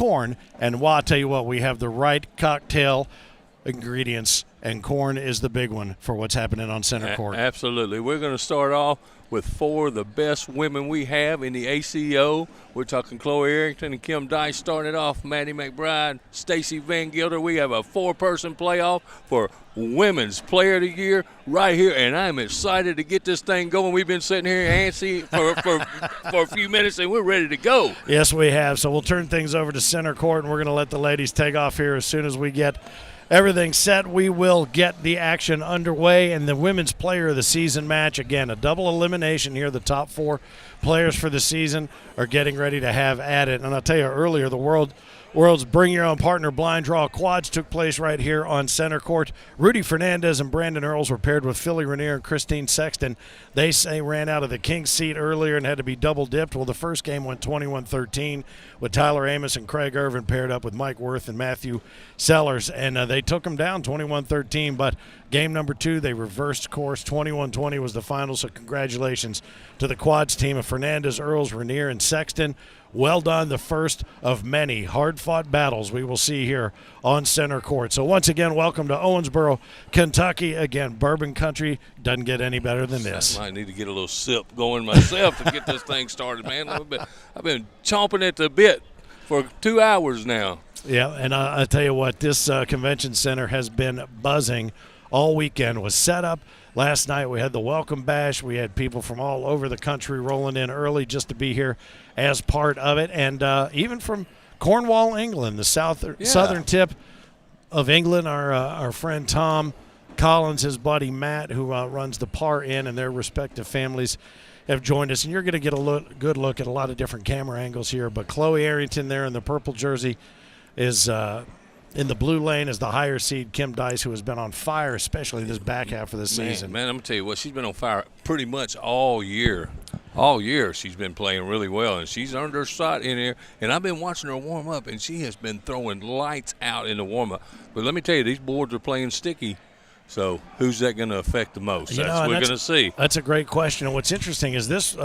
corn. And well, I'll tell you what, we have the right cocktail ingredients, and corn is the big one for what's happening on center court. Absolutely. We're going to start off with 4 of the best women we have in the ACO. We're talking Chloe Arrington and Kim Dice starting it off, Maddie McBride, Stacy Van Gilder. We have a 4-person playoff for Women's Player of the Year right here, and I'm excited to get this thing going. We've been sitting here antsy for a few minutes, and we're ready to go. Yes, we have. So we'll turn things over to center court, and we're going to let the ladies take off here as soon as we get everything set. We will get the action underway, and the Women's Player of the Season match, again, a double elimination here. The top 4 players for the season are getting ready to have at it. And I'll tell you earlier, the world's Bring Your Own Partner blind draw quads took place right here on center court. Rudy Fernandez and Brandon Earls were paired with Philly Rainier and Christine Sexton. They say ran out of the king's seat earlier and had to be double dipped. Well, the first game went 21-13 with Tyler Amos and Craig Irvin paired up with Mike Worth and Matthew Sellers, and they took them down 21-13. But game number 2, they reversed course. 21-20 was the final, so congratulations to the quads team of Fernandez, Earls, Rainier, and Sexton. Well done, the first of many hard-fought battles we will see here on center court. So once again, welcome to Owensboro, Kentucky. Again, bourbon country doesn't get any better than this. I might need to get a little sip going myself to get this thing started, man. I've been chomping at the bit for 2 hours now. Yeah, and I tell you what, this convention center has been buzzing all weekend. Was set up. Last night we had the welcome bash. We had people from all over the country rolling in early just to be here as part of it. And even from Cornwall, England, the southern tip of England, our friend Tom Collins, his buddy Matt, who runs the Par Inn, and their respective families have joined us. And you're going to get a good look at a lot of different camera angles here. But Chloe Arrington there in the purple jersey is in the blue lane is the higher seed Kim Dice, who has been on fire, especially this back half of the season. Man, I'm going to tell you what, she's been on fire pretty much all year. All year she's been playing really well, and she's earned her shot in here. And I've been watching her warm up, and she has been throwing lights out in the warm up. But let me tell you, these boards are playing sticky. So who's that going to affect the most? That's what we're going to see. That's a great question. And what's interesting is this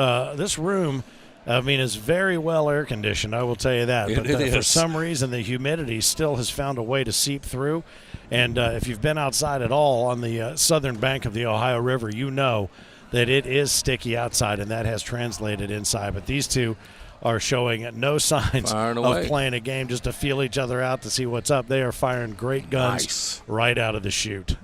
room, I mean, it's very well air conditioned, I will tell you that. But for some reason, the humidity still has found a way to seep through. And if you've been outside at all on the southern bank of the Ohio River, you know that it is sticky outside, and that has translated inside. But these two are showing no signs of playing a game just to feel each other out to see what's up. They are firing great guns right out of the chute.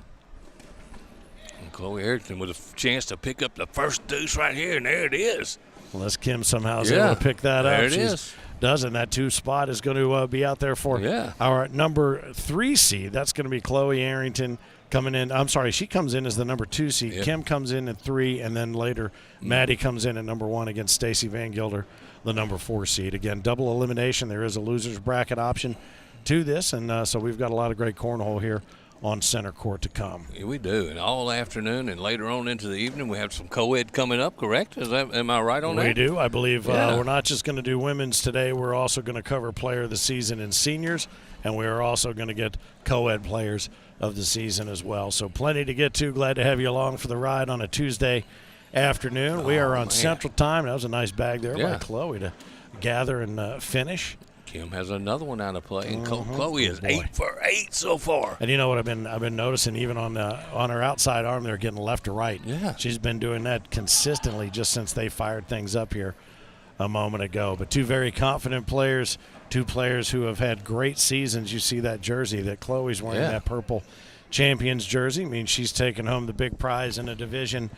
And Chloe Arrington with a chance to pick up the first deuce right here, and there it is. Unless Kim somehow is able to pick that up. There it is. Doesn't. That 2 spot is going to be out there for our number 3 seed. That's going to be Chloe Arrington coming in. I'm sorry, she comes in as the number 2 seed. Yep. Kim comes in at 3, and then later Maddie comes in at number 1 against Stacy Van Gilder, the number 4 seed. Again, double elimination. There is a loser's bracket option to this, and so we've got a lot of great cornhole here on center court to come. Yeah, we do, and all afternoon and later on into the evening we have some Coed coming up, correct? Am I right on that? We do. I believe we're not just going to do women's today. We're also going to cover player of the season and seniors, and we are also going to get Coed players of the season as well. So plenty to get to. Glad to have you along for the ride on a Tuesday afternoon. We are on Central Time. That was a nice bag there by Chloe to gather and finish. Kim has another one out of play, and Chloe is 8 for 8 so far. And you know what I've been noticing, even on her outside arm, they're getting left to right. Yeah, she's been doing that consistently just since they fired things up here a moment ago. But 2 very confident players, 2 players who have had great seasons. You see that jersey that Chloe's wearing, that purple Champions jersey. I mean, she's taken home the big prize in a division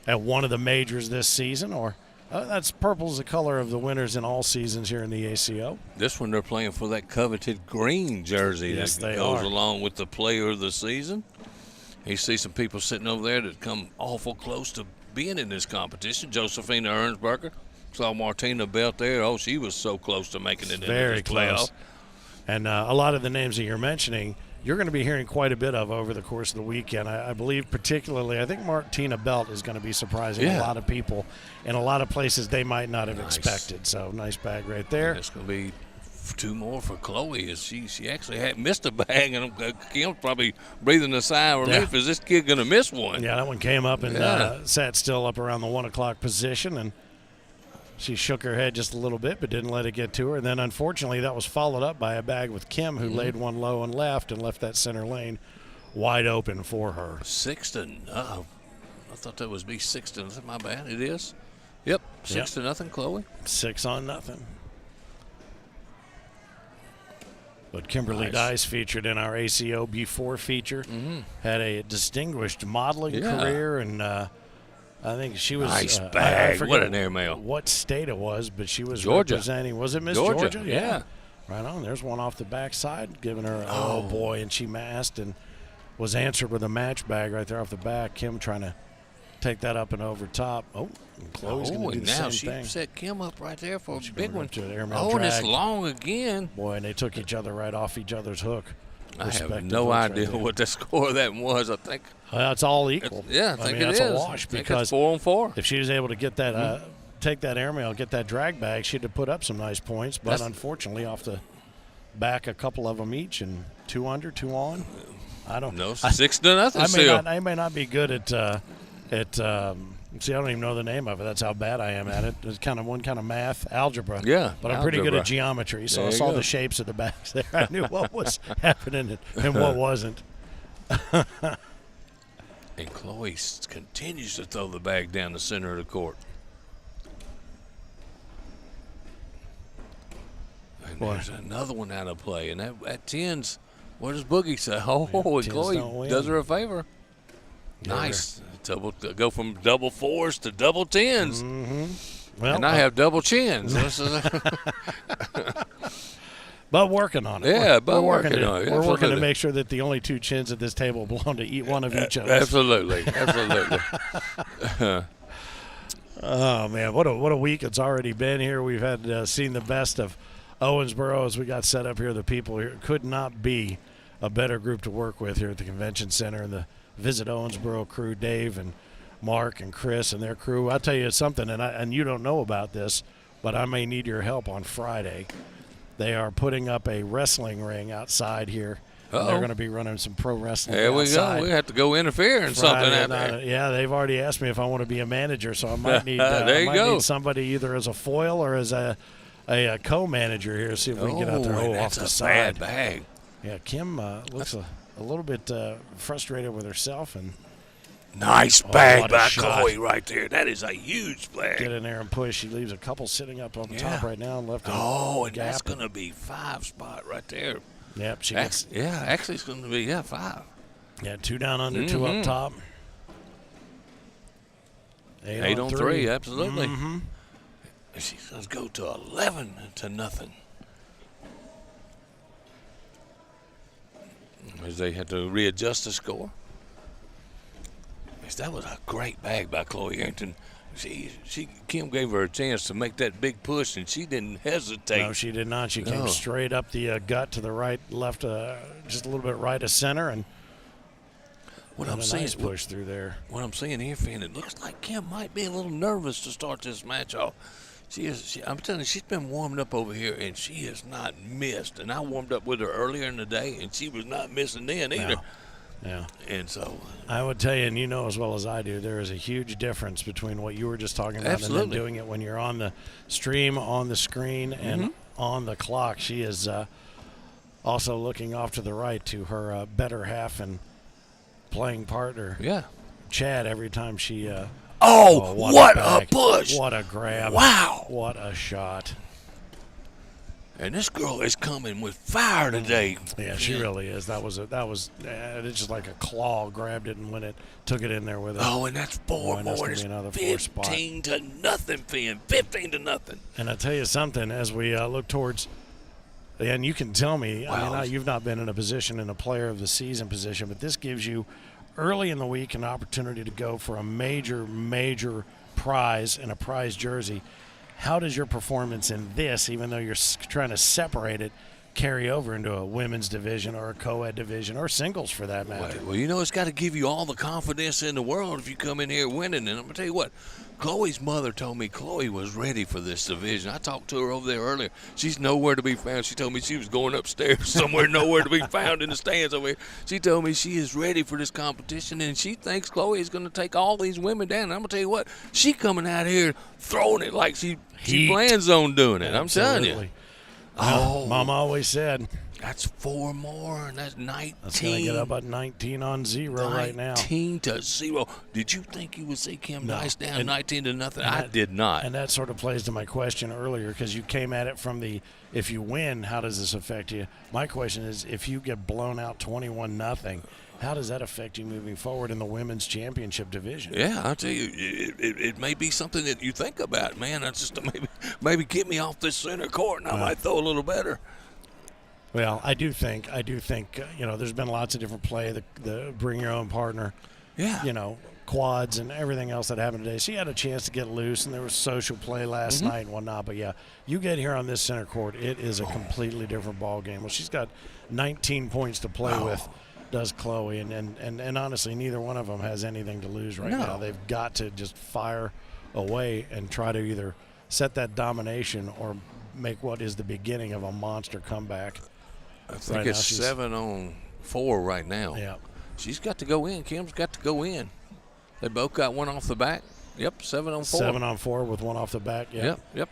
at one of the majors this season, or. That's purple's the color of the winners in all seasons here in the ACO. This one they're playing for that coveted green jersey that goes along with the player of the season. You see some people sitting over there that come awful close to being in this competition. Josephina Ernsberger, saw Martina Belt there. Oh, she was so close to making it into this playoff. And a lot of the names that you're mentioning, you're going to be hearing quite a bit of over the course of the weekend. I believe particularly, I think Martina Belt is going to be surprising a lot of people in a lot of places they might not have expected. So nice bag right there. And it's going to be 2 more for Chloe. As she actually had missed a bag, and Kim's probably breathing a sigh of relief. Is this kid going to miss one? Yeah, that one came up and sat still up around the 1 o'clock position. And She shook her head just a little bit, but didn't let it get to her. And then, unfortunately, that was followed up by a bag with Kim, who laid one low and left that center lane wide open for her. 6-0. I thought that was be 6-0. Is that my bad? It is. Yep, 6-0, Chloe. 6-0. But Kimberly Dice, featured in our ACO B4 feature, had a distinguished modeling career, and I think she was nice bag. What an airmail! What state it was, but she was Georgia. representing. Was it Miss Georgia? Yeah. Right on. There's one off the backside, giving her oh boy, and she masked and was answered with a match bag right there off the back. Kim trying to take that up and over top. Oh, and Chloe's going to do the same thing. Now she set Kim up right there for a big one. Oh, and it's long again. Boy, and they took each other right off each other's hook. I have no idea what the score of that was. I think it's all equal. I think it's is. a wash because 4-on-4. If she was able to get that, take that airmail, get that drag bag, she'd have put up some nice points. But unfortunately, off the back, a couple of them each, and 2 under, 2 on. I don't know. 6-0. I may not be good at see, I don't even know the name of it. That's how bad I am at it. It's kind of math, algebra. Yeah, but I'm pretty good at geometry. So I saw the shapes of the bags there. I knew what was happening and what wasn't. And Chloe continues to throw the bag down the center of the court. And there's another one out of play. And that 10's, what does Boogie say? Oh, and Chloe does her a favor. Nice. Go from double 4s to double 10s. Well, and I have double chins. But working on it. Yeah, but we're working on it. We're working to make sure that the only 2 chins at this table belong to one of each of us. Absolutely. Oh, man, what a week it's already been here. We've had seen the best of Owensboro as we got set up here. The people here could not be a better group to work with here at the Convention Center, and the Visit Owensboro crew, Dave and Mark and Chris and their crew. I'll tell you something, and you don't know about this, but I may need your help on Friday. They are putting up a wrestling ring outside here. They're going to be running some pro wrestling There we outside. go. We have to go interfere in something out there. Yeah, they've already asked me if I want to be a manager, so I might need, need somebody either as a foil or as a co-manager here. See if we can get out there off the side. Bad bag. Yeah, Kim looks a little bit frustrated with herself. And nice bag by Coed right there. That is a huge bag. Get in there and push. She leaves a couple sitting up on the top right now and left. And that's going to be 5 spot right there. Yep, she gets. Yeah, actually it's going to be 5. Yeah, 2 down under, 2 up top. 8 on 3, absolutely. She's going to go to 11-0. As they had to readjust the score. That was a great bag by Chloe Arrington. Kim gave her a chance to make that big push, and she didn't hesitate. No, she did not. She came straight up the gut to the right, left, just a little bit right of center, and what I'm saying, nice push through there. What I'm saying here, Finn, it looks like Kim might be a little nervous to start this match off. I'm telling you, she's been warming up over here, and she has not missed. And I warmed up with her earlier in the day, and she was not missing then either. Yeah. And so I would tell you, and you know as well as I do, there is a huge difference between what you were just talking about and then doing it when you're on the stream, on the screen, and on the clock. She is also looking off to the right to her better half and playing partner, Chad, every time she what a push. What a grab. Wow. What a shot. And this girl is coming with fire today. Yeah, she really is. It's just like a claw grabbed it and when it took it in there with it. Oh, and that's 4 more. It's 15-0, Finn. 15-0. And I tell you something, as we look towards, and you can tell me, you've not been in a player of the season position, but this gives you early in the week an opportunity to go for a major prize and a prize jersey. How does your performance in this, even though you're trying to separate it, carry over into a women's division or a co-ed division or singles for that matter. Well, it's got to give you all the confidence in the world if you come in here winning. And I'm going to tell you what, Chloe's mother told me Chloe was ready for this division. I talked to her over there earlier. She's nowhere to be found. She told me she was going upstairs somewhere, nowhere to be found in the stands over here. She told me she is ready for this competition, and she thinks Chloe is going to take all these women down. And I'm going to tell you what, she coming out here throwing it like she plans on doing it. I'm telling you. Mama always said. That's 4 more, and that's 19. That's going to get up at 19 on 0 right now. 19 to 0. Did you think you would see Kim Dice down 19 to nothing? I did not. And that sort of plays to my question earlier, because you came at it from the, if you win, how does this affect you? My question is, if you get blown out 21-0, how does that affect you moving forward in the women's championship division? Yeah, I'll tell you, it may be something that you think about, man. That's just maybe get me off this center court, and I might throw a little better. Well, I do think, there's been lots of different play, the bring your own partner, quads and everything else that happened today. She had a chance to get loose, and there was social play last night and whatnot. But, yeah, you get here on this center court, it is a completely different ball game. Well, she's got 19 points to play with, does Chloe, and honestly, neither one of them has anything to lose right now. They've got to just fire away and try to either set that domination or make what is the beginning of a monster comeback. I think it's 7 on 4 right now. Yeah. She's got to go in. Kim's got to go in. They both got one off the back. Yep, 7 on 4. 7 on 4 with one off the back. Yep.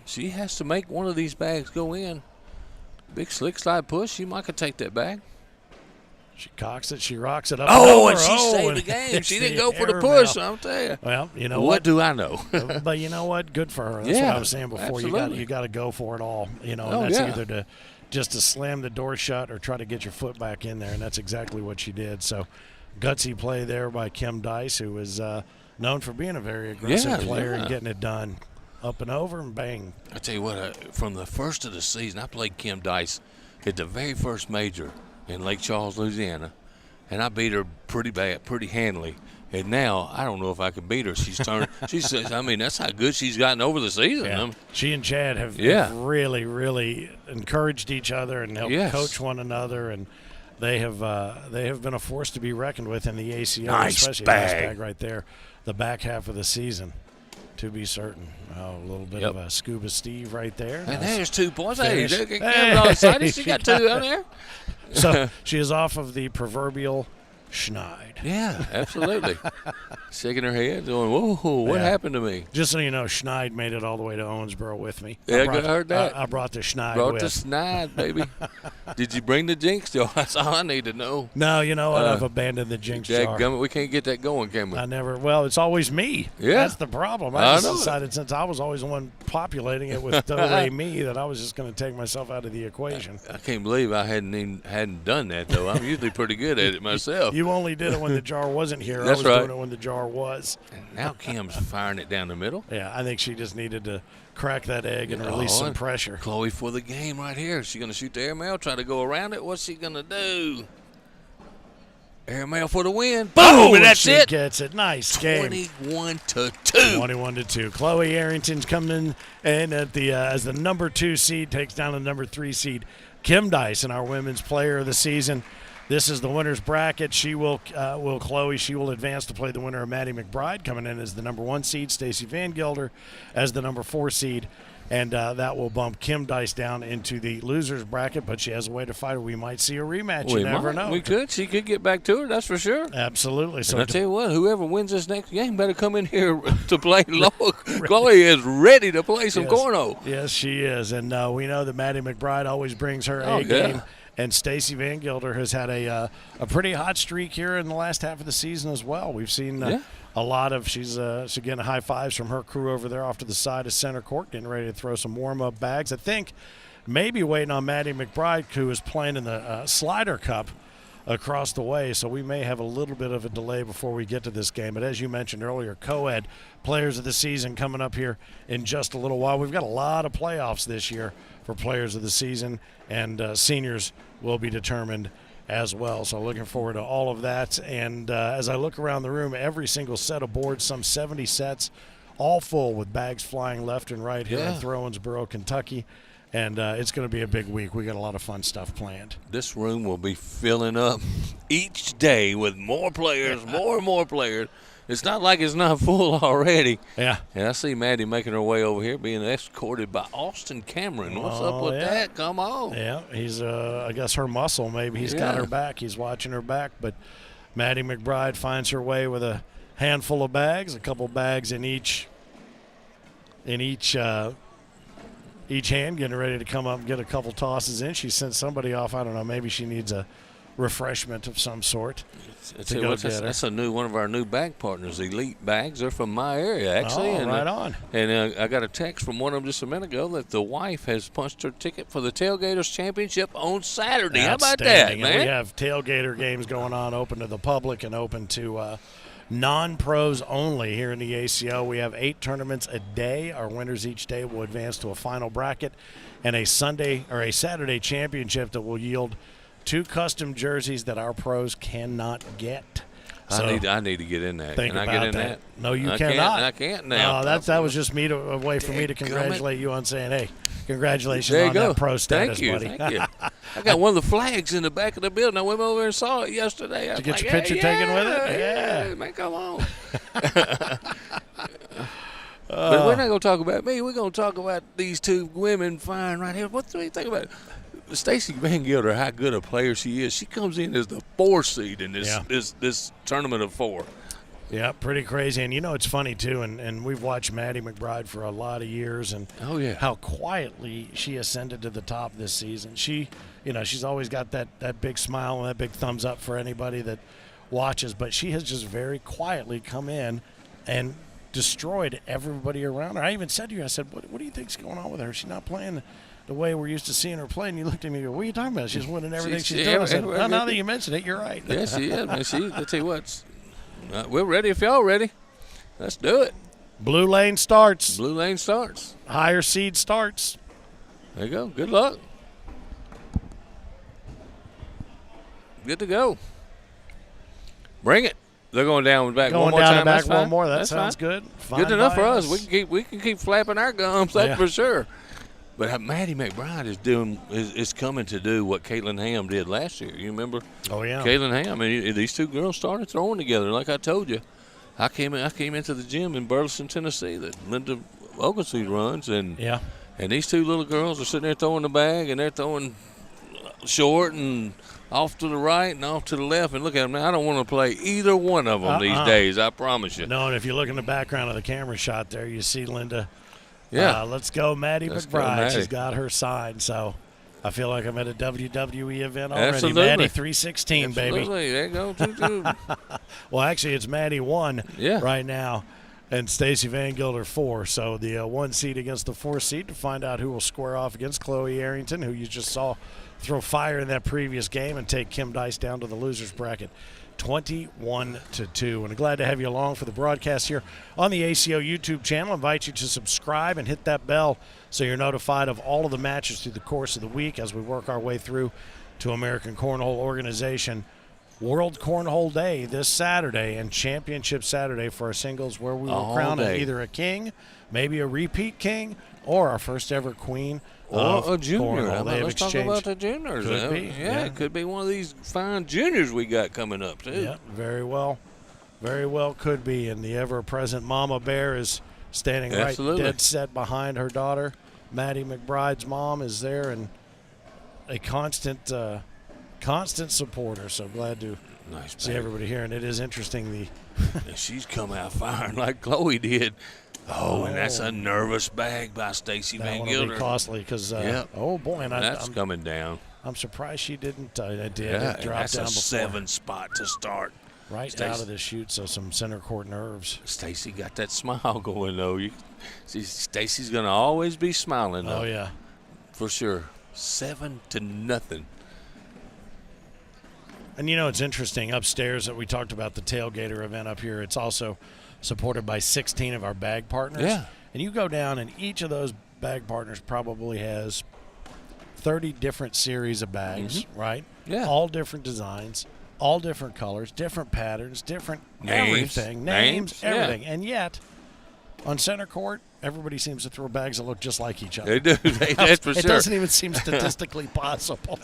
She has to make one of these bags go in. Big slick slide push. She might could take that bag. She cocks it. She rocks it up. And she saved the game. She didn't go for the push, I'll tell you. Well, you know what do I know? But you know what? Good for her. That's what I was saying before. Absolutely. You got to go for it all. And that's either to slam the door shut or try to get your foot back in there, and that's exactly what she did. So, gutsy play there by Kim Dice, who is known for being a very aggressive player and getting it done. Up and over and bang. I tell you what, from the first of the season, I played Kim Dice at the very first major in Lake Charles, Louisiana, and I beat her pretty bad, pretty handily. And now I don't know if I can beat her. She's turned. She says, that's how good she's gotten over the season. Yeah. She and Chad have really, really encouraged each other and helped coach one another, and they have been a force to be reckoned with in the ACO, especially nice bag right there, the back half of the season. To be certain. A little bit of a Scuba Steve right there. And there's 2 points. Hey, she got 2 on there. So she is off of the proverbial schneid. Yeah, absolutely. Shaking her head, going, whoa, what happened to me? Just so you know, schneid made it all the way to Owensboro with me. Yeah, I heard that. I brought the schneid Brought the schneid, baby. Did you bring the jinx? That's all I need to know. No, you know what? I've abandoned the jinx jar. Gummit, we can't get that going, can we? I never. Well, it's always me. Yeah. That's the problem. I just decided since I was always the one populating it with me that I was just going to take myself out of the equation. I can't believe I hadn't done that, though. I'm usually pretty good at it myself. You only did it when the jar wasn't here. That's I was doing it when the jar was. And now Kim's firing it down the middle. Yeah, I think she just needed to crack that egg and release some pressure. Chloe for the game right here. Is she going to shoot the airmail, try to go around it? What's she going to do? Airmail for the win. Boom, and that's it. She gets it. Nice game. 21-2. 21-2. Chloe Arrington's coming in at the as the number 2 seed, takes down the number 3 seed, Kim Dice, and our women's player of the season. This is the winner's bracket. She will advance to play the winner of Maddie McBride, coming in as the number 1 seed, Stacy Van Gilder as the number 4 seed, and that will bump Kim Dice down into the loser's bracket, but she has a way to fight her. We might see a rematch. You never know. We could. She could get back to her, that's for sure. Absolutely. So I tell you what, whoever wins this next game better come in here to play low. Chloe is ready to play some cornhole. Yes, she is, and we know that Maddie McBride always brings her A game. And Stacy Van Gilder has had a pretty hot streak here in the last half of the season as well. We've seen a lot of she's getting high fives from her crew over there off to the side of center court, getting ready to throw some warm-up bags. I think maybe waiting on Maddie McBride, who is playing in the Slider Cup across the way, so we may have a little bit of a delay before we get to this game. But as you mentioned earlier, Coed Players of the Season coming up here in just a little while. We've got a lot of playoffs this year for Players of the Season, and seniors will be determined as well. So looking forward to all of that. And as I look around the room, every single set of boards, some 70 sets, all full with bags flying left and right here in Owensboro, Kentucky. And it's going to be a big week. We got a lot of fun stuff planned. This room will be filling up each day with more players, more and more players. It's not like it's not full already. Yeah. And I see Maddie making her way over here, being escorted by Austin Cameron. What's up with that? Come on. Yeah, he's, I guess, her muscle. Maybe he's got her back. He's watching her back. But Maddie McBride finds her way with a handful of bags, a couple bags in each hand, getting ready to come up and get a couple tosses in. She sent somebody off. I don't know. Maybe she needs a refreshment of some sort. That's a new one of our new bag partners. Elite Bags. They're from my area, actually. Oh, right on. And I got a text from one of them just a minute ago that the wife has punched her ticket for the Tailgaters Championship on Saturday. How about that, man? And we have Tailgater games going on, open to the public and open to non-pros only here in the ACO. We have 8 tournaments a day. Our winners each day will advance to a final bracket and a Saturday championship that will yield 2 custom jerseys that our pros cannot get. So I need to get in that. Can I get in that? No, you cannot. I can't now. No, that was just a way for me to congratulate you on saying, hey, congratulations there you on go. that pro status, Thank you. buddy. Thank you. I got one of the flags in the back of the building. I went over and saw it yesterday. Did you get your picture taken with it? Yeah. Man, come on. But we're not going to talk about me. We're going to talk about these 2 women fine right here. What do you think about it? Stacey Van Gilder, how good a player she is. She comes in as the 4 seed in this tournament of 4. Yeah, pretty crazy. And, it's funny, too, and we've watched Maddie McBride for a lot of years, and how quietly she ascended to the top this season. She, she's always got that big smile and that big thumbs up for anybody that watches, but she has just very quietly come in and destroyed everybody around her. I even said to you, I said, what do you think's going on with her? She's not playing the way we're used to seeing her play. And you looked at me and go, what are you talking about? She's winning everything she's doing. I said, well, now that you mention it, you're right. Yeah, she is, man. I'll tell you what, we're ready if y'all ready. Let's do it. Blue lane starts. Blue lane starts. Higher seed starts. There you go. Good luck. Good to go. Bring it. They're going down and back one more time. Back one more. That sounds good. Fine. Good enough for us. We can keep flapping our gums. That's for sure. But Maddie McBride is coming to do what Caitlin Ham did last year. You remember? Oh yeah. Caitlin Ham. And these 2 girls started throwing together. Like I told you, I came into the gym in Burleson, Tennessee that Linda Oglesby runs, and these 2 little girls are sitting there throwing the bag, and they're throwing short and off to the right and off to the left. And look at them now. I don't want to play either one of them these days. I promise you. No, and if you look in the background of the camera shot there, you see Linda. Yeah. Let's go, Maddie McBride. She's got her sign. So I feel like I'm at a WWE event already. Absolutely. Maddie 316, baby. Absolutely. There you go, too. Well, actually, it's Maddie 1 right now and Stacey Van Gilder 4. So the 1 seed against the 4 seed to find out who will square off against Chloe Arrington, who you just saw throw fire in that previous game and take Kim Dice down to the losers bracket. 21-2. And glad to have you along for the broadcast here on the ACO YouTube channel. I invite you to subscribe and hit that bell so you're notified of all of the matches through the course of the week as we work our way through to American Cornhole Organization World Cornhole Day this Saturday and Championship Saturday for our singles, where we will crown either a king, maybe a repeat king, or our first ever queen. Or a junior. Let's talk about the juniors. Could be. It could be one of these fine juniors we got coming up, too. Yeah, very well. Very well could be. And the ever-present Mama Bear is standing right dead set behind her daughter. Maddie McBride's mom is there and a constant supporter. So glad to see everybody here. And it is interesting. And she's come out firing like Chloe did. And that's a nervous bag by Stacey Van Gilder. That will be costly because, oh, boy. And that's coming down. I'm surprised she didn't. It dropped down that's before. A 7 spot to start. Right out of the chute, so some center court nerves. Stacey got that smile going, though. Stacey's going to always be smiling, though. Oh, yeah. For sure. 7-0. And, it's interesting. Upstairs that we talked about the Tailgater event up here, it's also supported by 16 of our bag partners. Yeah. And you go down, and each of those bag partners probably has 30 different series of bags, right? Yeah. All different designs, all different colors, different patterns, different names, everything. Names, yeah. everything. And yet, on center court, everybody seems to throw bags that look just like each other. They do. That's for sure. It doesn't even seem statistically possible.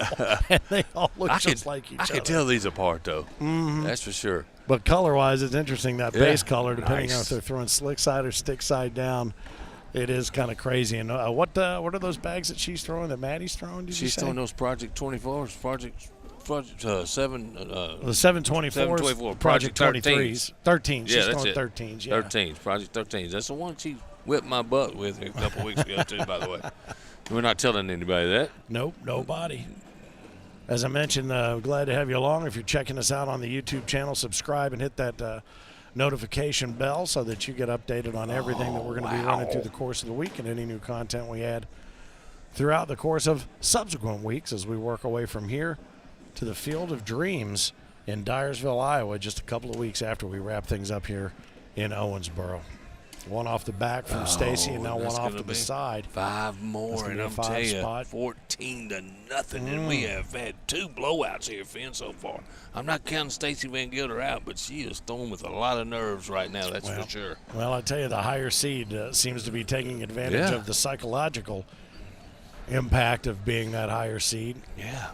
And they all look just like each other. I can tell these apart, though. Mm-hmm. That's for sure. But color-wise, it's interesting, that base color, depending on if Nice. they're throwing slick side or stick side down. It is kind of crazy. And what are those bags that she's throwing, that Maddie's throwing, did you She's say? throwing those Project 24s, Project 7. The 724s, 724, Project Project 23s. 13s. Yeah, She's that's throwing it. 13s. Yeah. 13s, Project 13s. That's the one she whipped my butt with a couple weeks ago, too, by the way. We're not telling anybody that. Nope, nobody. As I mentioned, glad to have you along. If you're checking us out on the YouTube channel, subscribe and hit that notification bell so that you get updated on everything that we're going to be running through the course of the week and any new content we add throughout the course of subsequent weeks as we work away from here to the Field of Dreams in Dyersville, Iowa, just a couple of weeks after we wrap things up here in Owensboro. One off the back from Stacy, and now one off to the side. 5 more, and I'm telling you, 14-0, and we have had 2 blowouts here, Finn, so far. I'm not counting Stacy Van Gilder out, but she is throwing with a lot of nerves right now, that's for sure. Well, I tell you, the higher seed seems to be taking advantage of the psychological impact of being that higher seed. Yeah.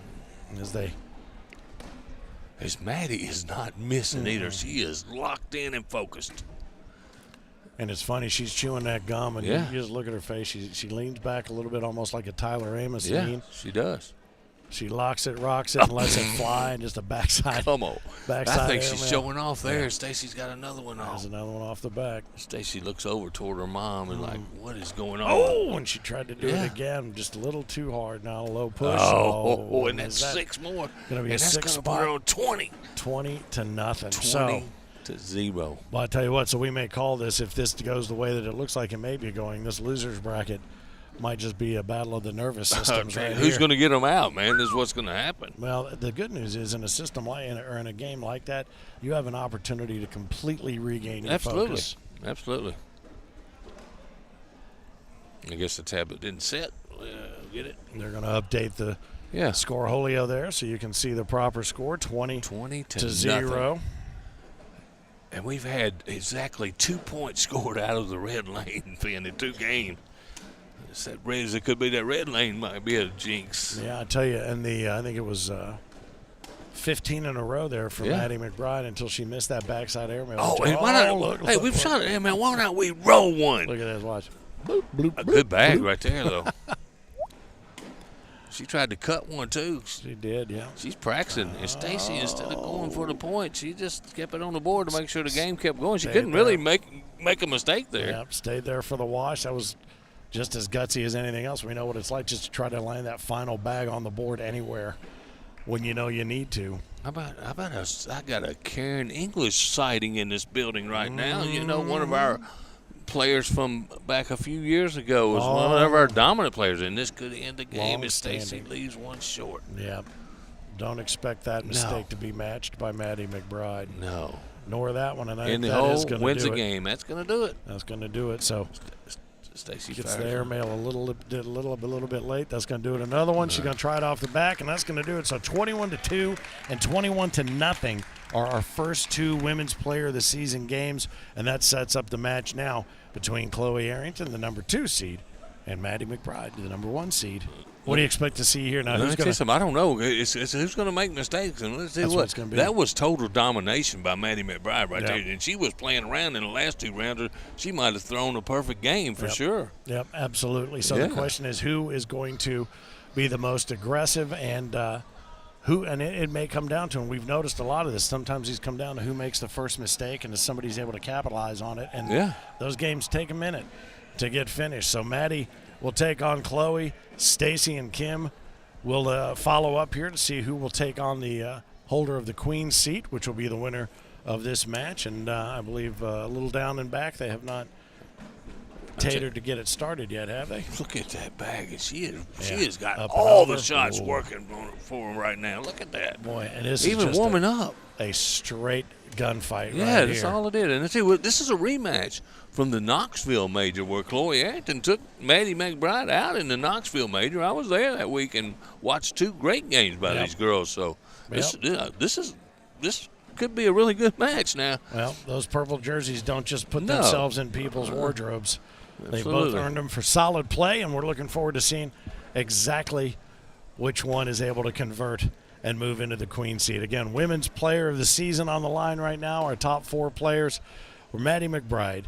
As Maddie is not missing either. She is locked in and focused. And it's funny, she's chewing that gum, and you just look at her face. She leans back a little bit, almost like a Tyler Amos lean. She does. She locks it, rocks it, and lets it fly, and just a backside. Come on. Backside I think she's airmail. showing off there. Yeah. Stacy's got another one off. There's another one off the back. Stacy looks over toward her mom and like, what is going on? Oh, and she tried to do it again, just a little too hard. Now a low push. And that's 6 more. Going to be and a 6 spot. On 20. 20-0. 20-0. Well, I tell you what, so we may call this, if this goes the way that it looks like it may be going, this loser's bracket might just be a battle of the nervous systems right Who's here. going to get them out, man? This is what's going to happen. Well, the good news is in a system like, or in a game like that, you have an opportunity to completely regain your focus. Absolutely. I guess the tablet didn't set. Get it? They're going to update the scoreholio there so you can see the proper score, 20-0. And we've had exactly 2 points scored out of the red lane, Finn, in 2 games. It's that red, it could be that red lane might be a jinx. Yeah, I tell you, and I think it was 15 in a row there for Maddie McBride until she missed that backside airmail. We've shot it. Hey, man, why not we roll one? Look at that, watch. Bloop, bloop, a good bag bloop. right there, though. She tried to cut one, too. She did, yeah. She's practicing. And Stacy, instead of going for the point, she just kept it on the board to make sure the game kept going. She couldn't really make a mistake there. Yep, stayed there for the wash. That was just as gutsy as anything else. We know what it's like just to try to land that final bag on the board anywhere when you know you need to. How about I got a Karen English sighting in this building right now. You know, one of our players from back a few years ago was one of our dominant players, and this could end the game if Stacy leaves one short. Yeah. Don't expect that mistake to be matched by Maddie McBride. No. Nor that one. And I think the that is hole going to wins do the it. game. That's going to do it. That's going to do it. So Stacy gets the airmail a little bit late. That's going to do it. Another one. She's going to try it off the back, and that's going to do it. So 21-2 and 21-0 are our first 2 women's player of the season games, and that sets up the match now between Chloe Arrington, the number 2 seed, and Maddie McBride, the number 1 seed. What do you expect to see here now? I don't know. It's who's going to make mistakes. And let's see what gonna be. That was total domination by Maddie McBride right there. And she was playing around in the last 2 rounds. She might have thrown a perfect game for sure. Yep, absolutely. So the question is, who is going to be the most aggressive, and who? And it may come down to, and we've noticed a lot of this. Sometimes these come down to who makes the first mistake, and if somebody's able to capitalize on it. And those games take a minute to get finished. So Maddie will take on Chloe. Stacy and Kim will follow up here to see who will take on the holder of the Queen's seat, which will be the winner of this match. And I believe a little down and back, they have not tatered to get it started yet, have they? Look at that bag. She has got all the shots working for him right now. Look at that. Boy, and this even is just warming up. A straight gunfight yeah, right that's here. all it is. And let's see, this is a rematch from the Knoxville Major where Chloe Arrington took Maddie McBride out in the Knoxville Major. I was there that week and watched 2 great games by these girls. So this could be a really good match now. Well, those purple jerseys don't just put themselves in people's wardrobes. They both earned them for solid play, and we're looking forward to seeing exactly which one is able to convert and move into the queen seat. Again, women's player of the season on the line right now. Our top 4 players were Maddie McBride,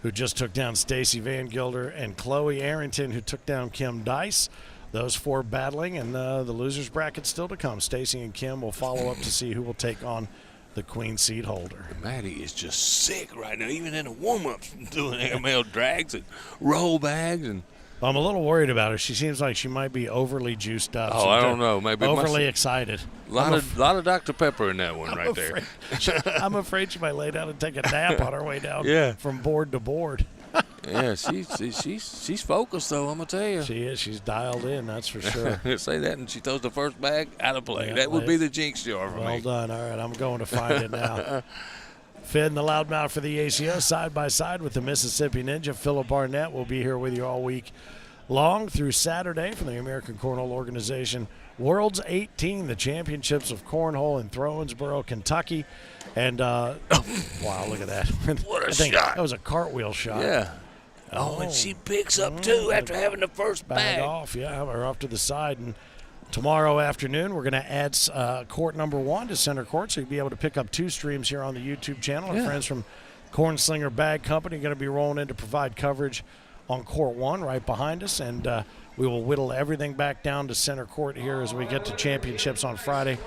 who just took down Stacy Van Gilder, and Chloe Arrington, who took down Kim Dice. Those 4 battling, and the losers bracket still to come. Stacy and Kim will follow up to see who will take on the queen seat holder. Maddie is just sick right now, even in the warm-ups, doing airmail drags and roll bags. And I'm a little worried about her. She seems like she might be overly juiced up. Oh, I don't know. Maybe overly excited. A lot of Dr. Pepper in that one there. I'm afraid she might lay down and take a nap on her way down from board to board. Yeah, she's focused, though, I'm going to tell you. She is. She's dialed in, that's for sure. Say that, and she throws the first bag out of play. That would be the jinx jar for me. Well done. All right, I'm going to find it now. Finn, the loudmouth for the ACO, side by side with the Mississippi Ninja. Phillip Barnett will be here with you all week long through Saturday from the American Cornhole Organization. World's 18, the championships of cornhole in Throwensboro, Kentucky. And, wow, look at that. What a shot. That was a cartwheel shot. Yeah. Oh, and she picks up, too, after having the first bag. Off, yeah, we're off to the side. And tomorrow afternoon, we're going to add court number 1 to center court, so you'll be able to pick up 2 streams here on the YouTube channel. Our friends from Cornslinger Bag Company are going to be rolling in to provide coverage on court 1 right behind us, and we will whittle everything back down to center court here as we get to championships on Friday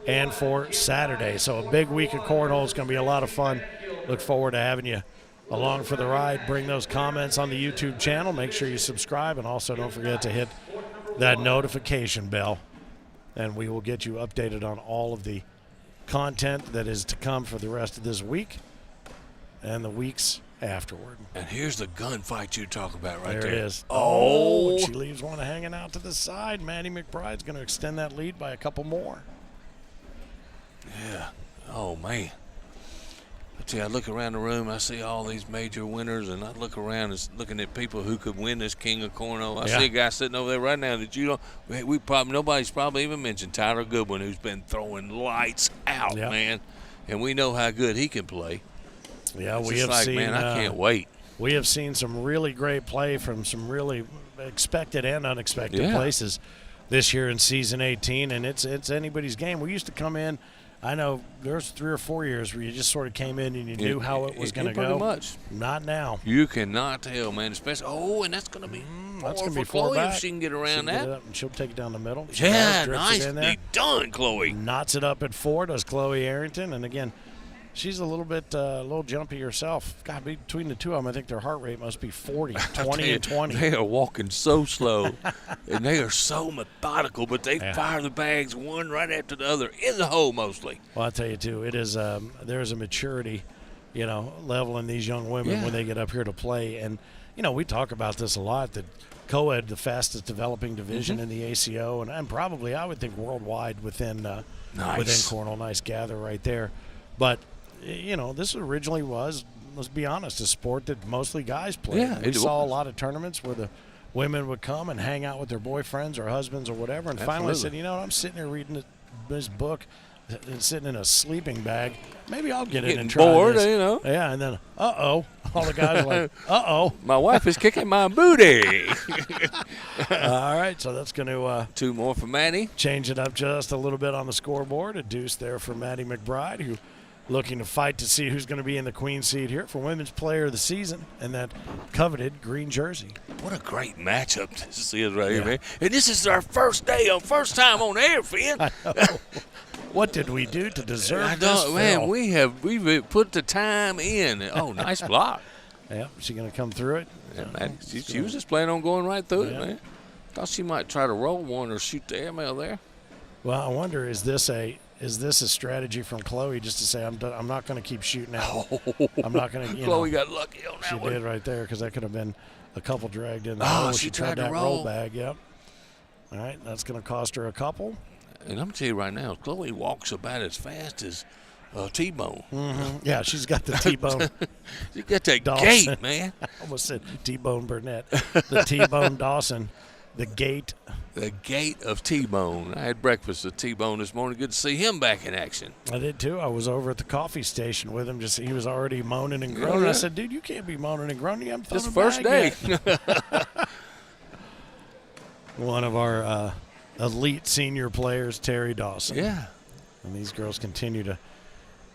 and for Saturday. So a big week of cornhole. It's going to be a lot of fun. Look forward to having you along for the ride. Bring those comments on the YouTube channel. Make sure you subscribe, and also don't forget to hit that notification bell, and we will get you updated on all of the content that is to come for the rest of this week and the weeks afterward. And here's the gunfight you talk about right there. There it is. Oh, she leaves one hanging out to the side. Maddie McBride's going to extend that lead by a couple more. Yeah. Oh, man. I tell you, I look around the room, I see all these major winners, and I look around and looking at people who could win this King of Cornhole. I see a guy sitting over there right now that you don't. Nobody's probably even mentioned Tyler Goodwin, who's been throwing lights out, man, and we know how good he can play. Yeah, it's we have seen. Man, I can't wait. We have seen some really great play from some really expected and unexpected places this year in season 18, and it's anybody's game. We used to come in. I know there's 3 or 4 years where you just sort of came in and you knew how it was going to go. Pretty much. Not now. You cannot tell, man. Especially, and that's going to be four if she can get around that. She'll take it down the middle. Nicely done, Chloe. Knots it up at 4, does Chloe Arrington. And, again, she's a little jumpy herself. God, between the two of them, I think their heart rate must be 40, 20 and 20. They are walking so slow, and they are so methodical, but they fire the bags one right after the other in the hole mostly. Well, I'll tell you, too, it is there's a maturity, level in these young women when they get up here to play. And, we talk about this a lot, that Coed, the fastest developing division in the ACO, and probably, I would think, worldwide within Cornhole. Nice gather right there. But this originally was, let's be honest, a sport that mostly guys played. Yeah, we saw a lot of tournaments where the women would come and hang out with their boyfriends or husbands or whatever, and finally said, I'm sitting here reading this book and sitting in a sleeping bag. Maybe I'll get in and try bored, this. Yeah, and then, all the guys are like, uh-oh. My wife is kicking my booty. All right, so that's going to 2 more for Maddie. Change it up just a little bit on the scoreboard. A deuce there for Maddie McBride, who looking to fight to see who's going to be in the queen seat here for Women's Player of the Season and that coveted green jersey. What a great matchup this is right here, man. And this is our first time on air, Finn. I know. What did we do to deserve this? Man, we've put the time in. Oh, nice block. Yeah, she going to come through it? Yeah, man. She was just planning on going right through it, man. Thought she might try to roll one or shoot the airmail there. Well, I wonder, is this a strategy from Chloe just to say, I'm not going to keep shooting out. I'm not going to, Chloe got lucky on that one. She did right there, because that could have been a couple dragged in. She tried that to roll bag, yep. All right, that's going to cost her a couple. And I'm going to tell you right now, Chloe walks about as fast as T-Bone. Mm-hmm. Yeah, she's got the T-Bone. She got that Dawson. gait, man. I almost said T-Bone Burnett. The T-Bone Dawson The gate. The gate of T-Bone. I had breakfast with T-Bone this morning. Good to see him back in action. I did too. I was over at the coffee station with him. He was already moaning and groaning. Yeah. I said, "Dude, you can't be moaning and groaning. I'm Just first day." One of our elite senior players, Terry Dawson. Yeah. And these girls continue to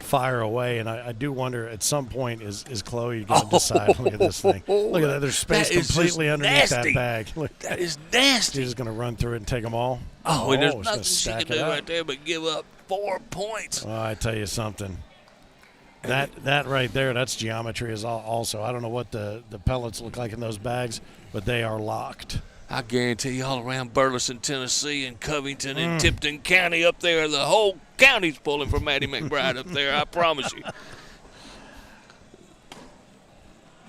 fire away, and I do wonder at some point is Chloe going to decide? Look at this thing. Look at that. There's space completely underneath that bag. Look, that is nasty. She's just going to run through it and take them all. And there's nothing she can do right there but give up 4 points. Well, I tell you something. That right there, that's geometry is also. I don't know what the pellets look like in those bags, but they are locked. I guarantee you all around Burleson, Tennessee, and Covington and Tipton County up there, the whole county's pulling for Maddie McBride up there, I promise you.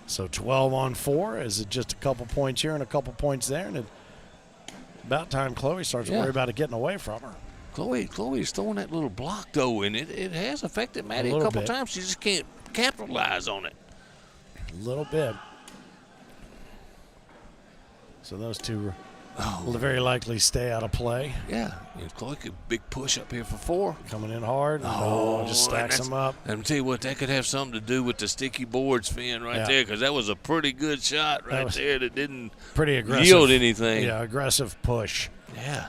So 12 on 4. Is it just a couple points here and a couple points there? And about time Chloe starts to worry about it getting away from her. Chloe's throwing that little block, though, and it has affected Maddie a couple times. She just can't capitalize on it. A little bit. So those two will very likely stay out of play. Yeah, and Chloe could big push up here for 4. Coming in hard. Just stacks them up. And I'll tell you what, that could have something to do with the sticky boards, Finn, right there, because that was a pretty good shot right there that didn't pretty aggressive, yield anything. Yeah, aggressive push. Yeah.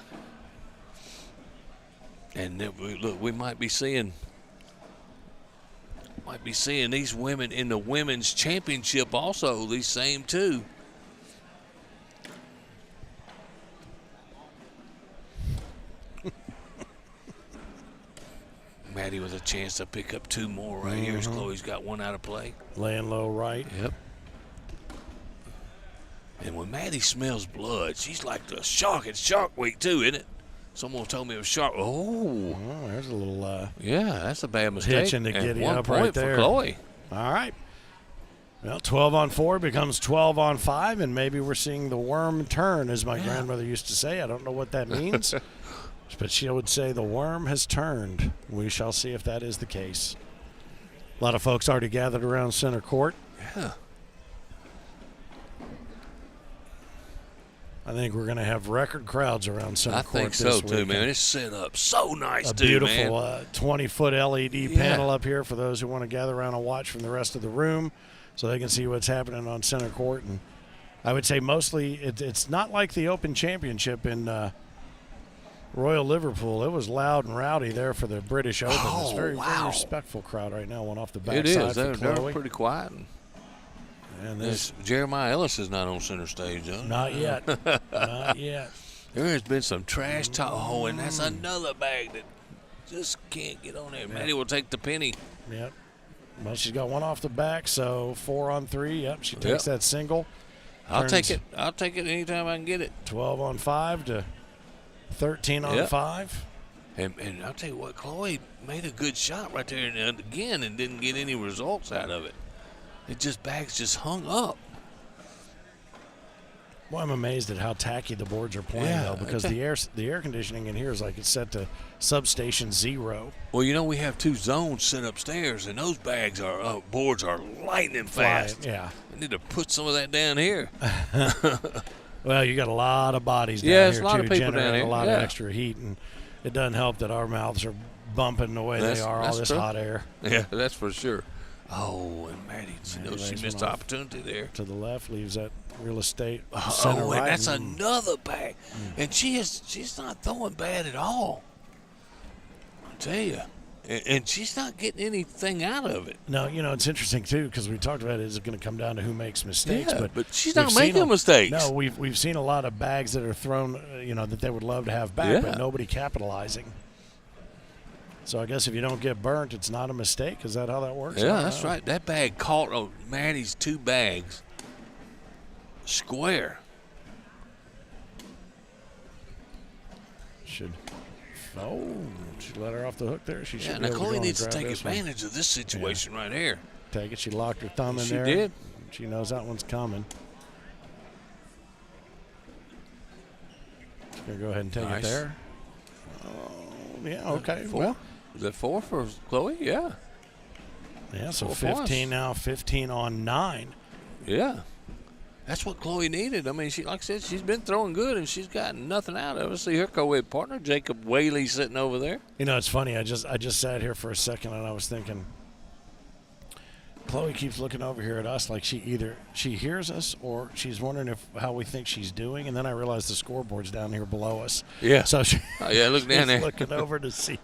And look, we might be seeing these women in the women's championship also, these same two. Maddie with a chance to pick up 2 more right here as Chloe's got 1 out of play. Laying low right. Yep. And when Maddie smells blood, she's like the shark. It's Shark Week too, isn't it? Someone told me it was shark. Oh, there's a little yeah, that's a bad mistake. hitch in the giddy 1 up point right there. for Chloe. All right. Well, 12 on 4 becomes 12 on 5, and maybe we're seeing the worm turn, as my grandmother used to say. I don't know what that means. But she would say the worm has turned. We shall see if that is the case. A lot of folks already gathered around center court. Yeah. I think we're going to have record crowds around center court. I think so, too, man. It's set up so nice, a too, man. A beautiful 20-foot LED panel up here for those who want to gather around and watch from the rest of the room so they can see what's happening on center court. And I would say mostly it's not like the Open Championship in Royal Liverpool. It was loud and rowdy there for the British Open. It's very respectful crowd right now. One off the backside. It is. They're pretty quiet. And this Jeremiah Ellis is not on center stage, though. Not yet. Not yet. There has been some trash talk. Oh, and that's another bag that just can't get on there. Yep. Maddie will take the penny. Yep. Well, she's got 1 off the back, so 4 on 3. Yep, she takes that single. I'll take it. I'll take it anytime I can get it. 12 on 5 to 13 on 5. And I'll tell you what, Chloe made a good shot right there and again and didn't get any results out of it. Bags just hung up. Well, I'm amazed at how tacky the boards are playing, though, because the air conditioning in here is like it's set to substation 0. Well, we have 2 zones set upstairs, and those boards are lightning fast. Yeah. I need to put some of that down here. Well, you got a lot of bodies down here, too, a lot of people down here. A lot of extra heat, and it doesn't help that our mouths are bumping the way they are, all this hot air. Yeah, that's for sure. Oh, and Maddie, she missed the opportunity there. To the left, leaves that real estate. And that's another bag. And she's not throwing bad at all. I tell you. And she's not getting anything out of it. No, it's interesting, too, because we talked about it. Is it going to come down to who makes mistakes? Yeah, but she's not making mistakes. No, we've seen a lot of bags that are thrown, that they would love to have back, but nobody capitalizing. So I guess if you don't get burnt, it's not a mistake. Is that how that works? Yeah, that's right. That bag caught on Maddie's 2 bags square. Should let her off the hook there. She should. Now Chloe needs to take advantage of this situation right here. Take it. She locked her thumb in there. She did. She knows that one's coming. She's going to go ahead and take it there. Oh, yeah, okay. 4? Well, is that 4 for Chloe? Yeah. Yeah, so 15 now, 15 on 9. Yeah. That's what Chloe needed. I mean, she, like I said, she's been throwing good, and she's gotten nothing out of it. See her co-ed partner, Jacob Whaley, sitting over there. You know, it's funny. I just sat here for a second, and I was thinking, Chloe keeps looking over here at us like she hears us or she's wondering how we think she's doing, and then I realized the scoreboard's down here below us. Yeah. So look down there. Looking over to see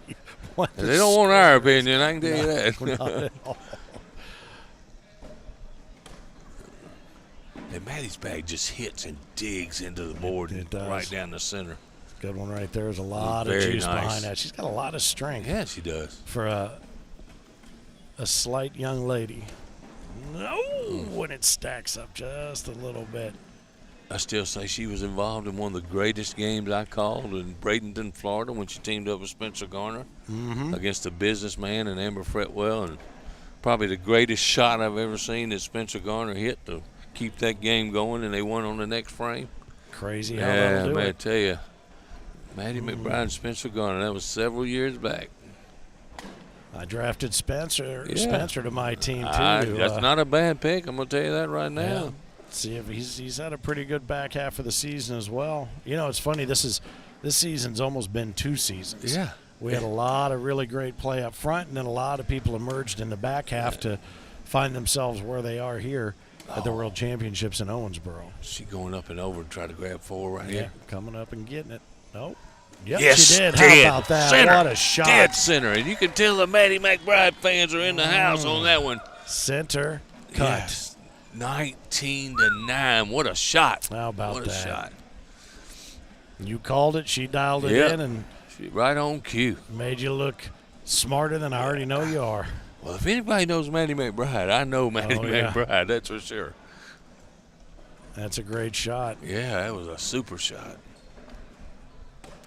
what they don't want our opinion, I can tell you that. Not at all. And Maddie's bag just hits and digs into the board It does. right down the center. Good one right there. There's a lot of Very juice nice. behind that. She's got a lot of strength. Yeah, she does. For a slight young lady. No, when it stacks up just a little bit. I still say she was involved in one of the greatest games I called in Bradenton, Florida, when she teamed up with Spencer Garner against a businessman and Amber Fretwell, and probably the greatest shot I've ever seen that Spencer Garner hit to keep that game going, and they won on the next frame. Crazy how that'll do man, I it. tell you, Maddie McBride and Spencer Garner, that was several years back. I drafted Spencer to my team too. That's not a bad pick. I'm gonna tell you that right now. Yeah. See if he's had a pretty good back half of the season as well. You know, it's funny. This season's almost been 2 seasons. Yeah. We had a lot of really great play up front, and then a lot of people emerged in the back half to find themselves where they are here at the World Championships in Owensboro. She going up and over to try to grab 4 right here. Coming up and getting it. Nope. Yep, Yes, she did. dead. How about that? Center. What a shot. Dead center. And you can tell the Maddie McBride fans are in the house on that one. Center cut. Yes. 19-9. What a shot. How about what that? What a shot. You called it. She dialed it in and right on cue. made you look smarter than I already know you are. Well, if anybody knows Maddie McBride, I know Maddie McBride. That's for sure. That's a great shot. Yeah, that was a super shot.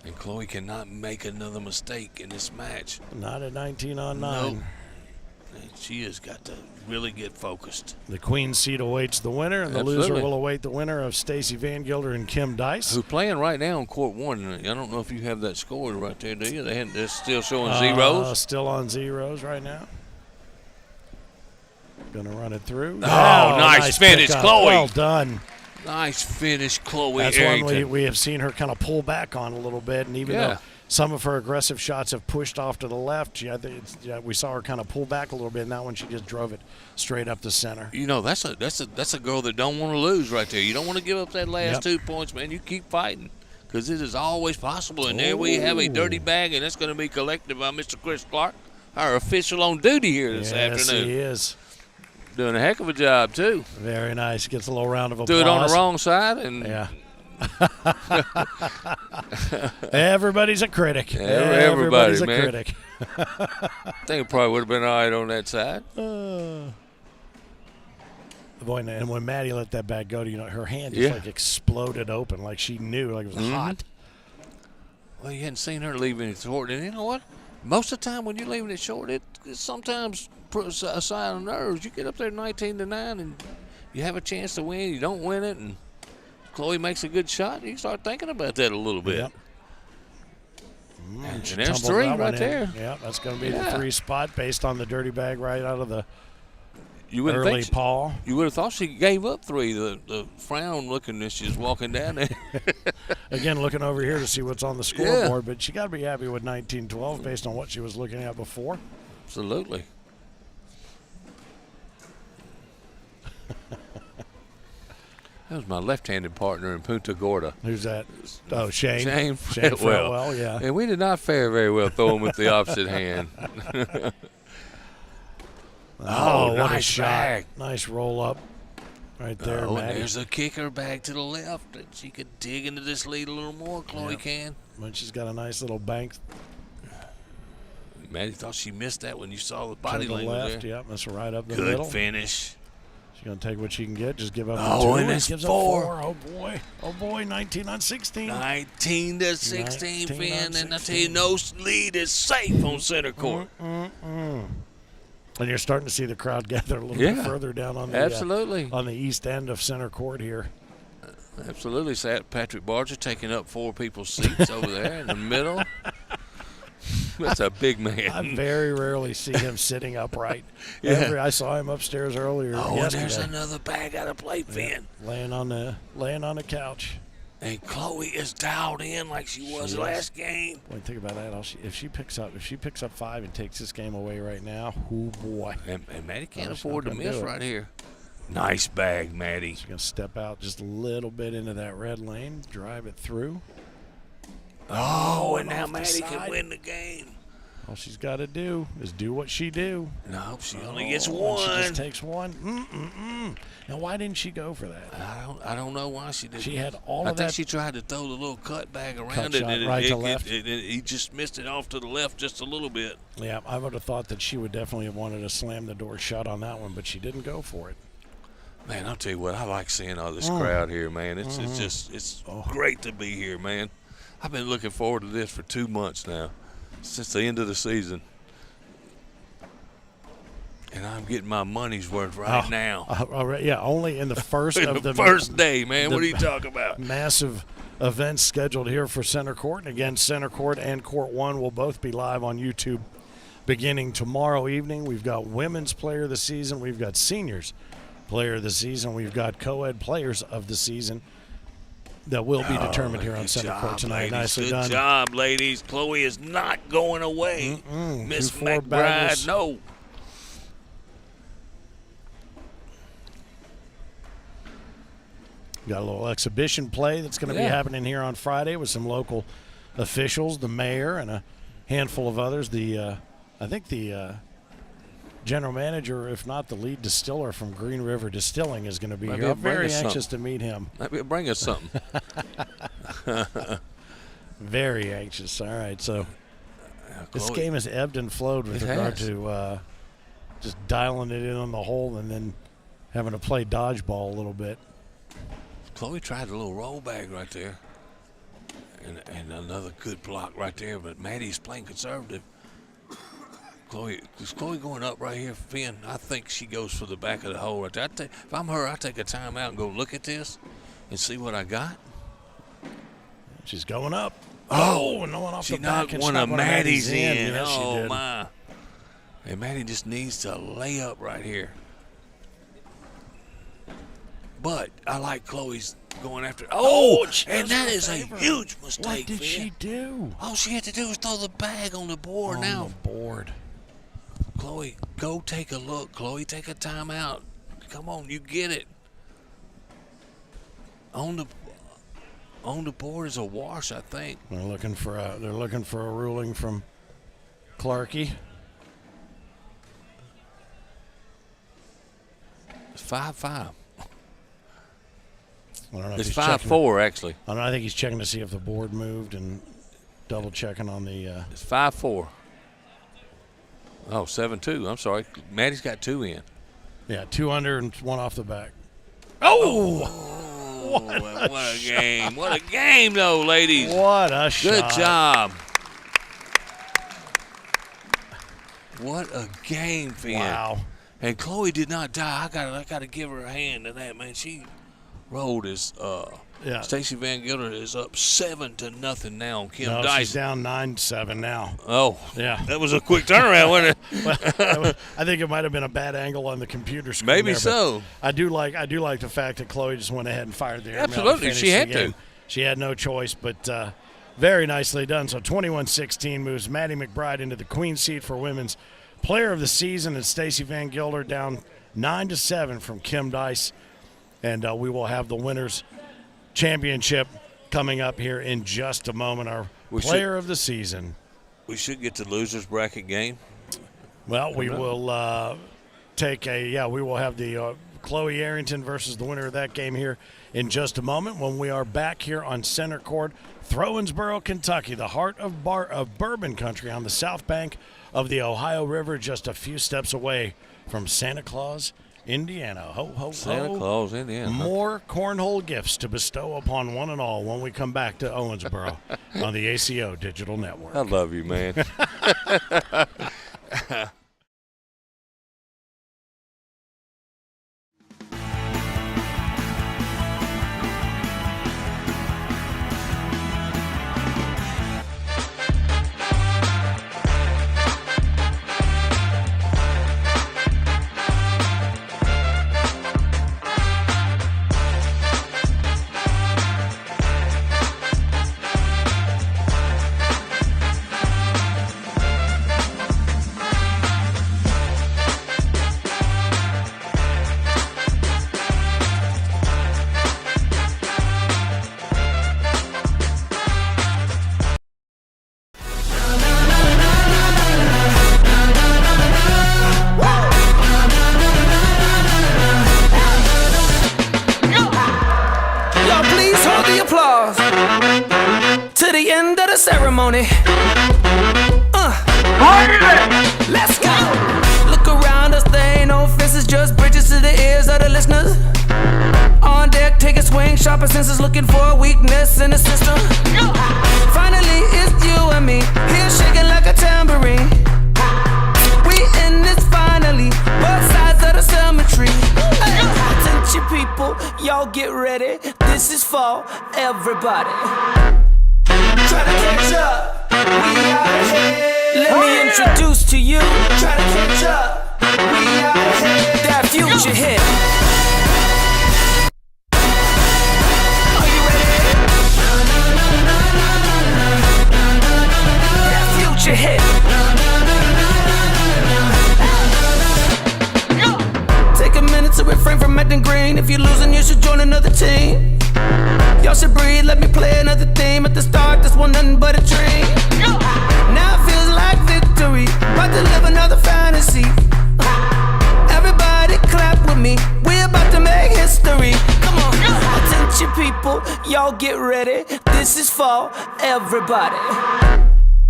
And Chloe cannot make another mistake in this match. Not at 19 on 9. Nope. And she has got to really get focused. The queen seat awaits the winner, and the loser will await the winner of Stacy Van Gilder and Kim Dice. Who's playing right now on court 1. I don't know if you have that score right there, do you? They're still showing zeros. Still on zeros right now. Going to run it through. Oh, nice finish, Chloe. Well done. Nice finish, Chloe That's Arrington. one we have seen her kind of pull back on a little bit, and even though some of her aggressive shots have pushed off to the left, we saw her kind of pull back a little bit, and that one she just drove it straight up the center. You know, that's a girl that don't want to lose right there. You don't want to give up that last 2 points, man. You keep fighting because it is always possible. And there we have a dirty bag, and that's going to be collected by Mr. Chris Clark, our official on duty here this afternoon. Yes, he is. Doing a heck of a job, too. Very nice. Gets a little round of applause. Do it on the wrong side. And everybody's a critic. Everybody's a man. critic. I think it probably would have been all right on that side. Boy, and when Maddie let that bag go, her hand just like exploded open, like she knew, like it was hot. Well, you hadn't seen her leaving it short. And you know what? Most of the time when you're leaving it short, it sometimes puts a sign of nerves. You get up there 19-9 and you have a chance to win. You don't win it, and Chloe makes a good shot. You start thinking about that a little bit. Yep. And there's 3 right there. Yeah, that's going to be the 3 spot based on the dirty bag right out of the You wouldn't early think paw. You would have thought she gave up 3. The frown looking as she's walking down there. Again, looking over here to see what's on the scoreboard, but she got to be happy with 19-12 based on what she was looking at before. Absolutely. That was my left-handed partner in Punta Gorda. Who's that? Oh, Shane. Shane Fretwell, yeah. And we did not fare very well throwing with the opposite hand. What nice a shot. bag. Nice roll up right there, and Maddie. there's a kicker back to the left. And she could dig into this lead a little more, Chloe can. But she's got a nice little bank Maddie thought she missed that when you saw the to body the language left. there. Yep, that's right up the Good middle. finish. She's going to take what she can get. Just give up Oh, the 2. and it's gives 4. Up 4. Oh, boy, 19 on 16. 19-16, 19 Finn. on And I tell you, no lead is safe on center court. And you're starting to see the crowd gather a little bit further down on the on the east end of center court here. Absolutely. Patrick Barger taking up 4 people's seats over there in the middle. That's a big man. I very rarely see him sitting upright. Yeah. I saw him upstairs earlier Oh, yesterday. and there's another bag out of plate, Finn. Laying on the couch. And Chloe is dialed in like she was last game. Boy, think about that. If she picks up 5 and takes this game away right now, oh boy. And Maddie can't afford to miss right here. Nice bag, Maddie. She's gonna step out just a little bit into that red lane, drive it through. Oh, and now Maddie can win the game. All she's got to do is do what she do. No, she only gets one. She just takes one. Now, why didn't she go for that? I don't know why she didn't. She had all of that. I think she tried to throw the little cut bag around it, and right to left. He just missed it off to the left just a little bit. Yeah, I would have thought that she would definitely have wanted to slam the door shut on that one, but she didn't go for it. Man, I'll tell you what, I like seeing all this crowd here, man. It's great to be here, man. I've been looking forward to this for 2 months now, since the end of the season. And I'm getting my money's worth right now. Yeah, only in the first of the first day, man. What are you talking about? Massive events scheduled here for Center Court. And again, Center Court and Court 1 will both be live on YouTube beginning tomorrow evening. We've got Women's Player of the Season. We've got Seniors Player of the Season. We've got Coed Players of the Season that will be determined here on Center Court tonight. Nicely done. Good job, ladies. Chloe is not going away. Miss McBride, no. Got a little exhibition play that's going to be happening here on Friday with some local officials, the mayor, and a handful of others. I think the general manager, if not the lead distiller from Green River Distilling, is going to be here. I'm very anxious to meet him. Maybe bring us something. Very anxious. All right, so this game has ebbed and flowed with regard to just dialing it in on the hole and then having to play dodgeball a little bit. Chloe tried a little roll bag right there. And another good block right there, but Maddie's playing conservative. Is Chloe going up right here, Finn? I think she goes for the back of the hole right there. If I'm her, I take a timeout and go look at this and see what I got. She's going up. Oh, no one off the back. She knocked one of Maddie's in. Yes, oh, my. And Maddie just needs to lay up right here. But I like Chloe's going after. Oh, and that is a huge mistake. What did she do? All she had to do was throw the bag on the board now. On the board. Chloe, go take a look. Chloe, take a timeout. Come on, you get it. On the board is a wash, I think. They're looking for a ruling from Clarkey. It's 5-5. It's 5-4, actually. I don't know. I think he's checking to see if the board moved and double checking on the. It's 5-4. Oh, 7-2. I'm sorry. Maddie's got 2 in. Yeah, 200 and 1 off the back. Oh! What a game. What a game, though, ladies. What a shot. Good job. What a game, Finn. Wow. And Chloe did not die. I got to give her a hand to that, man. She rolled as Stacy Van Gilder is up 7-0 now on Kim Dyson. She's down 9-7 now. Oh, yeah. That was a quick turnaround, wasn't it? Well, I think it might have been a bad angle on the computer screen. Maybe there, so. I do like the fact that Chloe just went ahead and fired the air. Absolutely, she had to. She had no choice, but very nicely done. So 21-16 moves Maddie McBride into the queen seat for Women's Player of the Season, and Stacy Van Gilder down 9-7 from Kim Dice. And we will have the winners' championship coming up here in just a moment. Our player of the season. We should get to losers bracket game. Well, we will we will have the Chloe Arrington versus the winner of that game here in just a moment when we are back here on Center Court, Throwensboro, Kentucky, the heart of bourbon country on the south bank of the Ohio River, just a few steps away from Santa Claus, Indiana. Ho, ho, ho. Santa Claus, Indiana. More cornhole gifts to bestow upon one and all when we come back to Owensboro on the ACO Digital Network. I love you, man. on it. Let's go. Look around us, there ain't no fences, just bridges to the ears of the listeners. On deck, take a swing, sharper senses, looking for a weakness in the system. Finally, it's you and me, here shaking like a tambourine. We in this finally, both sides of the cemetery. Hey, attention people, y'all get ready. This is for everybody. Try to catch up, we out ahead. Let me introduce to you. Try to catch up, we out ahead. That future hit. Are you ready? That future hit. Take a minute to refrain from acting green. If you're losing, you should join another team. Y'all should breathe, let me play another theme. At the start, this one nothing but a dream. Now it feels like victory, about to live another fantasy. Everybody clap with me, we're about to make history. Come on, attention people, y'all get ready. This is for everybody.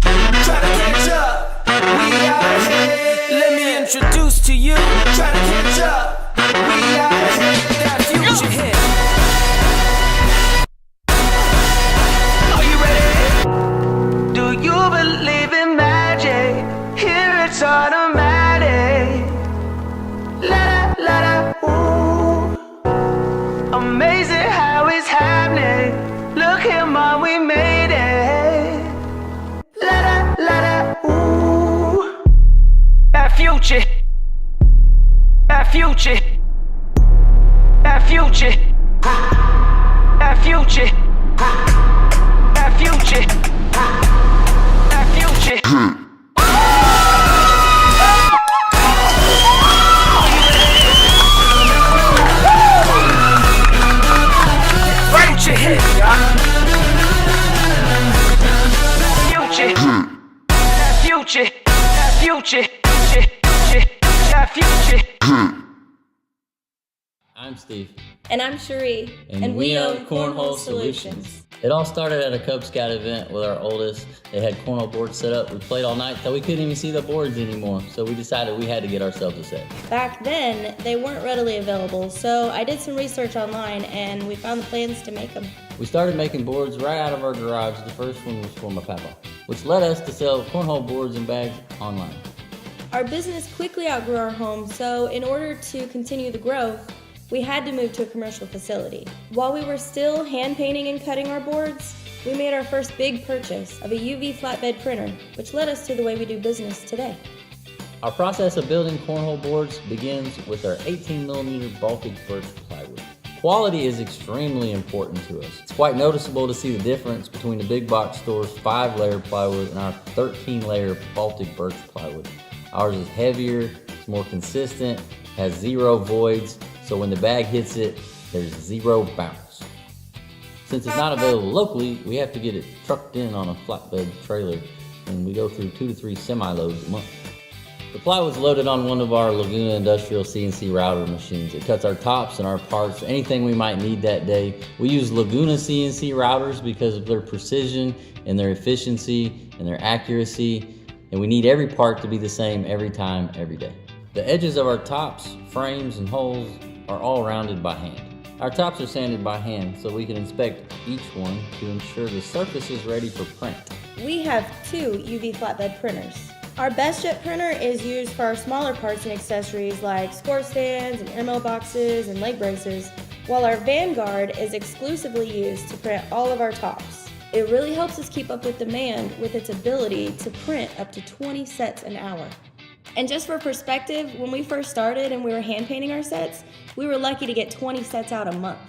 Try to catch up, we out ahead. Let me introduce to you. Try to catch up, we out ahead. That future hit. Are you ready? Do you believe in magic? Here it's automatic. La da la da, ooh. Amazing how it's happening. Look here, mom, we made it. La da, ooh. That future. That future. That future. That future. That future. That future. Future hit. Future. That future. That future. That future. I'm Steve. And I'm Cherie. And we own Cornhole Solutions. It all started at a Cub Scout event with our oldest. They had cornhole boards set up. We played all night till we couldn't even see the boards anymore. So we decided we had to get ourselves a set. Back then, they weren't readily available, so I did some research online and we found the plans to make them. We started making boards right out of our garage. The first one was for my papa, which led us to sell cornhole boards and bags online. Our business quickly outgrew our home, so in order to continue the growth, we had to move to a commercial facility. While we were still hand painting and cutting our boards, we made our first big purchase of a UV flatbed printer, which led us to the way we do business today. Our process of building cornhole boards begins with our 18mm Baltic birch plywood. Quality is extremely important to us. It's quite noticeable to see the difference between the big box store's 5-layer plywood and our 13-layer Baltic birch plywood. Ours is heavier, it's more consistent, has 0 voids, so when the bag hits it, there's 0 bounce. Since it's not available locally, we have to get it trucked in on a flatbed trailer, and we go through 2 to 3 semi-loads a month. The plywood's loaded on one of our Laguna Industrial CNC router machines. It cuts our tops and our parts, anything we might need that day. We use Laguna CNC routers because of their precision and their efficiency and their accuracy, and we need every part to be the same every time, every day. The edges of our tops, frames, and holes are all rounded by hand. Our tops are sanded by hand so we can inspect each one to ensure the surface is ready for print. We have 2 UV flatbed printers. Our Best Jet printer is used for our smaller parts and accessories like score stands and air mailboxes and leg braces, while our Vanguard is exclusively used to print all of our tops. It really helps us keep up with demand with its ability to print up to 20 sets an hour. And just for perspective, when we first started and we were hand painting our sets, we were lucky to get 20 sets out a month.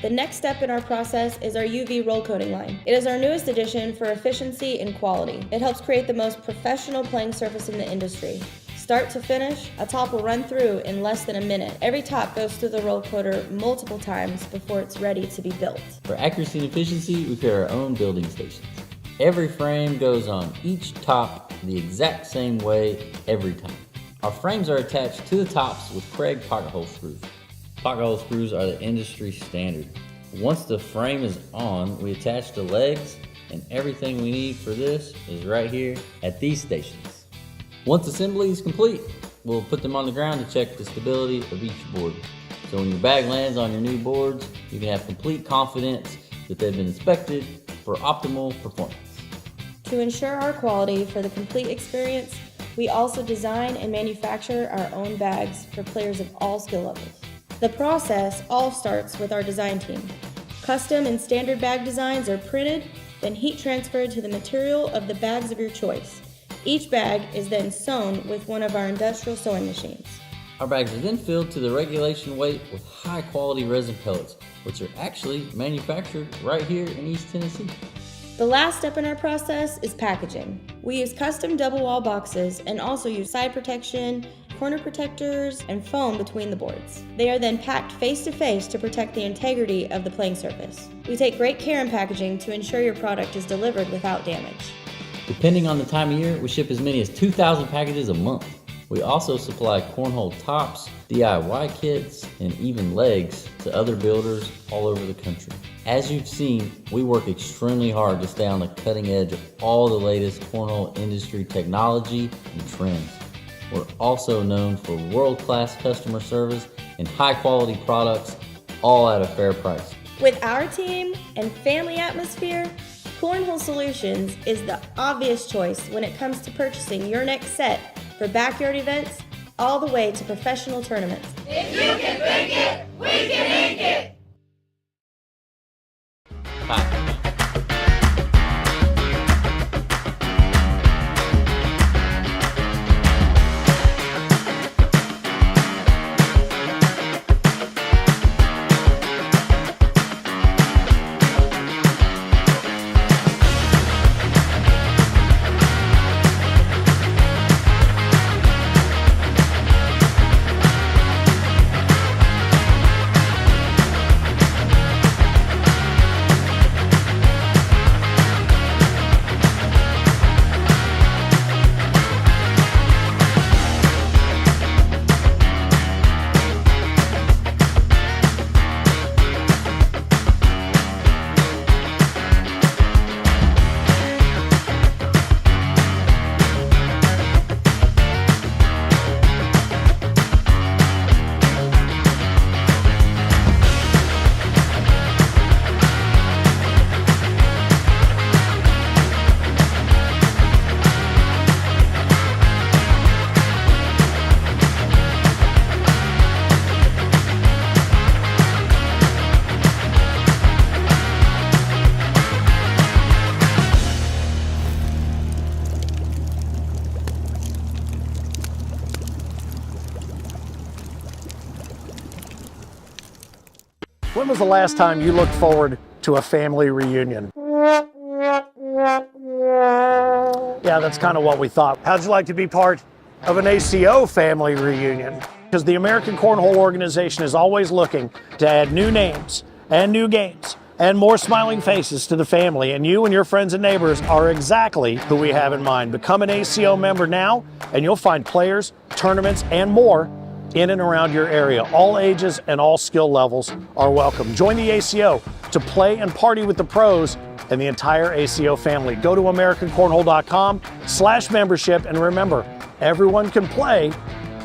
The next step in our process is our UV roll coating line. It is our newest addition for efficiency and quality. It helps create the most professional playing surface in the industry. Start to finish, a top will run through in less than a minute. Every top goes through the roll coater multiple times before it's ready to be built. For accuracy and efficiency, we create our own building stations. Every frame goes on each top the exact same way every time. Our frames are attached to the tops with Craig pocket hole screws. Pocket hole screws are the industry standard. Once the frame is on, we attach the legs and everything we need for this is right here at these stations. Once assembly is complete, we'll put them on the ground to check the stability of each board. So when your bag lands on your new boards, you can have complete confidence that they've been inspected for optimal performance. To ensure our quality for the complete experience, we also design and manufacture our own bags for players of all skill levels. The process all starts with our design team. Custom and standard bag designs are printed, then heat transferred to the material of the bags of your choice. Each bag is then sewn with one of our industrial sewing machines. Our bags are then filled to the regulation weight with high quality resin pellets, which are actually manufactured right here in East Tennessee. The last step in our process is packaging. We use custom double wall boxes and also use side protection, corner protectors, and foam between the boards. They are then packed face to face to protect the integrity of the playing surface. We take great care in packaging to ensure your product is delivered without damage. Depending on the time of year, we ship as many as 2,000 packages a month. We also supply cornhole tops, DIY kits, and even legs to other builders all over the country. As you've seen, we work extremely hard to stay on the cutting edge of all the latest cornhole industry technology and trends. We're also known for world-class customer service and high-quality products, all at a fair price. With our team and family atmosphere, Cornhole Solutions is the obvious choice when it comes to purchasing your next set for backyard events all the way to professional tournaments. If you can think it, we can ink it. Hi. When was the last time you looked forward to a family reunion? Yeah, that's kind of what we thought. How'd you like to be part of an ACO family reunion? Because the American Cornhole Organization is always looking to add new names and new games and more smiling faces to the family, and you and your friends and neighbors are exactly who we have in mind. Become an ACO member now, and you'll find players, tournaments, and more in and around your area. All ages and all skill levels are welcome. Join the ACO to play and party with the pros and the entire ACO family. Go to AmericanCornhole.com/membership, and remember, everyone can play,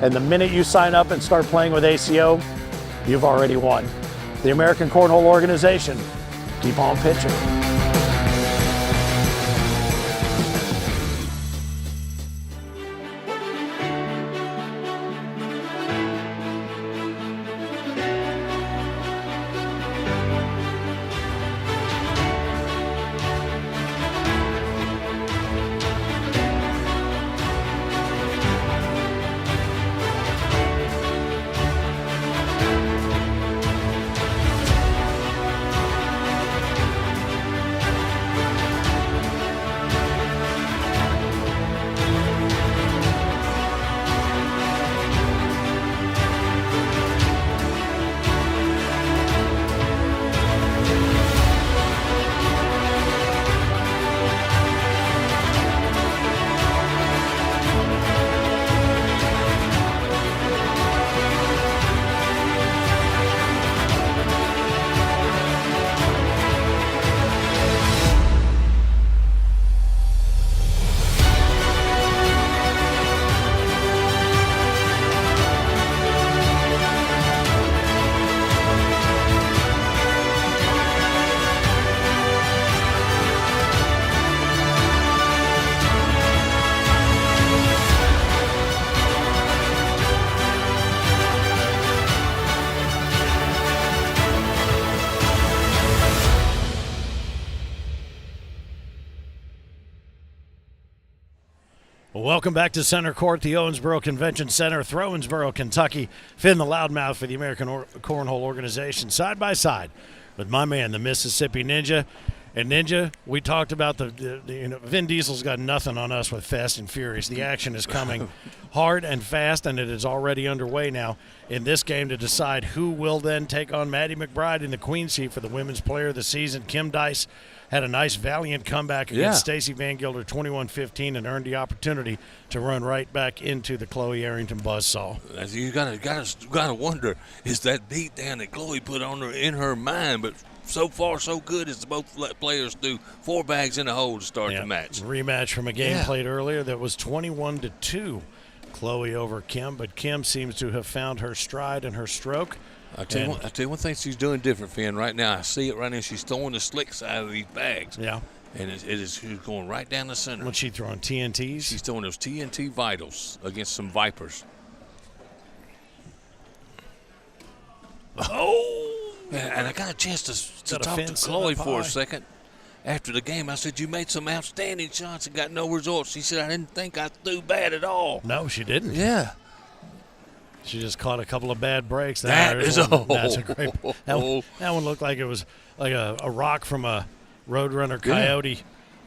and the minute you sign up and start playing with ACO, you've already won. The American Cornhole Organization, keep on pitching. Well, welcome back to Center Court, the Owensboro Convention Center, Owensboro, Kentucky. Finn, the loudmouth for the American Cornhole Organization, side by side with my man, the Mississippi Ninja. And Ninja, we talked about Vin Diesel's got nothing on us with Fast and Furious. The action is coming hard and fast, and it is already underway now in this game to decide who will then take on Maddie McBride in the Queen seat for the Women's Player of the Season. Kim Dice had a nice, valiant comeback against Stacy Van Gilder, 21-15, and earned the opportunity to run right back into the Chloe Arrington buzzsaw. You gotta wonder, is that beat down that Chloe put on her in her mind? But so far, so good as both players do. 4 bags in the hole to start the match. Rematch from a game played earlier that was 21-2. Chloe over Kim, but Kim seems to have found her stride and her stroke. I'll tell you one thing she's doing different, Finn. Right now, I see it right now. She's throwing the slick side of these bags. Yeah. And she's going right down the center. What's she throwing, TNTs? She's throwing those TNT Vitals against some Vipers. Oh! And I got a chance to talk to Chloe for a second. After the game, I said, you made some outstanding shots and got no results. She said, I didn't think I threw bad at all. No, she didn't. Yeah. She just caught a couple of bad breaks. That's a great. That one looked like it was like a rock from a Roadrunner Coyote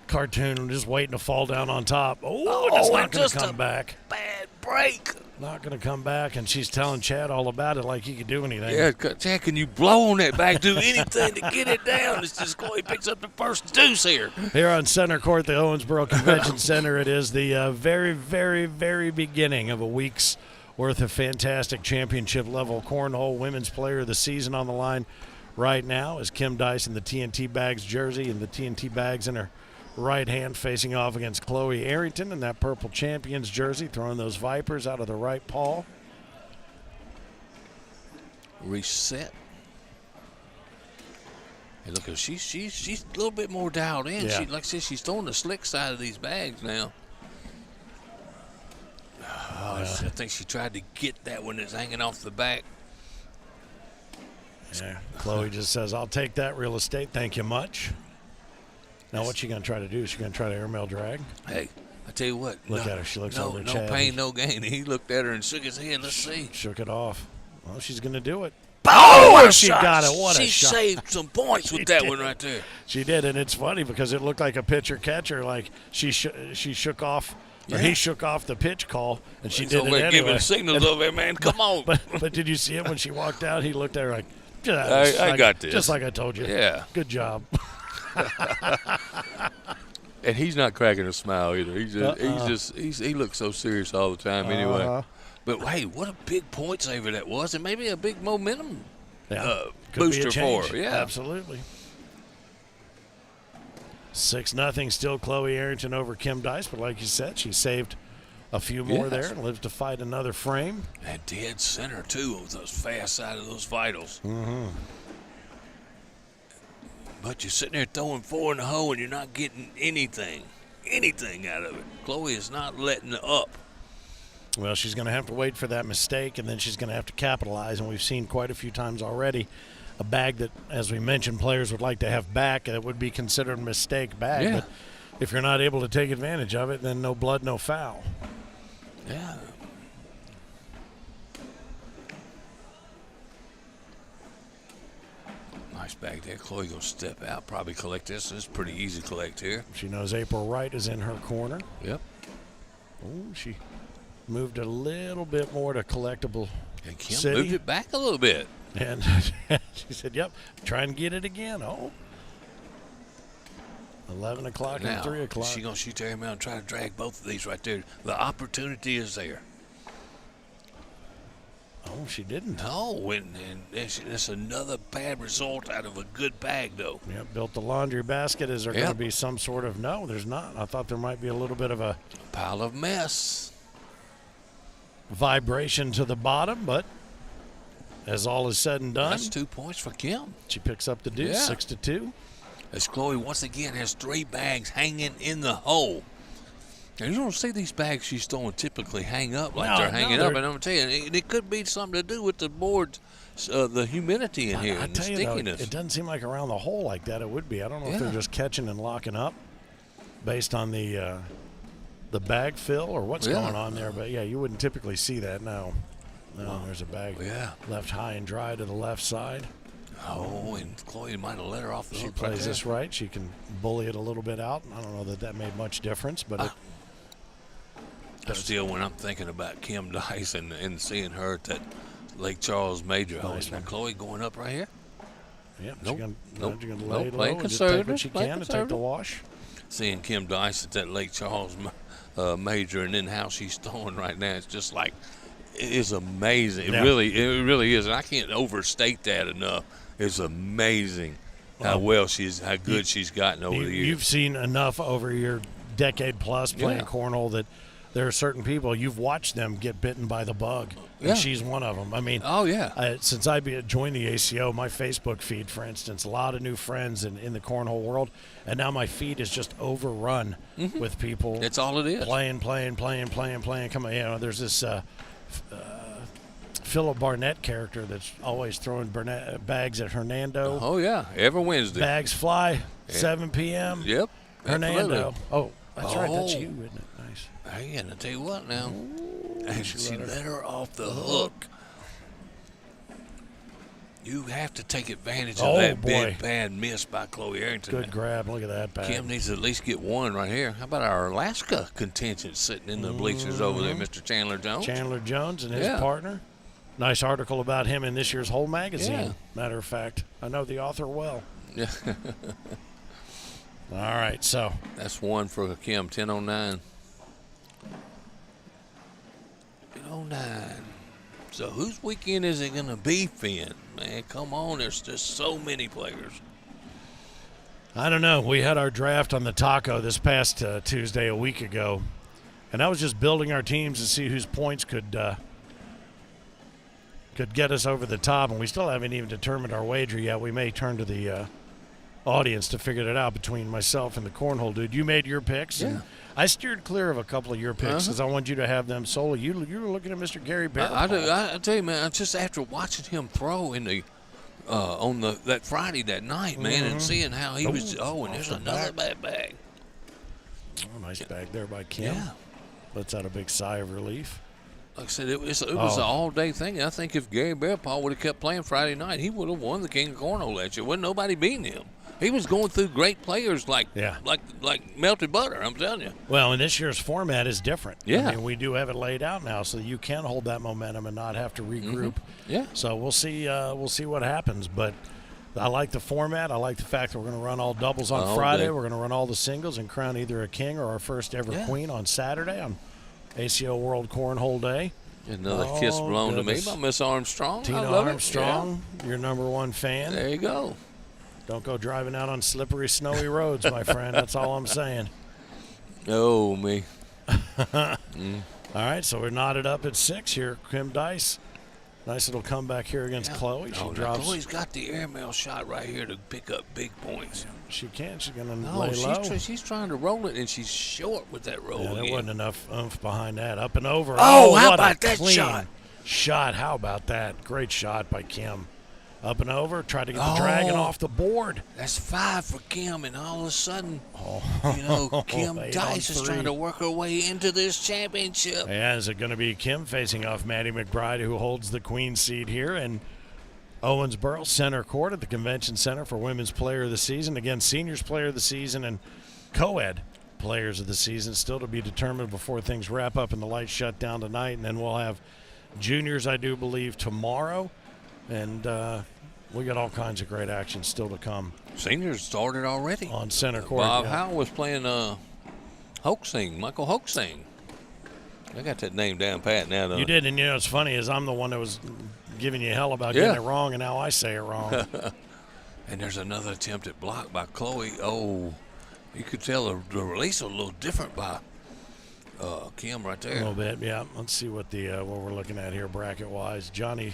cartoon, just waiting to fall down on top. It's not going to come back. Bad break. Not going to come back, and she's telling Chad all about it like he could do anything. Yeah, Chad, can you blow on that bag, do anything to get it down? It's just Chloe picks up the first deuce here. Here on Center Court, the Owensboro Convention Center, it is the very, very, very beginning of a week's worth of fantastic championship-level cornhole. Women's Player of the Season on the line right now is Kim Dice in the TNT Bags jersey and the TNT Bags in her right hand, facing off against Chloe Arrington in that purple champions jersey, throwing those Vipers out of the right paw. Reset. Hey, look, she's a little bit more dialed in. Yeah. Like I said, she's throwing the slick side of these bags now. I think she tried to get that one that's hanging off the back. Yeah, Chloe just says, I'll take that real estate, thank you much. Now what's she going to try to do? Is she going to try to airmail drag? Hey, I tell you what. Look at her. She looks over at No Chad. pain, no gain. He looked at her and shook his head. Let's see. Shook it off. Well, she's going to do it. Oh, she got it. What a she shot. saved some points with that one right there. She did, and it's funny because it looked like a pitcher-catcher. Like she shook off, or he shook off the pitch call, and she did it anyway. Giving signals over there, man. Come on. But did you see it when she walked out? He looked at her like, I got this. Just like I told you. Yeah. Good job. And he's not cracking a smile either. He looks so serious all the time anyway. But hey, what a big point saver that was, and maybe a big momentum booster for her. Yeah, absolutely. 6-0 still Chloe Arrington over Kim Dice, but like you said, she saved a few more there and lives to fight another frame. And dead center too with those fast side of those Vitals. Mm-hmm. But you're sitting there throwing 4 in the hole and you're not getting anything out of it. Chloe is not letting up. Well, she's going to have to wait for that mistake, and then she's going to have to capitalize. And we've seen quite a few times already a bag that, as we mentioned, players would like to have back. That would be considered a mistake bag. Yeah. But if you're not able to take advantage of it, then no blood, no foul. Yeah. Nice bag there. Chloe going to step out, probably collect this. It's pretty easy to collect here. She knows April Wright is in her corner. Yep. Oh, she moved a little bit more to collectable And Kim city. moved it back a little bit. And she said, yep, try and get it again. 11 o'clock and 3 o'clock. She's going to shoot there and try to drag both of these right there. The opportunity is there. Oh, she didn't. No, and it's another bad result out of a good bag, though. Yeah, built the laundry basket. Is there going to be some sort of – no, there's not. I thought there might be a little bit of a pile of mess. Vibration to the bottom, but as all is said and done. That's 2 points for Kim. She picks up the deuce, 6-2. As Chloe once again has 3 bags hanging in the hole. And you don't see these bags she's throwing typically hang up like they're hanging up. And I'm telling you, it could be something to do with the board, the humidity in here and the stickiness. It doesn't seem like around the hole like that it would be. I don't know if they're just catching and locking up based on the the bag fill or what's going on there. But, yeah, you wouldn't typically see that. No, there's a bag left high and dry to the left side. Oh, and Chloe might have let her off the hook. She plays this right. She can bully it a little bit out. I don't know that made much difference, but still, when I'm thinking about Kim Dice and seeing her at that Lake Charles Major host, now Chloe going up right here. Yeah, nope. She's going to lay low playing and just take what conservative. she can and take the wash. Seeing Kim Dice at that Lake Charles Major and then how she's throwing right now, it's just like, it is amazing. It really is, and I can't overstate that enough. It's amazing how good she's gotten over the years. You've seen enough over your decade plus playing cornhole that there are certain people you've watched them get bitten by the bug, and she's one of them. I mean, since I joined the ACO, my Facebook feed, for instance, a lot of new friends in the cornhole world, and now my feed is just overrun with people. That's all it is. Playing. Come on, there's this Philip Barnett character that's always throwing bags at Hernando. Oh, yeah, every Wednesday. Bags fly, 7 p.m. Yep. Hernando. Absolutely. Oh, that's right. That's you, isn't it? Nice. Hey, and I tell you what now. And she let her off the hook. You have to take advantage of that big bad miss by Chloe Arrington. Good grab. Look at that bag. Kim needs to at least get one right here. How about our Alaska contingent sitting in the bleachers over there, Mr. Chandler Jones? Chandler Jones and his partner. Nice article about him in this year's Whole magazine. Yeah. Matter of fact, I know the author well. Yeah. All right, so. That's one for Kim, 10:09. 10:09. So whose weekend is it going to be, Finn? Man, come on. There's just so many players. I don't know. We had our draft on the Taco this past Tuesday a week ago, and I was just building our teams to see whose points could get us over the top, and we still haven't even determined our wager yet. We may turn to the audience to figure it out between myself and the cornhole dude. You made your picks. And I steered clear of a couple of your picks because I want you to have them solo. You were looking at Mr. Gary Bear. I tell you, man, just after watching him throw in the on that Friday that night, man, and seeing how he was. Oh, and there's another bad bag. Oh, nice bag there by Kim. Yeah. Lets out a big sigh of relief. Like I said, it was an all-day thing. I think if Gary Bearpaw would have kept playing Friday night, he would have won the King of Cornhole that year. Wasn't nobody beating him. He was going through great players like melted butter, I'm telling you. Well, and this year's format is different. Yeah. I mean, we do have it laid out now so you can hold that momentum and not have to regroup. Yeah. So we'll see what happens. But I like the format. I like the fact that we're going to run all doubles on Friday. We're going to run all the singles and crown either a king or our first ever queen on Saturday on ACO World Cornhole Day. Another kiss blown to me by Miss Armstrong. Tina Armstrong, your number one fan. There you go. Don't go driving out on slippery, snowy roads, my friend. That's all I'm saying. Oh, me. All right, so we're knotted up at 6 here. Kim Dice. Nice little comeback here against Chloe. She drops. Chloe's got the airmail shot right here to pick up big points. She can. She's going to lay low. She's trying to roll it, and she's short with that roll. Yeah, there wasn't enough oomph behind that. Up and over. Oh, how what about a that clean shot? How about that? Great shot by Kim. Up and over. Tried to get the dragon off the board. That's 5 for Kim, and all of a sudden, Kim Dice is trying to work her way into this championship. Yeah, is it going to be Kim facing off Maddie McBride, who holds the queen seat here, and Owensboro Center Court at the Convention Center for Women's Player of the Season. Again, Seniors Player of the Season and Coed Players of the Season still to be determined before things wrap up and the lights shut down tonight. And then we'll have juniors, I do believe, tomorrow. And we got all kinds of great action still to come. Seniors started already. On Center Court. Bob Howell was playing Michael Hoaxing. I got that name down pat now, though. You did, and it's funny is I'm the one that was giving you hell about getting it wrong, and now I say it wrong. And there's another attempt at block by Chloe. Oh, you could tell the release a little different by Kim right there. A little bit, yeah. Let's see what what we're looking at here bracket-wise. Johnny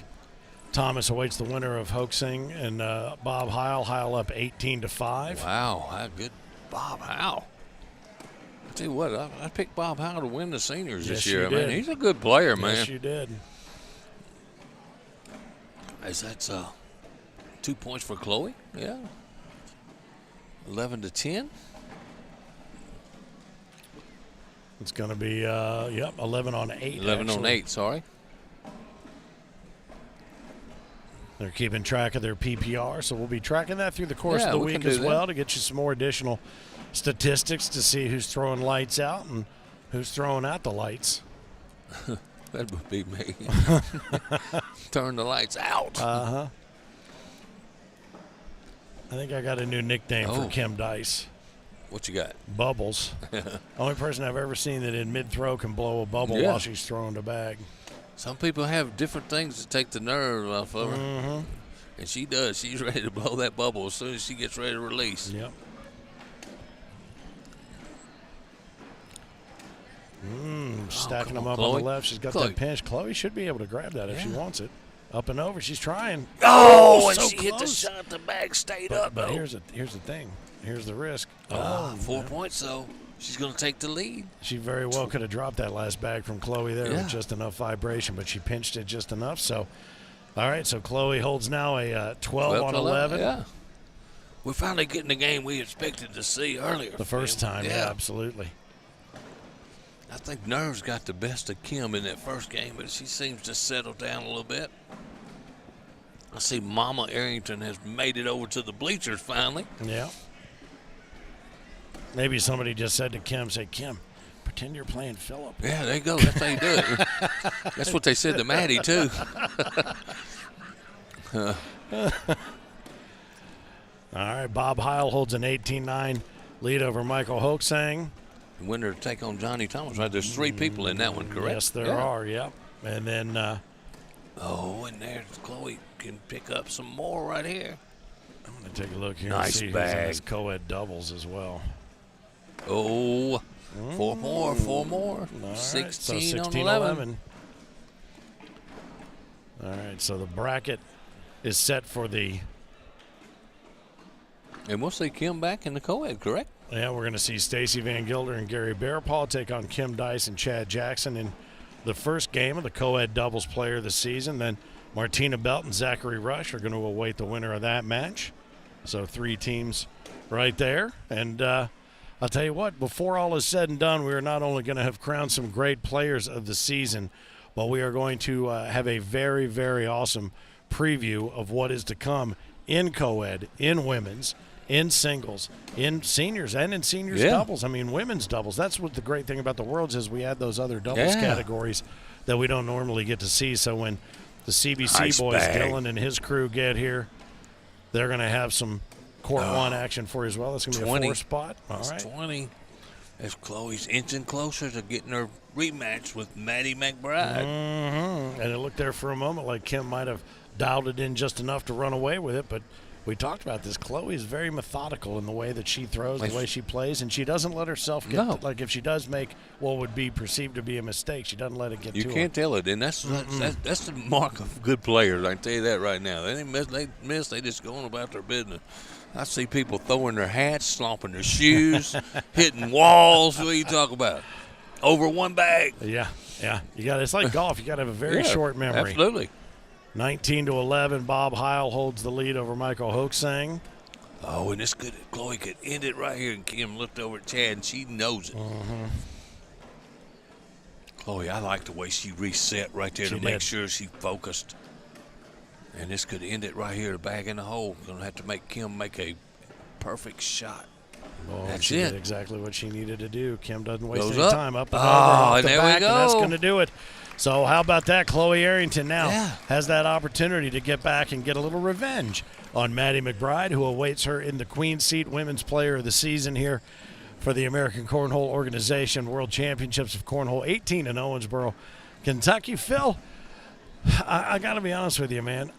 Thomas awaits the winner of Hoaxing, and Bob Heil up 18-5. Wow, how good Bob Howell. I tell you what, I picked Bob Howell to win the seniors this year. Man, he's a good player, man. Yes, you did. That's 2 points for Chloe. Yeah. 11-10. It's going to be, 11 on 8. 11 on actually. 8, sorry. They're keeping track of their PPR, so we'll be tracking that through the course of the we week can do as that. well to get you some more additional statistics to see who's throwing lights out and who's throwing out the lights. That would be me. Turn the lights out. Uh-huh. I think I got a new nickname for Oh. Kim Dice. What you got? Bubbles. Only person I've ever seen that in mid-throw can blow a bubble Yeah. while she's throwing the bag. Some people have different things to take the nerve off of her. Mm-hmm. And she does. She's ready to blow that bubble as soon as she gets ready to release. Yep. Stacking them up on Chloe. the left. She's got Chloe. that pinch. Chloe should be able to grab that if she Yeah. wants it. Up and over. She's trying. Oh, and so she hit the close. shot. The bag stayed But, up, but though. here's the thing. Here's the risk. 4 points, though. She's going to take the lead. She very well could have dropped that last bag from Chloe there Yeah. with just enough vibration, but she pinched it just enough. So, all right, so Chloe holds now a 12 on 11. Yeah. We're finally getting the game we expected to see earlier. The first man. time, yeah, absolutely. I think nerves got the best of Kim in that first game, but she seems to settle down a little bit. I see Mama Arrington has made it over to the bleachers finally. Yeah. Maybe somebody just said to Kim, say, Kim, pretend you're playing Phillip. Yeah, there you go. That's how you do it. That's what they said to Maddie, too. All right, Bob Heil holds an 18-9 lead over Michael Hoaxang. The winner to take on Johnny Thomas, right? There's 3 people in that one, correct? Yes, there Yeah. are, yep. And then Oh, and there's Chloe can pick up some more right here. I'm going to take a look here Nice and see bag. who's in his Coed doubles as well. Oh, 4 more. All right, 16 so on 11. All right, so the bracket is set for the And we'll see Kim back in the co-ed, correct? Yeah, we're going to see Stacy Van Gilder and Gary Bearpaw take on Kim Dice and Chad Jackson in the first game of the co-ed doubles player of the season. Then Martina Belt and Zachary Rush are going to await the winner of that match. So 3 teams right there. And I'll tell you what, before all is said and done, we are not only going to have crowned some great players of the season, but we are going to have a very, very awesome preview of what is to come in co-ed, in women's, in singles, in seniors, and in seniors doubles. I mean, women's doubles. That's what the great thing about the Worlds is we add those other doubles categories that we don't normally get to see. So when the CBC boys, Dylan and his crew, get here, they're going to have some Court 1 action for you as well. That's going to be a 4 spot. All right. 20. As Chloe's inching closer to getting her rematch with Maddie McBride. Mm-hmm. And it looked there for a moment like Kim might have dialed it in just enough to run away with it, but we talked about this. Chloe is very methodical in the way that she throws, the way she plays, and she doesn't let herself get like if she does make what would be perceived to be a mistake, she doesn't let it get to her. You can't tell it, and that's the mark of good players. I can tell you that right now. They didn't miss. They just going about their business. I see people throwing their hats, slomping their shoes, hitting walls. What are you talking about? Over one bag. Yeah. You got it's like golf. You got to have a very short memory. Absolutely. 19-11, Bob Heil holds the lead over Michael Hoaxang. Oh, and Chloe could end it right here, and Kim looked over at Chad, and she knows it. Mm-hmm. Chloe, I like the way she reset right there to make sure she focused. And this could end it right here, the bag in the hole. Going to have to make Kim make a perfect shot. Oh, That's she it. did exactly what she needed to do. Kim doesn't waste Goes any up. time. Up and Oh, over, off and the there we back, and that's go. going to do it. So how about that? Chloe Arrington now has that opportunity to get back and get a little revenge on Maddie McBride, who awaits her in the Queen Seat Women's Player of the Season here for the American Cornhole Organization World Championships of Cornhole 18 in Owensboro, Kentucky. Phil, I got to be honest with you, man.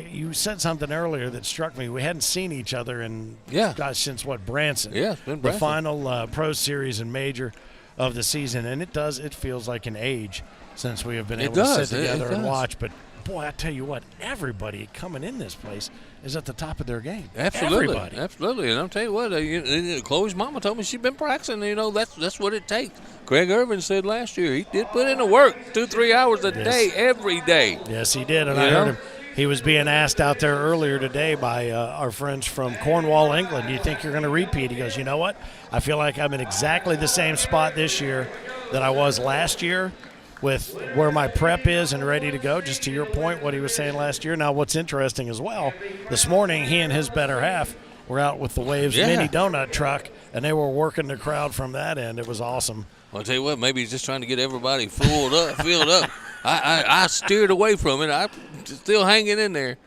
You said something earlier that struck me. We hadn't seen each other in since what, Branson? Yeah, it's been the Branson. final Pro Series and Major of the season, and it feels like an age since we have been able to sit together and watch. But boy, I tell you what, everybody coming in this place is at the top of their game. Absolutely, Everybody. absolutely. And I'll tell you what, Chloe's mama told me she's been practicing. That's what it takes. Craig Irvin said last year he did put in the work 2-3 hours a day, every day. Yes, he did, and I heard him. he was being asked out there earlier today by our friends from Cornwall, England, do you think you're going to repeat? He goes, you know what? I feel like I'm in exactly the same spot this year that I was last year with where my prep is and ready to go, just to your point, what he was saying last year. Now, what's interesting as well, this morning he and his better half were out with the Waves mini donut truck, and they were working the crowd from that end. It was awesome. Well, I'll tell you what, maybe he's just trying to get everybody filled up. I steered away from it. I'm still hanging in there.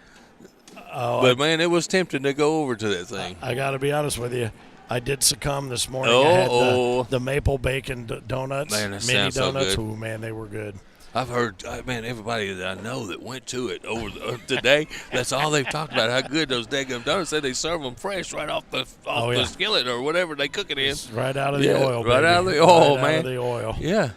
But, man, it was tempting to go over to that thing. I got to be honest with you. I did succumb this morning. I had the maple bacon donuts, man, that mini sounds so donuts. good. Oh, man, they were good. I've heard, man, everybody that I know that went to it over today, that's all they've talked about, how good those daggum donuts. Said they serve them fresh right off the skillet or whatever they cook it in. It's right out of the oil, right baby. out of the oil, right man. Out of the oil. Yeah.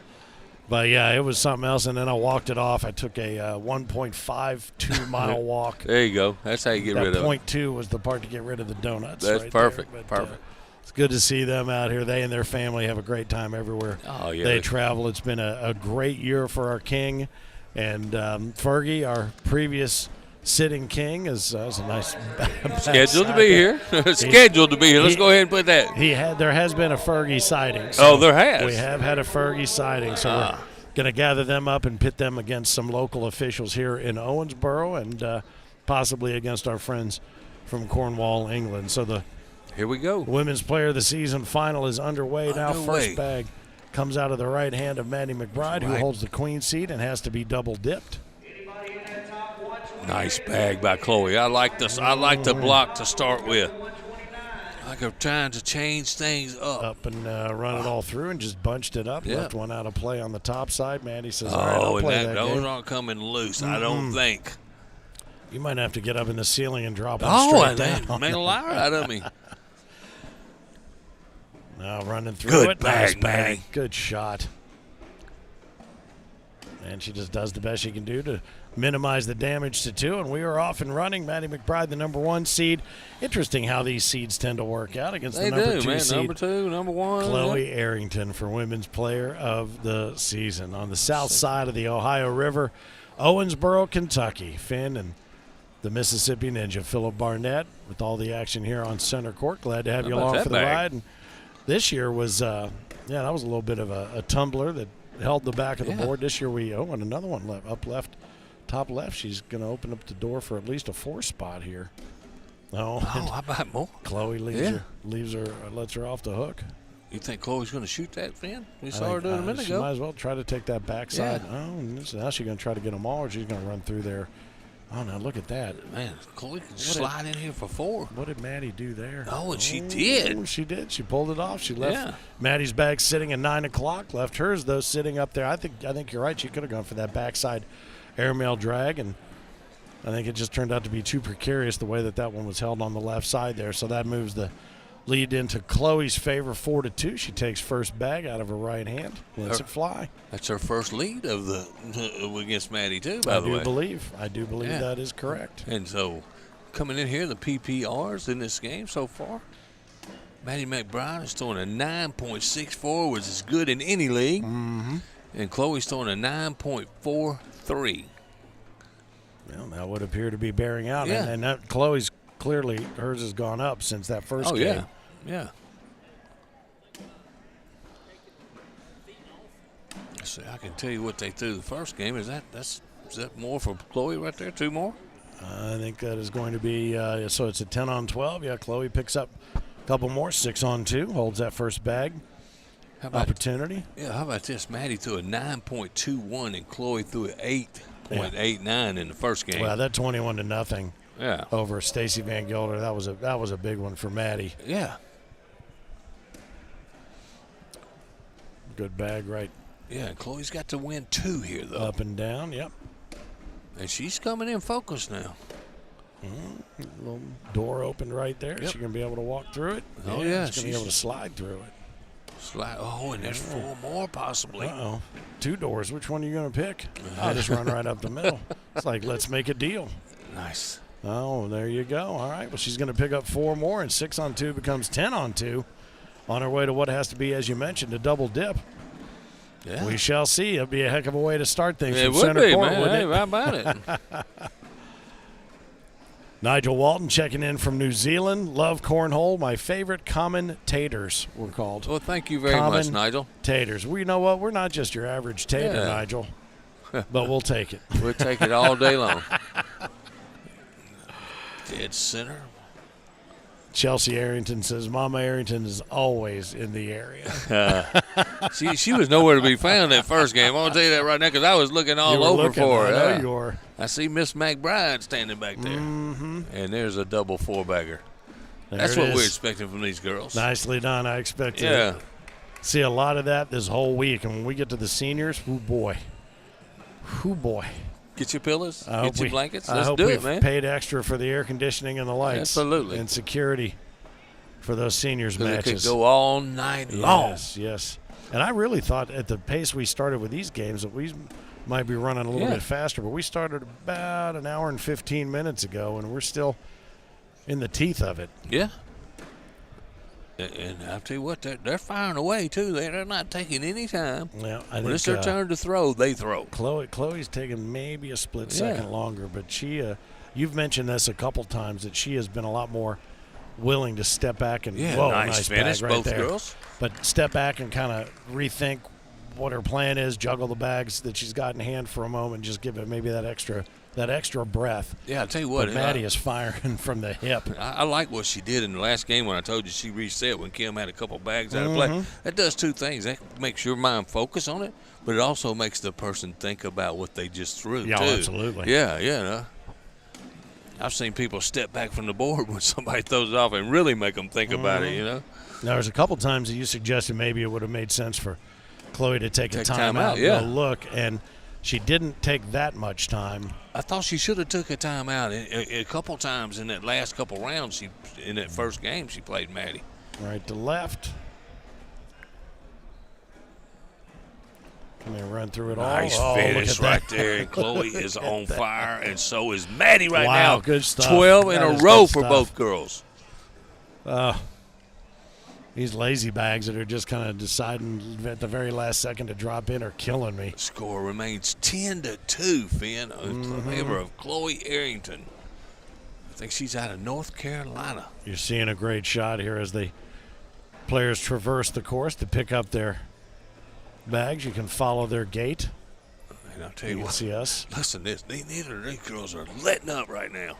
But, yeah, it was something else, and then I walked it off. I took a 1.52-mile walk. There you go. That's how you get rid of it. That 0.2 was the part to get rid of the donuts. That's right perfect. There. But, perfect. It's good to see them out here. They and their family have a great time everywhere they travel. It's been a great year for our king. And Fergie, our previous sitting king, is a nice scheduled to be here. Scheduled to be here. Let's go ahead and put that. There has been a Fergie sighting. So there has. We have had a Fergie sighting. So we're going to gather them up and pit them against some local officials here in Owensboro and possibly against our friends from Cornwall, England. So here we go. Women's Player of the Season final is underway now. First bag comes out of the right hand of Maddie McBride, who holds the queen seat and has to be double dipped. Nice bag by Chloe. I like this. I like the block to start with. Like I'm trying to change things up. And run it all through and just bunched it up. Left one out of play on the top side. Maddie says, all right, I'll play that those game. aren't coming loose, I don't think. You might have to get up in the ceiling and drop them straight down. Oh, made a liar out of me. Now running through Good it. bag, Nice Maddie. Good shot. And she just does the best she can do to minimize the damage to two. And we are off and running. Maddie McBride, the number 1 seed. Interesting how these seeds tend to work out against the number 2 seed. Number 2, number 1. Chloe Arrington for Women's Player of the Season. On the south side of the Ohio River, Owensboro, Kentucky. Finn and the Mississippi Ninja, Phillip Barnett, with all the action here on center court. Glad to have you along for the ride. And this year was, that was a little bit of a tumbler that held the back of the board. This year and another one up left, top left. She's going to open up the door for at least a 4 spot here. How about more? Chloe lets her off the hook. You think Chloe's going to shoot that, Finn? We saw her do it a minute ago. She might as well try to take that backside. Yeah. Now she's going to try to get them all, or she's going to run through there. Oh, now look at that. Man, Chloe can slide in here for 4. What did Maddie do there? Oh, and she did. She did. She pulled it off. She left Maddie's bag sitting at 9 o'clock. Left hers, though, sitting up there. I think you're right. She could have gone for that backside airmail drag, and I think it just turned out to be too precarious the way that one was held on the left side there. So that moves the lead into Chloe's favor 4-2. She takes first bag out of her right hand, lets it fly. That's her first lead of against Maddie too. By the way, I do believe that is correct. And so, coming in here, the PPRs in this game so far, Maddie McBride is throwing a 9.64, which is good in any league, and Chloe's throwing a 9.43. Well, that would appear to be bearing out, and that Chloe's clearly hers has gone up since that first game. Yeah. So I can tell you what they threw the first game. Is that more for Chloe right there? 2 more? I think that is going to be so it's a 10-on-12. Yeah, Chloe picks up a couple more. 6-on-2 holds that first bag. Opportunity. Yeah. How about this? Maddie threw a 9.21 and Chloe threw an 8.89 in the first game. Well, that 21-0. Yeah. Over Stacy Van Gilder. That was a big one for Maddie. Yeah. Good bag, right? Yeah, Chloe's got to win 2 here, though. Up and down, yep. And she's coming in focused now. Little door opened right there. She's going to be able to walk through it. Oh, yeah. She's going to be able to slide through it. And there's 4 more possibly. 2 doors. Which one are you going to pick? I'll just run right up the middle. It's like, let's make a deal. Nice. Oh, there you go. All right. Well, she's going to pick up 4 more, and 6-on-2 becomes 10-on-2 on her way to what has to be, as you mentioned, a double dip. Yeah. We shall see. It'll be a heck of a way to start things. It from would center be, court, man. wouldn't Hey, it? how about it? Nigel Walton checking in from New Zealand. Love cornhole. My favorite commentators were called. Well, thank you very much, Nigel. Taters. Well, you know what? We're not just your average tater, Yeah. Nigel. But we'll take it. We'll take it all day long. Dead center. Chelsea Arrington says, Mama Arrington is always in the area. She was nowhere to be found that first game. I'll tell you that right now because I was looking all over for her. I know you were. I see Miss McBride standing back there. Mm-hmm. And there's a double 4-bagger. That's what we're expecting from these girls. Nicely done. I expect to see a lot of that this whole week. And when we get to the seniors, oh boy. Oh boy. Get your pillows, get your blankets. Let's do it, man. Paid extra for the air conditioning and the lights. Absolutely. And security for those seniors matches. It could go all night long. Yes. And I really thought at the pace we started with these games that we might be running a little bit faster, but we started about an hour and 15 minutes ago, and we're still in the teeth of it. Yeah. And I'll tell you what, they're firing away, too. They're not taking any time. Yeah, I when think it's their turn to throw, they throw. Chloe's taking maybe a split second longer, but she, you've mentioned this a couple times, that she has been a lot more willing to step back and nice finish, bag right both there. girls. But step back and kind of rethink what her plan is, juggle the bags that she's got in hand for a moment, just give it maybe that extra breath. Yeah, I'll tell you what. But Maddie is firing from the hip. I like what she did in the last game when I told you she reset when Kim had a couple bags out of play. That does two things. That makes your mind focus on it, but it also makes the person think about what they just threw, too. Absolutely. Yeah. I've seen people step back from the board when somebody throws it off and really make them think about it, Now, there's a couple times that you suggested maybe it would have made sense for Chloe to take a time out and go look, and she didn't take that much time. I thought she should have took a time out. A couple times in that last couple rounds, in that first game, she played Maddie. Right to left. Can they run through it all? Nice finish right there. And Chloe is on fire, and so is Maddie right now. Good stuff. 12 in a row for both girls. These lazy bags that are just kind of deciding at the very last second to drop in are killing me. Score remains 10-2, Finn, in favor of Chloe Arrington. I think she's out of North Carolina. You're seeing a great shot here as the players traverse the course to pick up their bags. You can follow their gait. And I'll tell you what, see us. Listen to this. Neither of these girls are letting up right now.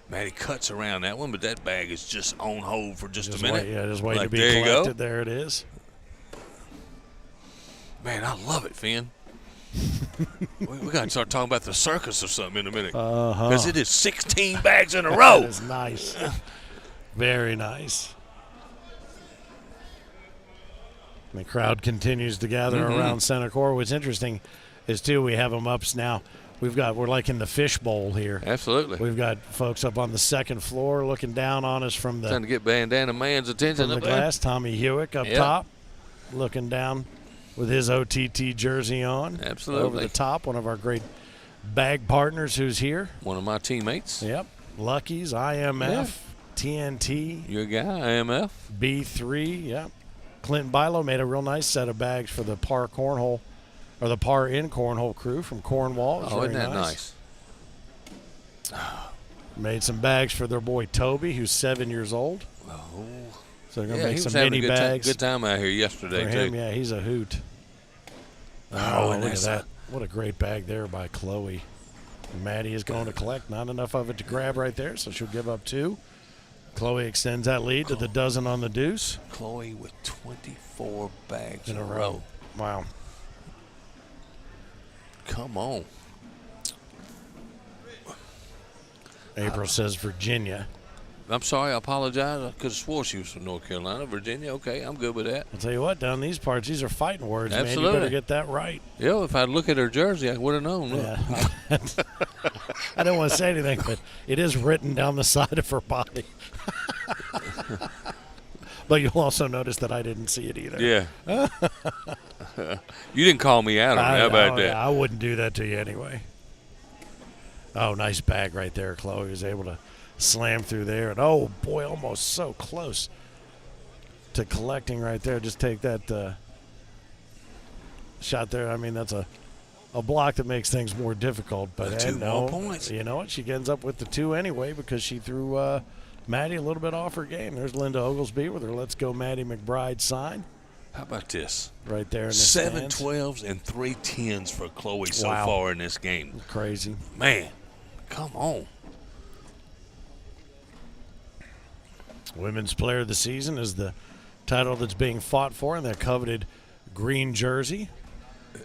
Maddie cuts around that one, but that bag is just on hold for just a minute. Just waiting to be collected. There it is. Man, I love it, Finn. we got to start talking about the circus or something in a minute. Because it is 16 bags in a row. That is nice. Very nice. The crowd continues to gather around center court. What's interesting is, too, we have them ups now. We're like in the fish bowl here. Absolutely. We've got folks up on the second floor looking down on us from the trying to get Bandana Man's attention from the glass. Tommy Hewick up top, looking down with his OTT jersey on. Absolutely. Over the top, one of our great bag partners who's here. One of my teammates. Yep. Lucky's, IMF, TNT. Your guy, IMF. B3, yep. Clinton Bilo made a real nice set of bags for the Par Cornhole. Or the Par in Cornhole crew from Cornwall. Isn't that nice? Made some bags for their boy Toby, who's 7 years old. Oh. So they're going to make some mini bags. Good time out here yesterday, for him, too. Yeah, he's a hoot. Oh, look at that. What a great bag there by Chloe. And Maddie is going to collect. Not enough of it to grab right there, so she'll give up 2. Chloe extends that lead to the dozen on the deuce. Chloe with 24 bags in a row. Wow. Come on. April says Virginia. I'm sorry, I apologize. I could have swore she was from North Carolina. Virginia, okay, I'm good with that. I'll tell you what, down these parts, these are fighting words, Absolutely. man. You better get that right. Yeah, if I'd look at her jersey, I would have known. Yeah. I don't want to say anything, but it is written down the side of her body. But you'll also notice that I didn't see it either. Yeah. You didn't call me out on that. How about that? Yeah, I wouldn't do that to you anyway. Oh, nice bag right there. Chloe was able to slam through there. And, oh, boy, almost so close to collecting right there. Just take that shot there. I mean, that's a a block that makes things more difficult. But Two more points. You know what? She ends up with the 2 anyway because she threw Maddie a little bit off her game. There's Linda Oglesby with her "Let's Go Maddie McBride" sign. How about this? Right there in the 7 stands. 12s and 3 10s for Chloe so Wow. far in this game. Crazy. Man, come on. Women's Player of the Season is the title that's being fought for in that coveted green jersey.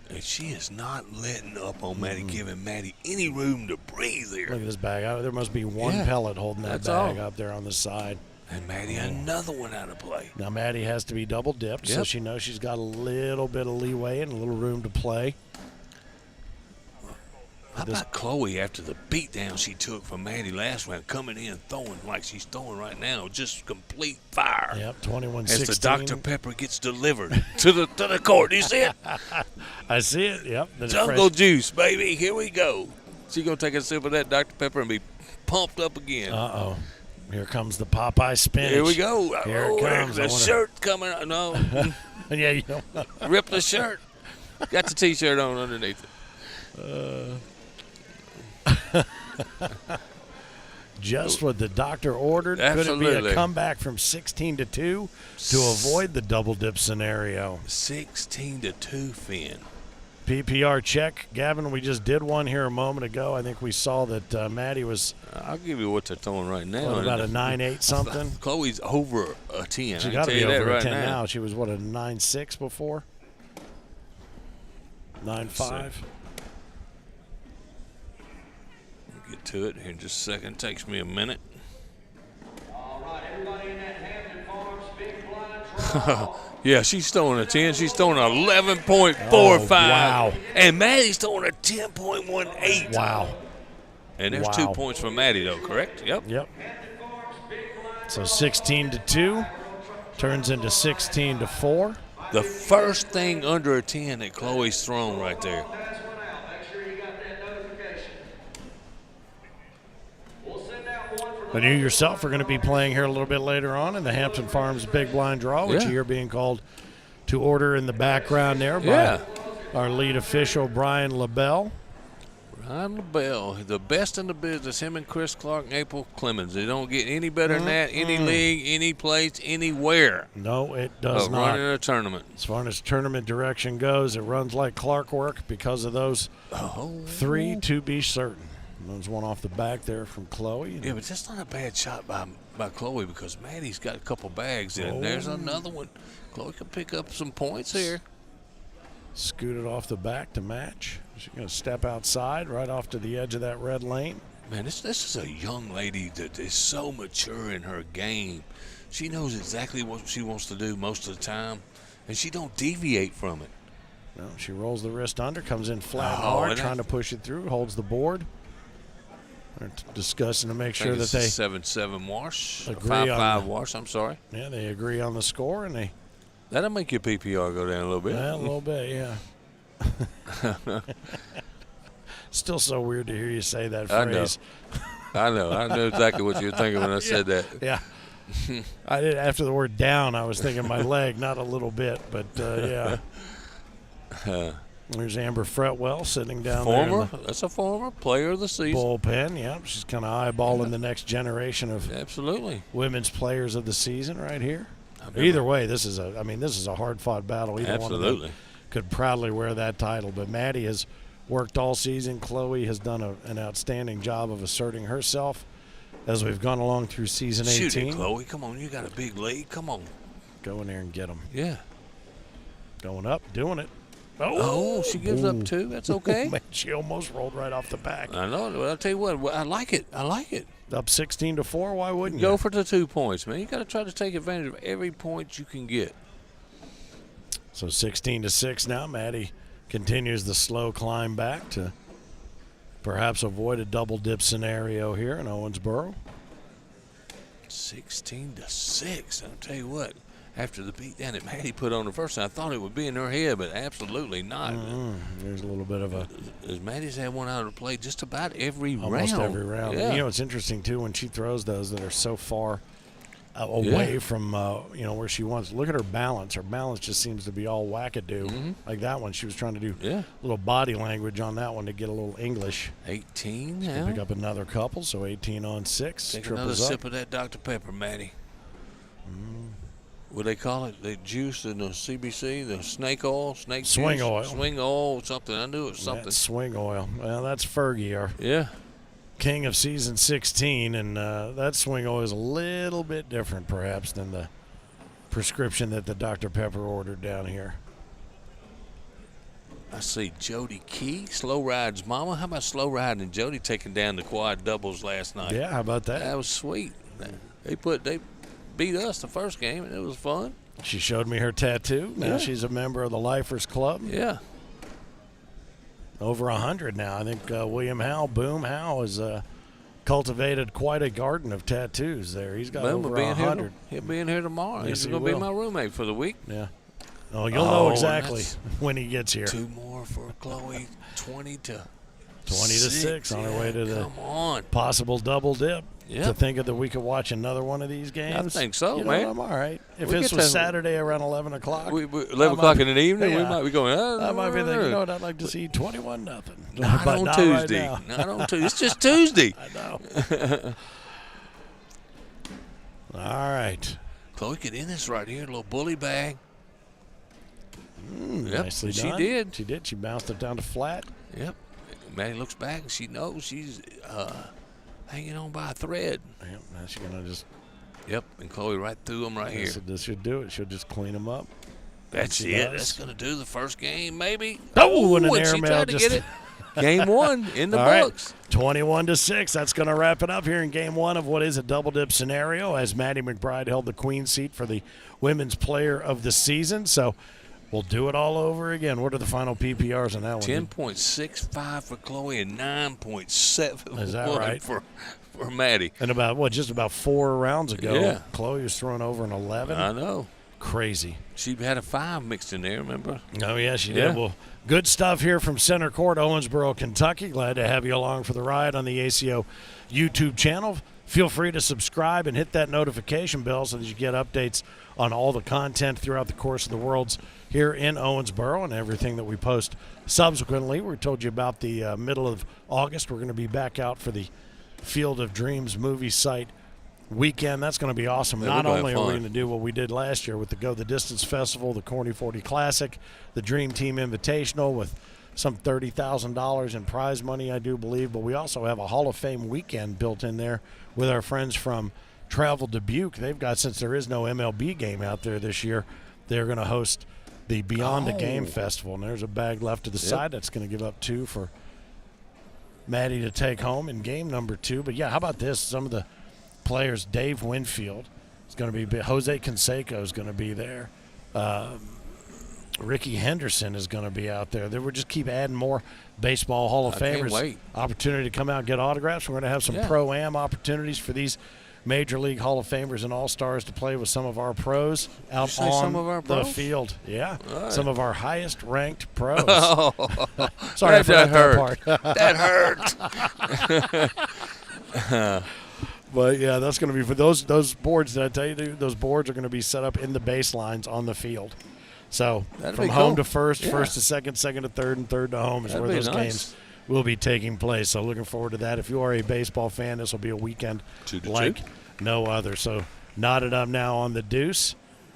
And she is not letting up on Maddie, giving Maddie any room to breathe there. Look at this bag. There must be one pellet holding that That's bag all. up there on the side. And Maddie, another one out of play. Now Maddie has to be double dipped, so Yep. she knows she's got a little bit of leeway and a little room to play. How about Chloe after the beatdown she took from Maddie last round, coming in throwing like she's throwing right now, just complete fire. Yep, 21-16. As the Dr. Pepper gets delivered to the court. You see it? I see it. Yep. The Jungle juice, baby. Here we go. She gonna take a sip of that Dr. Pepper and be pumped up again. Uh-oh. Here comes the Popeye spinach. Here we go. Here it comes. The shirt coming out. No. Yeah, you know. Rip the shirt. Got the T-shirt on underneath it. Just what the doctor ordered. Could it be Absolutely. a comeback from 16-2 to avoid the double dip scenario? 16-2, Finn. PPR check. Gavin, we just did one here a moment ago. I think we saw that Maddie was I'll give you what they're throwing right now. about a 9.8 something. Chloe's over a 10. She I got can to tell be you that over a right 10 now. now. She was, what, a 9.6 before? 9.5. We'll get to it here in just a second. Takes me a minute. All right, everybody in that Hampton Farms big blind draw. Yeah, she's throwing a 10. She's throwing an 11.45. Oh, wow. And Maddie's throwing a 10.18. Wow. And there's Wow. 2 points for Maddie, though, correct? Yep. Yep. So 16-2 turns into 16-4. The first thing under a 10 that Chloe's thrown right there. That's one out. Make sure you got that notification. We'll send out one for And you yourself are going to be playing here a little bit later on in the Hampton Farms Big Blind Draw, which Yeah. you're being called to order in the background there by Yeah. our lead official, Brian LaBelle. Ryan LaBelle, the best in the business, him and Chris Clark and April Clemens. They don't get any better than that, any league, any place, anywhere No, it does of not. running a tournament. As far as tournament direction goes, it runs like clockwork because of those three, to be certain. There's one off the back there from Chloe. Yeah, but that's not a bad shot by Chloe because Maddie's got a couple bags in it. There's another one. Chloe can pick up some points here. Scooted off the back to match. She's going to step outside right off to the edge of that red lane. Man, this is a young lady that is so mature in her game. She knows exactly what she wants to do most of the time, and she don't deviate from it. No, she rolls the wrist under, comes in flat and Oh, hard, and trying to push it through, holds the board. They're discussing to make I sure think that it's they a 7-7 wash, a agree on 5-5 the- wash. I'm sorry. yeah, they agree on the score, and they That'll make your PPR go down a little bit. a little bit, yeah. Still so weird to hear you say that I know. phrase. I know. I know exactly what you were thinking when I said that. Yeah. I did after the word down. I was thinking my leg, not a little bit, but yeah. There's Amber Fretwell sitting down Former, there in that's a former player of the the season. bullpen. Yeah, she's kind of eyeballing the next generation of Absolutely. women's players of the season right here. remember- Either way, this is a hard-fought battle. Either one of Absolutely. them could proudly wear that title. But Maddie has worked all season. Chloe has done an outstanding job of asserting herself as we've gone along through season 18. Shoot it, Chloe. Come on. You got a big lead. Come on. Go in there and get them. Yeah. Going up, doing it. Oh, she gives up 2. That's okay. Man, she almost rolled right off the back. I know. But I'll tell you what. I like it. I like it. Up 16-4. Why wouldn't Go you? for the 2 points, man. You got to try to take advantage of every point you can get. So 16-6 now. Maddie continues the slow climb back to perhaps avoid a double dip scenario here in Owensboro. 16-6. I'll tell you what. After the beat down that Maddie put on the first time, I thought it would be in her head, but absolutely not. There's a little bit of a As Maddie's had one out of play just about every almost round. every round. Yeah. You know, it's interesting too when she throws those that are so far away from where she wants. Look at her balance. Her balance just seems to be all wackadoo. Like that one, she was trying to do a little body language on that one to get a little English. 18 She's now. gonna pick up another couple, so 18 on 6. Take triples another up. sip of that Dr. Pepper, Maddie. What do they call it? The juice in the CBC, the snake oil, Swing juice? oil. Swing oil, something. I knew it was something. That's swing oil. Well, that's Fergie, our Yeah. king of season 16, and that swing oil is a little bit different, perhaps, than the prescription that the Dr. Pepper ordered down here. I see Jody Key, Slow Ride's mama. How about Slow Ride and Jody taking down the quad doubles last night? Yeah, how about that? That was sweet. They beat us the first game, and it was fun. She showed me her tattoo. Now she's a member of the Lifers Club. Yeah. Over 100 now. I think William Howe, Boom Howe, has cultivated quite a garden of tattoos there. He's got Boom over will be in 100. He'll be in here tomorrow. Yes, He's he going to be will. my roommate for the week. Yeah. Oh, you'll know exactly that's when he gets here. 2 more for Chloe, 20 to 6 on her way to the Come on. possible double dip. Yep. To think of that we could watch another one of these games. I think so, you know, man. I'm all right. If We this get was to- Saturday around 11 o'clock. 11 o'clock in the evening, we yeah. might be going, I might be thinking, you know what, I'd like to see 21-0. Not But on not Tuesday. Right now. Not on Tuesday. It's just Tuesday. I know. All right. Chloe, get in this right here, a little bully bag. Yep, Nicely she done. did. She did. She bounced it down to flat. Yep. Maddie looks back and she knows she's hanging on by a thread. Yep. Now she's going to just. Yep, and Chloe right through them right here. This should do it. She'll just clean them up. That's she it. does. That's going to do the first game, maybe. Oh, and an and she airmail tried to just- get it. Game 1 in the All right. books. 21-6. That's going to wrap it up here in game 1 of what is a double dip scenario as Maddie McBride held the queen seat for the Women's Player of the Season. So we'll do it all over again. What are the final PPRs on that one? 10.65 for Chloe and 9.7 Is that right? for Maddie. And just about 4 rounds ago, Yeah. Chloe was throwing over an 11. I know. Crazy. She had a 5 mixed in there, remember? Oh, yeah, she Yeah. did. Well, good stuff here from Center Court, Owensboro, Kentucky. Glad to have you along for the ride on the ACO YouTube channel. Feel free to subscribe and hit that notification bell so that you get updates on all the content throughout the course of the Worlds here in Owensboro and everything that we post subsequently. We told you about the middle of August. We're going to be back out for the Field of Dreams movie site weekend. That's going to be awesome. Yeah, Not we're gonna only have are we fun. going to do what we did last year with the Go the Distance Festival, the Corny 40 Classic, the Dream Team Invitational with some $30,000 in prize money, I do believe, but we also have a Hall of Fame weekend built in there with our friends from Travel Dubuque. They've got, since there is no MLB game out there this year, they're going to host the Beyond the Game Festival, and there's a bag left to the side that's going to give up 2 for Maddie to take home in game number 2. But, yeah, how about this? Some of the players, Dave Winfield is going to be, Jose Canseco is going to be there. Ricky Henderson is going to be out there. They will just keep adding more baseball Hall of I can't Famers. wait. Opportunity to come out and get autographs. We're going to have some Pro-Am opportunities for these Major League Hall of Famers and All-Stars to play with some of our pros out say on some of our the pros? field. Yeah, right. some of our highest-ranked pros. Oh, Sorry, I forgot that hurt. part. That hurt. But, yeah, that's going to be for those boards. Did I tell you, those boards are going to be set up in the baselines on the field. So That'd from be home cool. to first, Yeah. first to second, second to third, and third to home is That'd where be those nice. games will be taking place. So looking forward to that. If you are a baseball fan, this will be a weekend 2 to like 2. no other. So knotted up now on the deuce.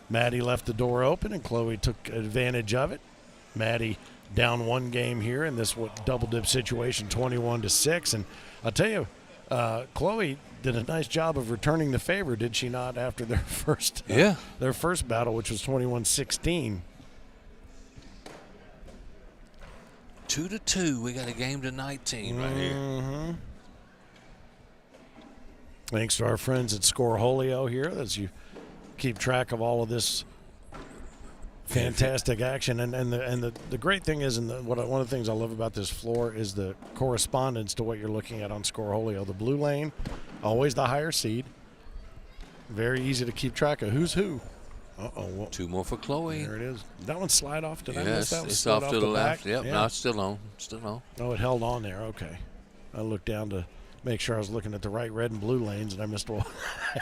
Maddie left the door open, and Chloe took advantage of it. Maddie down 1 game here in this double dip situation, 21-6. And I'll tell you, Chloe did a nice job of returning the favor, did she not, after their first their first battle, which was 21-16. 2 to 2. We got a game to 19 right here. Thanks to our friends at Scoreholio here as you keep track of all of this fantastic action. And the great thing is, one of the things I love about this floor is the correspondence to what you're looking at on Scoreholio. The blue lane, always the higher seed. Very easy to keep track of who's who. Uh-oh. 2 more for Chloe. There it is. Did that one slide off? Did I miss Yes, that? it's Slid off to the left. back? Yep, Yeah. no, it's still on. Still on. Oh, it held on there. Okay. I looked down to make sure I was looking at the right red and blue lanes, and I missed what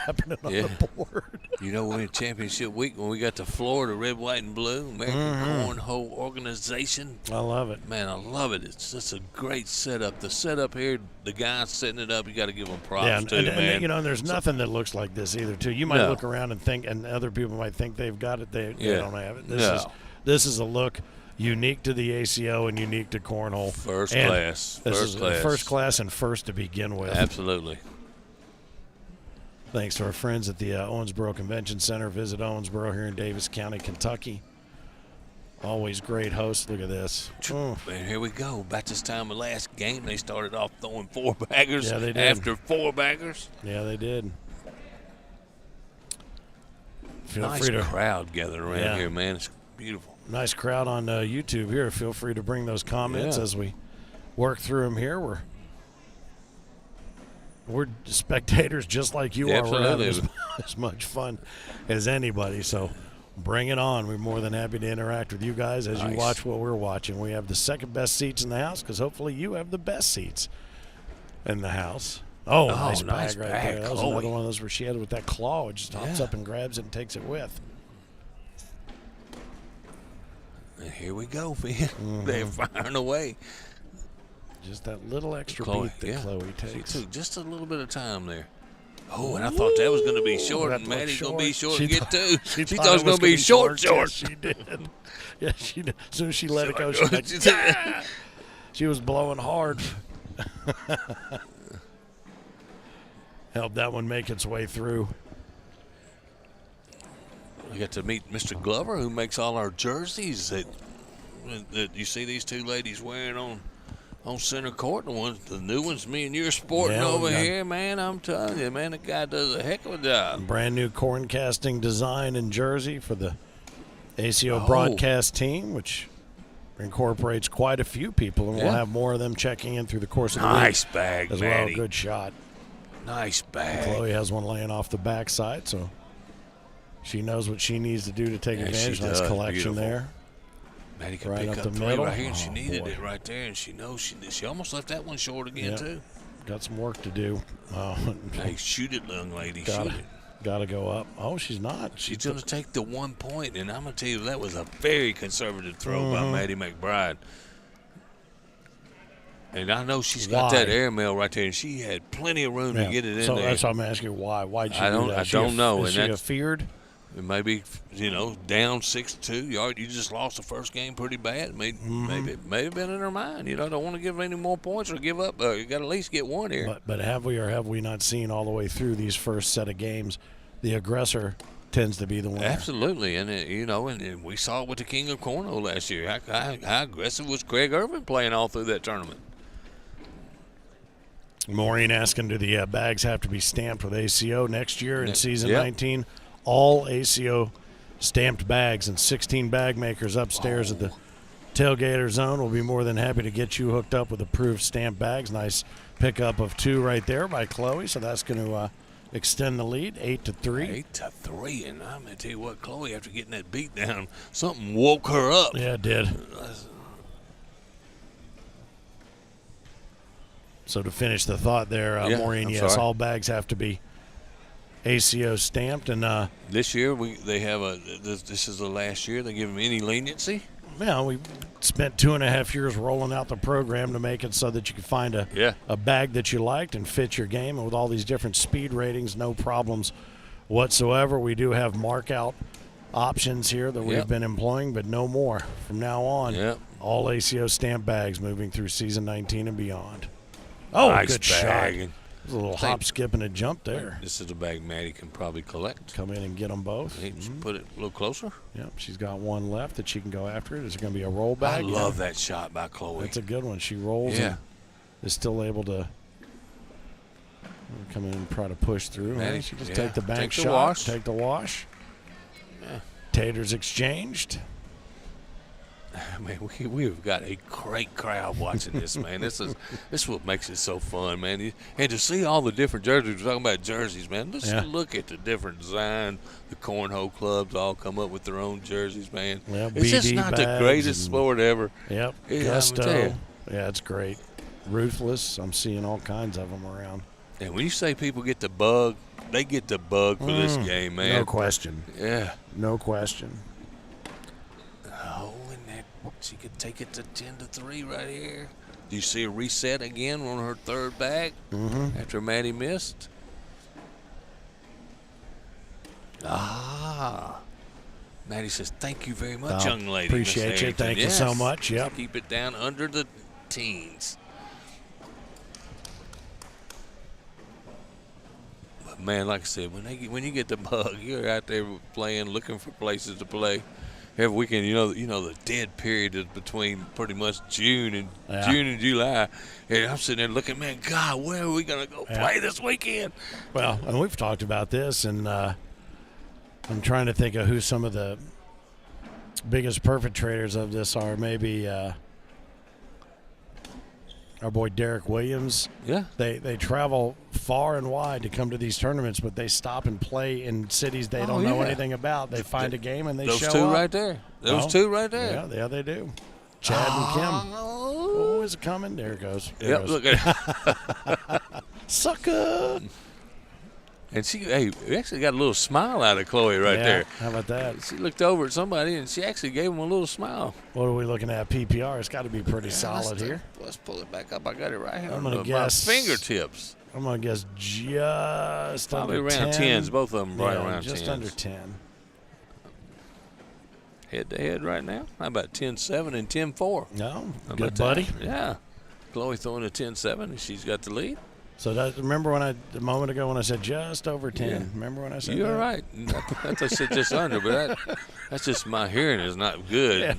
happened on the board. You know, we're in championship week when we got the Florida red, white, and blue American Cornhole Organization. I love it. Man, I love it. It's just a great setup. The setup here, the guys setting it up, you got to give them props too, man. And, you know, there's nothing that looks like this either, too. You might look around and think, and other people might think they've got it. They don't have it. This is a look unique to the ACO and unique to Cornhole. First class. First class and first to begin with. Absolutely. Thanks to our friends at the Owensboro Convention Center. Visit Owensboro here in Davis County, Kentucky. Always great hosts. Look at this. And here we go. About this time of last game, they started off throwing 4-baggers they did. after 4-baggers. Yeah, they did. Nice crowd gathered around here, man. It's beautiful. Nice crowd on YouTube here. Feel free to bring those comments as we work through them here. We're spectators just like you are. We're having as much fun as anybody. So bring it on. We're more than happy to interact with you guys as you watch what we're watching. We have the second best seats in the house because hopefully you have the best seats in the house. Oh, nice bag right there. That was another one of those where she had it with that claw. It just hops up and grabs it and takes it with. And here we go, man. They're firing away. Just that little extra beat that Chloe takes. She took just a little bit of time there. Oh, and I thought that was going to be short, and Maddie's going to be short and get two. She thought it was going to be short. Yes, she did. Yeah, she did. As soon as she let it go, she was blowing hard. Helped that one make its way through. We got to meet Mr. Glover, who makes all our jerseys that you see these two ladies wearing on center court. The new ones me and you're sporting over here, man. I'm telling you, man, the guy does a heck of a job. Brand new corn casting design and jersey for the ACO broadcast team, which incorporates quite a few people, and we'll have more of them checking in through the course of the week. Nice bag, as Maddie. well. Good shot. Nice bag. Chloe has one laying off the backside, so she knows what she needs to do to take advantage. Nice collection there. Maddie can right pick up up the three middle. right here, and she needed it right there, and she knows she almost left that one short again, too. Got some work to do. Hey, shoot it, young lady. Shoot it. Got to go up. Oh, she's not. She's going to take the 1 point, and I'm going to tell you, that was a very conservative throw by Maddie McBride. And I know she's got that airmail right there, and she had plenty of room to get it in there. So that's why I'm asking you why. Why'd she do that? I don't know. Is she afeared? Maybe, down 6-2. You just lost the first game pretty bad. Maybe been in her mind. Don't want to give any more points or give up. You got to at least get one here. But have we or have we not seen all the way through these first set of games, the aggressor tends to be the winner? Absolutely. And, and we saw it with the King of Cornhole last year. How aggressive was Craig Irvin playing all through that tournament? Maureen asking, do the bags have to be stamped with ACO next year in season 19? All ACO stamped bags and 16 bag makers upstairs at the tailgater zone will be more than happy to get you hooked up with approved stamped bags. Nice pickup of 2 right there by Chloe, so that's going to extend the lead 8-3. 8-3, and I'm going to tell you what, Chloe, after getting that beat down, something woke her up. Yeah, it did. So to finish the thought there, Maureen, yes, all bags have to be ACO stamped. And this year they have this is the last year they give them any leniency. Yeah, we spent 2.5 years rolling out the program to make it so that you could find a bag that you liked and fit your game. And with all these different speed ratings, no problems whatsoever. We do have mark out options here that we've been employing, but no more from now on. All ACO stamp bags moving through season 19 and beyond. Oh, nice good bag. shot. There's a little hop, skip, and a jump there. This is a bag Maddie can probably collect. Come in and get them both. Put it a little closer. Yep, she's got one left that she can go after. Is it going to be a roll bag? I love that shot by Chloe. That's a good one. She rolls and is still able to come in and try to push through. Maddie, she just take the bank take shot, the wash. take the wash. Taters exchanged. Man, we've got a great crowd watching this, man. This is what makes it so fun, man. And to see all the different jerseys, we're talking about jerseys, man. Let's look at the different design. The cornhole clubs all come up with their own jerseys, man. Yeah, it's just not the greatest sport ever. Yep, Gusto. Yeah, it's great. ruthless. I'm seeing all kinds of them around. And when you say people get the bug, they get the bug for this game, man. No question. Yeah. No question. Oh, and that she could take it to 10-3 right here. Do you see a reset again on her third bag after Maddie missed? Maddie says, thank you very much, young lady. Appreciate you. Thank you so much. Yep. Keep it down under the teens. But man, like I said, when you get the bug, you're out there playing, looking for places to play. Every weekend, you know the dead period is between pretty much June and July. And I'm sitting there looking, man, God, where are we gonna go play this weekend? Well, and we've talked about this, and I'm trying to think of who some of the biggest perpetrators of this are. Maybe our boy Derek Williams. Yeah. They travel far and wide to come to these tournaments, but they stop and play in cities they don't know anything about. They find a game and they show up. Those two right there. Those two right there. Yeah, they do. Chad and Kim. Oh, is it coming? There it goes. There it goes. Look at it. Sucker. And we actually got a little smile out of Chloe right there. How about that? She looked over at somebody, and she actually gave him a little smile. What are we looking at? PPR. It's got to be pretty solid here. Let's pull it back up. I got it right here. I'm going to guess. My fingertips. I'm going to guess just probably under around 10. 10s. Both of them right around 10s. Just under 10. Head-to-head right now. How about 10-7 and 10-4? No, good buddy. Yeah. Chloe throwing a 10-7, and she's got the lead. So remember a moment ago when I said just over 10? Yeah. Remember when I said You're that? right. I said just under, but that's just my hearing is not good.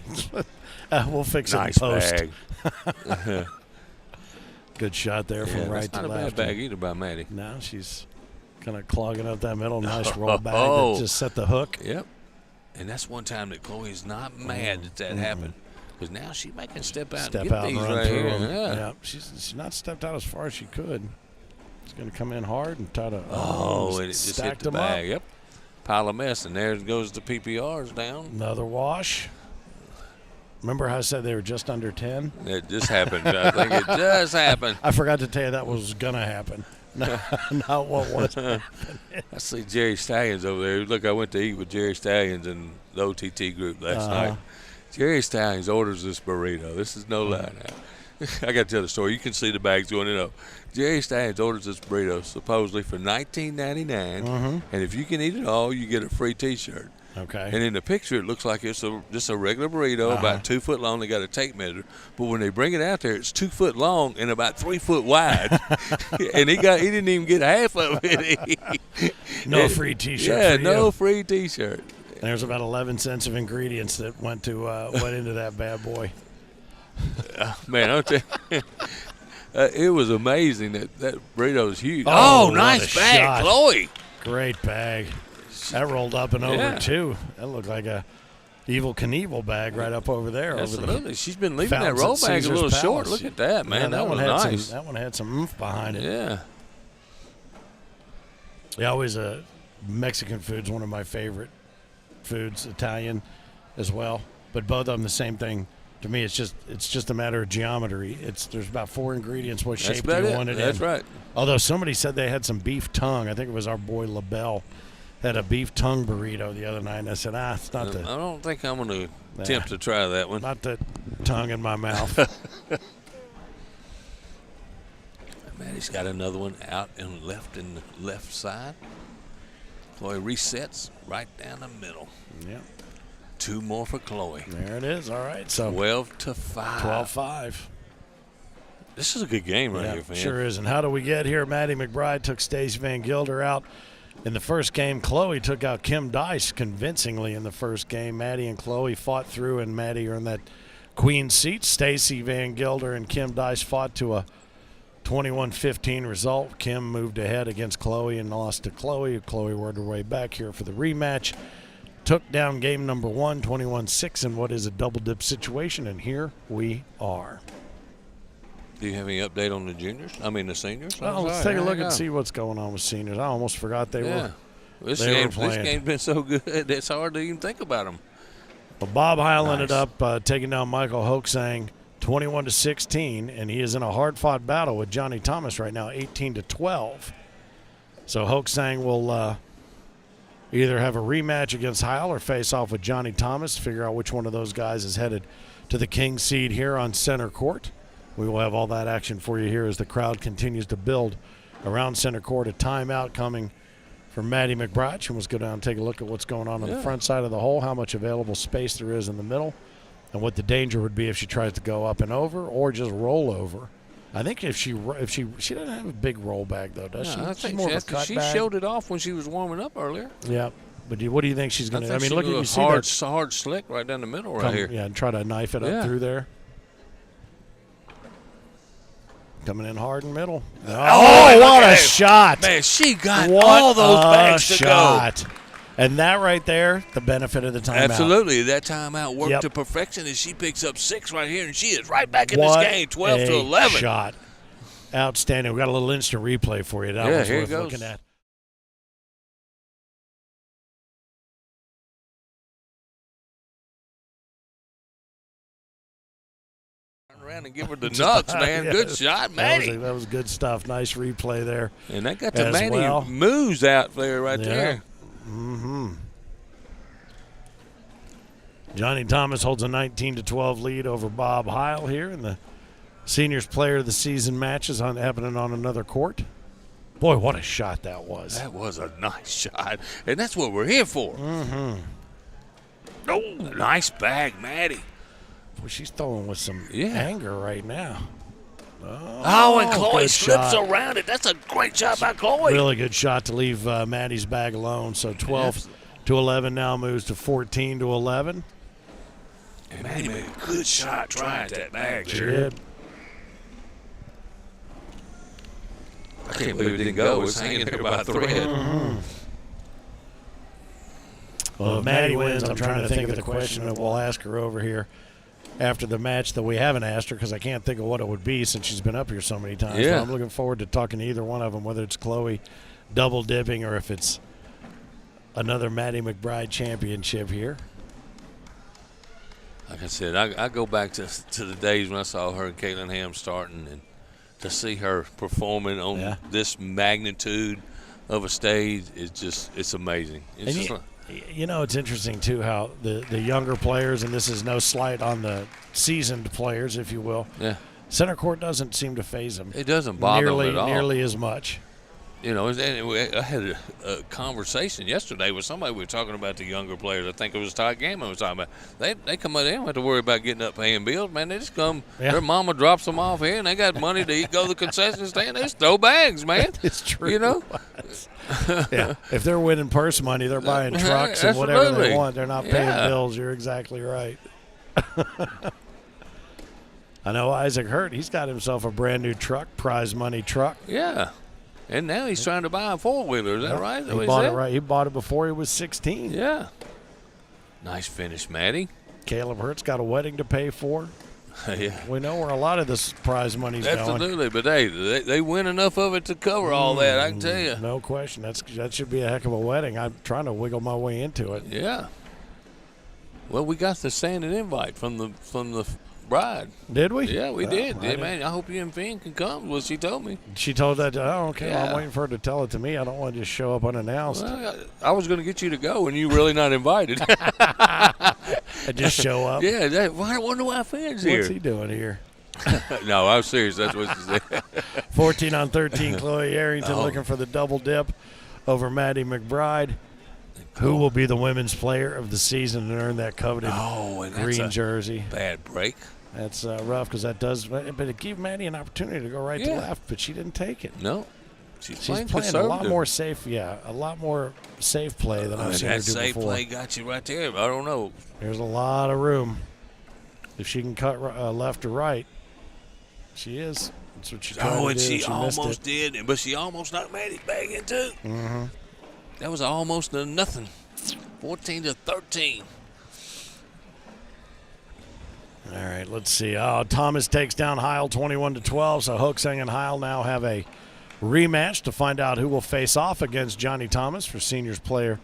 Yeah. We'll fix it in post. Bag. Good shot there from right to left. Not a bad bag either by Maddie. No, she's kind of clogging up that middle. Nice roll bag that just set the hook. Yep. And that's one time that Chloe's not mad that happened. Because now she can step out and get these right here. Yeah. She's not stepped out as far as she could. It's going to come in hard and try to and it just hit the bag. Yep. Pile of mess, and there goes the PPRs down. Another wash. Remember how I said they were just under 10? It just happened. I think it just happened. I forgot to tell you that was going to happen. Not what was happening. I see Jerry Stallions over there. Look, I went to eat with Jerry Stallions and the OTT group last night. Jerry Stallions orders this burrito. This is no lie now. I got to tell the story. You can see the bags going in up. Jerry Stallions orders this burrito supposedly for $19.99, and if you can eat it all, you get a free T-shirt. Okay. And in the picture, it looks like it's just a regular burrito, about 2 foot long. They got a tape measure, but when they bring it out there, it's 2 foot long and about 3 foot wide. And he didn't even get half of it. No free T-shirt. Yeah, for no you. free T-shirt. There's about 11 cents of ingredients that went into that bad boy. Man, I'll tell you, it was amazing that burrito is huge. Oh, nice bag, shot. Chloe. Great bag. That rolled up and over, too. That looked like a Evel Knievel bag right up over there. Absolutely. She's been leaving that roll bag a little short. Look at that, man. Yeah, that one was nice. That one had some oomph behind it. Yeah. Yeah, always Mexican food's one of my favorite foods, Italian as well. But both of them the same thing. To me, it's just a matter of geometry. There's about 4 ingredients. What shape do you want it in? That's right. Although somebody said they had some beef tongue. I think it was our boy LaBelle had a beef tongue burrito the other night. And I said, it's not the. I don't think I'm going to attempt to try that one. Not the tongue in my mouth. Maddie's got another one out and left in the left side. Chloe resets right down the middle. Yeah. 2 more for Chloe. There it is. All right. So 12-5. 12-5. This is a good game right here, fam. Sure is. And how do we get here? Maddie McBride took Stacey Van Gilder out in the first game. Chloe took out Kim Dice convincingly in the first game. Maddie and Chloe fought through, and Maddie earned that queen seat. Stacey Van Gilder and Kim Dice fought to a 21-15 result. Kim moved ahead against Chloe and lost to Chloe. Chloe worked her way back here for the rematch. Took down game number 1, 21-6 in what is a double-dip situation, and here we are. Do you have any update on the seniors? Well, let's take a look and see what's going on with seniors. I almost forgot they were playing. This game's been so good, it's hard to even think about them. Well, Bob Heil ended up taking down Michael Hoaxang 21-16, and he is in a hard-fought battle with Johnny Thomas right now, 18-12. So Hoaxang will either have a rematch against Heil or face off with Johnny Thomas to figure out which one of those guys is headed to the king seed here on center court. We will have all that action for you here as the crowd continues to build around center court. A timeout coming from Maddie McBride. She wants to go down and take a look at what's going on the front side of the hole, how much available space there is in the middle, and what the danger would be if she tries to go up and over or just roll over. I think if she doesn't have a big roll bag though, does she? I She's think more of a cut she bag. showed it off when she was warming up earlier. Yeah, but what do you think she's going to? I mean, she look at do you a see hard, that hard slick right down the middle right here. Yeah, and try to knife it up through there. Coming in hard in middle. Oh, what a shot! Man, she got What all those a bags to shot. And that right there, the benefit of the timeout. Absolutely. That timeout worked Yep. to perfection as she picks up 6 right here, and she is right back in What this game, 12-11. a shot. Outstanding. We got a little instant replay for you. That Yeah, was here it worth goes. looking at. Turn around and give her the nuts, man. Yeah, Good shot, Maddie. That was good stuff. Nice replay there. And that got the as Maddie well. moves out there right Yeah. there. Johnny Thomas holds a 19-12 lead over Bob Heil here in the Seniors Player of the Season matches happening on another court. Boy, what a shot that was. That was a nice shot, and that's what we're here for. Oh, nice bag, Maddie. Boy, she's throwing with some anger right now. Oh, and Chloe good slips shot. around it. That's a great shot by Chloe. Really good shot to leave Maddie's bag alone. So 12-11 now moves to 14-11. And Maddie made a good shot trying that bag She there. did. I can't believe it didn't go. It was hanging there by a thread. Well, if Maddie wins, I'm trying to think of the question that we'll ask her over here after the match that we haven't asked her because I can't think of what it would be since she's been up here so many times. Yeah. But I'm looking forward to talking to either one of them, whether it's Chloe double dipping or if it's another Maddie McBride championship here. Like I said, I go back to the days when I saw her and Caitlin Ham starting, and to see her performing on this magnitude of a stage is it's amazing. It's just you know, it's interesting, too, how the younger players, and this is no slight on the seasoned players, if you will, center court doesn't seem to faze them. It doesn't bother them at all. Nearly as much. You know, I had a conversation yesterday with somebody. We were talking about the younger players. I think it was Todd Gaiman was talking about. They come out. They don't have to worry about getting up paying bills, man. They just come. Yeah. Their mama drops them off here, and they got money to eat. Go to the concession stand. They just throw bags, man. It's true. You know. Yeah. If they're winning purse money, they're buying trucks and whatever Absolutely. they want. They're not paying bills. You're exactly right. I know Isaac Hurt. He's got himself a brand new truck, prize money truck. Yeah. And now he's trying to buy a 4-wheeler. Is that right? Is that what He bought it said? right. He bought it before he was 16. Yeah. Nice finish, Maddie. Caleb Hurt's got a wedding to pay for. Yeah. We know where a lot of this prize money's going. Absolutely, but hey, they win enough of it to cover all that. I can tell you. No question. That should be a heck of a wedding. I'm trying to wiggle my way into it. Yeah. Well, we got the standing invite from the bride. Did we? Yeah, we did. I Man, I hope you and Finn can come. Well, she told me. She told that. Oh, okay. Well, I'm Yeah. waiting for her to tell it to me. I don't want to just show up unannounced. Well, I was going to get you to go, and you really not invited. I just show up. Yeah, I wonder why Finn's here. What's he doing here? No, I'm serious. That's what she said. 14-13, Chloe Arrington looking for the double dip over Maddie McBride, who will be the women's player of the season and earn that coveted and green jersey. Bad break. That's rough because that does, but it gave Maddie an opportunity to go right to left, but she didn't take it. No. She's playing a lot more safe, a lot more safe play than I've seen her that do safe before. play got you right there. I don't know. There's a lot of room. If she can cut left or right, she is. That's what she tried to do. And she missed almost it. did, but she almost knocked Maddie back in too. Mm-hmm. That was almost a nothing. 14-13. All right, let's see. Thomas takes down Heil 21-12, so Hoaxang and Heil now have a rematch to find out who will face off against Johnny Thomas for Seniors Player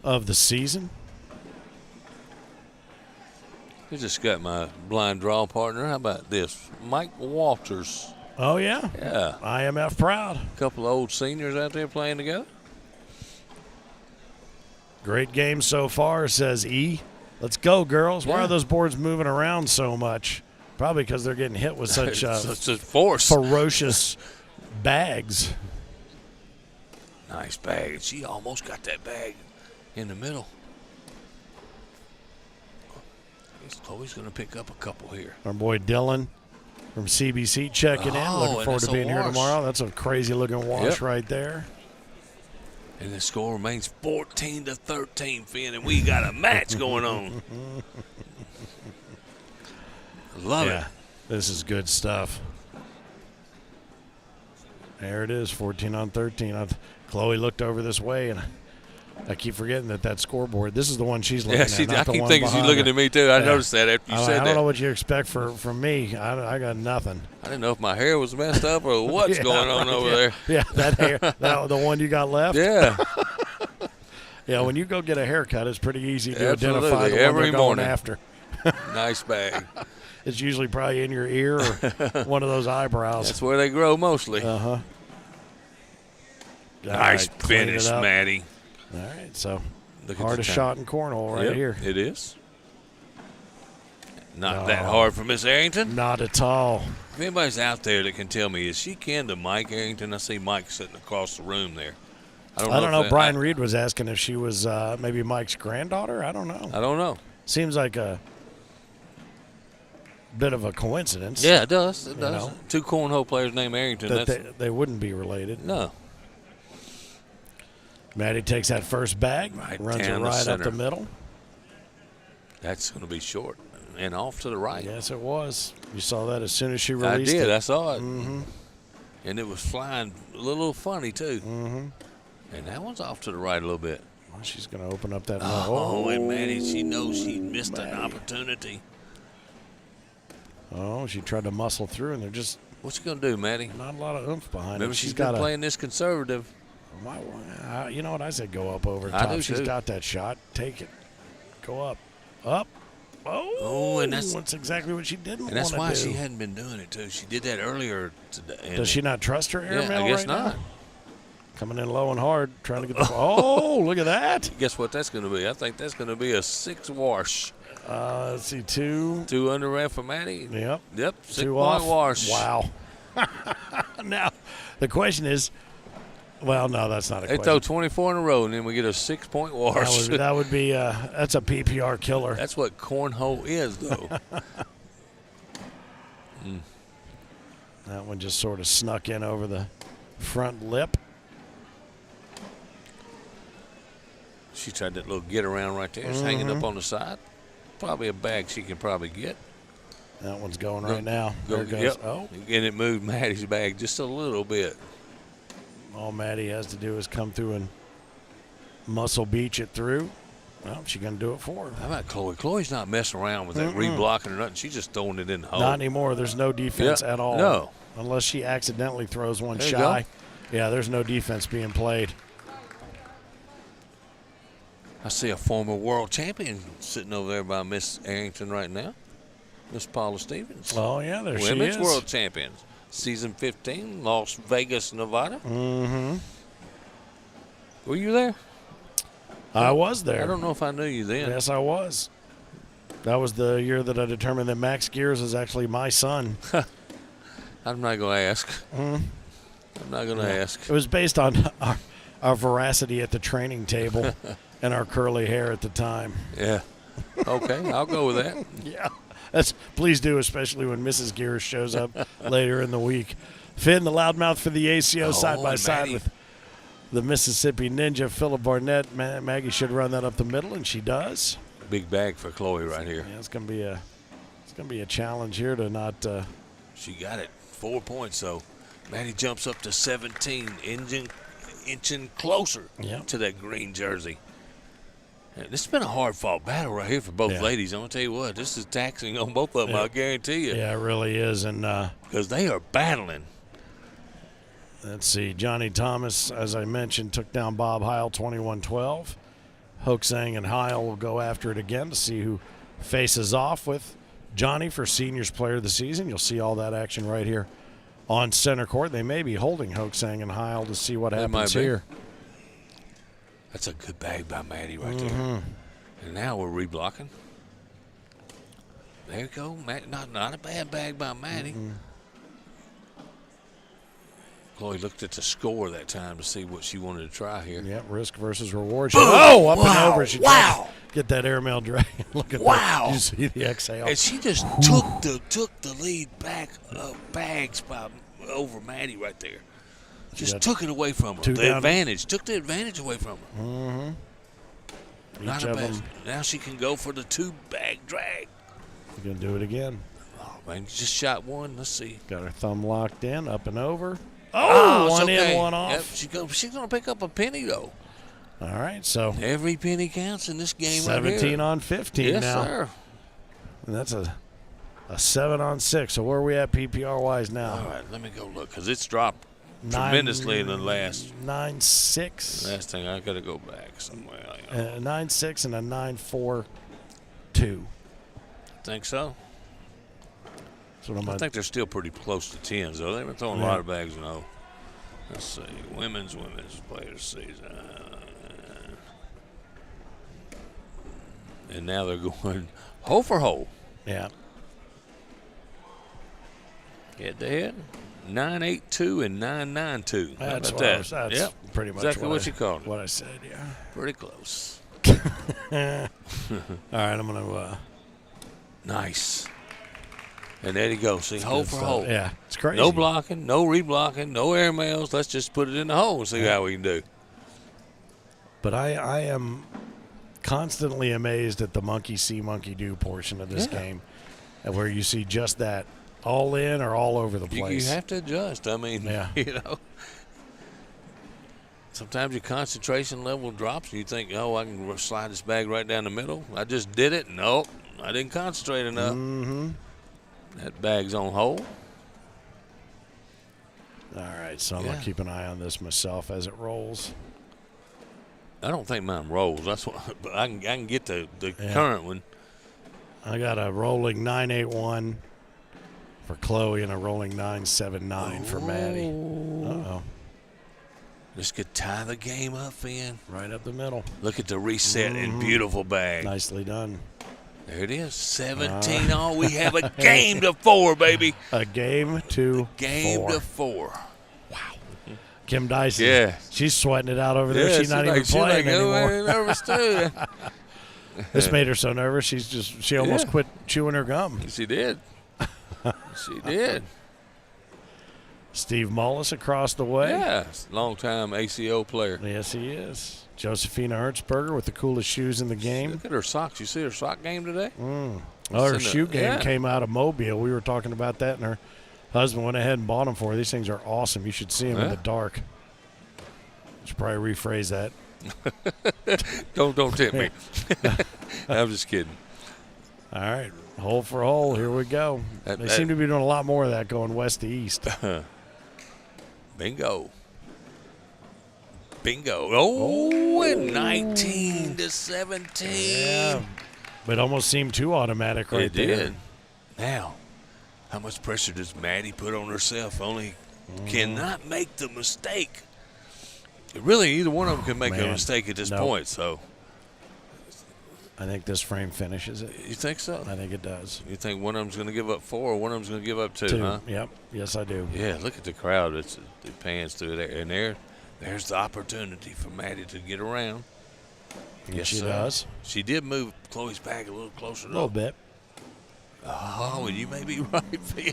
of the Season. You just got my blind draw partner. How about this? Mike Walters. Oh, yeah? Yeah. IMF proud. A couple of old seniors out there playing together. Great game so far, says E. Let's go, girls. Why Yeah. are those boards moving around so much? Probably because they're getting hit with such Such a force. ferocious bags. Nice bag. She almost got that bag in the middle. Chloe's going to pick up a couple here. Our boy Dylan from CBC checking in. Oh, Looking and forward that's to a being here wash. tomorrow. That's a crazy-looking wash Yep. right there. And the score remains 14-13, Finn, and we got a match going on. Love it. This is good stuff. There it is, 14-13. Chloe looked over this way, and I keep forgetting that scoreboard. This is the one she's looking Yeah, at. Not I the keep one thinking she's behind looking her. at me, too. I Yeah. noticed that after you I said don't that. know what you expect from me. I got nothing. I didn't know if my hair was messed up or what's going on over there. Yeah, that hair, the one you got left. Yeah. Yeah, when you go get a haircut, it's pretty easy to Absolutely, identify the one every they're going morning. after. Nice bag. It's usually probably in your ear or one of those eyebrows. That's where they grow mostly. Uh-huh. Nice finish, All Maddie. right, so Look at the hardest time. shot in cornhole right Yep, here. It is. Not that hard for Miss Arrington. Not at all. If anybody's out there that can tell me, is she kin to Mike Arrington? I see Mike sitting across the room there. I don't know. Brian Reed was asking if she was maybe Mike's granddaughter. I don't know. I don't know. Seems like a bit of a coincidence. Yeah, it does. It does. know. Two cornhole players named Arrington. That they wouldn't be related. No. Maddie takes that first bag, Right runs it down the right up center. the middle. That's going to be short and off to the right. Yes, it was. You saw that as soon as she I released did. it. I saw it. Mm-hmm. And it was flying a little funny, too. Mm-hmm. And that one's off to the right a little bit. Well, she's going to open up that. Oh, and Maddie, she knows she missed an opportunity. Oh, she tried to muscle through, and they're just What you going to do, Maddie? not a lot of oomph behind Remember, it. she's got been playing this conservative. You know what? I said go up over the I top. do, She's too. got that shot. Take it. Go up. Up. Oh, and that's exactly what she didn't want And to do. that's why she hadn't been doing it, too. She did that earlier today. Does she not trust her airmail Yeah, I guess right not. now? Coming in low and hard, trying to get the Oh, look at that. Guess what that's going to be? I think that's going to be a 6 wash. Let's see, 2. 2 under ref for Maddie. Yep. Yep, 6 2 point off. wash. Wow. Now, the question is, well, no, that's not a They question. throw 24 in a row, and then we get a 6-point wash. That would be that's a PPR killer. That's what cornhole is, though. That one just sort of snuck in over the front lip. She tried that little get around right there. It's hanging up on the side. Probably a bag she can probably get. That one's going right now. There it goes. Yep. Oh, And it moved Maddie's bag just a little bit. all Maddie has to do is come through and muscle beach it through. Well, she's going to do it for her. How about Chloe? Chloe's not messing around with that reblocking or nothing. She's just throwing it in the hole. Not anymore. There's no defense Yeah, at all. no. Unless she accidentally throws one There you shy. Yeah, there's no defense being played. I see a former world champion sitting over there by Miss Arrington right now. Miss Paula Stevens. Oh, yeah, there she Women's is. world champions. Season 15, Las Vegas, Nevada. Mm-hmm. Were you there? I was there. I don't know if I knew you then. Yes, I was. That was the year that I determined that Max Gears is actually my son. I'm not going to ask. I'm not going to ask. It was based on our veracity at the training table and our curly hair at the time. Yeah. Okay, I'll go with that. Yeah. Please do, especially when Mrs. Gears shows up later in the week. Finn, the loudmouth for the ACO, side by and side Maddie. with the Mississippi Ninja, Phillip Barnett. Maggie should run that up the middle, and she does. Big bag for Chloe right here. Yeah, it's gonna be a challenge here to not. She got it. 4 points, though. Maddie jumps up to 17, inching closer Yep. to that green jersey. And this has been a hard-fought battle right here for both Yeah. ladies. I'm going to tell you what, this is taxing on both of them, Yeah. I guarantee you. Yeah, it really is, and. Because they are battling. Let's see. Johnny Thomas, as I mentioned, took down Bob Heil 21-12. Hoaxang and Heil will go after it again to see who faces off with Johnny for Seniors Player of the Season. You'll see all that action right here on center court. They may be holding Hoaxang and Heil to see what happens here. That's a good bag by Maddie right there. And now we're reblocking. There you go. Not a bad bag by Maddie. Chloe looked at the score that time to see what she wanted to try here. Yep, risk versus reward. Up and over. She wow. Get that airmail dragon. Look at wow. that. You see the exhale. And she just took the lead back bags over Maddie right there. Just took it away from her. The advantage. Took the advantage away from her. Not a bad. Now she can go for the 2-bag drag. You're going to do it again. Oh, man, just shot one. Let's see. Got her thumb locked in, up and over. One okay. in, one off. Yep, she's going to pick up a penny, though. All right, so. Every penny counts in this game 17 on 15 yes, now. Sir. And that's a 7 on 6. So where are we at PPR-wise now? All right, let me go look, because it's dropped tremendously in the last. 9-6. Last thing, I got to go back somewhere. 9-6 and a 9-4-2. Think so? I think they're still pretty close to 10s, though. They've been throwing a lot of bags, no. Let's see. Women's player season. And now they're going hole for hole. Yeah. Head to head. 9-8-2 and 9-9-2. That's That's pretty much exactly what you called it. What I said, yeah. Pretty close. All right, I'm going to. Nice. And there you go. See, hole for hole. Yeah, it's crazy. No blocking, no reblocking, no airmails. Let's just put it in the hole and see how we can do. But I am constantly amazed at the monkey see, monkey do portion of this game, and where you see just that all in or all over the place. You have to adjust. I mean, you know. Sometimes your concentration level drops and you think, oh, I can slide this bag right down the middle. I just did it. Nope, I didn't concentrate enough. That bag's on hole. All right, so I'm going to keep an eye on this myself as it rolls. I don't think mine rolls. That's what, but I can get the current one. I got a rolling 9-8-1 for Chloe and a rolling 9-7-9 for Maddie. Uh-oh. This could tie the game up, Finn. Right up the middle. Look at the reset and beautiful bag. Nicely done. There it is. 17 all. We have a game to 4, baby. A game to 4. Wow. Kim Dyson. She's sweating it out over there. She's not even playing anymore. She's nervous too. This made her so nervous. She almost quit chewing her gum. She did. She did. Steve Mullis across the way. Yeah, long-time ACO player. Yes, he is. Josephina Hertzberger with the coolest shoes in the game. Look at her socks. You see her sock game today? Her shoe game came out of Mobile. We were talking about that, and her husband went ahead and bought them for her. These things are awesome. You should see them in the dark. Should probably rephrase that. Don't tip me. I'm just kidding. All right, hole for hole. Here we go. They seem to be doing a lot more of that going west to east. Bingo. Oh, and 19 to 17. Yeah, but it almost seemed too automatic right there. It did. Now, how much pressure does Maddie put on herself? Only cannot make the mistake. Really, either one of them can make a mistake at this point. So, I think this frame finishes it. You think so? I think it does. You think one of them's going to give up 4 or one of them's going to give up 2, huh? Yep. Yes, I do. Yeah, look at the crowd. It pans through there. And there's the opportunity for Maddie to get around. Yes, she does. She did move Chloe's bag a little closer. A little bit. Oh, and you may be right, Phil.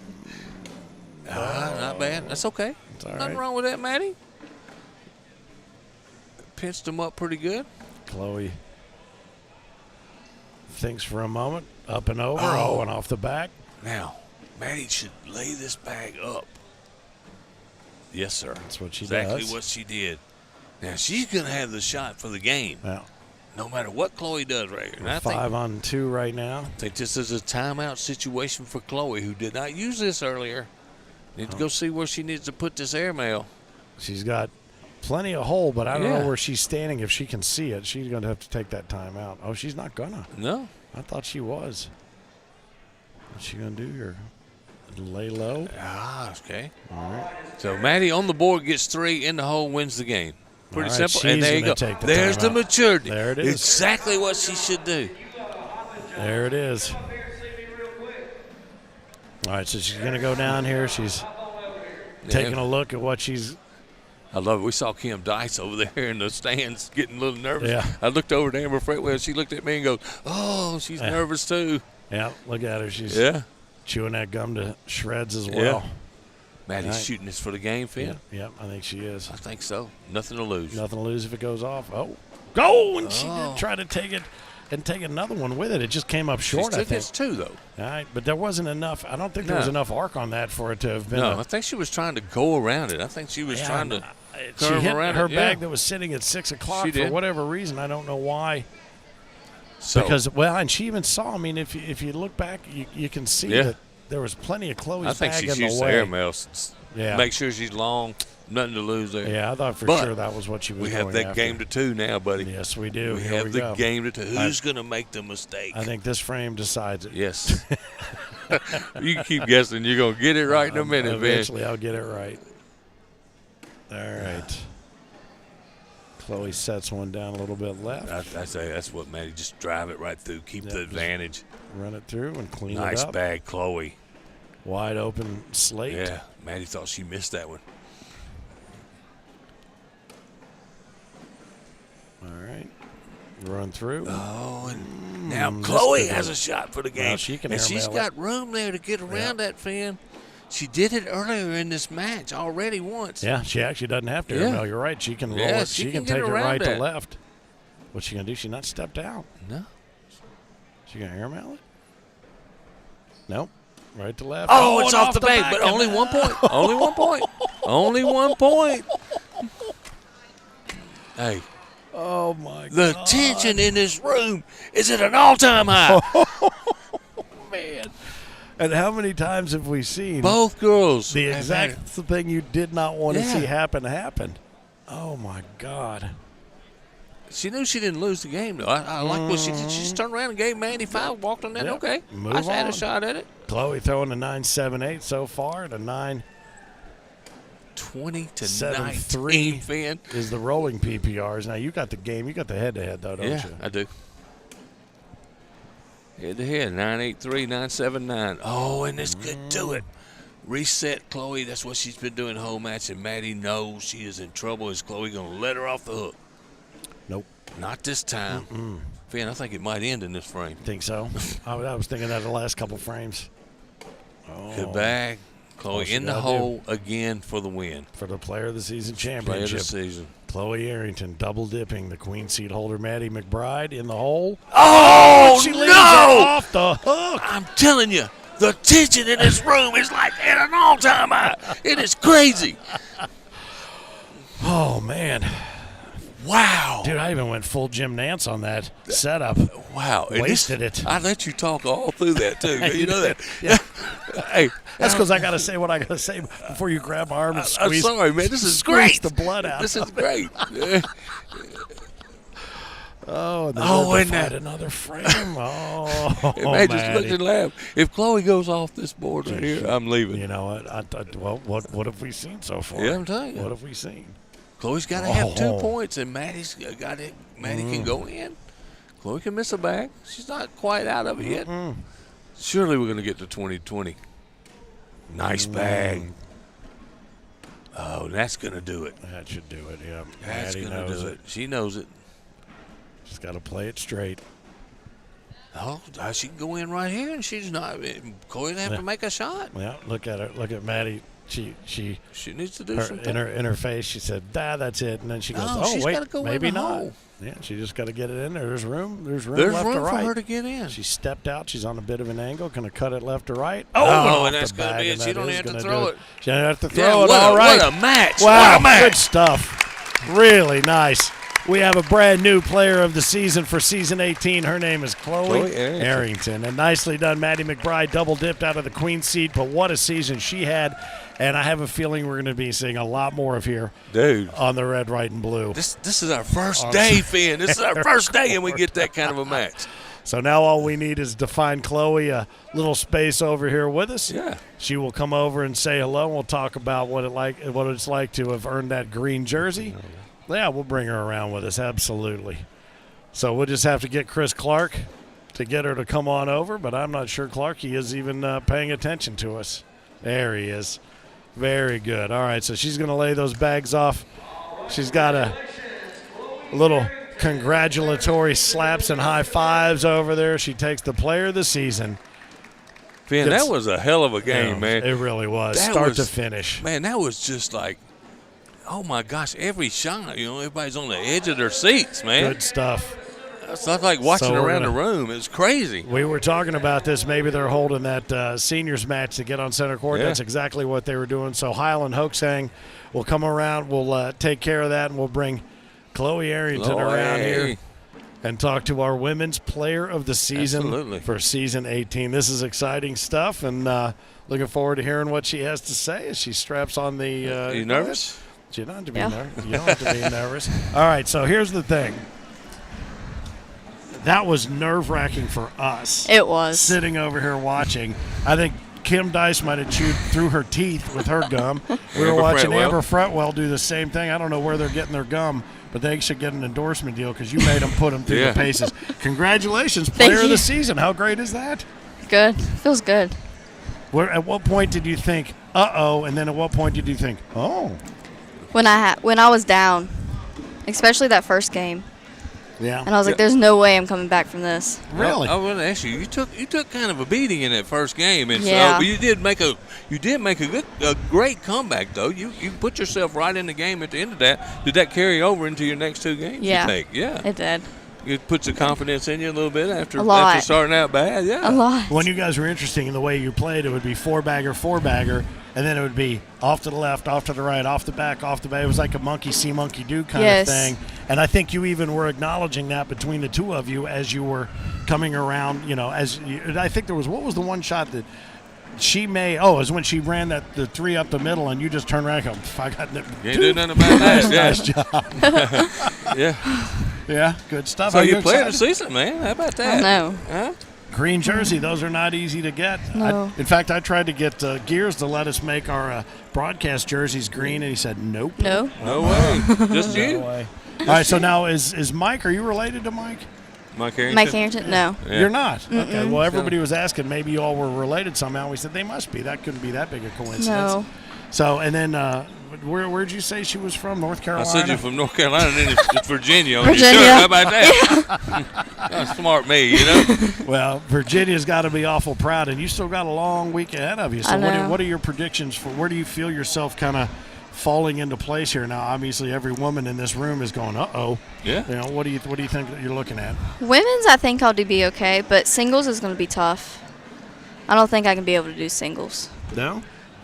Not bad. That's okay. Nothing wrong with that, Maddie. Pinched them up pretty good. Chloe thinks for a moment. Up and over. And off the back. Now, Maddie should lay this bag up. Yes, sir. That's what she does. Exactly what she did. Now, she's going to have the shot for the game. Yeah. No matter what Chloe does right here. We're 5 on 2 right now. I think this is a timeout situation for Chloe, who did not use this earlier. Need to go see where she needs to put this airmail. She's got Plenty of hole, but I don't Yeah. know where she's standing. If she can see it, she's going to have to take that time out. Oh, she's not going to. No. I thought she was. What's she going to do here? Lay low? Ah, okay. All right. So Maddie on the board gets 3 in the hole, wins the game. Pretty All right, simple. And she's there you gonna go. take the There's the timeout. maturity. There it is. Exactly what she should do. There it is. All right, so she's going to go down here. She's taking a look at what she's – I love it. We saw Kim Dice over there in the stands getting a little nervous. Yeah. I looked over to Amber Fretwell, and she looked at me and goes, oh, she's nervous too. yeah, look at her. She's chewing that gum to shreds as well. Maddie's Right. shooting this for the game, Finn. Yeah, I think she is. I think so. Nothing to lose. Nothing to lose if it goes off. Oh, go! And she Oh. did try to take it and take another one with it. It just came up short, I She took think. this too, though. All right, but there wasn't enough. I don't think there was No. enough arc on that for it to have been. No, I think she was trying to go around it. I think she was trying to She curve hit around her it. bag Yeah. that was sitting at 6 o'clock She for did. whatever reason. I don't know why. So, Because and she even saw. I mean, if you look back, you can see Yeah. that there was plenty of Chloe's I think bag she in shoots the the way. airmail. Yeah. Make sure she's long. Nothing to lose there. Yeah, I thought for But sure that was what she was We going have that after. game to 2 now, buddy. Yes, we do. We Here have the go. game to 2. Who's going to make the mistake? I think this frame decides it. Yes. You can keep guessing. You're going to get it right in a minute, man. Eventually, I'll get it right. All right. Chloe sets one down a little bit left. I say that's what, Maddie. Just drive it right through. Keep the advantage. Run it through and clean it Nice up. bag, Chloe. Wide open slate. Yeah, Maddie thought she missed that one. All right. Run through. Oh, and now missed Chloe it. has a shot for the game. Well, she can and she's airmail got room there to get around that, Finn. She did it earlier in this match already once. Yeah, she actually doesn't have to Yeah. airmail. You're right. She can roll Yeah, it. she She can can get take it around right that. to left. What's she going to do? She not stepped out. No. She going to airmail it? Nope. Right to left. Oh, it's and off the bank, back but of only the- 1 point. Only 1 point. Only 1 point. Hey, Oh, my the God. tension in this room is at an all-time high. Man. And how many times have we seen Both girls. the have exact had- thing you did not want to Yeah. see happen? Oh, my God. She knew she didn't lose the game, though. I like what she did. She just turned around and gave Mandy 5, walked on that. Yep. Okay, Move I had on. a shot at it. Chloe throwing a 9.78 so far, and a 9 20 to 7-3 19, Finn. is the rolling PPRs. Now, you got the game. You got the head-to-head, though, don't Yeah, you? I do. Head to head, 9-8-3, 9-7-9. Oh, and this could do it. Reset Chloe. That's what she's been doing the whole match, and Maddie knows she is in trouble. Is Chloe going to let her off the hook? Nope. Not this time. Finn, I think it might end in this frame. Think so? I was thinking that the last couple frames. Oh, Good bag. Chloe she in the gotta hole again for the win. for the Player of the Season Play of championship. the season. Chloe Arrington double dipping the queen seat holder Maddie McBride in the hole. Oh, She leaves it no! off the hook. I'm telling you, the tension in this room is like at an all-time high. It is crazy. Oh, man. Wow. Dude, I even went full Jim Nance on that setup. Wow. And Wasted it. I let you talk all through that, too. You know that. Yeah. Hey, That's because I got to say what I got to say before you grab my arm and I'm squeeze. sorry, man. This is squeeze great. the blood out. This is great. Yeah. Oh, and then Oh, we and find that- another frame. Oh, And man just looked Maddie. and laughed. If Chloe goes off this board right here, I'm leaving. You know what? Well, what have we seen so far? Yeah, I'm telling you. What have we seen? Chloe's got to have 2 Oh. points, and Maddie's got it. Maddie can go in. Chloe can miss a bag. She's not quite out of it yet. Surely we're going to get to 2020. Nice bag. Oh, that's going to do it. That should do it. Yeah, That's Maddie going to knows do it. She knows it. She's got to play it straight. Oh, she can go in right here, and she's not. Coed have to make a shot. Yeah, look at her. Look at Maddie. She She needs to do her, something. in her face. She said, that's it." And then she goes, No, "Oh she's wait, gotta go in maybe the not." hole. Yeah, she just got to get it in there. There's room. There's room There's left room to for right. her to get in. She stepped out. She's on a bit of an angle. Going to cut it left to right. Oh, off and the that's gonna bag, be it. and She that don't is have to gonna throw do it. She doesn't have to Yeah, throw it. what All right. What a match. Wow, What a match. good stuff. Really nice. We have a brand new player of the season for season 18. Her name is Chloe Arrington. And nicely done, Maddie McBride double dipped out of the queen seat. But what a season she had. And I have a feeling we're going to be seeing a lot more of here, Dude. on the red, white, and blue. This is our first day, Finn. This is our first day, and we get that kind of a match. So now all we need is to find Chloe a little space over here with us. Yeah. She will come over and say hello, and we'll talk about what it's like to have earned that green jersey. Yeah, we'll bring her around with us, absolutely. So we'll just have to get Chris Clark to get her to come on over, but I'm not sure Clarky is even paying attention to us. There he is. Very good. All right, so she's going to lay those bags off. She's got a little congratulatory slaps and high fives over there. She takes the player of the season. Finn, that was a hell of a game, man. It really was, That start was- to finish. Man, that was just like, oh, my gosh, every shot, everybody's on the edge of their seats, man. Good stuff. It's not like watching So we're around the gonna- room. It's crazy. We were talking about this. Maybe they're holding that seniors match to get on center court. Yeah. That's exactly what they were doing. So Heil and Hoaxang will come around. We'll take care of that, and we'll bring Chloe Arrington around here and talk to our women's player of the season Absolutely. for season 18. This is exciting stuff, and looking forward to hearing what she has to say as she straps on the. Are you nervous? You don't have to be nervous. You don't have to be nervous. All right, so here's the thing. That was nerve-wracking for us. It was. Sitting over here watching. I think Kim Dice might have chewed through her teeth with her gum. We were Amber watching Fretwell. Amber Fretwell do the same thing. I don't know where they're getting their gum, but they should get an endorsement deal because you made them put them through Yeah. the paces. Congratulations, Thank player of you. the season. How great is that? Good. Feels good. At what point did you think, uh-oh, and then at what point did you think, oh? When I was down, especially that first game, Yeah. and I was like, "There's no way I'm coming back from this." Really? I want to ask you. You took kind of a beating in that first game, and Yeah. so you did make a great comeback though. You put yourself right in the game at the end of that. Did that carry over into your next two games? Yeah. You think? Yeah. It did. It puts the confidence in you a little bit after A lot. after starting out bad. Yeah. A lot. When you guys were interesting in the way you played, it would be four-bagger, and then it would be off to the left, off to the right, off the back, off the back. It was like a monkey see, monkey do kind Yes. of thing. And I think you even were acknowledging that between the two of you as you were coming around, I think there was, what was the one shot that she made? Oh, it was when she ran the three up the middle, and you just turned around and go, I got it. You ain't doing nothing about that. Yeah. Nice job. Yeah. Yeah, good stuff. So Are you played the excited? season, man. How about that? I know. Huh? Green jersey, those are not easy to get. No. In fact, I tried to get Gears to let us make our broadcast jerseys green, and he said, nope. No. No way. Just No you. way. All right, so now is Mike, are you related to Mike? Mike Harrington. Mike Arrington? No. Yeah. You're not? Okay, well, everybody was asking. Maybe you all were related somehow. We said they must be. That couldn't be that big a coincidence. No. So, and then where'd you say she was from? North I Carolina? said you're from North Carolina, and then it's Virginia. On your Virginia. shirt. How about that? That's smart me, Well, Virginia's got to be awful proud, and you still got a long week ahead of you. So I know. what are your predictions for where do you feel yourself kind of falling into place here now? Obviously, every woman in this room is going, uh-oh. Yeah. What do you think that you're looking at? Women's, I think I'll be okay, but singles is going to be tough. I don't think I can be able to do singles. No?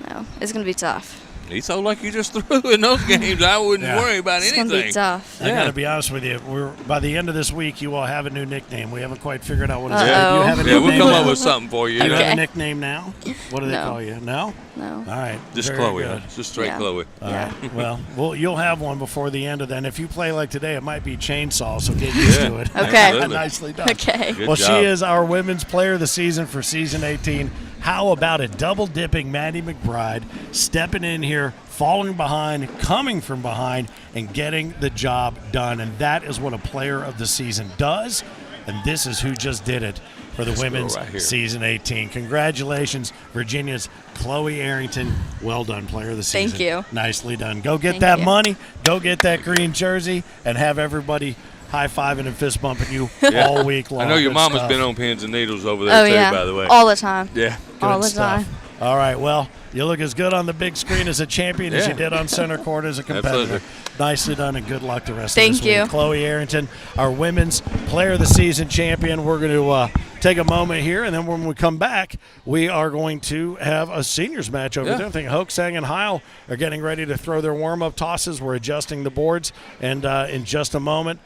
No. It's going to be tough. He told like you just threw in those games. I wouldn't Yeah. worry about It's going to be anything. tough. I Yeah. got to be honest with you. By the end of this week, you all have a new nickname. We haven't quite figured out what it's Uh-oh. Do you have a Yeah, nickname we'll come now? up with something for you. Do you have Okay. a nickname now? What do they No. call you? No? No. All right. Just Very Chloe. good. Just straight Yeah. Chloe. All Yeah. right. Well, you'll have one before the end of that. And if you play like today, it might be chainsaw, so get used Yeah. to it. Okay. Absolutely. Nicely done. Okay. Good Well, job. she is our women's player of the season for season 18. How about a double-dipping Maddie McBride stepping in here, falling behind, coming from behind, and getting the job done. And that is what a player of the season does. And this is who just did it for the This girl women's right here. season 18. Congratulations, Virginia's Chloe Arrington. Well done, player of the season. Thank you. Nicely done. Go get Thank that you. money. Go get that green jersey, and have everybody high-fiving and fist-bumping you all week long. I know your Good mama's stuff. been on pins and needles over there Oh, too, yeah. by the way. All the time. Yeah. All Good the stuff. time. All right, well, you look as good on the big screen as a champion as Yeah. you did on center court as a competitor. Absolutely. Nicely done, and good luck the rest Thank of this week. you. Chloe Arrington, our women's player of the season champion. We're going to take a moment here, and then when we come back, we are going to have a seniors match over Yeah. there. I think Hoaxang and Heil are getting ready to throw their warm-up tosses. We're adjusting the boards, and in just a moment,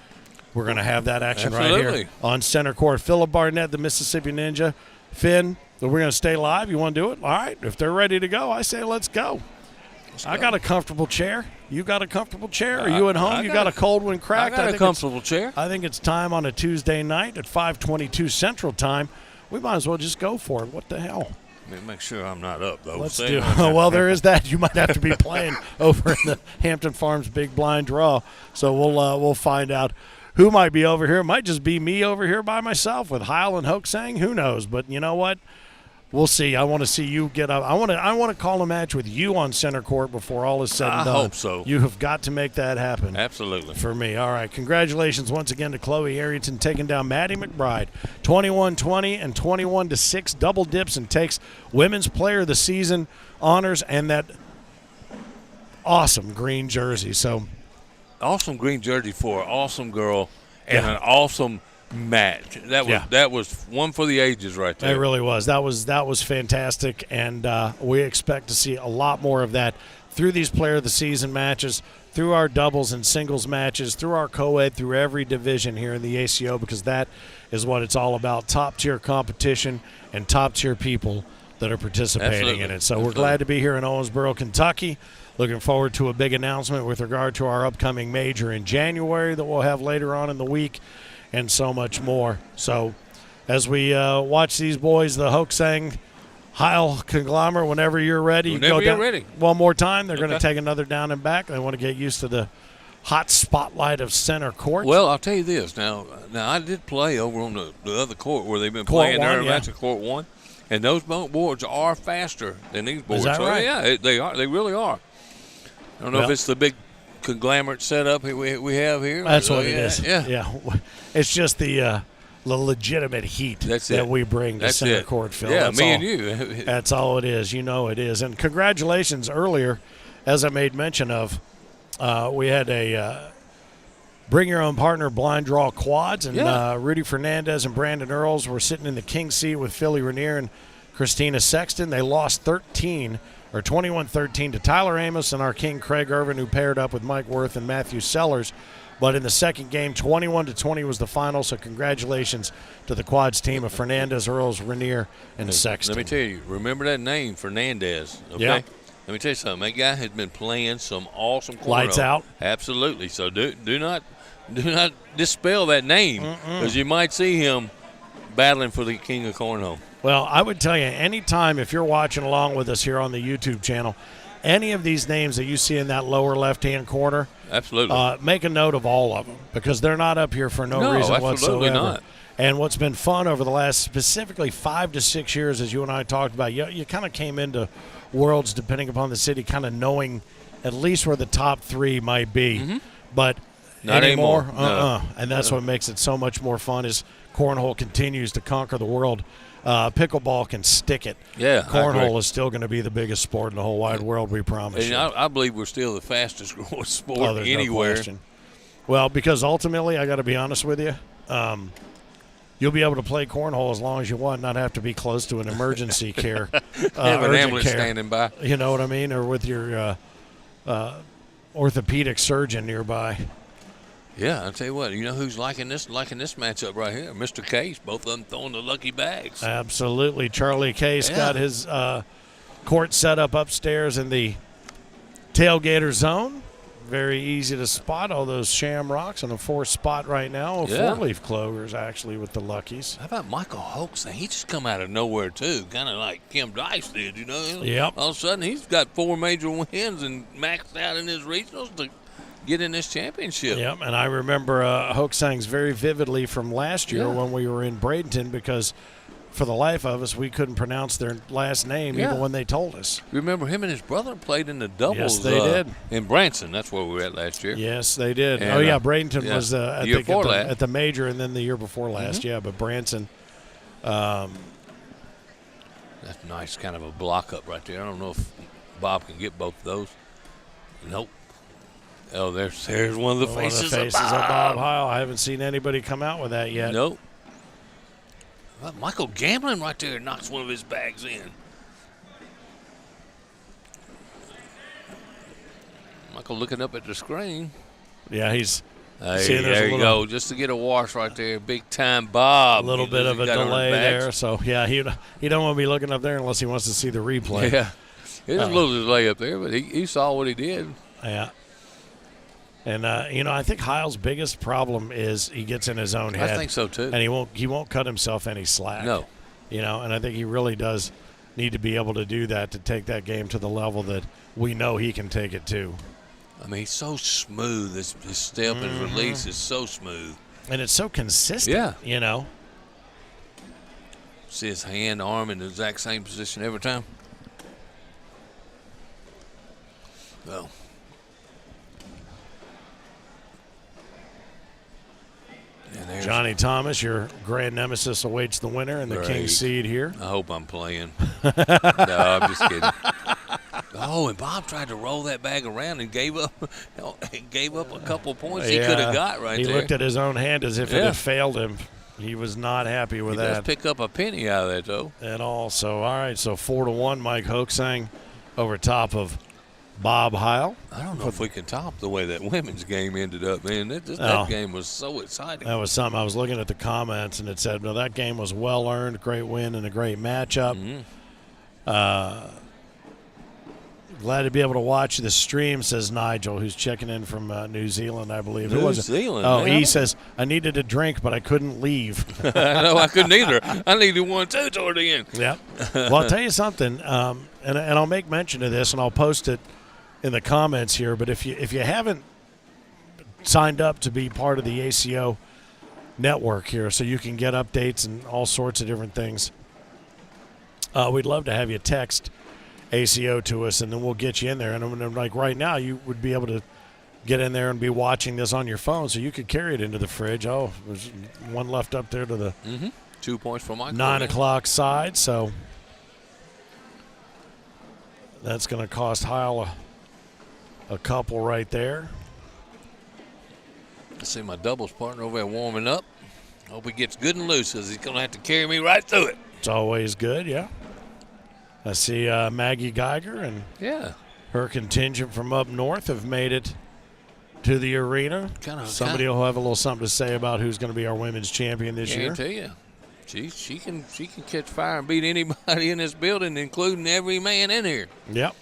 we're going to have that action right here Absolutely. on center court. Philip Barnett, the Mississippi Ninja. Finn, we're going to stay live. You want to do it? All right. If they're ready to go, I say let's go. I got a comfortable chair. You got a comfortable chair? Are you at home? You got a cold one cracked? I got a comfortable chair. I think it's time on a Tuesday night at 5:22 Central Time. We might as well just go for it. What the hell? Make sure I'm not up, though. Let's do it. Well, there is that. You might have to be playing over in the Hampton Farms Big Blind Draw. So we'll find out who might be over here. It might just be me over here by myself with Heil and Hoaxang. Who knows? But you know what? We'll see. I want to see you get up. I want to call a match with you on center court before all is said and done. I hope so. You have got to make that happen. Absolutely. For me. All right. Congratulations once again to Chloe Arrington taking down Maddie McBride. 21-20 and 21-6. Double dips and takes Women's Player of the Season honors and that awesome green jersey. So awesome green jersey for an awesome girl and an awesome match. That was one for the ages right there. It really was. That was fantastic, and we expect to see a lot more of that through these Player of the Season matches, through our doubles and singles matches, through our Coed, through every division here in the ACO, because that is what it's all about, top-tier competition and top-tier people that are participating in it. So we're glad to be here in Owensboro, Kentucky. Looking forward to a big announcement with regard to our upcoming major in January that we'll have later on in the week, and so much more. So as we watch these boys, the Hoaxang Heil conglomerate, whenever you're ready. Whenever you're ready. One more time. They're going to take another down and back. They want to get used to the hot spotlight of center court. Well, I'll tell you this. Now I did play over on the other court where they've been Court playing one, their match at Court 1, and those boards are faster than these boards. Is that right? Yeah, they are. They really are. I don't know if it's the big conglomerate setup we have here. That's what it is. Yeah. It's just the legitimate heat that we bring to center court, Phil. Yeah, that's me all. and you. That's all it is. You know it is. And congratulations earlier, as I made mention of, we had a bring your own partner blind draw quads, and Rudy Fernandez and Brandon Earls were sitting in the king seat with Philly Rainier and Christina Sexton. They lost 21-13 to Tyler Amos and our king Craig Irvin, who paired up with Mike Worth and Matthew Sellers. But in the second game, 21-20 was the final, so congratulations to the quads team of Fernandez, Earls, Rainier, and Sexton. Let me tell you, remember that name, Fernandez, okay? Yeah. Let me tell you something. That guy has been playing some awesome cornhole. Lights out. Absolutely. So do not dispel that name, because you might see him battling for the king of cornhole. Well, I would tell you, anytime if you're watching along with us here on the YouTube channel, any of these names that you see in that lower left-hand corner, absolutely, make a note of all of them, because they're not up here for no reason absolutely whatsoever. Not. And what's been fun over the last specifically 5 to 6 years, as you and I talked about, you kind of came into Worlds, depending upon the city, kind of knowing at least where the top 3 might be. But not anymore. No. And that's what makes it so much more fun as cornhole continues to conquer the world. Pickleball can stick it. Yeah, cornhole is still going to be the biggest sport in the whole wide world, we promise and you. I believe we're still the fastest growing sport there's anywhere. No question. Well, because ultimately, I got to be honest with you, you'll be able to play cornhole as long as you want, not have to be close to an emergency care. Have an ambulance standing by. You know what I mean? Or with your orthopedic surgeon nearby. Yeah, I'll tell you what. You know who's liking this matchup right here? Mr. Case. Both of them throwing the lucky bags. Absolutely. Charlie Case got his court set up upstairs in the tailgater zone. Very easy to spot all those shamrocks on a 4th spot right now. 4-leaf clovers, actually, with the luckies. How about Michael Hoaxang? He just come out of nowhere, too, kind of like Kim Dice did, you know? Yep. All of a sudden, he's got 4 major wins and maxed out in his regionals to get in this championship. Yep, and I remember Hoaxang's very vividly from last year when we were in Bradenton, because for the life of us, we couldn't pronounce their last name even when they told us. Remember him and his brother played in the doubles. Yes, they did. In Branson. That's where we were at last year. Yes, they did. And, Bradenton was I think at the major, and then the year before last. Yeah, but Branson. That's nice, kind of a block up right there. I don't know if Bob can get both of those. Nope. Oh, there's one of the faces of Bob Heil. I haven't seen anybody come out with that yet. Nope. Well, Michael Gamblin right there knocks one of his bags in. Michael looking up at the screen. Yeah, he's. There you go. Just to get a wash right there. Big time Bob. A little bit of a delay there. So, yeah, he don't want to be looking up there unless he wants to see the replay. Yeah. He didn't lose his layup there, but he saw what he did. Yeah. And I think Heil's biggest problem is he gets in his own head. I think so too. And he won't cut himself any slack. No. And I think he really does need to be able to do that to take that game to the level that we know he can take it to. I mean, he's so smooth. His step and release is so smooth. And it's so consistent. Yeah. See his hand, arm in the exact same position every time. Well. Johnny Thomas, your grand nemesis, awaits the winner and the king seed here. I hope I'm playing. No, I'm just kidding. Oh, and Bob tried to roll that bag around and gave up a couple of points he could have got right there. He looked at his own hand as if it had failed him. He was not happy with that. He does pick up a penny out of that, though. At all. So, all right, so 4-1, Mike Hoaxang over top of Bob Heil. I don't know if we can top the way that women's game ended up, man. That game was so exciting. That was something. I was looking at the comments, and it said, no, that game was well-earned, great win, and a great matchup. Glad to be able to watch the stream, says Nigel, who's checking in from New Zealand, I believe. New Zealand? Oh, he says, I needed a drink, but I couldn't leave. No, I couldn't either. I needed one, too, toward the end. Yep. Well, I'll tell you something, and I'll make mention of this, and I'll post it in the comments here, but if you haven't signed up to be part of the ACO network here so you can get updates and all sorts of different things, we'd love to have you text ACO to us, and then we'll get you in there. And like right now, you would be able to get in there and be watching this on your phone, so you could carry it into the fridge. Oh, there's one left up there to the 2 points for Michael. 9 o'clock side, so that's going to cost Heil a couple right there. I see my doubles partner over there warming up. Hope he gets good and loose, because he's going to have to carry me right through it. It's always good, yeah. I see Maggie Geiger and her contingent from up north have made it to the arena. Somebody will have a little something to say about who's going to be our women's champion this year. I tell you, she can catch fire and beat anybody in this building, including every man in here. Yep.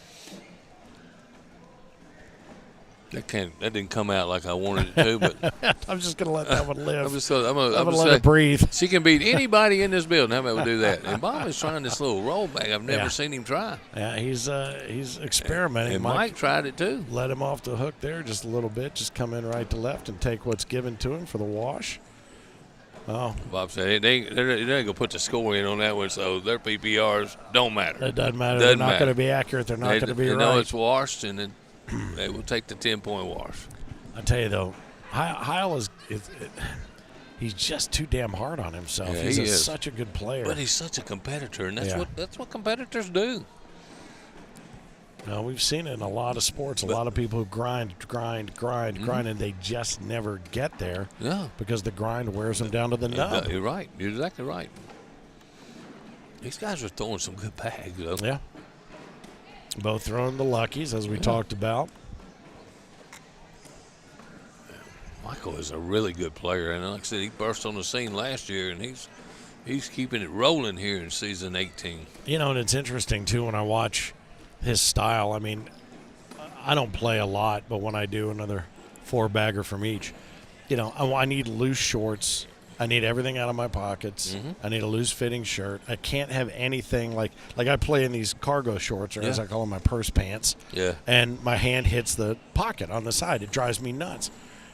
That didn't come out like I wanted it to, but I'm just going to let that one live. I'm gonna let it breathe. She can beat anybody in this building. How about we do that? And Bob is trying this little roll back. I've never seen him try. Yeah, he's experimenting. And Mike tried it too. Let him off the hook there just a little bit. Just come in right to left and take what's given to him for the wash. Oh, Bob said they're going to put the score in on that one, so their PPRs don't matter. It doesn't matter. They're not going to be accurate. They're not going to be right. They know it's washed, and then they will take the 10-point wash. I tell you though, Heil he's just too damn hard on himself. Yeah, he's such a good player, but he's such a competitor, and that's what competitors do. No, we've seen it in a lot of sports. A lot of people who grind, and they just never get there. Yeah, because the grind wears them down to the nub. You're right. You're exactly right. These guys are throwing some good bags, though. Yeah. Both throwing the luckies, as we talked about. Michael is a really good player, and like I said, he burst on the scene last year, and he's keeping it rolling here in season 18. And it's interesting too when I watch his style. I mean, I don't play a lot, but when I do, another 4-bagger from each. I need loose shorts. I need everything out of my pockets. I need a loose-fitting shirt. I can't have anything like I play in these cargo shorts, or as I call them, my purse pants. Yeah. And my hand hits the pocket on the side. It drives me nuts.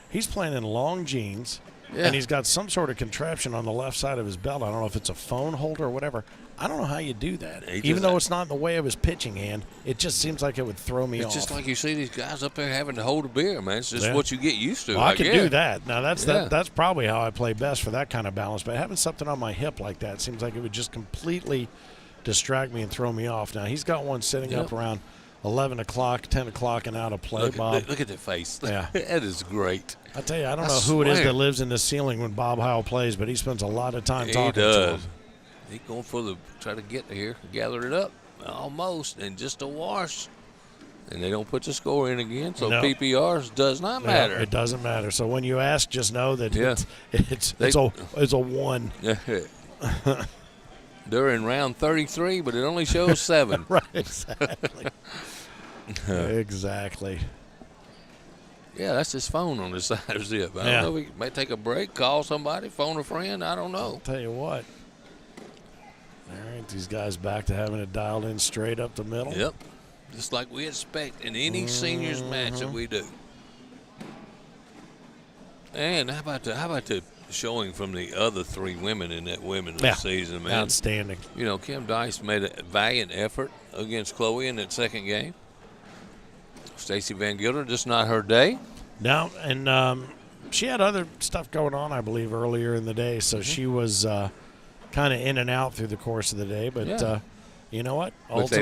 He's playing in long jeans, and he's got some sort of contraption on the left side of his belt. I don't know if it's a phone holder or whatever. I don't know how you do that. Even though it's not in the way of his pitching hand, it just seems like it would throw me off. It's just like you see these guys up there having to hold a beer, man. It's just what you get used to. Well, I can do that. Now, that's probably how I play best for that kind of balance. But having something on my hip like that seems like it would just completely distract me and throw me off. Now, he's got one sitting up around 11 o'clock, 10 o'clock, and out of play, Bob. Look at that face. Yeah. That is great. I tell you, I don't know who it is that lives in the ceiling when Bob Heil plays, but he spends a lot of time talking to him. He's going try to get here, gather it up, almost, and just a wash. And they don't put the score in again, so PPRs does not matter. It doesn't matter. So when you ask, just know that it's a 1. They're in round 33, but it only shows 7. Right, exactly. Exactly. Yeah, that's his phone on the side of zip. I don't know if he may take a break, call somebody, phone a friend. I don't know. I'll tell you what. All right, these guys back to having it dialed in straight up the middle. Yep. Just like we expect in any seniors match that we do. And how about the showing from the other 3 women in that women's season, man? Outstanding. You know, Kim Dice made a valiant effort against Chloe in that second game. Stacy Van Gilder, just not her day. No, and she had other stuff going on, I believe, earlier in the day, so she was kind of in and out through the course of the day. But you know what? But they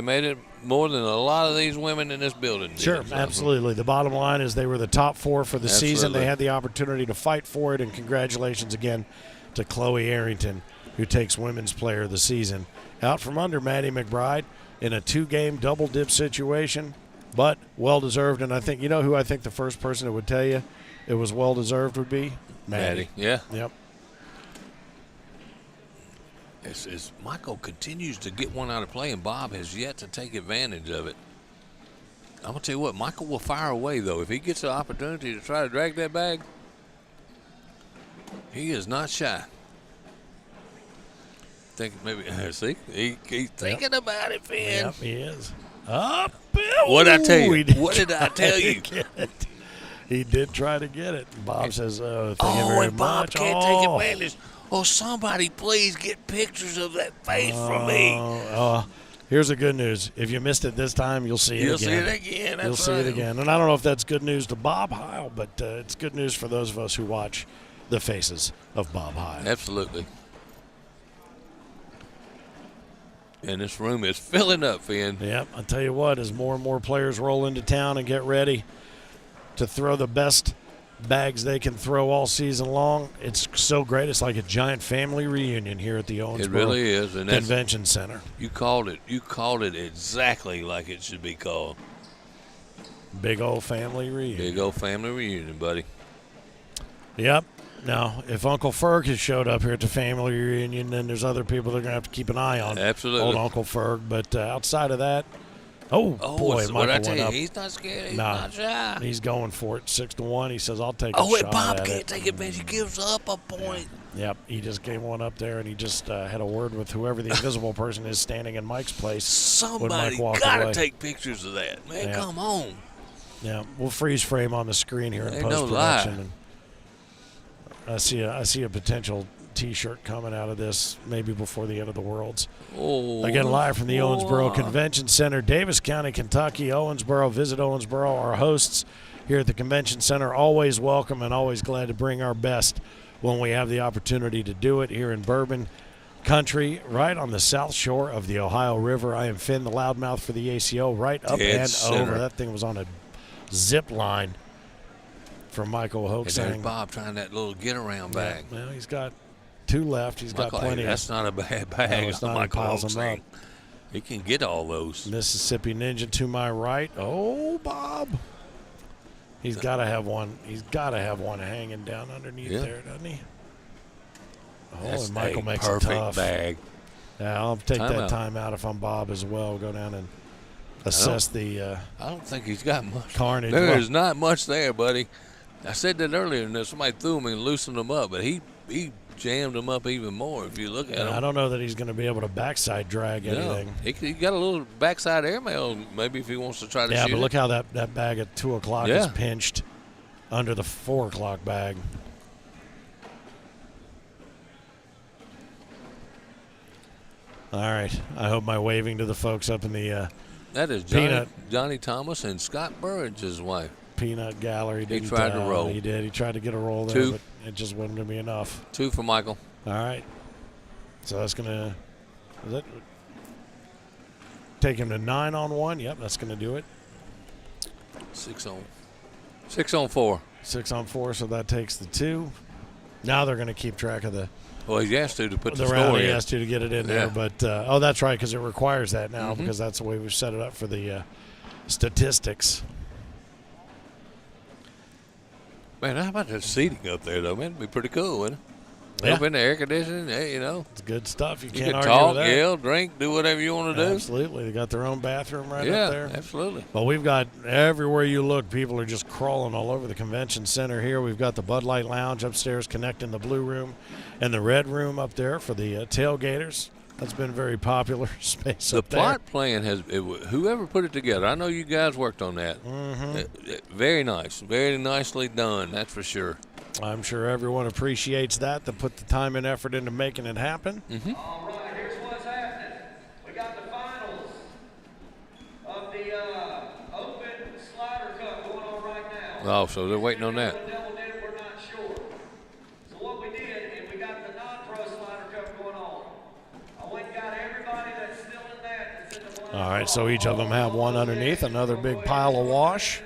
made it more than a lot of these women in this building did. Sure, absolutely. The bottom line is they were the top 4 for the season. They had the opportunity to fight for it, and congratulations again to Chloe Arrington, who takes Women's Player of the Season. Out from under Maddie McBride in a 2-game double-dip situation, but well-deserved. And I think, you know who I think the first person that would tell you it was well-deserved would be? Maddie. Yeah. Yep. As Michael continues to get one out of play, and Bob has yet to take advantage of it. I'm going to tell you what, Michael will fire away, though. If he gets the opportunity to try to drag that bag, he is not shy. Think maybe, see, he's thinking about it, Finn. Yep, he is. Up. What did I tell you? What did I tell you? He did try to get it. Bob says, thank you very and Bob much. can't take advantage. Oh, somebody please get pictures of that face from me. Here's the good news. If you missed it this time, you'll see it again. You'll see it again. You'll see it again. And I don't know if that's good news to Bob Heil, but it's good news for those of us who watch the faces of Bob Heil. Absolutely. And this room is filling up, Finn. Yep. I'll tell you what, as more and more players roll into town and get ready to throw the best bags they can throw all season long, it's so great. It's like a giant family reunion here at the Owensboro It really is. And Convention Center. You called it exactly like it should be called. Big old family reunion. Big old family reunion, buddy. Yep. Now, if Uncle Ferg has showed up here at the family reunion, then there's other people that are going to have to keep an eye on. Absolutely. Old Uncle Ferg. But outside of that, boy, Michael what I tell went you, up. he's not scared. He's not shy. He's going for it, 6-1. He says, "I'll take a shot at it." Bob can't take advantage. He gives up a point. Yep, he just gave one up there, and he just had a word with whoever the invisible person is standing in Mike's place. Somebody got to take pictures of that. Man, come on. Yeah, we'll freeze frame on the screen here in Ain't post-production. No lie. And I see a potential T-shirt coming out of this maybe before the end of the Worlds. Again, live from the Owensboro Convention Center, Davis County, Kentucky. Owensboro, visit Owensboro. Our hosts here at the Convention Center, always welcome and always glad to bring our best when we have the opportunity to do it here in Bourbon Country, right on the south shore of the Ohio River. I am Finn, the loudmouth for the ACO, right up Dead and center. over. That thing was on a zip line from Michael And Hoaxang. there's Bob trying that little get-around bag. Well, he's got 2 left. He's got plenty. That's not a bad bag. No, it's not. He piles them up. He can get all those. Mississippi Ninja to my right. Oh, Bob. He's got to have one. He's got to have one hanging down underneath there, doesn't he? Oh, That's and Michael a makes it perfect tough. bag. Yeah, I'll take that time out if I'm Bob as well. Go down and assess the I don't think he's got much. carnage. There is not much there, buddy. I said that earlier, and somebody threw him and loosened him up, but he jammed him up even more if you look at him. I don't know that he's going to be able to backside drag anything. He got a little backside airmail maybe if he wants to try to shoot but look it. how that bag at 2 o'clock is pinched under the 4 o'clock bag. All right. I hope my waving to the folks up in the that is Johnny Thomas and Scott Burridge's wife. Peanut Gallery. He tried to roll. He did. He tried to get a roll there, 2. but it just wasn't going to be enough. 2 for Michael. All right. So that's going to take him to 9 on 1. Yep, that's going to do it. 6 on 4. 6 on 4, so that takes the 2. Now they're going to keep track of the Well, he has to put the round. score He in. has to get it in there, but that's right, because it requires that now because that's the way we've set it up for the statistics. Man, how about that seating up there, though, man? It'd be pretty cool, wouldn't Yeah. Up in the air conditioning, hey, It's good stuff. You you can't can argue talk, with that. yell, drink, do whatever you want to do. Absolutely. They got their own bathroom right Yeah, up there. absolutely. Well, we've got everywhere you look, people are just crawling all over the convention center here. We've got the Bud Light Lounge upstairs connecting the blue room and the red room up there for the tailgaters. That's been a very popular space The up there. plot plan whoever put it together, I know you guys worked on that. Very nice. Very nicely done, that's for sure. I'm sure everyone appreciates that, to put the time and effort into making it happen. All right, here's what's happening. We got the finals of the Open Slider Cup going on right now. Oh, so they're waiting on that. What the devil did, we're not sure. So what we did, and we got the non-pro Slider Cup going on. I went and got everybody that's still in that that's in the blind All right, so draw. each of them have one underneath, another big pile of wash,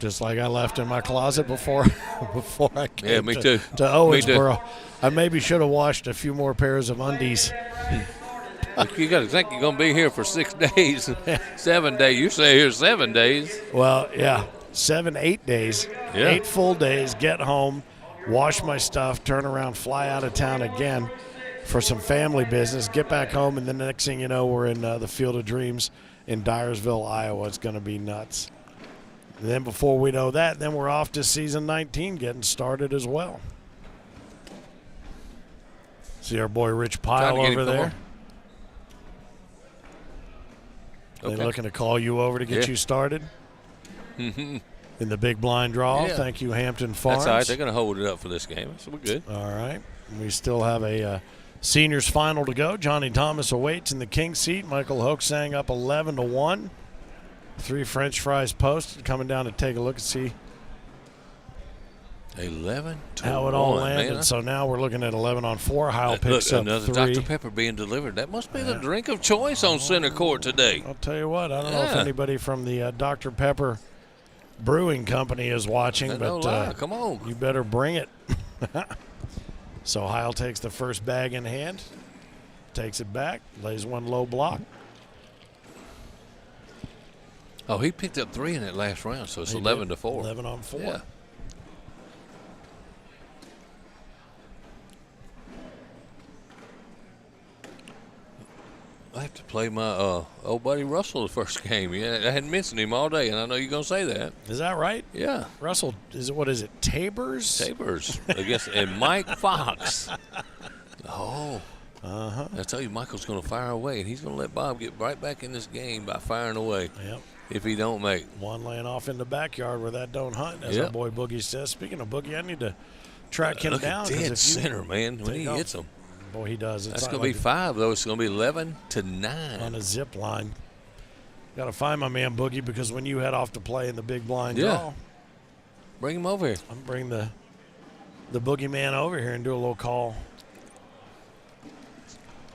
just like I left in my closet before I came Yeah, me to too. Owensboro. I maybe should have washed a few more pairs of undies. You got to think you're going to be here for 6 days, 7 days. You say here 7 days. Well, yeah, 8 days, Yeah. 8 full days, get home, wash my stuff, turn around, fly out of town again for some family business, get back home, and then the next thing you know, we're in the Field of Dreams in Dyersville, Iowa. It's going to be nuts. And then before we know that, then we're off to season 19 getting started as well. See our boy Rich Pyle Trying to get over him, come there. They Okay. looking to call you over to get Yeah. you started in the big blind draw. Yeah. Thank you, Hampton Farms. That's all right. They're going to hold it up for this game, so we're good. All right. We still have a seniors final to go. Johnny Thomas awaits in the king seat. Michael Hoaxang up 11-1. 3 French fries posted. Coming down to take a look and see 11 to how it all 1, landed. man. So now we're looking at 11-4. Heil Look, picks up another 3. Dr. Pepper being delivered. That must be the drink of choice on center court today. I'll tell you what. I don't know if Yeah. anybody from the Dr. Pepper Brewing Company is watching, No but lie. Come on. you better bring it. So Heil takes the first bag in hand, takes it back, lays one low block. Oh, he picked up 3 in that last round, so it's He 11-4. 11-4. Yeah. I have to play my old buddy Russell the first game. Yeah, I hadn't mentioned him all day, and I know you're going to say that. Is that right? Yeah. Russell, what is it, Tabers? Sabres against and Mike Fox. Oh. I tell you, Michael's going to fire away, and he's going to let Bob get right back in this game by firing away Yep. if he don't make. One laying off in the backyard where that don't hunt, as Yep. our boy Boogie says. Speaking of Boogie, I need to track him Look down. at 'cause dead if you center, man, when he take off- hits him. Boy, he does. It's That's not going to be like 5, though. It's going to be 11-9. on a zip line. Got to find my man Boogie, because when you head off to play in the big blind Yeah. draw, Bring him over here. I'm going to bring the Boogie man over here and do a little call.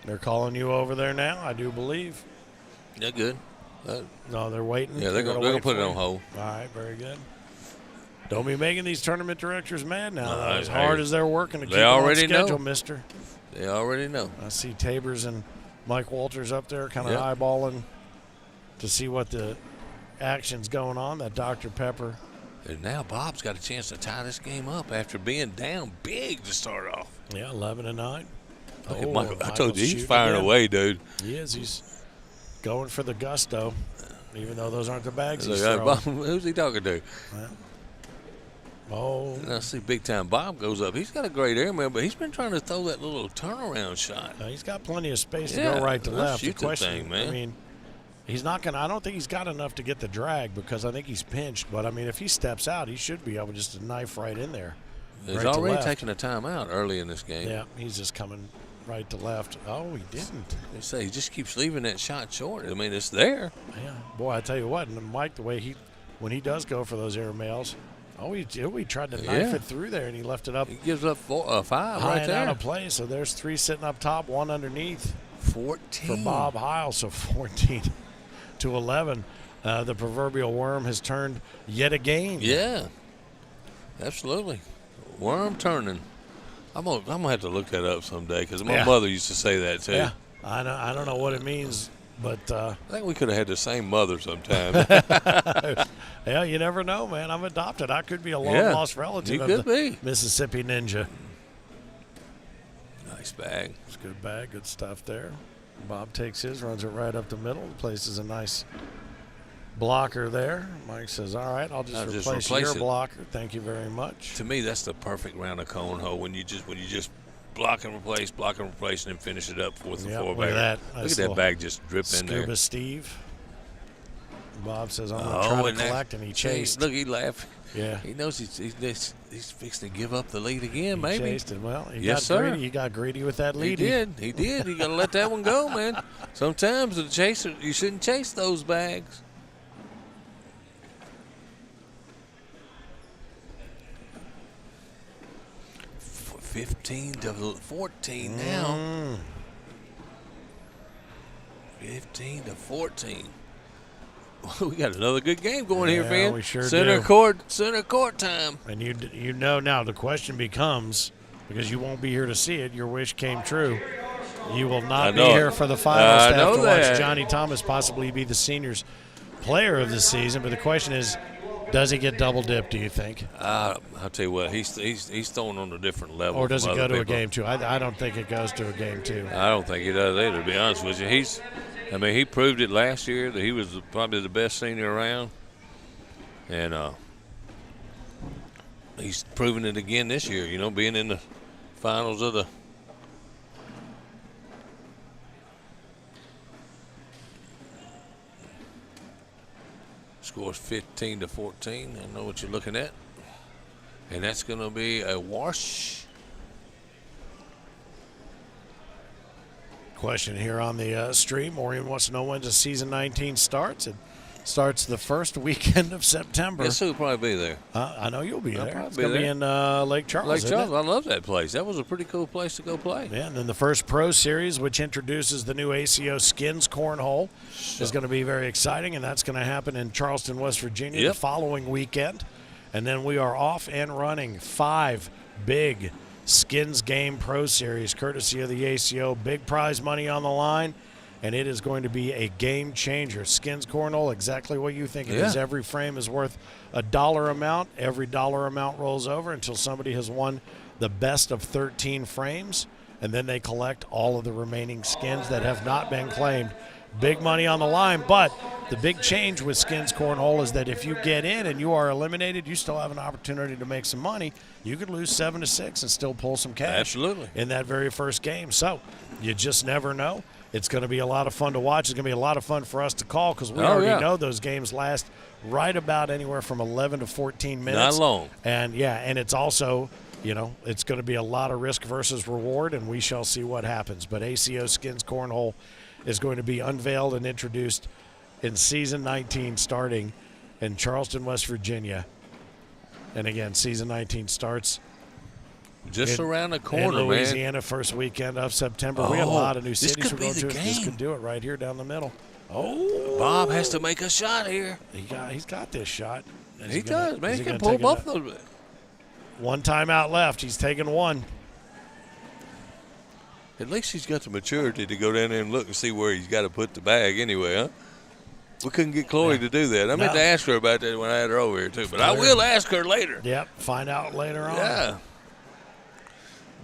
They're calling you over there now, I do believe. Yeah, good. No, they're waiting. Yeah, they're going to wait put it for on you. hold. All right, very good. Don't be making these tournament directors mad now, though. As hey, hard as they're working to keep they it on already schedule, know. mister. They already know. I see Tabers and Mike Walters up there kind of Yep. eyeballing to see what the action's going on. That Dr. Pepper. And now Bob's got a chance to tie this game up after being down big to start off. Yeah, 11-9. Look at Oh, Michael. I Michael's told you, he's shooting firing again. away, dude. He is. He's going for the gusto, even though those aren't the bags he's Look, throwing. Bob, who's he talking to? Oh, And I see big time Bob goes up. He's got a great airman, but he's been trying to throw that little turnaround shot. no, he's got plenty of space to Yeah, go right to let's left. The shoot the question, thing, man. I mean, he's not going to – I don't think he's got enough to get the drag, because I think he's pinched. But, I mean, if he steps out, he should be able just to knife right in there. He's right to already left. taken a timeout early in this game. Yeah, he's just coming right to left. Oh, he didn't. They say he just keeps leaving that shot short. I mean, it's there. Yeah, boy, I tell you what, and Mike, the way when he does go for those air mails, he tried to knife Yeah. it through there, and he left it up He gives up 5 high right and out there. of play. So there's 3 sitting up top, 1 underneath 14. for Bob Heil. So 14-11. The proverbial worm has turned yet again. Yeah, absolutely. Worm turning. I'm gonna have to look that up someday, because my Yeah. mother used to say that too. Yeah, I don't know what it means, but I think we could have had the same mother sometime. yeah, you never know, man. I'm adopted. I could be a Yeah, long-lost relative you of could the be. Mississippi Ninja. Nice bag. It's a good bag, good stuff there. Bob takes his, runs it right up the middle, places a nice blocker there. Mike says, all right, I'll just replace your blocker. Thank you very much. To me, that's the perfect round of cornhole when you just block and replace, and then finish it up with the four bag. Look at that. Look at that bag just drip in there. Scuba Steve. Bob says, I'm going to try to collect, and he chased. Look, he laughed. Yeah. He knows he's fixing to give up the lead again, maybe. He chased it. Well, he got greedy with that lead. He did. You got to let that one go, man. Sometimes the chaser, you shouldn't chase those bags. For 15 to 14 now. 15 to 14. We got another good game going here, man. We sure center do. Center court time. And you know now the question becomes, because you won't be here to see it, your wish came true. You will not be here for the finals to have to watch Johnny Thomas possibly be the seniors player of the season. But the question is, does he get double dipped, do you think? I'll tell you what, he's throwing on a different level. Or does it go to a game two? I don't think it goes to a game two. I don't think he does either, to be honest with you. He proved it last year that he was probably the best senior around. And he's proven it again this year, being in the finals of the scores 15 to 14. I know what you're looking at. And that's going to be a wash. Question here on the stream. Maureen wants to know when the season 19 starts. It starts the first weekend of September. Guess who'll probably be there? I know you'll be there. It's going to be in Lake Charles. Lake Charles. I love that place. That was a pretty cool place to go play. Yeah, and then the first Pro Series, which introduces the new ACO Skins Cornhole, is going to be very exciting, and that's going to happen in Charleston, West Virginia the following weekend. And then we are off and running 5 big Skins Game Pro Series, courtesy of the ACO. Big prize money on the line, and it is going to be a game changer. Skins Cornhole, exactly what you think it is. Every frame is worth a dollar amount. Every dollar amount rolls over until somebody has won the best of 13 frames, and then they collect all of the remaining skins that have not been claimed. Big money on the line, but the big change with Skins Cornhole is that if you get in and you are eliminated, you still have an opportunity to make some money. You could lose 7-6 and still pull some cash in that very first game. So you just never know. It's going to be a lot of fun to watch. It's going to be a lot of fun for us to call because we already know those games last right about anywhere from 11 to 14 minutes. Not long. And, and it's also, it's going to be a lot of risk versus reward, and we shall see what happens. But ACO Skins Cornhole is going to be unveiled and introduced in season 19 starting in Charleston, West Virginia. And again, season 19 starts just around the corner, in Louisiana, man. First weekend of September. We have a lot of new cities we're going to. This could do it right here down the middle. Bob has to make a shot here. He's got this shot. He does, man. He can pull both of them. One timeout left. He's taking one. At least he's got the maturity to go down there and look and see where he's got to put the bag anyway, huh? We couldn't get Chloe to do that. I meant to ask her about that when I had her over here, too. But I will ask her later. Yep, find out later on. Yeah.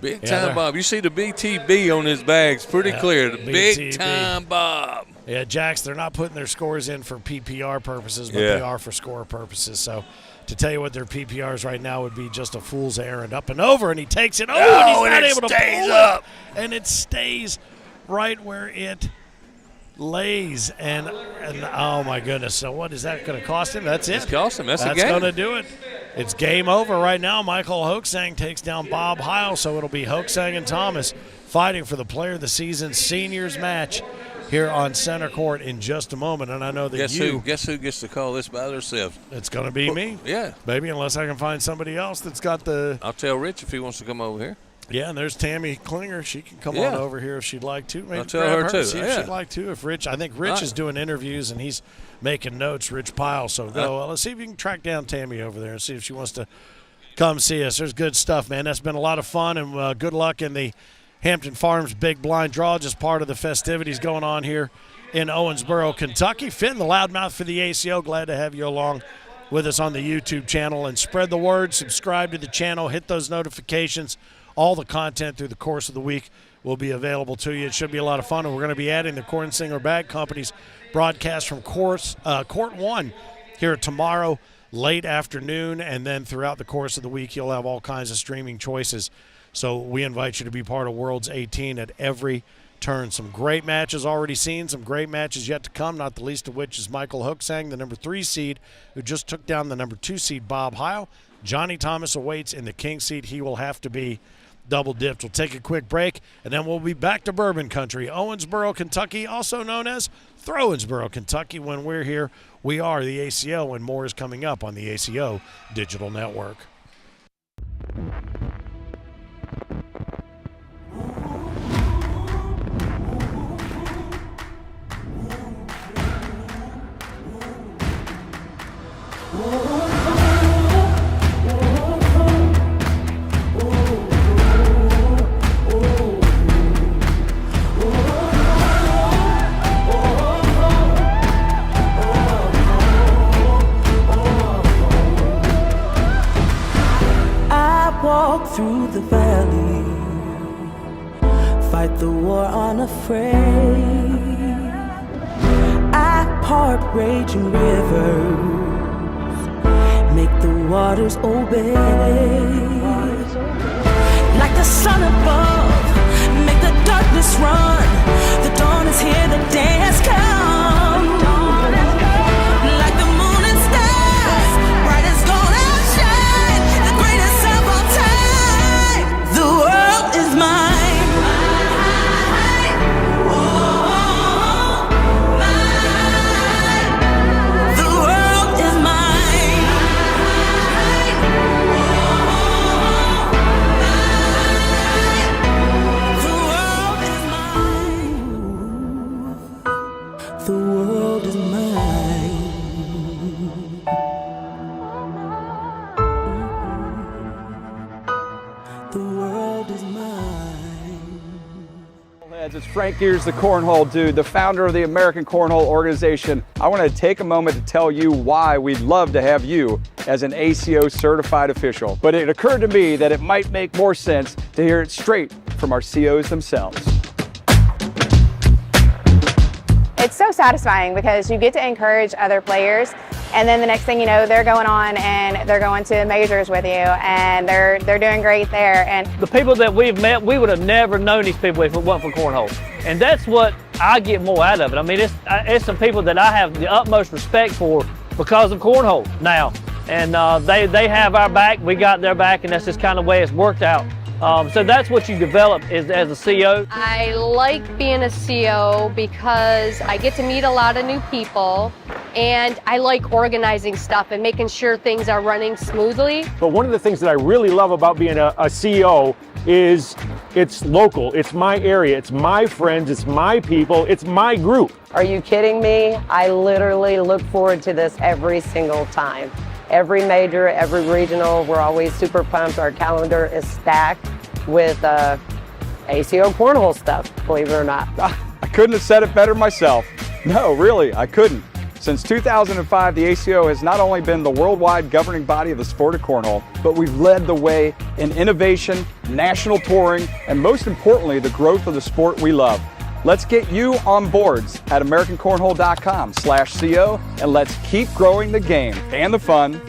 Big time Bob. You see the BTB on his bags pretty clear. The big time Bob. Yeah, Jax, they're not putting their scores in for PPR purposes, but they are for score purposes. So to tell you what their PPRs right now would be just a fool's errand. Up and over, and he takes it. And he's not able to pull up. And it stays right where it lays. And oh, my goodness. So what is that going to cost him? That's it. It's cost him. That's a game. That's going to do it. It's game over right now. Michael Hoaxang takes down Bob Heil, so it'll be Hoaxang and Thomas fighting for the Player of the Season seniors match here on center court in just a moment. And I know that guess who gets to call this by themselves? It's going to be me. Yeah. Maybe, unless I can find somebody else that's got the. I'll tell Rich if he wants to come over here. Yeah, and there's Tammy Klinger. She can come on over here if she'd like to. Maybe I'll tell her too. See if she'd like to. I think Rich is doing interviews and he's making notes. Rich Pyle. So let's see if you can track down Tammy over there and see if she wants to come see us. There's good stuff, man. That's been a lot of fun, and good luck in the Hampton Farms Big Blind Draw. Just part of the festivities going on here in Owensboro, Kentucky. Finn, the loudmouth for the ACO. Glad to have you along with us on the YouTube channel, and spread the word. Subscribe to the channel. Hit those notifications. all the content through the course of the week will be available to you. It should be a lot of fun, and we're going to be adding the Cornsinger Bag Company's broadcast from Court 1 here tomorrow, late afternoon, and then throughout the course of the week, you'll have all kinds of streaming choices. So we invite you to be part of Worlds 18 at every turn. Some great matches already seen, some great matches yet to come, not the least of which is Michael Hooksang, the number 3 seed, who just took down the number 2 seed, Bob Heil. Johnny Thomas awaits in the king seat. He will have to be double dipped. We'll take a quick break, and then we'll be back to Bourbon Country, Owensboro, Kentucky, also known as Throwensboro, Kentucky. When we're here, we are the ACO, and more is coming up on the ACO Digital Network. Walk through the valley, fight the war unafraid. I part raging rivers, make the waters obey. Like the sun above, make the darkness run. The dawn is here, the day has come. Like the moon and stars, bright as gold outshine. The greatest of all time. The world is mine. The world is mine. The world is mine. The world is mine. The world is mine. It's Frank Gears, the Cornhole Dude, the founder of the American Cornhole Organization. I want to take a moment to tell you why we'd love to have you as an ACO certified official. But it occurred to me that it might make more sense to hear it straight from our COs themselves. It's so satisfying because you get to encourage other players, and then the next thing you know, they're going on and they're going to majors with you, and they're doing great there. And the people that we've met, we would have never known these people if it wasn't for cornhole, and that's what I get more out of it. I mean, it's some people that I have the utmost respect for because of cornhole now, and they have our back, we got their back, and that's just kind of the way it's worked out. So that's what you develop as a CO. I like being a CO because I get to meet a lot of new people, and I like organizing stuff and making sure things are running smoothly. But one of the things that I really love about being a CO is it's local, it's my area, it's my friends, it's my people, it's my group. Are you kidding me? I literally look forward to this every single time. Every major, every regional, we're always super pumped. Our calendar is stacked with ACO cornhole stuff, believe it or not. I couldn't have said it better myself. No, really, I couldn't. Since 2005, the ACO has not only been the worldwide governing body of the sport of cornhole, but we've led the way in innovation, national touring, and most importantly, the growth of the sport we love. Let's get you on boards at AmericanCornhole.com/CO, and let's keep growing the game and the fun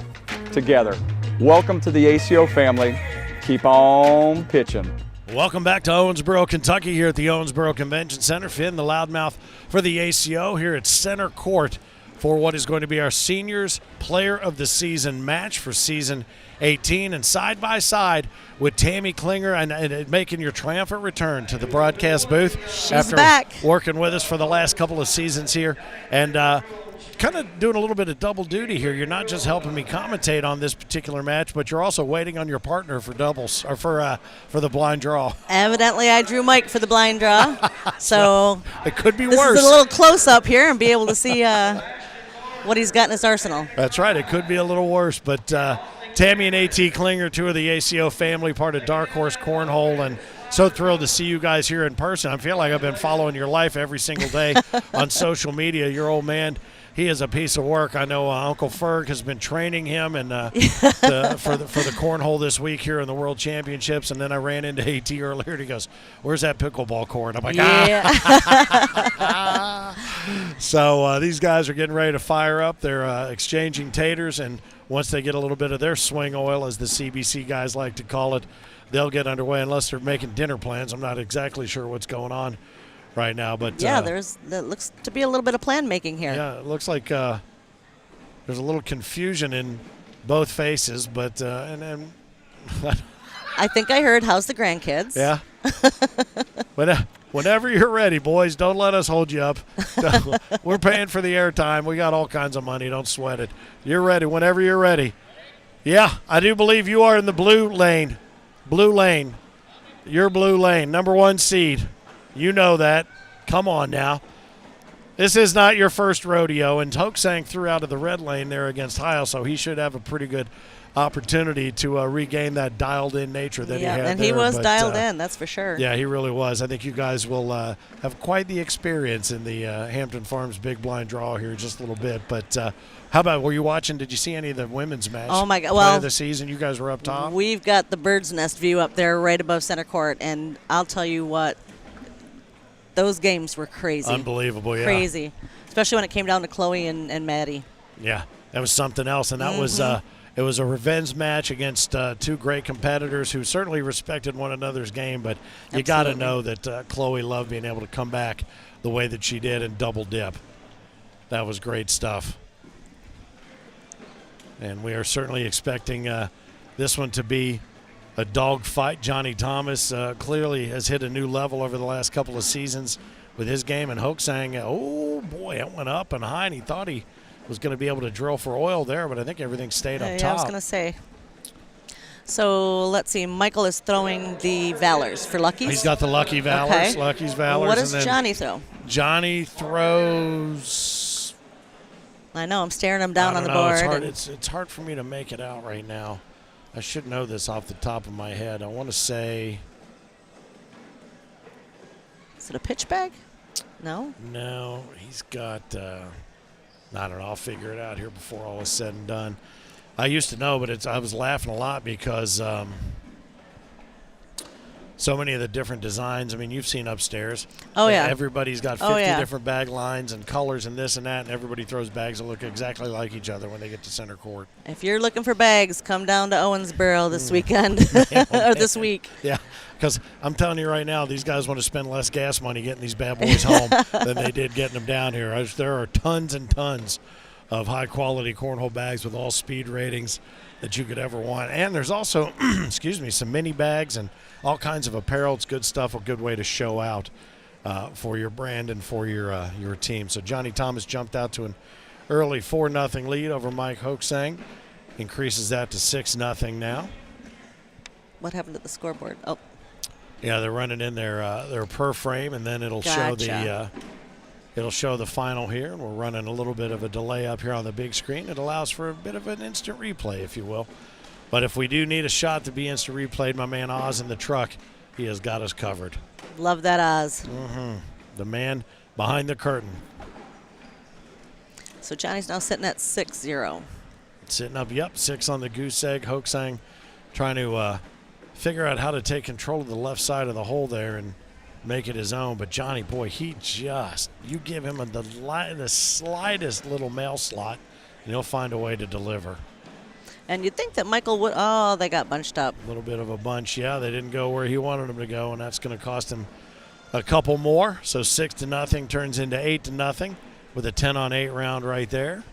together. Welcome to the ACO family. Keep on pitching. Welcome back to Owensboro, Kentucky, here at the Owensboro Convention Center. Finn, the loudmouth for the ACO, here at center court for what is going to be our Seniors Player of the Season match for Season 18. And side by side with Tammy Klinger and making your triumphant return to the broadcast booth. She's after back. Working with us for the last couple of seasons here. And kind of doing a little bit of double duty here. You're not just helping me commentate on this particular match, but you're also waiting on your partner for doubles or for the blind draw. Evidently, I drew Mike for the blind draw, so it could be this worse. Is a little close up here and be able to see what he's got in his arsenal. That's right. It could be a little worse, but Tammy and AT Klinger, two of the ACO family, part of Dark Horse Cornhole, and so thrilled to see you guys here in person. I feel like I've been following your life every single day on social media. Your old man he is a piece of work. I know Uncle Ferg has been training him and for the cornhole this week here in the World Championships. And then I ran into AT earlier, and he goes, "Where's that pickleball court?" I'm like, So these guys are getting ready to fire up. They're exchanging taters, and once they get a little bit of their swing oil, as the CBC guys like to call it, they'll get underway unless they're making dinner plans. I'm not exactly sure what's going on right now, but yeah, there looks to be a little bit of plan making here. Yeah, it looks like there's a little confusion in both faces, but and I think I heard, "How's the grandkids?" Yeah. Whenever you're ready, boys, don't let us hold you up. We're paying for the airtime. We got all kinds of money. Don't sweat it. You're ready whenever you're ready. Yeah, I do believe you are in the blue lane. Blue lane. Your blue lane. Number 1 seed. You know that. Come on now. This is not your first rodeo, and Hoaxang threw out of the red lane there against Heil, so he should have a pretty good opportunity to regain that dialed-in nature that he had. And he was dialed in, that's for sure. Yeah, he really was. I think you guys will have quite the experience in the Hampton Farms Big Blind Draw here in just a little bit. But how about, were you watching? Did you see any of the women's match? Oh, my God. Play well, of the season, you guys were up top. We've got the bird's nest view up there right above center court, and I'll tell you what, those games were crazy. Unbelievable, yeah. Crazy, especially when it came down to Chloe and Maddie. Yeah, that was something else, and that was it was a revenge match against two great competitors who certainly respected one another's game, but you got to know that Chloe loved being able to come back the way that she did and double dip. That was great stuff. And we are certainly expecting this one to be a dogfight. Johnny Thomas clearly has hit a new level over the last couple of seasons with his game, and Hoaxang, oh boy, it went up and high, and he thought he was going to be able to drill for oil there, but I think everything stayed up top. Yeah, I was going to say. So let's see. Michael is throwing the Valors for Lucky's. He's got the Lucky Valors. Okay. Lucky's Valors. What does Johnny throw? Johnny throws. I know. I'm staring him down on the board. It's hard for me to make it out right now. I should know this off the top of my head. I want to say. Is it a pitch bag? No. No, he's got. I don't know. I'll figure it out here before all is said and done. I used to know, but I was laughing a lot because so many of the different designs. I mean, you've seen upstairs. Oh, yeah. Everybody's got 50 different bag lines and colors and this and that, and everybody throws bags that look exactly like each other when they get to center court. If you're looking for bags, come down to Owensboro this weekend or this week. Yeah, because I'm telling you right now, these guys want to spend less gas money getting these bad boys home than they did getting them down here. There are tons and tons of high-quality cornhole bags with all speed ratings that you could ever want. And there's also, some mini bags and all kinds of apparel. It's good stuff, a good way to show out for your brand and for your team. So Johnny Thomas jumped out to an early 4-0 lead over Mike Hoaxang. Increases that to 6-0 now. What happened to the scoreboard? Oh. Yeah, they're running in their per frame, and then it'll show it'll show the final here. We're running a little bit of a delay up here on the big screen. It allows for a bit of an instant replay, if you will. But if we do need a shot to be instant replayed, my man Oz in the truck, he has got us covered. Love that Oz. The man behind the curtain. So Johnny's now sitting at 6-0. Sitting up, 6 on the goose egg. Hoaxang trying to figure out how to take control of the left side of the hole there and make it his own. But Johnny, boy, you give him the slightest little mail slot, and he'll find a way to deliver. And you'd think that Michael would, they got bunched up. A little bit of a bunch, yeah. They didn't go where he wanted them to go, and that's going to cost him a couple more. So 6-0 turns into 8-0 with a 10-on-8 round right there.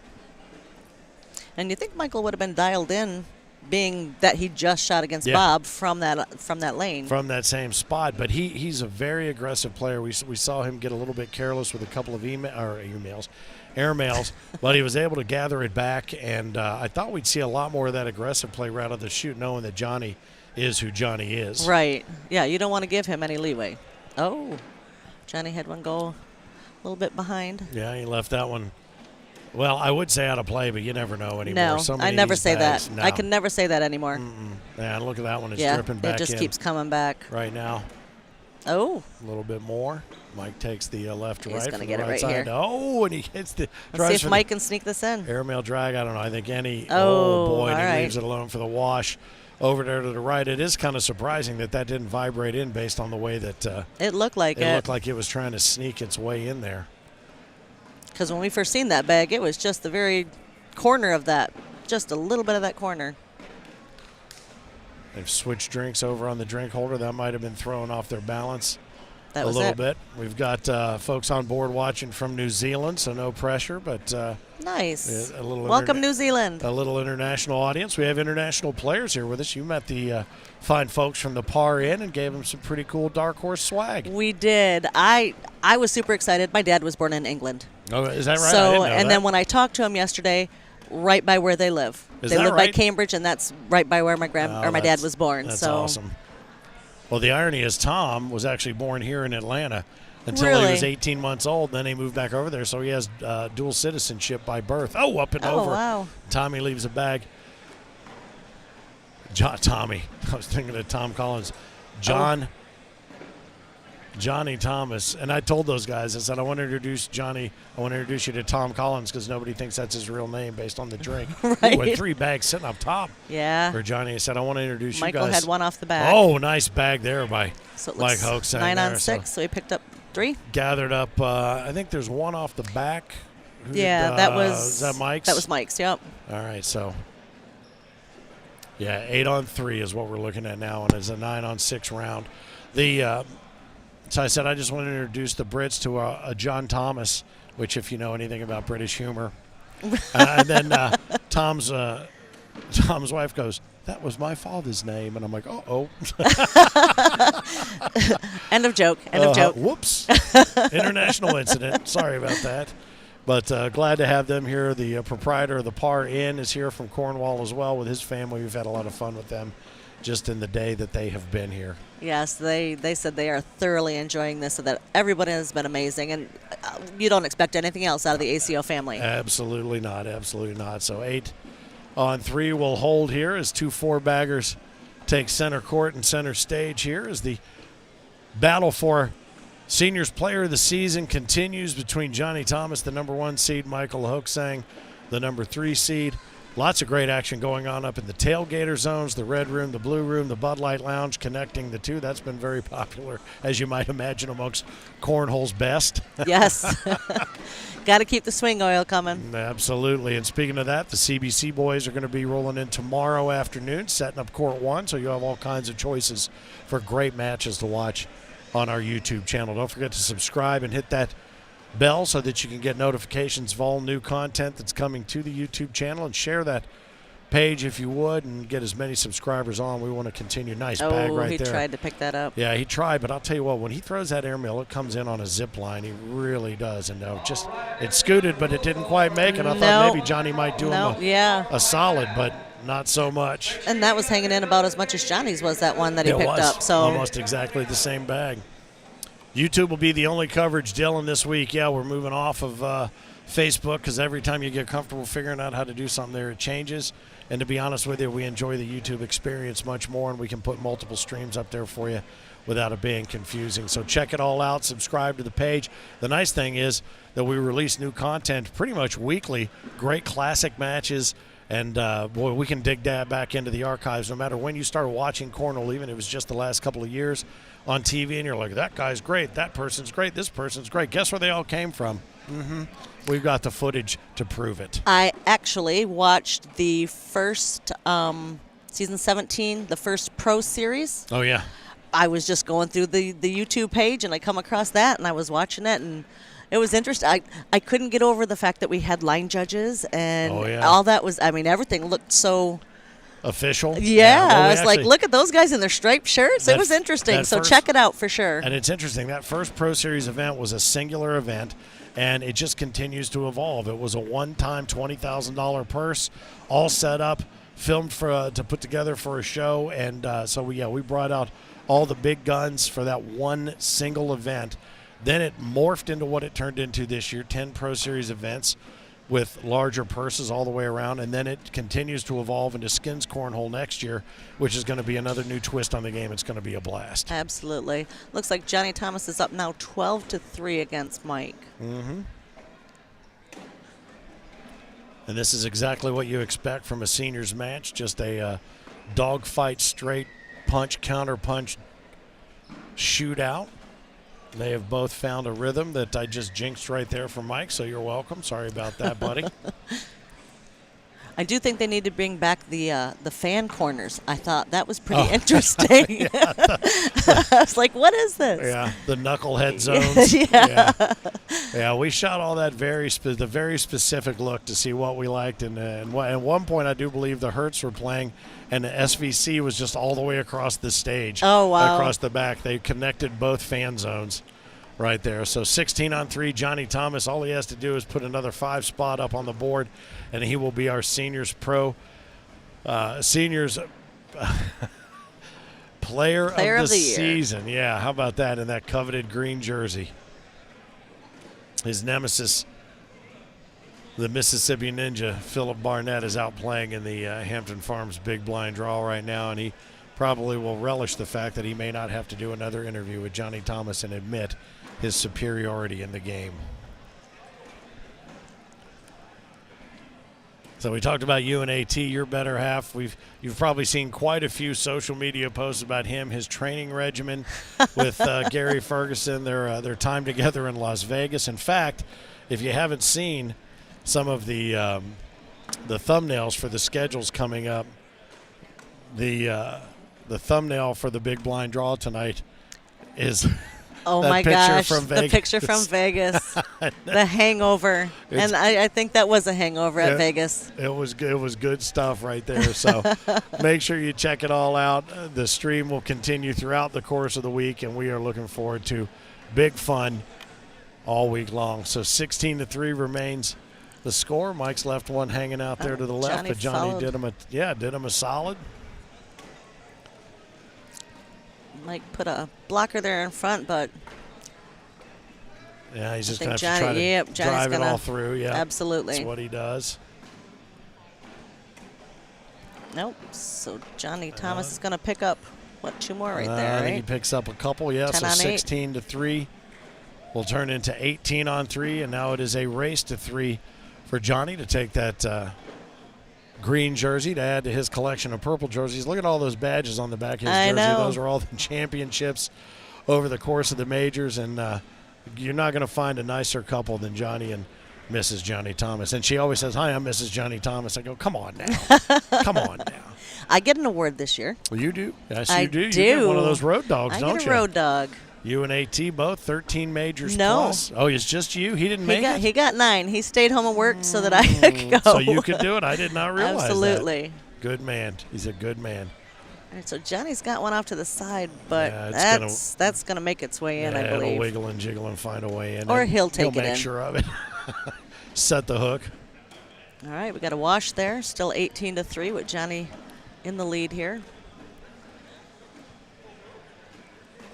And you think Michael would have been dialed in, being that he just shot against Bob from that lane. From that same spot. But he's a very aggressive player. We saw him get a little bit careless with a couple of air mails, but he was able to gather it back. And I thought we'd see a lot more of that aggressive play right out of the chute, knowing that Johnny is who Johnny is. Right. Yeah, you don't want to give him any leeway. Oh, Johnny had one go a little bit behind. Yeah, he left that one. Well, I would say out of play, but you never know anymore. No, I never say that. No. I can never say that anymore. Yeah, look at that one. It's dripping back in. It just keeps coming back. Right now. Oh. A little bit more. Mike takes the left to He's right. gonna from get the it right right side. here. Oh, and he hits the. Let's see if Mike can sneak this in. Airmail drag. I don't know. I think any. Oh, boy, and all he right. leaves it alone for the wash over there to the right. It is kind of surprising that didn't vibrate in based on the way that it looked like it looked like it was trying to sneak its way in there. Because when we first seen that bag, it was just the very corner of that, just a little bit of that corner. They've switched drinks over on the drink holder. That might have been throwing off their balance That a was little it. bit. We've got folks on board watching from New Zealand, so no pressure, but nice. a little Welcome, New Zealand. A little international audience. We have international players here with us. You met the fine folks from the Par Inn and gave them some pretty cool Dark Horse swag. We did. I was super excited. My dad was born in England. Oh, is that right? I So, didn't know and that. then when I talked to him yesterday, right by where they live. Is They that live by right? Cambridge, and that's right by where my my dad was born. That's so awesome. Well, the irony is Tom was actually born here in Atlanta until he Really? was 18 months old. Then he moved back over there, so he has dual citizenship by birth. Oh, up and Oh, over. wow. Tommy leaves a bag. Tommy. I was thinking of Tom Collins. Johnny Thomas. And I told those guys, I said, I want to introduce Johnny. I want to introduce you to Tom Collins because nobody thinks that's his real name based on the drink. Right. With 3 bags sitting up top. Yeah. For Johnny, I said, I want to introduce Michael you guys. had one off the back. Oh, nice bag there by So it Mike looks Hoax. 9 on 6, so he picked up 3. Gathered up, I think there's one off the back. Who Yeah, did, that was is that Mike's? That was Mike's, yep. All right, so yeah, 8 on 3 is what we're looking at now, and it's a 9 on 6 round. So I said I just want to introduce the Brits to a John Thomas, which if you know anything about British humor, and then Tom's wife goes, "That was my father's name," and I'm like, "Oh." End of joke. End of joke. Whoops. International incident. Sorry about that. But glad to have them here. The proprietor of the Par Inn is here from Cornwall as well with his family. We've had a lot of fun with them just in the day that they have been here. Yes, they said they are thoroughly enjoying this, so that everybody has been amazing, and you don't expect anything else out of the ACO family. Absolutely not. Absolutely not. So 8 on 3 will hold here as 2 4-baggers take center court and center stage here as the battle for Seniors Player of the Season continues between Johnny Thomas, the number 1 seed, Michael Hoaxang, the number 3 seed. Lots of great action going on up in the tailgater zones, the red room, the blue room, the Bud Light Lounge connecting the two. That's been very popular, as you might imagine, amongst Cornhole's best. Yes. Got to keep the swing oil coming. Absolutely. And speaking of that, the CBC boys are going to be rolling in tomorrow afternoon, setting up Court 1, so you'll have all kinds of choices for great matches to watch on our YouTube channel. Don't forget to subscribe and hit that bell so that you can get notifications of all new content that's coming to the YouTube channel, and share that page if you would and get as many subscribers on. We want to continue. Nice bag right he there. tried to pick that up. Yeah, he tried, but I'll tell you what, when he throws that airmail, it comes in on a zip line. He really does. And just it scooted, but it didn't quite make it. I thought maybe Johnny might do him a solid, but not so much. And that was hanging in about as much as Johnny's was, that one that he It picked was up. So almost exactly the same bag. YouTube will be the only coverage, Dylan, this week. Yeah, we're moving off of Facebook because every time you get comfortable figuring out how to do something there, it changes. And to be honest with you, we enjoy the YouTube experience much more, and we can put multiple streams up there for you without it being confusing. So check it all out. Subscribe to the page. The nice thing is that we release new content pretty much weekly. Great classic matches. And, boy, we can dig that back into the archives no matter when you start watching Cornhole, even if it was just the last couple of years on TV, and you're like, that guy's great, that person's great, this person's great. Guess where they all came from? We've got the footage to prove it. I actually watched the first season 17, the first Pro Series. Oh, yeah. I was just going through the YouTube page, and I come across that, and I was watching it, and it was interesting. I couldn't get over the fact that we had line judges, and all that was, I mean, everything looked so official. Yeah, well, I was like, look at those guys in their striped shirts. It was interesting. So check it out for sure. And it's interesting. That first Pro Series event was a singular event, and it just continues to evolve. It was a one-time $20,000 purse, all set up, filmed to put together for a show. And so we brought out all the big guns for that one single event. Then it morphed into what it turned into this year, 10 Pro Series events. with larger purses all the way around, and then it continues to evolve into skins cornhole next year, which is going to be another new twist on the game. It's going to be a blast. Absolutely. Looks like Johnny Thomas is up now 12-3 against Mike. Mm-hmm. And this is exactly what you expect from a seniors match, just a dogfight, straight punch, counter punch shootout. They have both found a rhythm that I just jinxed right there for Mike, so you're welcome. Sorry about that, buddy. I do think they need to bring back the fan corners. I thought that was pretty interesting. I was like, what is this? Yeah, the knucklehead zones. Yeah, we shot all that the very specific look to see what we liked. And at one point, I do believe the Hertz were playing, and the SVC was just all the way across the stage. Oh, wow. Across the back. They connected both fan zones right there. So 16-on-3, Johnny Thomas, all he has to do is put another 5 spot up on the board, and he will be our seniors player of the season. Yeah, how about that in that coveted green jersey? His nemesis, the Mississippi Ninja, Philip Barnett, is out playing in the Hampton Farms Big Blind Draw right now, and he probably will relish the fact that he may not have to do another interview with Johnny Thomas and admit his superiority in the game. So we talked about you and AT, your better half. You've probably seen quite a few social media posts about him, his training regimen with Gary Ferguson, their time together in Las Vegas. In fact, if you haven't seen some of the thumbnails for the schedules coming up, the thumbnail for the Big Blind Draw tonight is oh my gosh, the picture from Vegas, the hangover. And I think that was a hangover at Vegas. It was good stuff right there. So make sure you check it all out. The stream will continue throughout the course of the week, and we are looking forward to big fun all week long. So 16-3 remains the score. Mike's left one hanging out there to the left, but Johnny did him a solid. Mike put a blocker there in front, but yeah, he's just going to have to try to drive it all through. Yeah, absolutely. That's what he does. Nope. So Johnny Thomas is going to pick up, 2 more right there, right? I think he picks up a couple, yeah. So 16-3 will turn into 18-on-3, and now it is a race to 3 for Johnny to take that green jersey to add to his collection of purple jerseys. Look at all those badges on the back of his jersey. Those are all the championships over the course of the majors, and you're not going to find a nicer couple than Johnny and Mrs. Johnny Thomas. And she always says, "Hi, I'm Mrs. Johnny Thomas." I go, "Come on now. Come on now." I get an award this year. Well, you do. Yes, you do. You get one of those road dogs, don't you? I get a road dog. You and AT both 13 majors plus. Oh, it's just you? He didn't make it? He got 9. He stayed home and worked so that I could go. So you could do it? I did not realize Absolutely. that. Good man. He's a good man. All right, so Johnny's got one off to the side, but that's going to make its way in, I believe. It'll wiggle and jiggle and find a way in. Or he'll take it in. He'll make sure of it. Set the hook. All right, we got a wash there. Still 18-3 with Johnny in the lead here.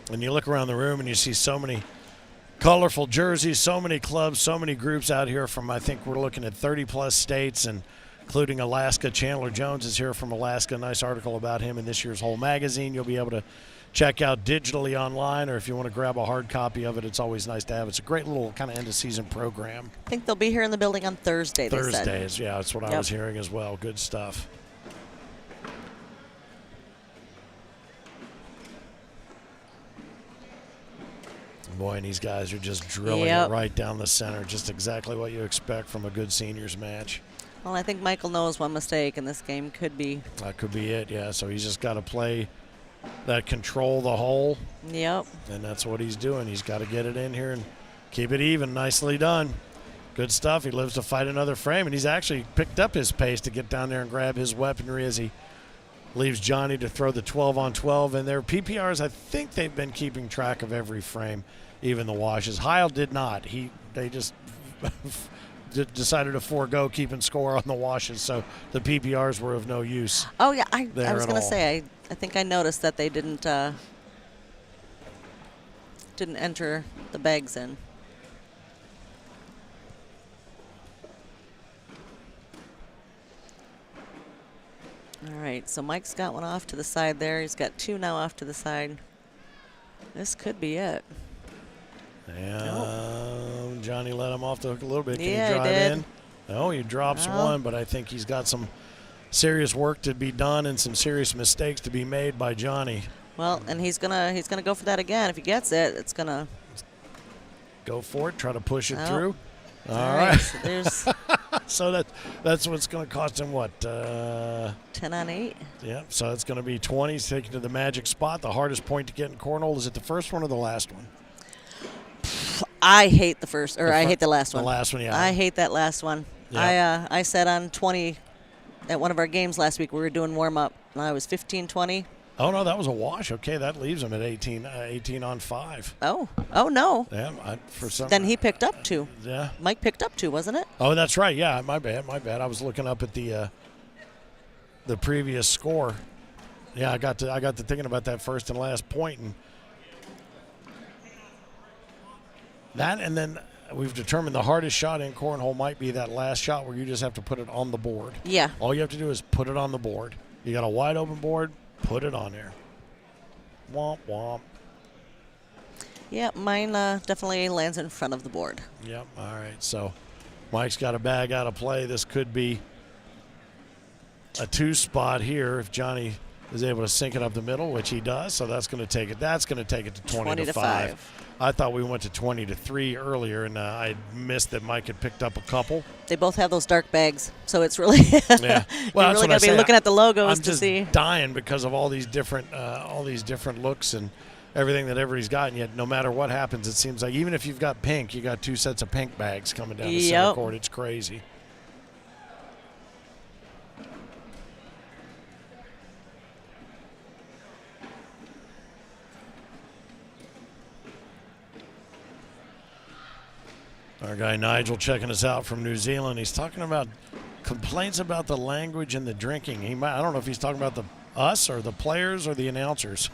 And you look around the room and you see so many colorful jerseys, so many clubs, so many groups out here from, I think we're looking at 30-plus states, and including Alaska. Chandler Jones is here from Alaska. Nice article about him in this year's Whole magazine. You'll be able to check out digitally online, or if you want to grab a hard copy of it, it's always nice to have. It's a great little kind of end-of-season program. I think they'll be here in the building on Thursday, they said. Thursdays, yeah, that's what I was hearing as well. Good stuff. Boy, and these guys are just drilling it right down the center, just exactly what you expect from a good seniors match. Well, I think Michael knows one mistake in this game could be. That could be it, yeah. So he's just got to play that control the hole. Yep. And that's what he's doing. He's got to get it in here and keep it even. Nicely done. Good stuff. He lives to fight another frame, and he's actually picked up his pace to get down there and grab his weaponry as he leaves Johnny to throw the 12-on-12. And their PPRs, I think they've been keeping track of every frame, even the washes. Heil did not. They just decided to forego keeping score on the washes, so the PPRs were of no use. Oh, yeah. I was going to say, I think I noticed that they didn't enter the bags in. right, so Mike's got one off to the side there. He's got 2 now off to the side. This could be it. And Johnny let him off the hook a little bit. Can Yeah, he he drive did. in? No, he drops No. one, but I think he's got some serious work to be done and some serious mistakes to be made by Johnny. Well, and he's gonna go for that again. If he gets it, it's gonna Go for it. Try to push it Oh. through. All All right. right, so there's So that's what's going to cost him what? 10 on 8. Yeah. So it's going to be 20. He's taken to the magic spot. The hardest point to get in cornhole. Is it the first one or the last one? I hate the first, or I hate the last one. The last one, yeah. I hate that last one. Yeah. I said on 20 at one of our games last week. We were doing warm up, and I was 15-20. Oh no, that was a wash. Okay, that leaves him at 18 on 5. Oh no. Yeah, for some. Then he picked up 2. Yeah. Mike picked up 2, wasn't it? Oh, that's right. Yeah, my bad. I was looking up at the previous score. Yeah, I got to thinking about that first and last point, and that, and then we've determined the hardest shot in cornhole might be that last shot where you just have to put it on the board. Yeah. All you have to do is put it on the board. You got a wide open board, put it on there. Womp womp. Yeah, mine definitely lands in front of the board. Yep. All right. So Mike's got a bag out of play. This could be a 2 spot here if Johnny is able to sink it up the middle, which he does. So that's going to take it. That's going to take it to 20 to 5. I thought we went to 20 to 3 earlier, and I missed that Mike had picked up a couple. They both have those dark bags, so it's really Yeah. Well, you're really got to be looking at the logos I'm to just see. dying because of all these different looks and everything that everybody's got. And yet, no matter what happens, it seems like even if you've got pink, you got 2 sets of pink bags coming down the center court. It's crazy. Our guy Nigel checking us out from New Zealand. He's talking about complaints about the language and the drinking. I don't know if he's talking about us or the players or the announcers.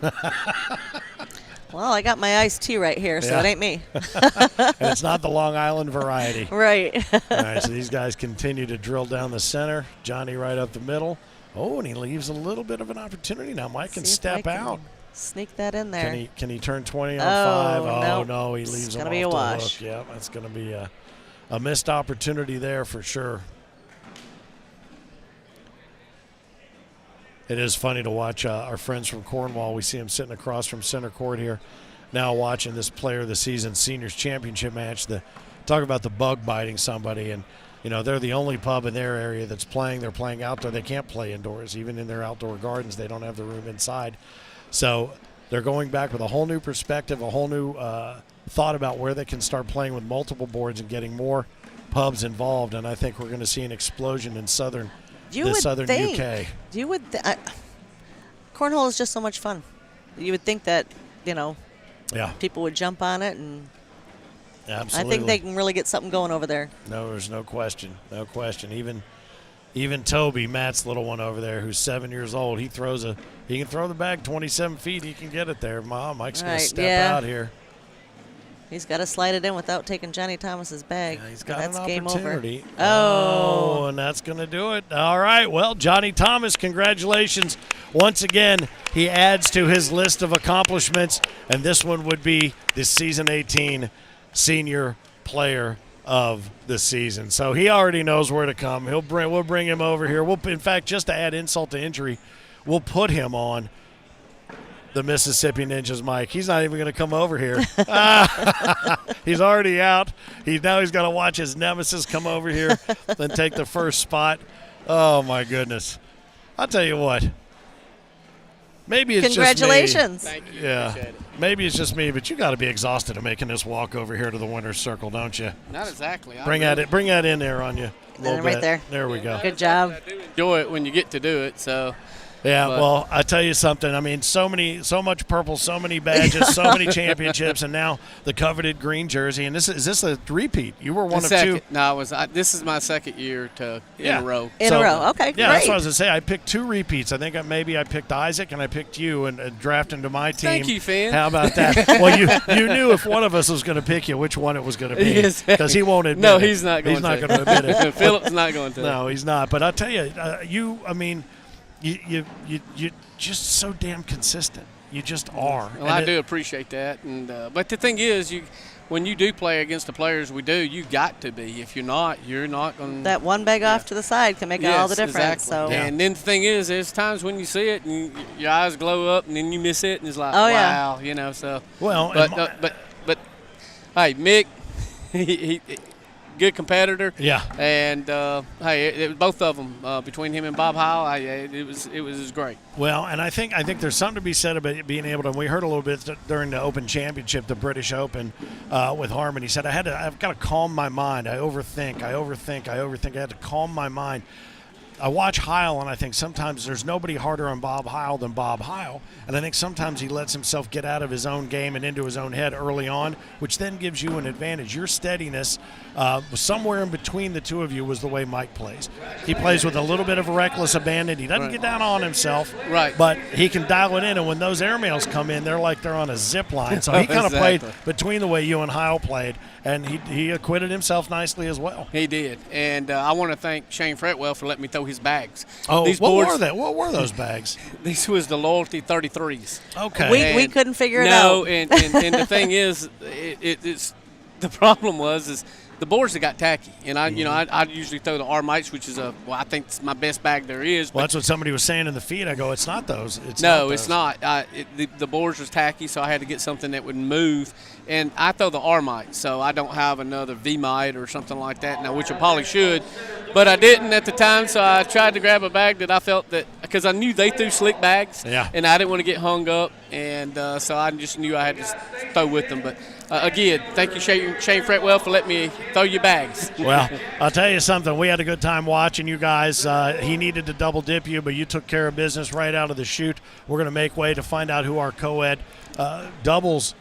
Well, I got my iced tea right here, so it ain't me. And it's not the Long Island variety. Right. All right, so these guys continue to drill down the center. Johnny right up the middle. Oh, and he leaves a little bit of an opportunity now. Mike can step out. Sneak that in there. Can he turn 20 on 5? Oh, nope. no, he leaves It's him gonna off be a the wash. hook. Yeah, that's going to be a missed opportunity there for sure. It is funny to watch our friends from Cornwall. We see them sitting across from center court here now watching this Player of the Season Seniors Championship match. Talk about the bug biting somebody, and they're the only pub in their area that's playing. They're playing outdoor. They can't play indoors. Even in their outdoor gardens, they don't have the room inside. So they're going back with a whole new perspective, a whole new thought about where they can start playing with multiple boards and getting more pubs involved. And I think we're going to see an explosion in southern UK. You would. Cornhole is just so much fun. You would think that people would jump on it, and absolutely. I think they can really get something going over there. No, there's no question. No question. Even Toby, Matt's little one over there, who's 7 years old, he can throw the bag 27 feet. He can get it there. Mike's going to step out here. He's got to slide it in without taking Johnny Thomas's bag. Yeah, he's got That's an game opportunity. over. Oh, and that's going to do it. All right. Well, Johnny Thomas, congratulations. Once again, he adds to his list of accomplishments, and this one would be the Season 18 Senior Player of the Season. So he already knows where to come. We'll bring him over here. In fact, just to add insult to injury, we'll put him on the Mississippi Ninjas mic. He's not even going to come over here. He's already out. Now he's got to watch his nemesis come over here and take the first spot. Oh, my goodness. I'll tell you what. Maybe it's congratulations. Just me. Thank you. Yeah. Appreciate it. Maybe it's just me, but you got to be exhausted of making this walk over here to the winner's circle, don't you? Not exactly. Bring that in there on you. Right there. There we go. Good job. I do enjoy it when you get to do it. So. Yeah, well, I tell you something. I mean, so much purple, so many badges, so many championships, and now the coveted green jersey. And is this a repeat? You were one of two. No, this is my second year in a row. In a row. Okay, great. Yeah, that's what I was going to say. I picked 2 repeats. I think maybe I picked Isaac and I picked you and drafted into my team. Thank you, Finn. How about that? Well, you knew if one of us was going to pick you, which one it was going to be. Because he won't admit it. No, he's not going to. He's not going to admit it. Philip's not going to. No, he's not. But I'll tell you, you just so damn consistent. You just are. Well, I do appreciate that, and but the thing is, when you do play against the players we do, you got to be. If you're not going. That one bag off to the side can make all the difference. Exactly. So. And then the thing is, there's times when you see it and your eyes glow up, and then you miss it, and it's like, oh, wow, you know. So. Well, but hey, Mick, he good competitor. Yeah. And hey, both of them between him and Bob Howell, it was great. Well, and I think there's something to be said about being able to. We heard a little bit during the Open Championship, the British Open, with Harmon. He said, I've got to calm my mind. I overthink. I had to calm my mind. I watch Heil, and I think sometimes there's nobody harder on Bob Heil than Bob Heil. And I think sometimes he lets himself get out of his own game and into his own head early on, which then gives you an advantage. Your steadiness, somewhere in between the two of you, was the way Mike plays. He plays with a little bit of a reckless abandon. He doesn't get down on himself, but he can dial it in. And when those airmails come in, they're like they're on a zip line. So he kind of played between the way you and Heil played, and he acquitted himself nicely as well. He did. And I want to thank Shane Fretwell for letting me throw his bags. Oh, what were those bags? This was the Loyalty 33s. Okay. We couldn't figure it out. No, and the thing is, it's the problem is the boards that got tacky, and I usually throw the Armites, which is I think it's my best bag there is. Well, that's what somebody was saying in the feed. I go, it's not those. It's not. The boards was tacky, so I had to get something that would move, and I throw the Armite, so I don't have another V-mite or something like that now, which I probably should, but I didn't at the time, so I tried to grab a bag that I felt that because I knew they threw slick bags, and I didn't want to get hung up, and so I just knew I had to throw with them, but. Again, thank you, Shane Fretwell, for letting me throw your bags. Well, I'll tell you something. We had a good time watching you guys. He needed to double dip you, but you took care of business right out of the chute. We're going to make way to find out who our Coed doubles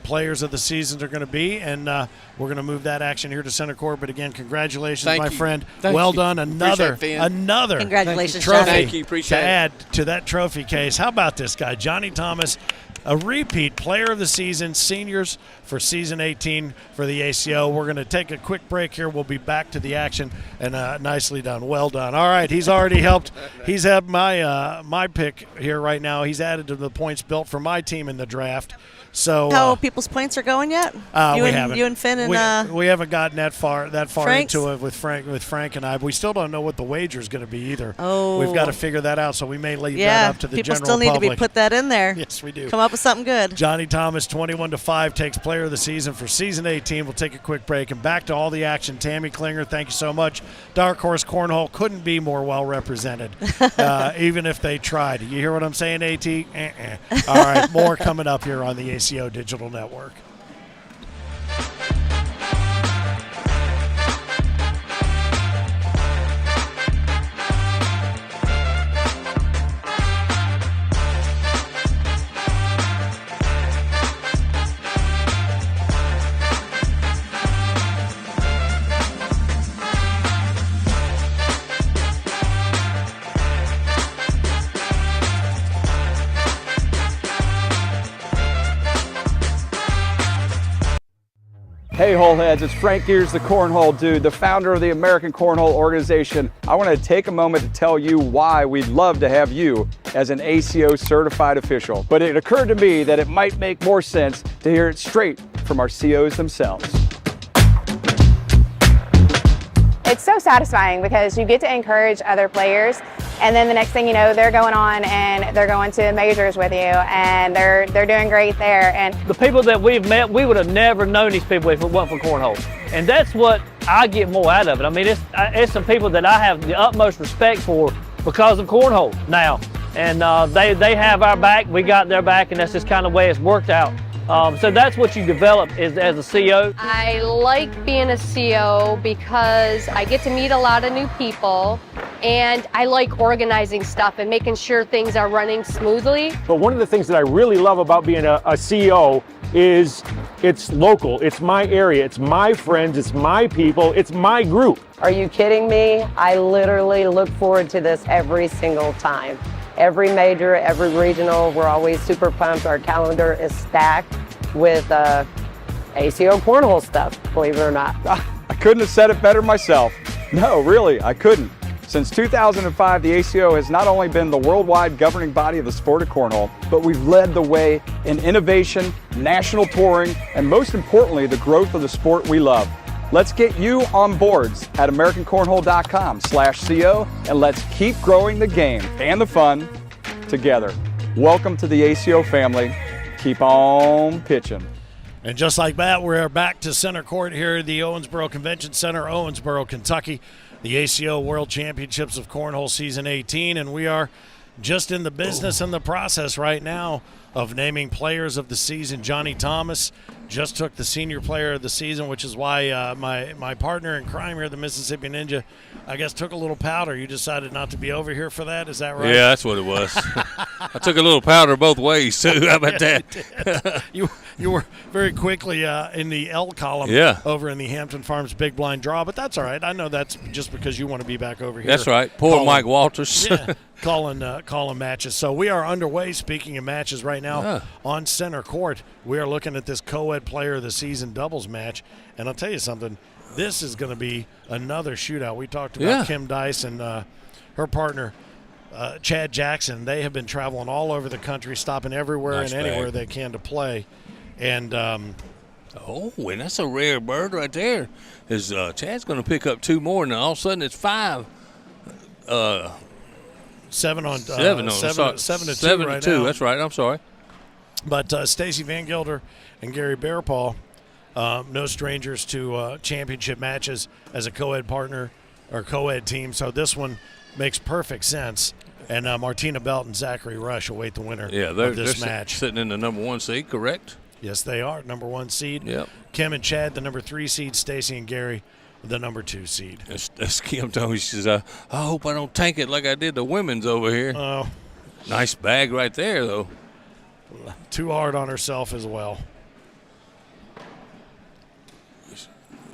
players of the season are going to be, and we're going to move that action here to center court. But again, congratulations, my friend. Well done. Another congratulations, trophy Thank you. Appreciate to add to that trophy case. How about this guy, Johnny Thomas? A repeat player of the season, seniors for season 18 for the ACO. We're going to take a quick break here. We'll be back to the action, and nicely done. Well done. All right, he's already helped. He's had my pick here right now. He's added to the points built for my team in the draft. So how people's points are going yet? We haven't. You and Finn and we haven't gotten that far Frank's? into it with Frank and I. We still don't know what the wager is going to be either. Oh, we've got to figure that out. So we may leave that up to the general public. People still need to be put that in there. Yes, we do. Come up with something good. Johnny Thomas, 21-5, takes player of the season for season 18. We'll take a quick break and back to all the action. Tammy Klinger, thank you so much. Dark Horse Cornhole couldn't be more well represented, even if they tried. You hear what I'm saying, AT? All right, more coming up here on the ACO Digital Network. Hey Holeheads, it's Frank Gears, the Cornhole Dude, the founder of the American Cornhole Organization. I want to take a moment to tell you why we'd love to have you as an ACO certified official. But it occurred to me that it might make more sense to hear it straight from our COs themselves. It's so satisfying because you get to encourage other players, and then the next thing you know, they're going on and they're going to majors with you, and they're doing great there. And the people that we've met, we would have never known these people if it wasn't for cornhole, and that's what I get more out of it. I mean, it's some people that I have the utmost respect for because of cornhole now, and they have our back, we got their back, and that's just kind of the way it's worked out. So that's what you develop as a CO. I like being a CO because I get to meet a lot of new people, and I like organizing stuff and making sure things are running smoothly. But one of the things that I really love about being a CO is it's local, it's my area, it's my friends, it's my people, it's my group. Are you kidding me? I literally look forward to this every single time. Every major, every regional, we're always super pumped. Our calendar is stacked with ACO cornhole stuff, believe it or not. I couldn't have said it better myself. No, really, I couldn't. Since 2005, the ACO has not only been the worldwide governing body of the sport of cornhole, but we've led the way in innovation, national touring, and most importantly, the growth of the sport we love. Let's get you on boards at AmericanCornhole.com/CO, and let's keep growing the game and the fun together. Welcome to the ACO family. Keep on pitching. And just like that, we're back to center court here at the Owensboro Convention Center, Owensboro, Kentucky. The ACO World Championships of Cornhole Season 18, and we are just in the business and the process right now of naming players of the season. Johnny Thomas just took the Senior Player of the Season, which is why my partner in crime here, the Mississippi Ninja, I guess took a little powder. You decided not to be over here for that, is that right? Yeah, that's what it was. I took a little powder both ways, too. How about that? You were very quickly in the L column over in the Hampton Farms Big Blind Draw, but that's all right. I know that's just because you want to be back over here. That's right. Poor Mike Walters. Calling matches. So we are underway, speaking of matches right now, on center court. We are looking at this Coed Player of the Season doubles match, and I'll tell you something, this is going to be another shootout. We talked about Kim Dice and her partner, Chad Jackson. They have been traveling all over the country, stopping everywhere and anywhere they can to play. And and that's a rare bird right there. Chad's going to pick up 2 more, and all of a sudden it's 5. 7 to 2 right now. That's right. I'm sorry. But Stacy Van Gilder and Gary Bearpaw, no strangers to championship matches as a co-ed partner or co-ed team. So this one makes perfect sense. And Martina Belt and Zachary Rush await the winner of this match. Sitting in the number 1 seed, correct? Yes, they are. Number 1 seed. Yep. Kim and Chad, the number 3 seed. Stacy and Gary, the number 2 seed. As Kim told me, she says, I hope I don't tank it like I did the women's over here. Oh. Nice bag right there, though. Too hard on herself as well.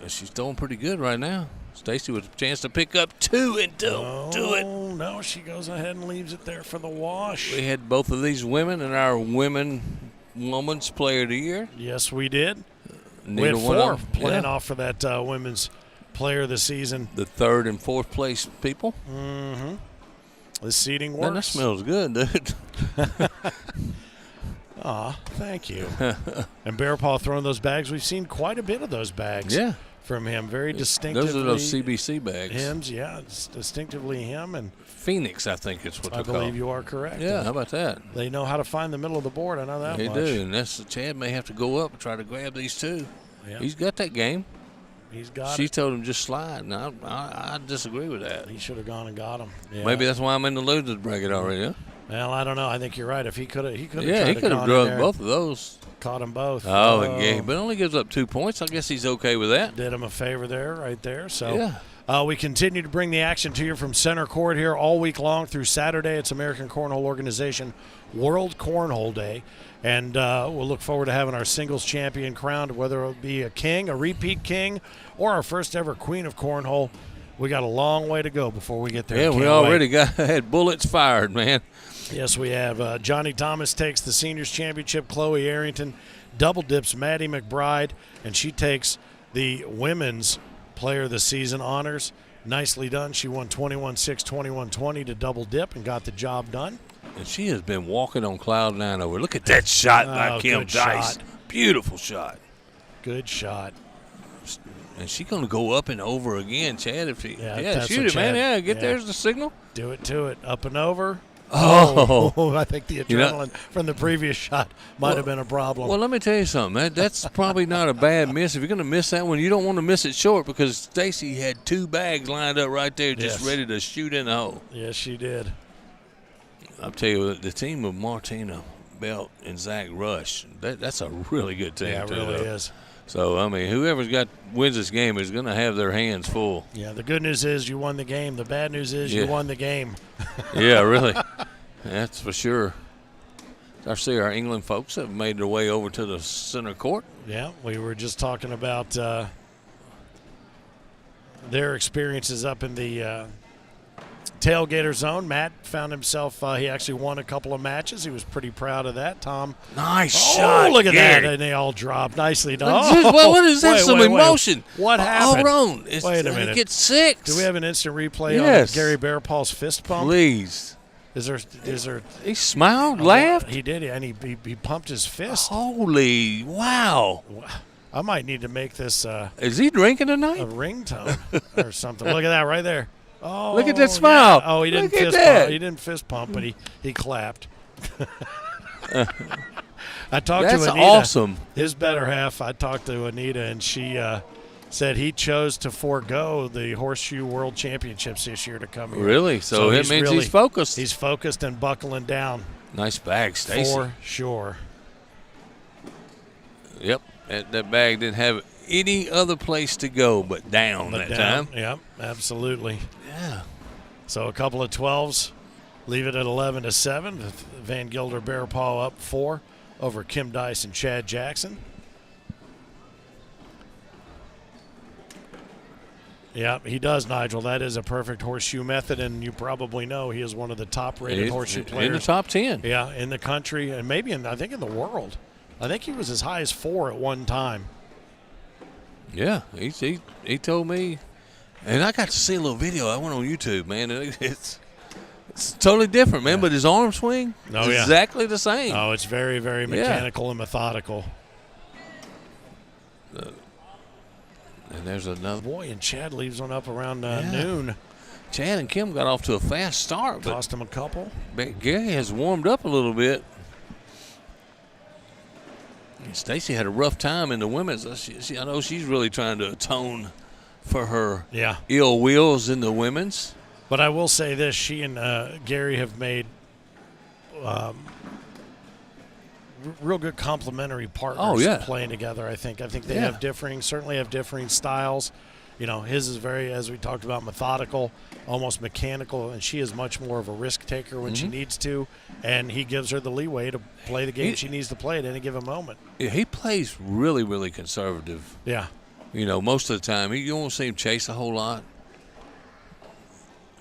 She's throwing pretty good right now. Stacy with a chance to pick up 2 and don't do it. No, she goes ahead and leaves it there for the wash. We had both of these women in our Women's Player of the Year. Yes, we did. We had 4 playing off for that Women's Player of the Season. The 3rd and 4th place people. Mm-hmm. The seating works. Man, that smells good, dude. Aw, thank you. And Bearpaw throwing those bags. We've seen quite a bit of those bags from him. Very distinctively. Those are those CBC bags. Hims, yeah. It's distinctively him. And Phoenix, I think it's what they're called. I believe you are correct. Yeah, how about that? They know how to find the middle of the board. I know that much. They do, and Chad may have to go up and try to grab these 2. Yeah. He's got that game. He's got She told him just slide, and I disagree with that. He should have gone and got him. Yeah. Maybe that's why I'm in the losers bracket already, huh? Well, I don't know. I think you're right. If he could have, he could have drugged both of those. Caught them both. But only gives up 2 points. I guess he's okay with that. Did him a favor there, right there. So we continue to bring the action to you from center court here all week long through Saturday. It's American Cornhole Organization World Cornhole Day. And we'll look forward to having our singles champion crowned, whether it be a king, a repeat king, or our first ever queen of cornhole. We got a long way to go before we get there. Yeah, we already had bullets fired, man. Yes, we have. Johnny Thomas takes the seniors championship. Chloe Arrington double dips Maddie McBride, and she takes the women's player of the season honors. Nicely done. She won 21-6, 21-20 to double dip and got the job done. And she has been walking on cloud 9 over. Look at that shot by Kim Dice. Beautiful shot. Good shot. And she's going to go up and over again, Chad. If she, that's shoot it, man. Yeah, there's the signal. Do it to it. Up and over. Oh, I think the adrenaline from the previous shot might have been a problem. Well, let me tell you something. That's probably not a bad miss. If you're going to miss that one, you don't want to miss it short because Stacy had 2 bags lined up right there just ready to shoot in the hole. Yes, she did. I'll tell you, the team of Martina Belt and Zach Rush, that's a really good team. Yeah, it really is. So, I mean, whoever's wins this game is going to have their hands full. Yeah, the good news is you won the game. The bad news is you won the game. Yeah, really. That's for sure. I see our England folks have made their way over to the center court. Yeah, we were just talking about their experiences up in the tailgater zone. Matt found himself, he actually won a couple of matches. He was pretty proud of that. Tom. Nice shot. Look at Gary. that. And they all dropped nicely. What is that? Wait, emotion. What happened? Hold on. Wait a minute. It gets 6. Do we have an instant replay Yes. on Gary Bearpaul's fist pump? Please. Is there? He smiled, laughed. He did, and he pumped his fist. Holy, wow. I might need to make this Is he drinking tonight? a ringtone or something. Look at that right there. Oh, Look at that smile. Yeah. Oh, he didn't Look at fist that. pump. He didn't fist pump, but he clapped. I talked That's to Anita. awesome. His better half. I talked to Anita, and she said he chose to forego the Horseshoe World Championships this year to come here. Really? So it means he's focused. He's focused and buckling down. Nice bag, Stacy. For sure. Yep. That bag didn't have any other place to go but down time. Yep, absolutely. Yeah. So a couple of 12s. Leave it at 11-7. Van Gilder Bearpaw up 4 over Kim Dice and Chad Jackson. Yeah, he does, Nigel. That is a perfect horseshoe method, and you probably know he is one of the top-rated horseshoe players. In the top 10. Yeah, in the country, and maybe, I think, in the world. I think he was as high as 4 at one time. Yeah, he told me, and I got to see a little video. I went on YouTube, man. It's totally different, man, but his arm swing is exactly the same. Oh, it's very, very mechanical and methodical. And there's another. Boy, and Chad leaves one up around noon. Chad and Kim got off to a fast start. Cost him a couple. But Gary has warmed up a little bit. Stacy had a rough time in the women's. I know she's really trying to atone for her ill wills in the women's. But I will say this, she and Gary have made real good complementary partners playing together, I think. I think they certainly have differing styles. You know, his is very, as we talked about, methodical, almost mechanical, and she is much more of a risk taker when she needs to, and he gives her the leeway to play the game she needs to play at any given moment. Yeah, he plays really, really conservative. Yeah. You know, most of the time, you won't see him chase a whole lot.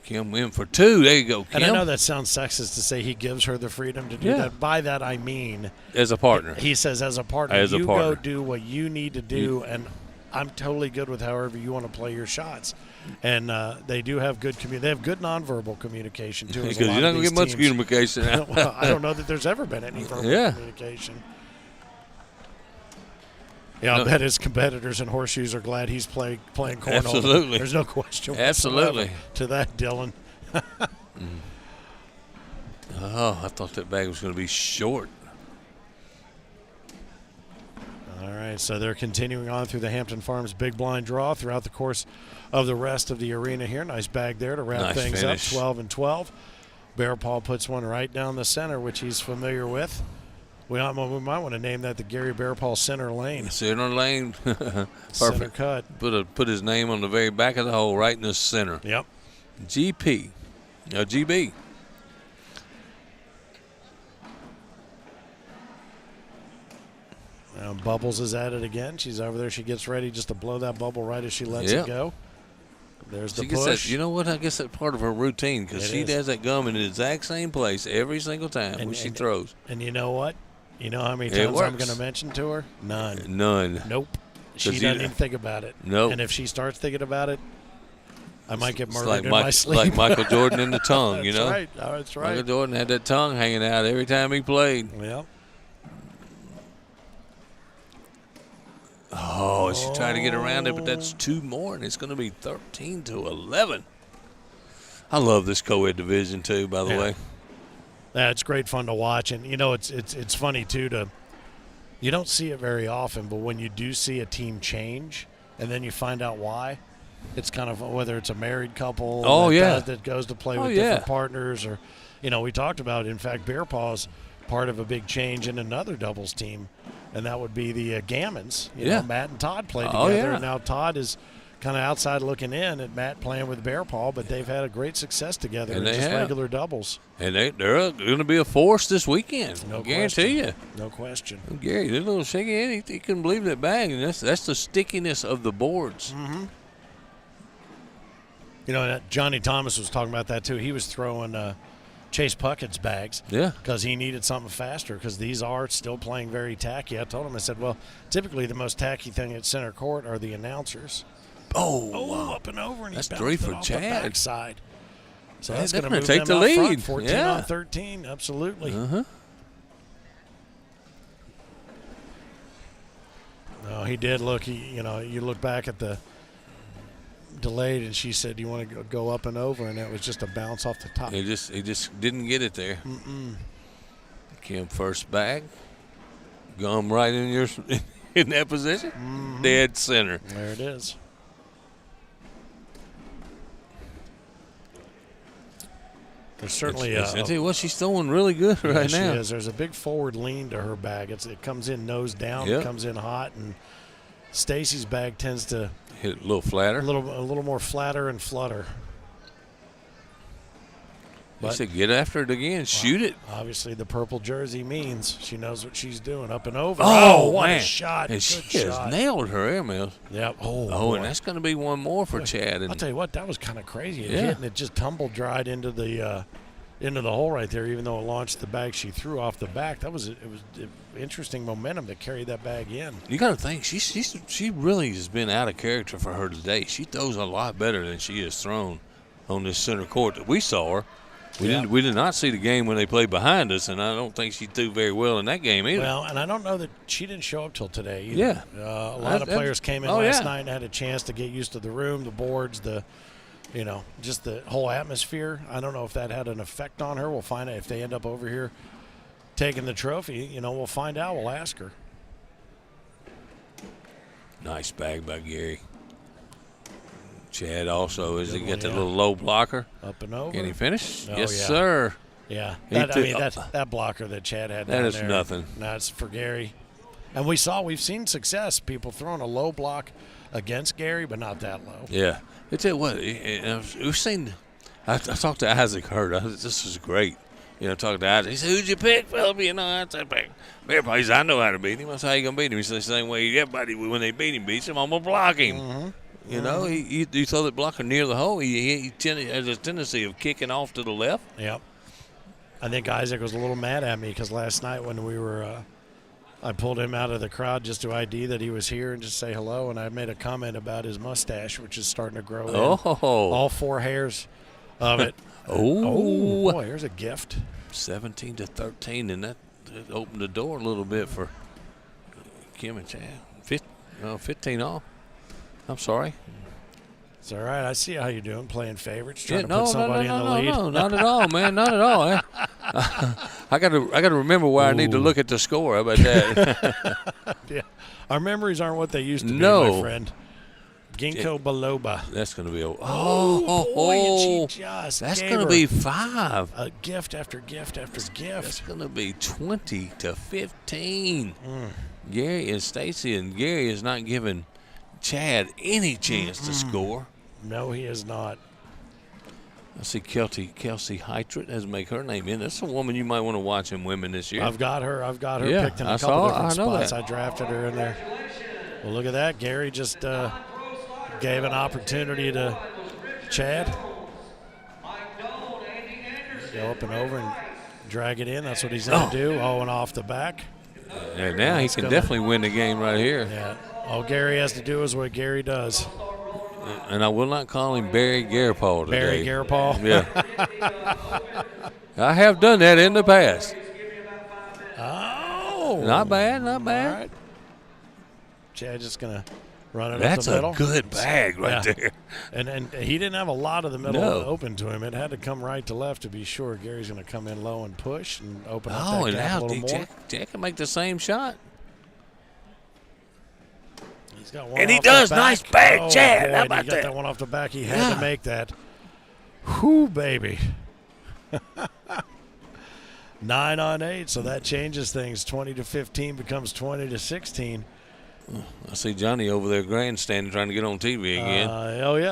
Kim in for 2. There you go, Kim. And I know that sounds sexist to say he gives her the freedom to do that. By that, I mean, as a partner. He says, as a partner, go do what you need to do, and I'm totally good with however you want to play your shots. And they do have good they have good nonverbal communication, too. Because you're not going to get much communication out. Well, I don't know that there's ever been any verbal communication. Yeah, I bet his competitors in horseshoes are glad he's playing cornhole. Absolutely. There's no question Absolutely. to that, Dylan. Oh, I thought that bag was going to be short. All right, so they're continuing on through the Hampton Farms Big Blind Draw throughout the course of the rest of the arena here. Nice bag there to wrap things finish. up, 12-12. Bearpaw puts one right down the center, which he's familiar with. We might want to name that the Gary Bearpaw Center Lane. Center lane. Perfect. Center cut. Put his name on the very back of the hole, right in the center. Yep. GP. GB. Now Bubbles is at it again. She's over there. She gets ready just to blow that bubble right as she lets it go. There's the push. You know what? I guess that's part of her routine because she does that gum in the exact same place every single time when she throws. And you know what? You know how many times I'm going to mention to her? None. Nope. She doesn't even think about it. Nope. And if she starts thinking about it, I might get murdered in my sleep. Like Michael Jordan in the tongue, you know? That's right. Oh, that's right. Michael Jordan had that tongue hanging out every time he played. Yep. Oh, she tried to get around it, but that's 2 more, and it's going to be 13-11. I love this Coed division, too, by the way. That's great fun to watch. And, you know, it's funny, too, you don't see it very often, but when you do see a team change and then you find out why, it's kind of whether it's a married couple that goes to play with different partners or, you know, we talked about, in fact, Bearpaw's part of a big change in another doubles team, and that would be the Gammons. You know, Matt and Todd played together, and now Todd is kind of outside looking in at Matt playing with Bearpaw, but they've had a great success together in just regular doubles. And they're going to be a force this weekend. I guarantee you. No question. Gary, they're a little shaky. He couldn't believe that bag, and that's the stickiness of the boards. Mm-hmm. You know, Johnny Thomas was talking about that too. He was throwing Chase Puckett's bags because he needed something faster because these are still playing very tacky. I told him, I said, well, typically the most tacky thing at center court are the announcers. Wow. Up and over, and that's he 3 bounced it for off Chad. the backside. So that's they're going to take the out lead. Front, 14 yeah. on 13, absolutely. No, he did look. You look back at the delayed, and she said, "You want to go up and over," and it was just a bounce off the top. He just didn't get it there. Kim first bag, gum right in that position, dead center. There it is. There's certainly I tell you what, she's throwing really good right now. She is. There's a big forward lean to her bag. It comes in nose down. It comes in hot, and Stacy's bag tends to hit a little flatter, a little more flatter and flutter. But said, get after it again, shoot it. Obviously, the purple jersey means she knows what she's doing. Up and over. What a shot! And she has nailed her airmail. Yep. And that's going to be one more for Chad. I'll tell you what, that was kind of crazy. It hit and it just tumbled dried into the hole right there. Even though it launched the bag she threw off the back, it was interesting momentum to carry that bag in. You got to think she really has been out of character for her today. She throws a lot better than she has thrown on this center court that we saw her. We did not see the game when they played behind us, and I don't think she threw very well in that game either. Well, and I don't know that she didn't show up till today either. Yeah. A lot of players came in last night and had a chance to get used to the room, the boards, just the whole atmosphere. I don't know if that had an effect on her. We'll find out if they end up over here taking the trophy. We'll find out. We'll ask her. Nice bag by Gary. Chad also, as he get that little low blocker. Up and over. Can he finish? Oh, yes, sir. Yeah. That blocker that Chad had down there. That is nothing. That's for Gary. And we've seen success. People throwing a low block against Gary, but not that low. Yeah. I tell you what, we've seen. I talked to Isaac Hurd. This was great. Talking to Isaac. He said, "Who'd you pick, Philip?" I pick. Everybody said, "I know how to beat him." I said, "How you gonna beat him?" He said, "The same way everybody, when they beat him, beats him. I'm gonna block him." You throw that blocker near the hole, he has a tendency of kicking off to the left. Yep. I think Isaac was a little mad at me because last night when we were I pulled him out of the crowd just to ID that he was here and just say hello, and I made a comment about his mustache, which is starting to grow in. All 4 hairs of it. Oh, boy, here's a gift. 17-13, and that opened the door a little bit for Kim and Chad. 15 off. I'm sorry. It's all right. I see how you're doing, playing favorites, trying to put somebody in the lead. No, not at all, man. Not at all. I got to remember where I need to look at the score. How about that? Yeah. Our memories aren't what they used to be, my friend. Ginkgo biloba. That's going to be boy, she just that's going to be 5. A gift after gift after gift. That's going to be 20-15. Gary and Stacy, and Gary is not giving Chad any chance to score. No, he is not. I see Kelsey Heitrett has make her name in. That's a woman you might want to watch in women this year. I've got her picked in a couple different spots. I drafted her in there. Well, look at that. Gary just gave an opportunity to Chad. Go up and over and drag it in. That's what he's going to do. And off the back. And now he can definitely win the game right here. Yeah. All Gary has to do is what Gary does. And I will not call him Barry Garapaw today. Barry Garapaw? Yeah. I have done that in the past. Oh. Not bad, not bad. All right. Chad's just going to run it That's up the middle. That's a good bag right there. And he didn't have a lot of the middle open to him. It had to come right to left to be sure. Gary's going to come in low and push and open up that gap a little more. Jack can make the same shot. He's got one and he does. Nice bag, Chad. Boy, How about he got that one off the back. He had to make that. Whoo, baby. 9 on 8, so that changes things. 20-15 becomes 20-16. I see Johnny over there grandstanding trying to get on TV again.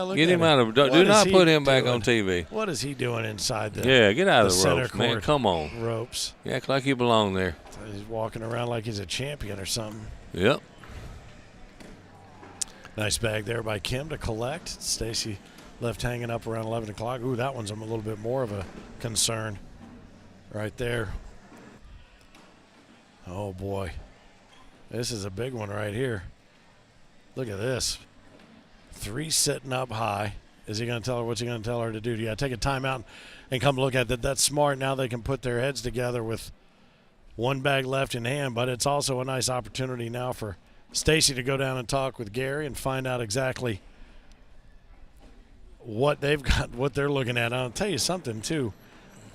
Look get at him out of. Do not put him back on TV. What is he doing inside the? Yeah, get out of the center ropes, man. Come on, ropes. You act like you belong there. He's walking around like he's a champion or something. Yep. Nice bag there by Kim to collect. Stacy left hanging up around 11 o'clock. Ooh, that one's a little bit more of a concern right there. Oh, boy. This is a big one right here. Look at this. 3 sitting up high. Is he going to tell her? What's he going to tell her to do? You got to take a timeout and come look at that. That's smart. Now they can put their heads together with one bag left in hand, but it's also a nice opportunity now for Stacy to go down and talk with Gary and find out exactly what they've got, what they're looking at. I'll tell you something, too.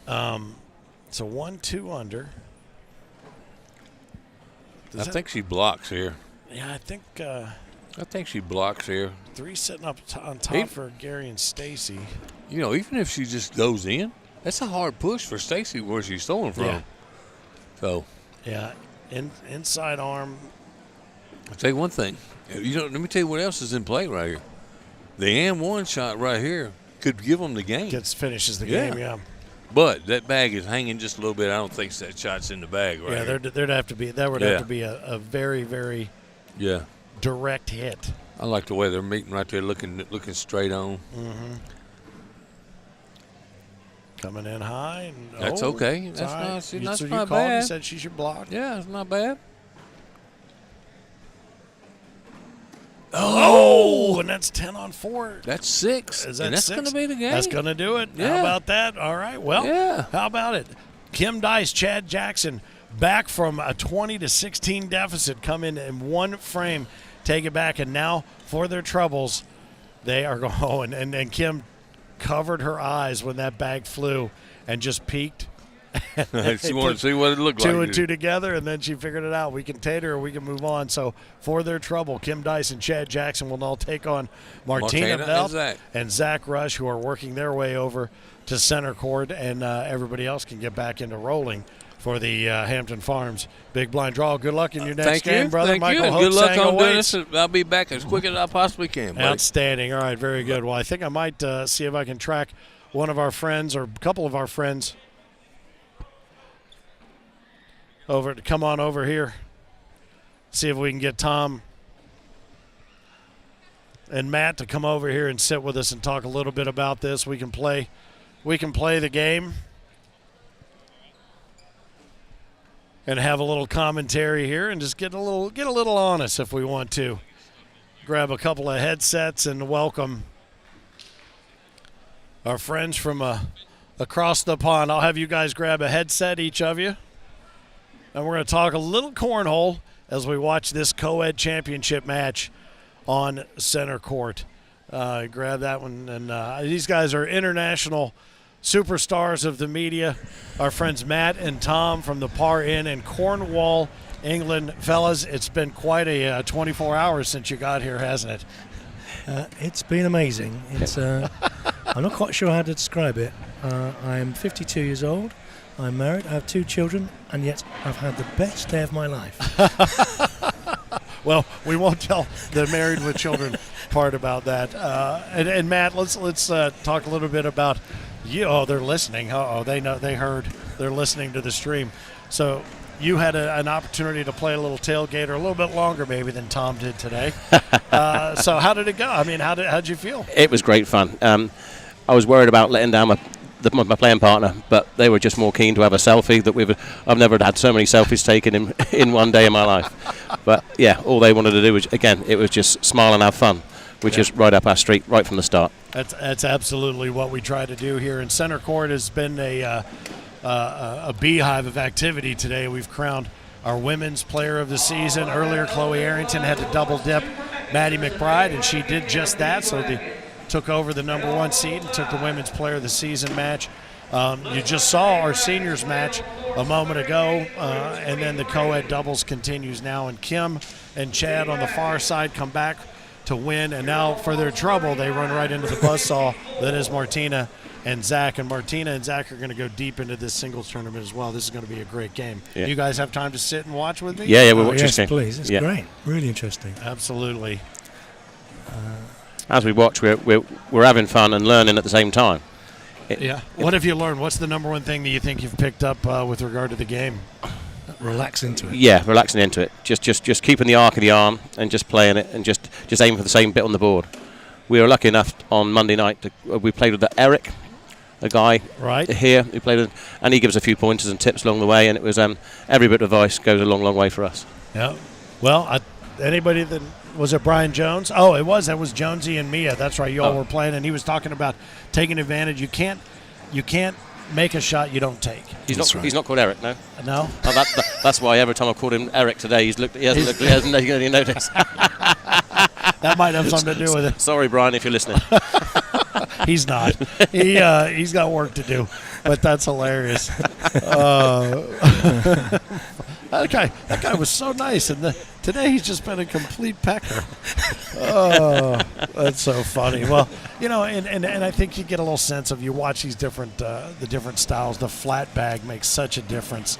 It's a 1-2 under. I think she blocks here. Yeah, I think she blocks here. 3 sitting up on top for Gary and Stacy. You know, even if she just goes in, that's a hard push for Stacy where she's throwing from. Yeah. So. Yeah, inside arm. I'll tell you one thing. Let me tell you what else is in play right here. The and one shot right here could give them the game. Finishes the game, yeah. But that bag is hanging just a little bit. I don't think that shot's in the bag right here. That would have to be a very, very direct hit. I like the way they're meeting right there, looking straight on. Mm-hmm. Coming in high. And, that's okay. That's right. That's so not you called, bad. You said she should block. Yeah, it's not bad. Oh, and that's 10 on 4. That's 6. Is that and that's going to be the game. That's going to do it. Yeah. How about that? All right. Well, how about it? Kim Dice, Chad Jackson, back from a 20-16 deficit, come in one frame, take it back, and now for their troubles, they are going. And Kim covered her eyes when that bag flew and just peeked. She wanted to see what it looked like. 2 and 2 together, and then she figured it out. We can tater or we can move on. So for their trouble, Kim Dice and Chad Jackson will now take on Martina Belt and Zach Rush, who are working their way over to center court, and everybody else can get back into rolling for the Hampton Farms Big Blind Draw. Good luck in your next game, brother. Thank Michael you. Hope Good luck on doing awaits. this. I'll be back as quick as I possibly can, buddy. Outstanding. All right, very good. Well, I think I might see if I can track one of our friends or a couple of our friends over to come on over here. See if we can get Tom and Matt to come over here and sit with us and talk a little bit about this. We can play the game and have a little commentary here and just get a little honest if we want to. Grab a couple of headsets and welcome our friends from across the pond. I'll have you guys grab a headset, each of you. And we're going to talk a little cornhole as we watch this Coed championship match on center court. Grab that one. And these guys are international superstars of the media. Our friends Matt and Tom from the Par Inn in Cornwall, England. Fellas, it's been quite a 24 hours since you got here, hasn't it? It's been amazing. It's I'm not quite sure how to describe it. I am 52 years old. I'm married, I have 2 children, and yet I've had the best day of my life. Well, we won't tell the married with children part about that. And Matt, let's talk a little bit about you. Oh, they're listening. They know, they heard. They're listening to the stream. So you had an opportunity to play a little tailgater, a little bit longer maybe than Tom did today. So how did it go? I mean, how'd you feel? It was great fun. I was worried about letting down my playing partner, but they were just more keen to have a selfie. I've never had so many selfies taken in one day in my life. But yeah, all they wanted to do was, again, it was just smile and have fun, which is right up our street right from the start. That's absolutely what we try to do here. And center court has been a beehive of activity today. We've crowned our women's player of the season. Earlier, Chloe Arrington had to double dip Maddie McBride, and she did just that. So they took over the number 1 seed and took the women's player of the season match. You just saw our seniors match a moment ago, and then the co-ed doubles continues now. And Kim and Chad on the far side come back to win, and now for their trouble, they run right into the buzzsaw that is Martina and Zach. And Martina and Zach are going to go deep into this singles tournament as well. This is going to be a great game. Yeah. You guys have time to sit and watch with me? Yeah, we'll watch this game. Yes, please. It's great. Really interesting. Absolutely. As we watch, we're having fun and learning at the same time. What have you learned? What's the number 1 thing that you think you've picked up with regard to the game? Relax into it. Yeah, relaxing into it. Just keeping the arc of the arm and just playing it and just aiming for the same bit on the board. we were lucky enough on Monday night we played with Eric, a guy here who played with, and he gives a few pointers and tips along the way, and it was every bit of advice goes a long, long way for us. Yeah. Well, anybody that was it Brian Jones? Oh, that was Jonesy and Mia. That's right. You all were playing, and he was talking about taking advantage. You can't make a shot you don't take. He's not called Eric, no. No. Oh, that's why every time I've called him Eric today, he hasn't noticed. That might have something to do with it. Sorry, Brian, if you're listening. He's not. He's got work to do, but that's hilarious. That guy was so nice, and today he's just been a complete pecker. Oh, that's so funny. Well, and I think you get a little sense of, you watch these different the different styles. The flat bag makes such a difference.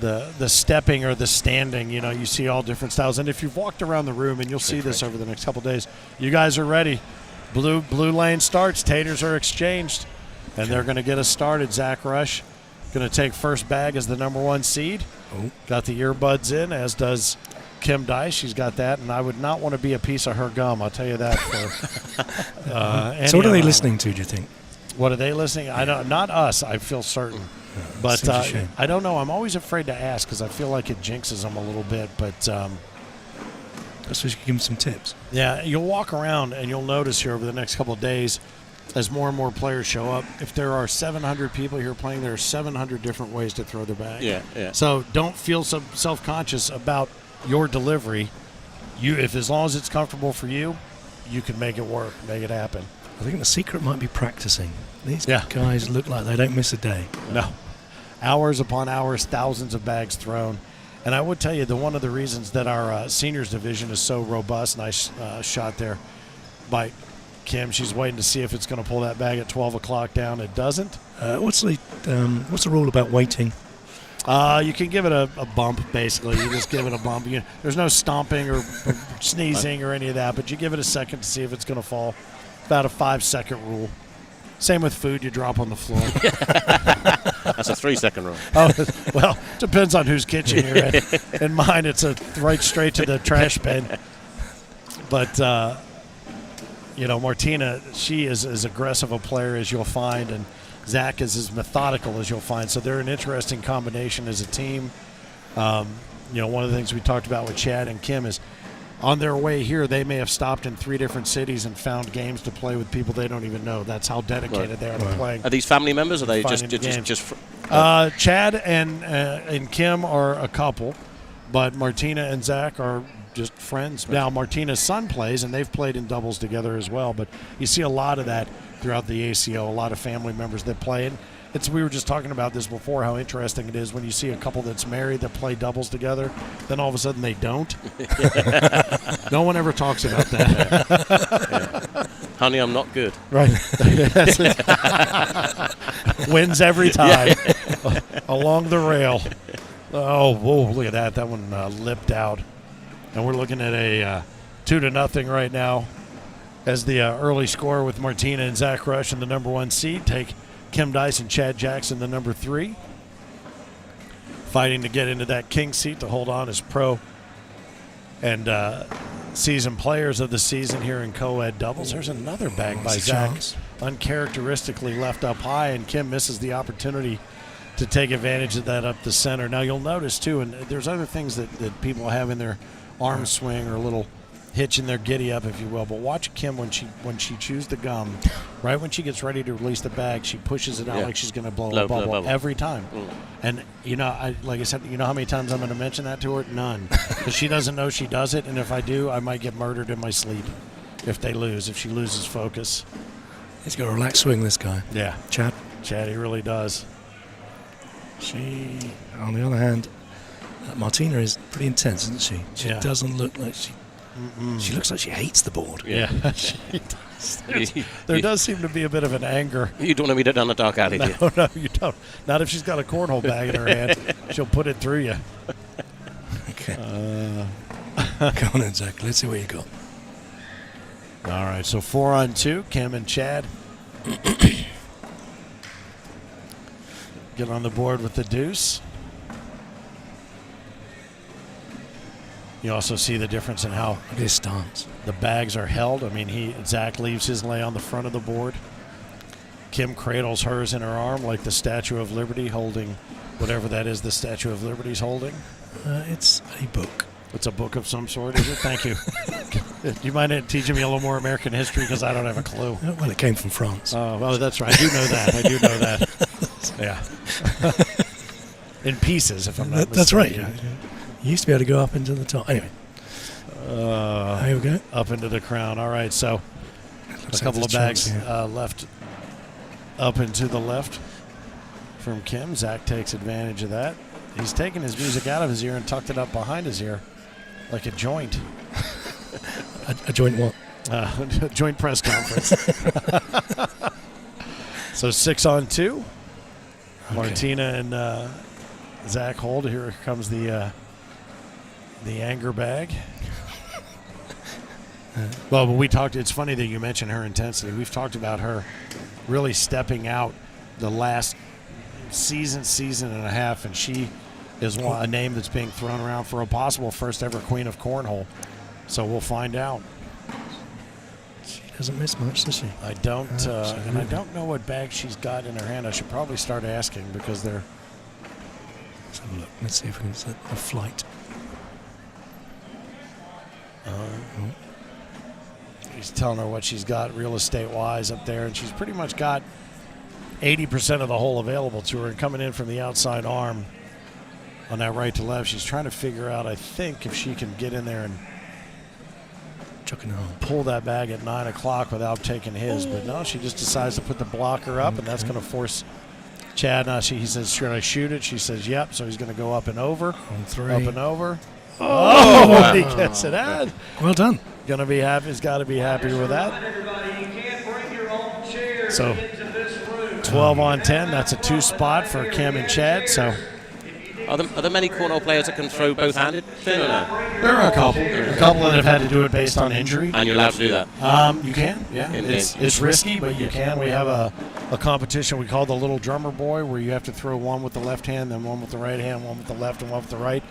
The stepping or the standing, you see all different styles. And if you've walked around the room, and you'll see this over the next couple of days, you guys are ready. Blue lane starts. Taters are exchanged, and they're going to get us started. Zach Rush going to take first bag as the number 1 seed. Oh. Got the earbuds in, as does Kim Dice. She's got that, and I would not want to be a piece of her gum. I'll tell you that. So what are they listening to, do you think? What are they listening? I don't. Not us. I feel certain. But I don't know. I'm always afraid to ask because I feel like it jinxes them a little bit. But that's what you can give them some tips. Yeah, you'll walk around and you'll notice here over the next couple of days, as more and more players show up, if there are 700 people here playing, there are 700 different ways to throw their bag. Yeah. So don't feel so self-conscious about your delivery. As long as it's comfortable for you, you can make it work, make it happen. I think the secret might be practicing. These guys look like they don't miss a day. No. Hours upon hours, thousands of bags thrown. And I would tell you that one of the reasons that our seniors division is so robust, nice shot there by Kim. She's waiting to see if it's going to pull that bag at 12 o'clock down. It doesn't. What's the rule about waiting? You can give it a bump, basically. You just give it a bump. There's no stomping or sneezing or any of that, but you give it a second to see if it's going to fall. About a 5-second rule. Same with food you drop on the floor. That's a 3-second rule. Oh, well, depends on whose kitchen you're in. In mine, it's right straight to the trash bin. But, Martina, she is as aggressive a player as you'll find, and Zach is as methodical as you'll find. So they're an interesting combination as a team. One of the things we talked about with Chad and Kim is on their way here, they may have stopped in 3 different cities and found games to play with people they don't even know. That's how dedicated they are to playing. Are these family members, or are they just Chad and Kim are a couple, but Martina and Zach are just friends. Now, Martina's son plays, and they've played in doubles together as well, but you see a lot of that throughout the ACO, a lot of family members that play it. We were just talking about this before, how interesting it is when you see a couple that's married that play doubles together, then all of a sudden they don't. No one ever talks about that. Honey, I'm not good. Right. Wins every time. Along the rail. Oh, whoa, look at that. That one lipped out. And we're looking at a 2-0 right now as the early score with Martina and Zach Rush and the number 1 seed take Kim Dice and Chad Jackson, the number 3, fighting to get into that king seat to hold on as pro and season players of the season here in Coed doubles. There's another bag by Zach, uncharacteristically left up high, and Kim misses the opportunity to take advantage of that up the center. Now you'll notice too, and there's other things that people have in their arm swing or a little hitch in their giddy up, if you will. But watch Kim when she chews the gum, right when she gets ready to release the bag, she pushes it out like she's going to blow a bubble every time. And like I said, how many times I'm going to mention that to her? None, because she doesn't know she does it. And if I do, I might get murdered in my sleep if she loses focus. He's got a relaxed swing, this guy. Yeah, Chad, he really does. She, on the other hand, Martina is pretty intense, isn't she? She doesn't look like she. She looks like she hates the board. Yeah, she does. There does seem to be a bit of an anger. You don't want to be down the dark alley, do you? No, you don't. Not if she's got a cornhole bag in her hand. She'll put it through you. Okay. Come on in, Zach. Let's see what you got. All right, so 4-on-2, Kim and Chad. Get on the board with the deuce. You also see the difference in how Look at his stance. the bags are held. I mean, Zach leaves his lay on the front of the board. Kim cradles hers in her arm like the Statue of Liberty holding whatever that is the Statue of Liberty's holding. It's a book. It's a book of some sort, is it? Thank you. Do you mind teaching me a little more American history? Because I don't have a clue. Well, it came from France. Oh, well, that's right. I do know that. I do know that. Yeah. In pieces, if I'm not mistaken. That's right. Yeah. You used to be able to go up into the top. Anyway. Here we go. Up into the crown. All right, so a couple of bags left up and to the left from Kim. Zach takes advantage of that. He's taken his music out of his ear and tucked it up behind his ear like a joint. A joint what? A joint press conference. So 6-on-2. Okay. Martina and Zach hold. Here comes the anger bag. Well, but we talked. It's funny that you mentioned her intensity. We've talked about her really stepping out the last season and a half, and she is a name that's being thrown around for a possible first ever queen of cornhole. So we'll find out. She doesn't miss much, does she? I don't, and I don't know what bag she's got in her hand. I should probably start asking because they're. Let's have a look. Let's see if we can set a flight. He's telling her what she's got real estate-wise up there, and she's pretty much got 80% of the hole available to her. And coming in from the outside arm on that right to left, she's trying to figure out, I think, if she can get in there and pull that bag at 9 o'clock without taking his. But no, she just decides to put the blocker up, and that's going to force Chad. He says, should I shoot it? She says, yep. So he's going to go up and over. On 3. Up and over. Oh, he gets it out. Well done. Gonna be happy. He's got to be happy with that. So 12-on-10. That's a 2-spot for Kim and Chad. So are there many cornhole players that can throw both-handed? There are a couple. A couple that have had to do it based on injury. And you're allowed to do that? You can. Yeah. It's risky, but you can. We have a competition we call the Little Drummer Boy, where you have to throw one with the left hand, then one with the right hand, one with the left, and one with the right.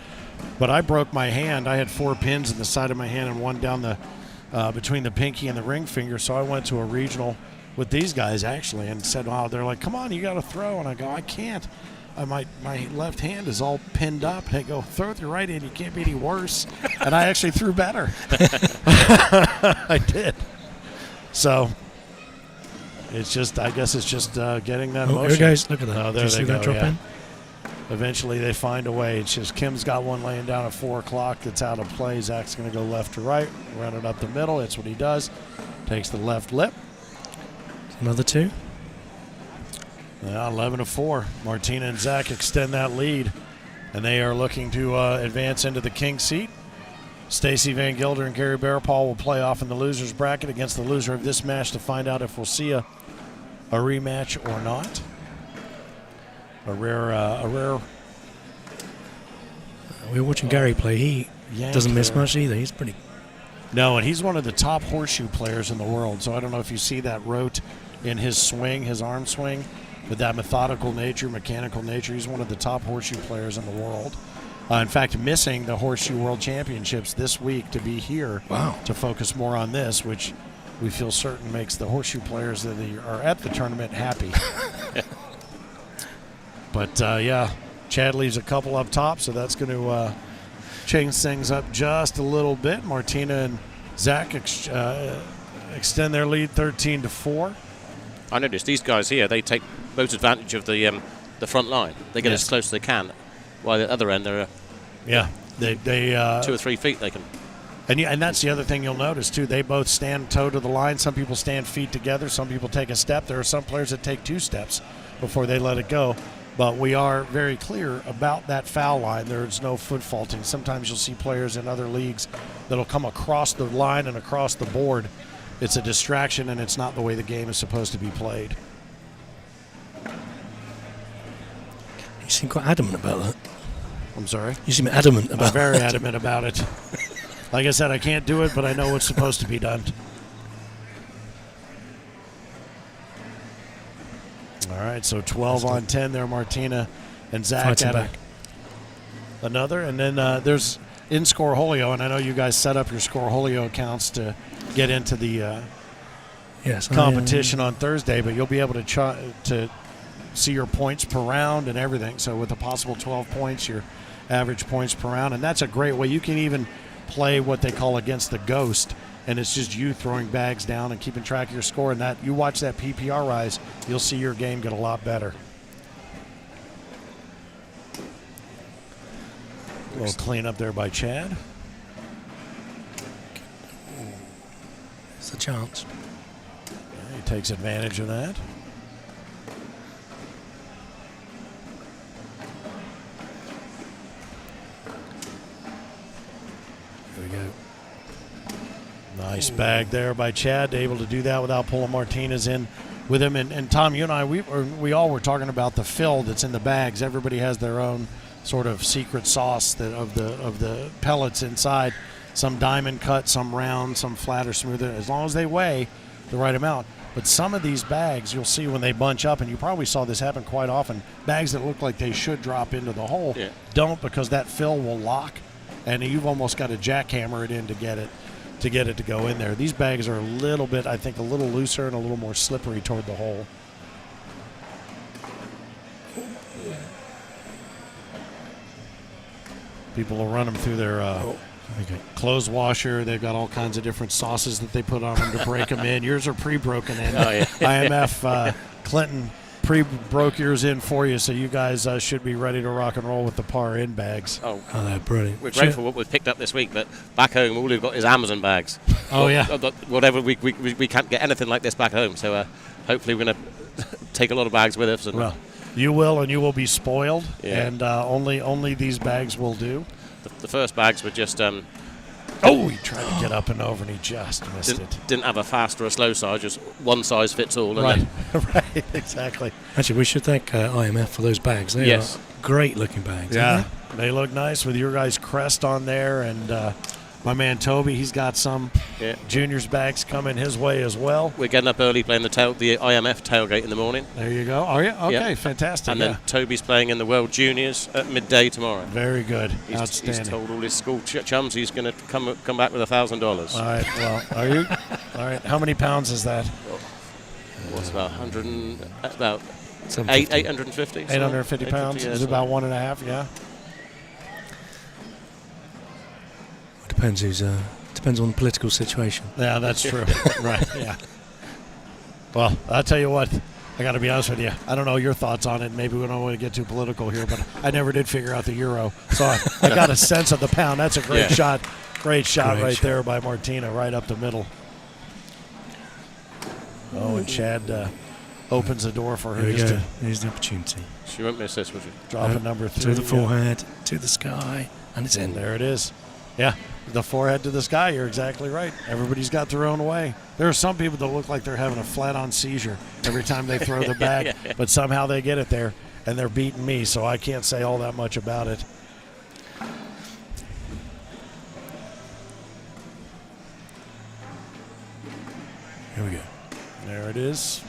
But I broke my hand. I had 4 pins in the side of my hand and one down the between the pinky and the ring finger. So I went to a regional with these guys actually and said, "Wow!" They're like, "Come on, you got to throw." And I go, "I can't. My left hand is all pinned up." And they go, "Throw with your right hand. You can't be any worse." And I actually threw better. I did. So it's just, I guess it's just getting that motion. Here guys, look at that. Oh, there they go. Drop in? Eventually they find a way. It's just Kim's got one laying down at 4 o'clock that's out of play. Zach's going to go left to right, run it up the middle. That's what he does. Takes the left lip. Another 2. Yeah, 11-4. Martina and Zach extend that lead, and they are looking to advance into the king seat. Stacy Van Gilder and Gary Bearpaul will play off in the loser's bracket against the loser of this match to find out if we'll see a rematch or not. A rare. We were watching Gary play. He doesn't miss much either. He's pretty. No, and he's one of the top horseshoe players in the world. So I don't know if you see that rote in his swing, his arm swing, with that methodical nature, mechanical nature. He's one of the top horseshoe players in the world. In fact, missing the Horseshoe World Championships this week to be here to focus more on this, which we feel certain makes the horseshoe players that are at the tournament happy. But, yeah, Chad leaves a couple up top, so that's going to change things up just a little bit. Martina and Zach extend their lead 13-4. I noticed these guys here, they take most advantage of the front line. They get as close as they can, while at the other end they're they 2 or 3 feet they can. And that's the other thing you'll notice, too. They both stand toe to the line. Some people stand feet together. Some people take a step. There are some players that take 2 steps before they let it go. But we are very clear about that foul line. There's no foot faulting. Sometimes you'll see players in other leagues that'll come across the line and across the board. It's a distraction, and it's not the way the game is supposed to be played. You seem quite adamant about that. I'm sorry? You seem adamant about I'm very adamant about it. Like I said, I can't do it, but I know what's supposed to be done. All right, so 12-on-10 there, Martina and Zach at another. And then there's in Scoreholio, and I know you guys set up your Scoreholio accounts to get into the competition on Thursday, but you'll be able to see your points per round and everything. So with a possible 12 points, your average points per round, and that's a great way. You can even play what they call against the ghost, and it's just you throwing bags down and keeping track of your score, and that you watch that PPR rise, you'll see your game get a lot better. A little cleanup there by Chad. It's a chance. Yeah, he takes advantage of that. There we go. Nice bag there by Chad, able to do that without pulling Martinez in with him. And Tom, you and I, we all were talking about the fill that's in the bags. Everybody has their own sort of secret sauce of the pellets inside. Some diamond cut, some round, some flat or smoother, as long as they weigh the right amount. But some of these bags, you'll see when they bunch up, and you probably saw this happen quite often, bags that look like they should drop into the hole don't, because that fill will lock, and you've almost got to jackhammer it in to get it to go in there. These bags are a little bit, I think, a little looser and a little more slippery toward the hole. People will run them through their clothes washer. They've got all kinds of different sauces that they put on them to break them in. Yours are pre-broken in. Oh, yeah. IMF Clinton pre-broke yours in for you, so you guys should be ready to rock and roll with the par in bags. Oh, they're brilliant. We're grateful for what we've picked up this week, but back home all we've got is Amazon bags. Oh, yeah. Whatever, we can't get anything like this back home, so hopefully we're going to take a lot of bags with us. And well, you will, and you will be spoiled, and only these bags will do. The first bags were just... he tried to get up and over, and he just missed it. Didn't have a fast or a slow size, just one size fits all. Right, right, exactly. Actually, we should thank IMF for those bags. They are great-looking bags. Yeah, they look nice with your guys' crest on there, and my man Toby, he's got some juniors bags coming his way as well. We're getting up early playing the IMF tailgate in the morning. There you go. Are you? Okay, fantastic. And then Toby's playing in the World Juniors at midday tomorrow. Very good. He's Outstanding. told all his school chums he's going to come back with $1,000. All right. Well, are you? All right. How many pounds is that? What's about 100? About 850. 850 pounds. Is it about 1.5? Yeah. Depends on the political situation. Yeah, that's true. Right, yeah. Well, I'll tell you what, I got to be honest with you. I don't know your thoughts on it. Maybe we don't want to get too political here, but I never did figure out the euro. So I got a sense of the pound. That's a great shot. Great shot there by Martina, right up the middle. Oh, and Chad opens the door for her. Here's the opportunity. She won't miss this, would you? Dropping number 3. To the forehead, to the sky, and it's in. There it is. Yeah, the forehead to the sky. You're exactly right. Everybody's got their own way. There are some people that look like they're having a flat-on seizure every time they throw the bag, but somehow they get it there, and they're beating me, so I can't say all that much about it. Here we go. There it is.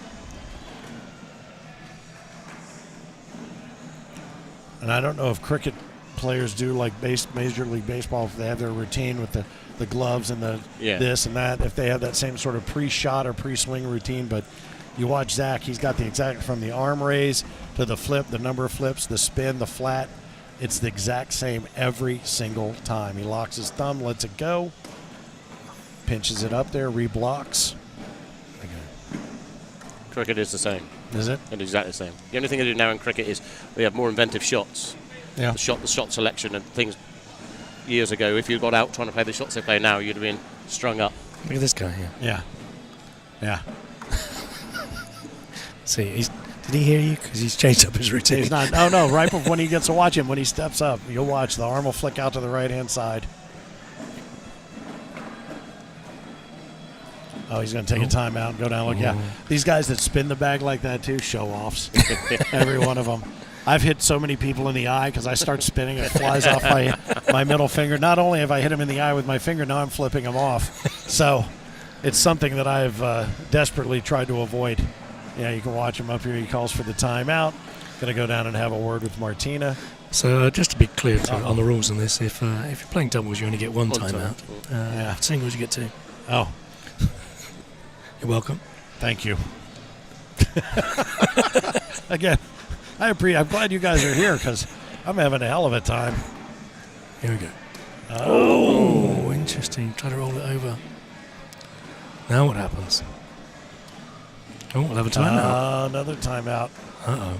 And I don't know if cricket players do like Major League Baseball, if they have their routine with the gloves and the this and that, if they have that same sort of pre-shot or pre-swing routine. But you watch Zach, he's got the exact, from the arm raise to the flip, the number of flips, the spin, the flat, it's the exact same every single time. He locks his thumb, lets it go, pinches it up there, reblocks. Cricket is the same. Is it? It's exactly the same. The only thing they do now in cricket is they have more inventive shots. Yeah. The shot selection and things. Years ago, if you got out trying to play the shots they play now, you'd have been strung up. Look at this guy here. Yeah. Yeah. See, did he hear you? Because he's changed up his routine. He's not. Oh, no. Right before when he gets to watch him, when he steps up, you'll watch the arm will flick out to the right-hand side. Oh, he's going to take a timeout and go down. Look, yeah. These guys that spin the bag like that, too, show-offs. Every one of them. I've hit so many people in the eye because I start spinning. It flies off my middle finger. Not only have I hit him in the eye with my finger, now I'm flipping him off. So it's something that I've desperately tried to avoid. Yeah, you can watch him up here. He calls for the timeout. Going to go down and have a word with Martina. So just to be clear on the rules on this, if you're playing doubles, you only get one timeout. Singles, you get 2. Oh. You're welcome. Thank you. Again, I'm glad you guys are here because I'm having a hell of a time. Here we go. Oh, interesting. Try to roll it over. Now what happens? Oh, we'll have a timeout. Another timeout. Uh-oh.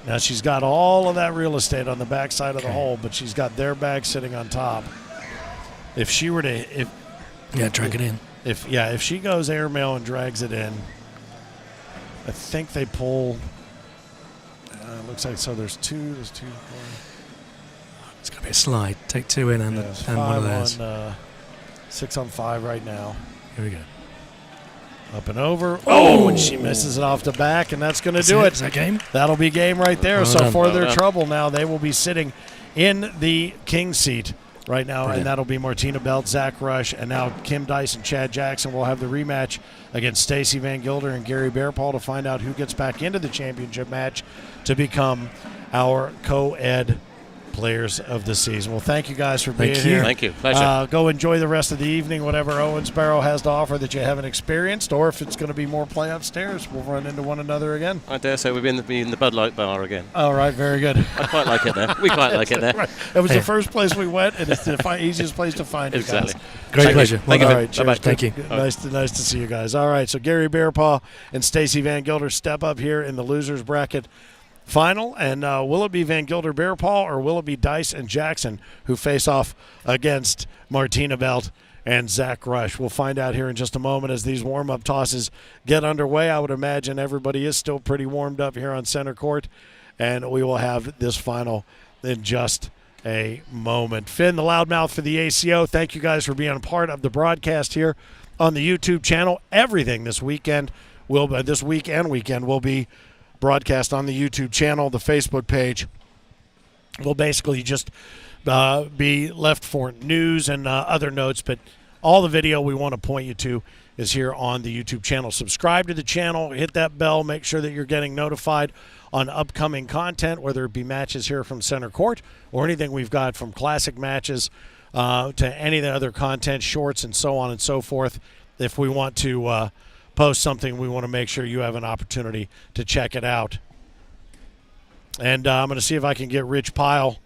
Now she's got all of that real estate on the back side of the hole, but she's got their bag sitting on top. If she were to, drag it in. If she goes airmail and drags it in, I think they pull. Looks like so. There's two. It's gonna be a slide. Take 2 in and one of those. 6 on 5 right now. Here we go. Up and over. Oh, and she misses it off the back, and that's going to do it. Is that game? That'll be game right there. Well So done. for their trouble now, they will be sitting in the king seat right now, Brilliant. and that'll be Martina Belt, Zach Rush, and now Kim Dice and Chad Jackson will have the rematch against Stacy Van Gilder and Gary Bearpaul to find out who gets back into the championship match to become our co-ed players of the season. Well, thank you guys for being here. Thank you. Pleasure. Go enjoy the rest of the evening, whatever Owensboro has to offer that you haven't experienced, or if it's going to be more play upstairs, we'll run into one another again. I dare say we'll be in the Bud Light bar again. All right, very good. I quite like it there. We quite like it there. Right. It was the first place we went, and it's the easiest place to find you Exactly. guys. Great pleasure. All right, Bye-bye. cheers. Thank you. Nice to see you guys. All right, so Gary Bearpaw and Stacy Van Gilder step up here in the losers bracket final, and will it be Van Gilder Bearpaw or will it be Dice and Jackson who face off against Martina Belt and Zach Rush? We'll find out here in just a moment as these warm-up tosses get underway. I would imagine everybody is still pretty warmed up here on center court, and we will have this final in just a moment. Finn, the loudmouth for the ACO, thank you guys for being a part of the broadcast here on the YouTube channel. Everything this week and weekend will be broadcast on the YouTube channel. The Facebook page will basically just be left for news and other notes, but all the video we want to point you to is here on the YouTube channel. Subscribe to the channel, hit that bell, make sure that you're getting notified on upcoming content, whether it be matches here from center court or anything we've got from classic matches to any of the other content, shorts and so on and so forth. If we want to post something, we want to make sure you have an opportunity to check it out. And I'm going to see if I can get Rich Pyle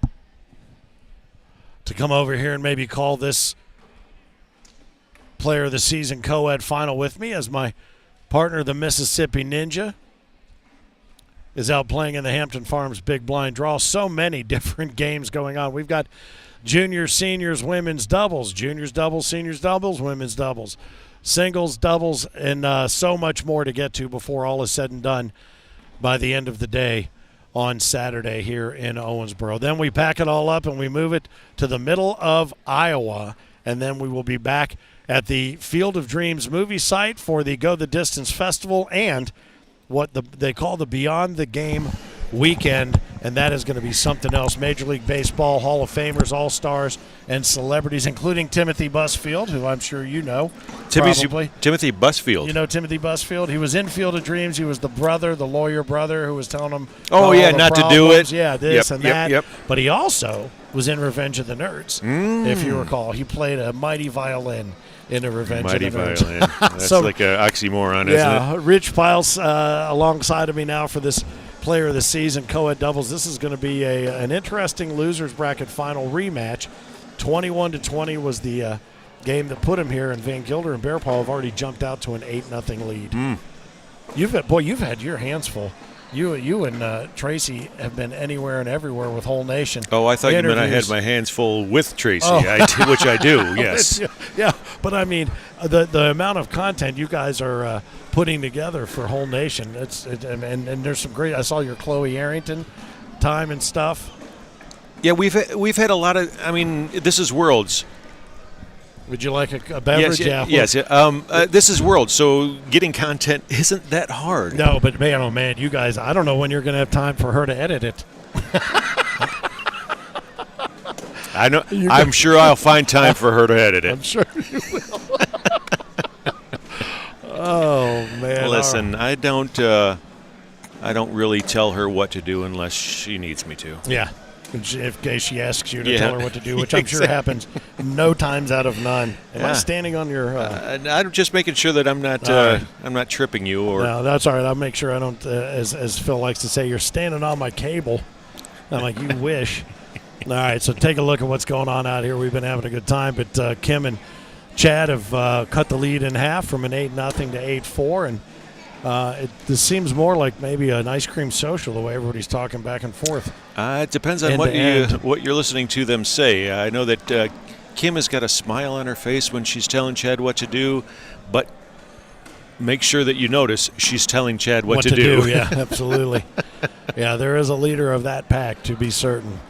to come over here and maybe call this player of the season co-ed final with me, as my partner, the Mississippi Ninja, is out playing in the Hampton Farms Big Blind Draw. So many different games going on. We've got juniors, seniors, women's doubles, juniors doubles, seniors doubles, women's doubles, singles, doubles, and so much more to get to before all is said and done by the end of the day on Saturday here in Owensboro. Then we pack it all up and we move it to the middle of Iowa, and then we will be back at the Field of Dreams movie site for the Go the Distance Festival and what they call the Beyond the Game weekend, and that is going to be something else. Major League Baseball Hall of Famers, All-Stars, and celebrities, including Timothy Busfield, who I'm sure you know. Timothy Busfield. You know Timothy Busfield? He was in Field of Dreams. He was the lawyer brother who was telling him not to do it. Yeah, this Yep, and yep, that. yep. But he also was in Revenge of the Nerds, if you recall. He played a mighty violin in a Revenge Mighty of the Nerds. violin. That's like an oxymoron, isn't it? Yeah, Rich Piles alongside of me now for this Player of the Season co-ed doubles. This is going to be an interesting losers bracket final rematch. 21-20 was the game that put him here, and Van Gilder and Bearpaw have already jumped out to an 8-0 lead. You've had your hands full. You and Tracy have been anywhere and everywhere with Whole Nation. Oh, I thought you meant I had my hands full with Tracy, which I do, yes. Yeah, but I mean, the amount of content you guys are putting together for Whole Nation, and there's some great. I saw your Chloe Arrington time and stuff. Yeah, we've had a lot of. I mean, this is Worlds. Would you like a beverage? Yes. This is Worlds, so getting content isn't that hard. No, but man, you guys, I don't know when you're going to have time for her to edit it. I know. I'm sure I'll find time for her to edit it. I'm sure you will. Oh man! Listen, I don't really tell her what to do unless she needs me to. Yeah. in case she asks you to Yeah. tell her what to do, which I'm sure happens no times out of none. Am I standing on your? I'm just making sure that I'm not I'm not tripping you. Or no, that's all right. I'll make sure I don't. As Phil likes to say, you're standing on my cable. I'm like, you wish. All right, so take a look at what's going on out here. We've been having a good time, but Kim and Chad have cut the lead in half from an 8-0 to 8-4, and this seems more like maybe an ice cream social the way everybody's talking back and forth. It depends on what you're listening to them say. I know that Kim has got a smile on her face when she's telling Chad what to do, but make sure that you notice she's telling Chad what to do. Yeah, absolutely. Yeah, there is a leader of that pack, to be certain.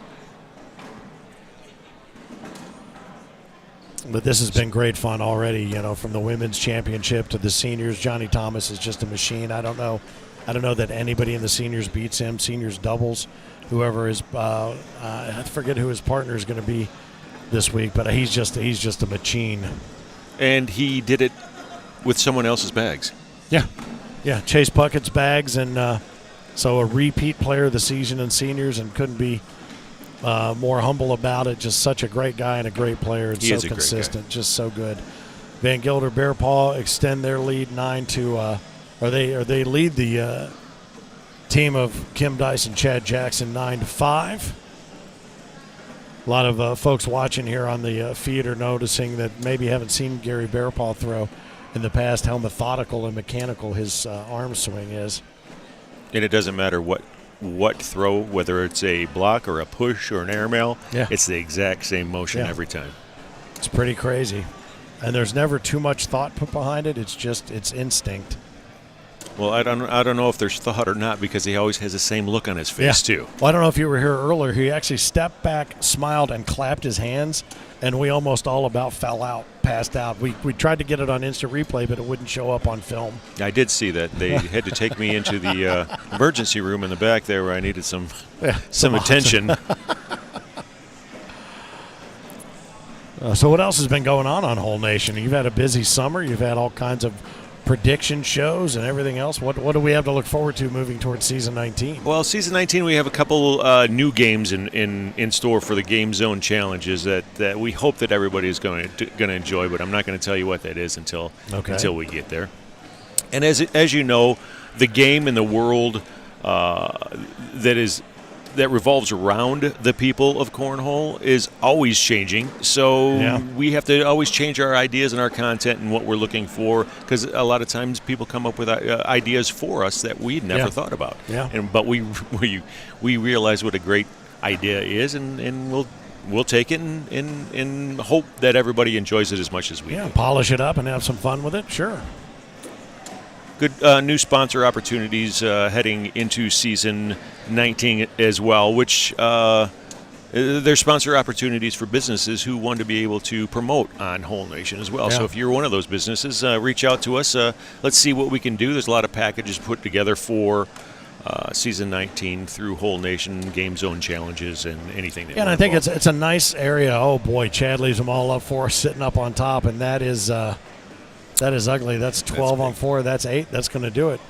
But this has been great fun already, from the women's championship to the seniors. Johnny Thomas is just a machine. I don't know that anybody in the seniors beats him. Seniors doubles, whoever is, I forget who his partner is going to be this week, but he's just a machine. And he did it with someone else's bags. Yeah, Chase Puckett's bags, and so a repeat player of the season in seniors, and couldn't be more humble about it. Just such a great guy and a great player, and He is a great consistent, guy. just so good. Van Gilder Bear Paw extend their lead 9 to, or they lead the team of Kim Dice and Chad Jackson 9-5. A lot of folks watching here on the feed are noticing that maybe haven't seen Gary Bearpaw throw in the past, how methodical and mechanical his arm swing is. And it doesn't matter what throw, whether it's a block or a push or an airmail, it's the exact same motion every time. It's pretty crazy. And there's never too much thought put behind it. It's instinct. Well, I don't know if there's thought or not, because he always has the same look on his face too. Well, I don't know if you were here earlier. He actually stepped back, smiled, and clapped his hands, and we almost all about fell out, passed out. We tried to get it on instant replay, but it wouldn't show up on film. I did see that. They had to take me into the emergency room in the back there, where I needed some attention. So what else has been going on Whole Nation? You've had a busy summer. You've had all kinds of prediction shows and everything else. What do we have to look forward to moving towards season 19? Well, season 19, we have a couple new games in store for the Game Zone challenges that we hope that everybody is going to enjoy, but I'm not going to tell you what that is until we get there. And as you know, the game in the world that revolves around the people of Cornhole is always changing. So we have to always change our ideas and our content and what we're looking for, because a lot of times people come up with ideas for us that we'd never thought about. But we realize what a great idea is, and we'll take it and hope that everybody enjoys it as much as we do. Polish it up and have some fun with it. Sure. Good new sponsor opportunities heading into season 19 as well, which they're sponsor opportunities for businesses who want to be able to promote on Whole Nation as well. So if you're one of those businesses, reach out to us. Let's see what we can do. There's a lot of packages put together for season 19 through Whole Nation, Game Zone challenges, and anything. And I think it's a nice area. Oh boy, Chad leaves them all up for us, sitting up on top, and that is ugly. That's 12 on 4. That's 8. That's going to do it.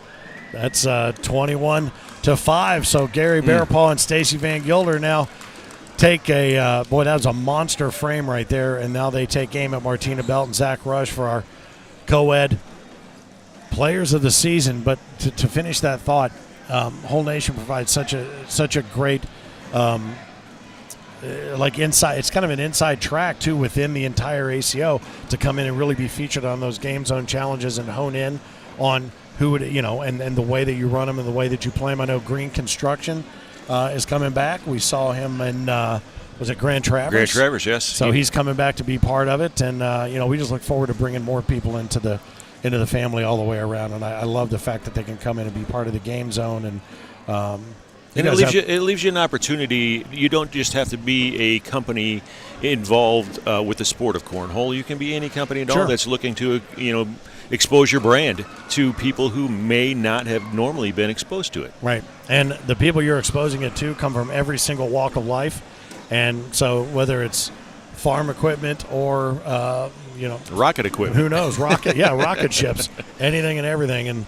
That's 21-5. So Gary Bearpaw and Stacy Van Gilder now take that was a monster frame right there, and now they take aim at Martina Belt and Zach Rush for our Coed players of the season. But to finish that thought, Whole Nation provides such a great inside. It's kind of an inside track too within the entire ACO to come in and really be featured on those Game Zone challenges and hone in on who would and the way that you run them and the way that you play them. I know Green Construction is coming back. We saw him in was it Grand Traverse? Grand Traverse, yes. So he's coming back to be part of it, and we just look forward to bringing more people into the family all the way around. And I love the fact that they can come in and be part of the Game Zone and. And it leaves you an opportunity. You don't just have to be a company involved with the sport of cornhole. You can be any company at all that's looking to, expose your brand to people who may not have normally been exposed to it. Right. And the people you're exposing it to come from every single walk of life. And so whether it's farm equipment or, rocket equipment. Who knows? Rocket ships, anything and everything. And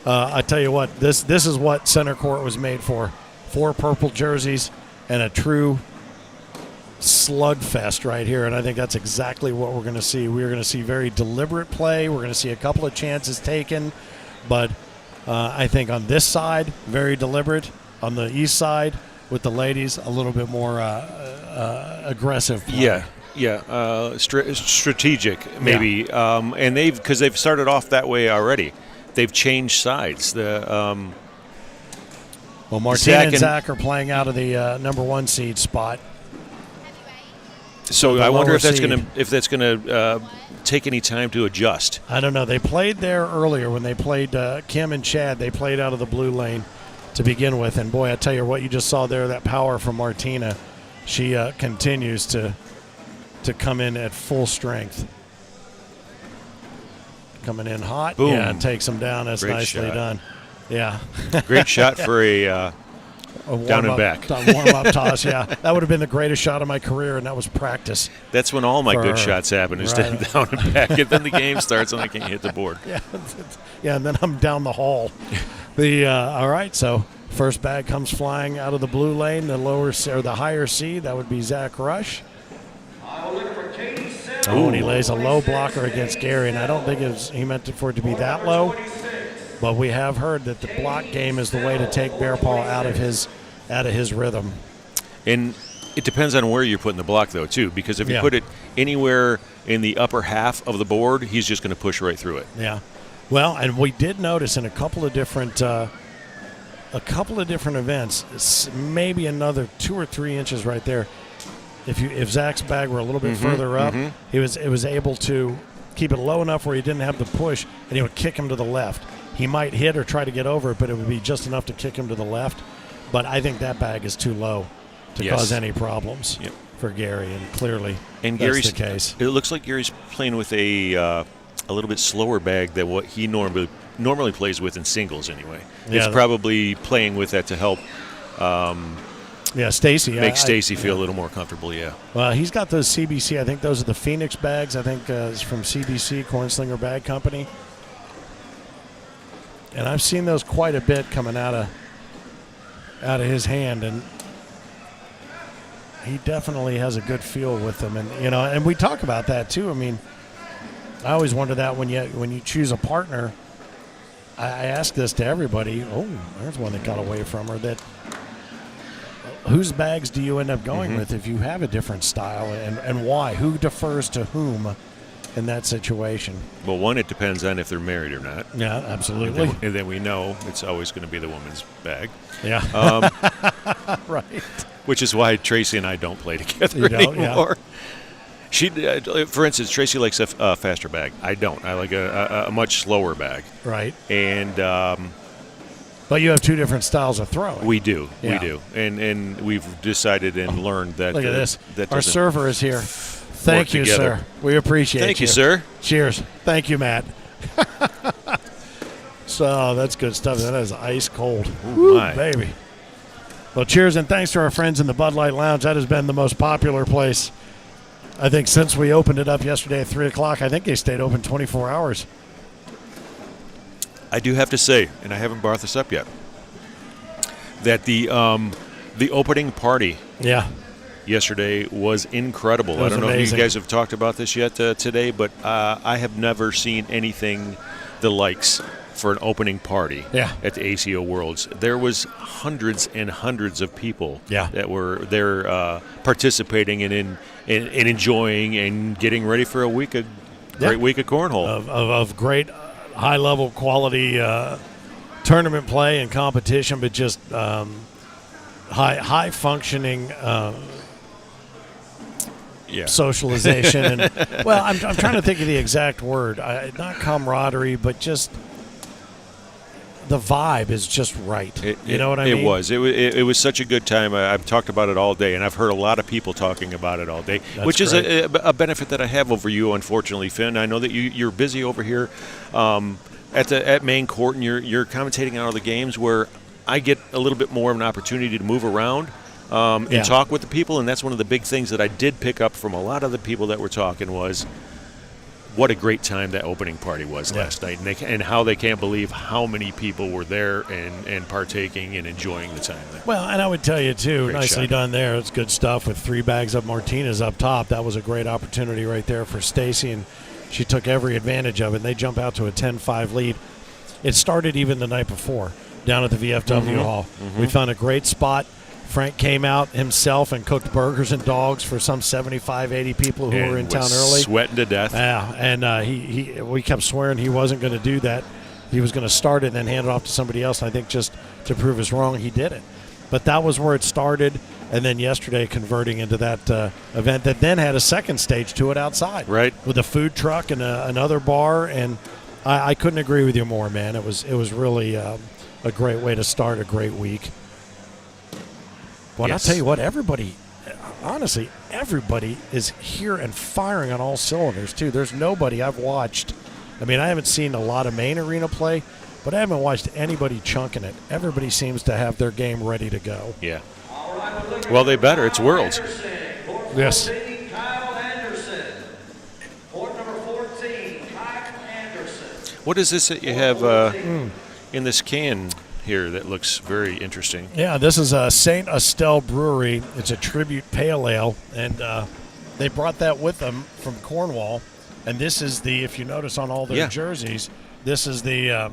I tell you what, this is what center court was made for. 4 purple jerseys and a true slugfest right here, and I think that's exactly what we're going to see. We're going to see very deliberate play. We're going to see a couple of chances taken, but I think on this side, very deliberate. On the east side, with the ladies, a little bit more aggressive play. Strategic maybe, and because they've started off that way already. They've changed sides. Well, Martina and Zach are playing out of the number 1 seed spot. So I wonder if that's going to take any time to adjust. I don't know. They played there earlier when they played Kim and Chad. They played out of the blue lane to begin with, and boy, I tell you what, you just saw there, that power from Martina. She continues to come in at full strength. Coming in hot. Boom. Yeah, and takes them down. That's Great nicely shot. done. Yeah. Great shot for a down and back. Warm-up toss, yeah. That would have been the greatest shot of my career, and that was practice. That's when all my good her. shots happen, is Right. down and back. And then the game starts and I can't hit the board. Yeah, and then I'm down the hall. All right, so first bag comes flying out of the blue lane, the higher seed. That would be Zach Rush. Oh, and he lays a low blocker against Gary, and I don't think he meant for it to be that low. But we have heard that the block game is the way to take Bear Paw out of his rhythm. And it depends on where you're putting the block, though, too, because if you put it anywhere in the upper half of the board, he's just going to push right through it. Yeah. Well, and we did notice in a couple of different events, maybe another 2 or 3 inches right there. If Zach's bag were a little bit further up, it was able to keep it low enough where he didn't have to push, and he would kick him to the left. He might hit or try to get over it, but it would be just enough to kick him to the left. But I think that bag is too low to cause any problems for Gary, and clearly that's Gary's the case. It looks like Gary's playing with a little bit slower bag than what he normally plays with in singles anyway. Yeah, it's probably playing with that to help Stacy. Make Stacy feel a little more comfortable, Well, he's got those CBC. I think those are the Phoenix bags. I think it's from CBC, Cornslinger Bag Company. And I've seen those quite a bit coming out of his hand, and he definitely has a good feel with them. And and we talk about that too. I mean, I always wonder that when you choose a partner. I ask this to everybody. Oh, there's one that got away from her. That whose bags do you end up going with if you have a different style, and why? Who defers to whom in that situation? Well, one, it depends on if they're married or not. Yeah, absolutely. And then we know it's always going to be the woman's bag. Yeah. Right. Which is why Tracy and I don't play together anymore. Yeah. For instance, Tracy likes a faster bag. I don't. I like a much slower bag. Right. And but you have 2 different styles of throwing. We do. Yeah. We do. And we've decided and learned that. Look at this. That our server is here. Thank you, sir. We appreciate it. Thank you, sir. Cheers. Thank you, Matt. So that's good stuff. That is ice cold. Ooh, my. Baby. Well, cheers, and thanks to our friends in the Bud Light Lounge. That has been the most popular place, I think, since we opened it up yesterday at 3 o'clock. I think they stayed open 24 hours. I do have to say, and I haven't brought this up yet, that the opening party yesterday was incredible. I don't know if you guys have talked about this yet today, but I have never seen anything the likes for an opening party at the ACO Worlds. There was hundreds and hundreds of people that were there participating and enjoying and getting ready for a great week of cornhole. Of great high-level quality tournament play and competition, but just high-functioning socialization. And well, I'm trying to think of the exact word. Not camaraderie, but just the vibe is just right. You know what I mean? It was. It was such a good time. I've talked about it all day, and I've heard a lot of people talking about it all day, which is a benefit that I have over you, unfortunately, Finn. I know that you're busy over here at main court, and you're commentating on all the games, where I get a little bit more of an opportunity to move around and talk with the people, and that's one of the big things that I did pick up from a lot of the people that were talking was what a great time that opening party was last night, and how they can't believe how many people were there and partaking and enjoying the time there. Well, and I would tell you, too, Great nicely shot. done there. It's good stuff with 3 bags of Martinez up top. That was a great opportunity right there for Stacy, and she took every advantage of it, and they jump out to a 10-5 lead. It started even the night before down at the VFW Hall. We found a great spot. Frank came out himself and cooked burgers and dogs for some 75, 80 people who were in town early. Sweating to death. Yeah, and we kept swearing he wasn't going to do that. He was going to start it and then hand it off to somebody else. And I think just to prove us wrong, he did it. But that was where it started. And then yesterday converting into that event that then had a second stage to it outside. Right. With a food truck and another bar. And I couldn't agree with you more, man. It was really a great way to start a great week. Well, Yes. I'll tell you what, honestly, everybody is here and firing on all cylinders, too. There's nobody I've watched. I mean, I haven't seen a lot of main arena play, but I haven't watched anybody chunking it. Everybody seems to have their game ready to go. Yeah. Well, they better. It's Worlds. Yes. Kyle Anderson. Court number 14, Kyle Anderson. What is this that you have in this can here that looks very interesting? Yeah, this is a St. Estelle Brewery. It's a tribute pale ale, and they brought that with them from Cornwall. And this is if you notice on all their jerseys, this is the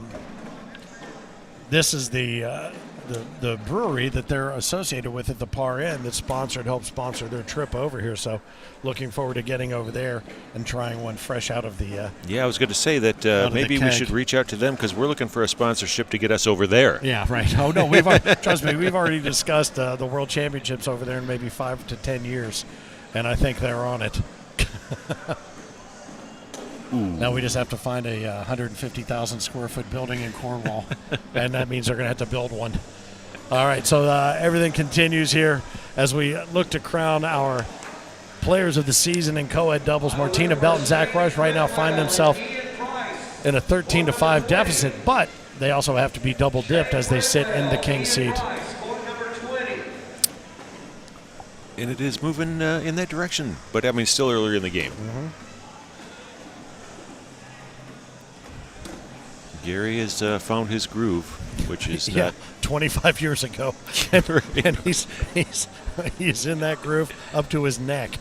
brewery that they're associated with at the Par Inn that helped sponsor their trip over here. So looking forward to getting over there and trying one fresh out of the Yeah, I was going to say that maybe we should reach out to them because we're looking for a sponsorship to get us over there. Yeah, right. Oh, no, trust me, we've already discussed the World Championships over there in maybe 5 to 10 years, and I think they're on it. Now we just have to find a 150,000 square foot building in Cornwall, and that means they're going to have to build one. All right, so everything continues here as we look to crown our players of the season in co-ed doubles. Martina Belt and Zach Rush right now find themselves in a 13-5 deficit, but they also have to be double dipped as they sit in the king seat. And it is moving in that direction, but I mean, still earlier in the game. Gary has found his groove, which is 25 years ago, and he's in that groove up to his neck.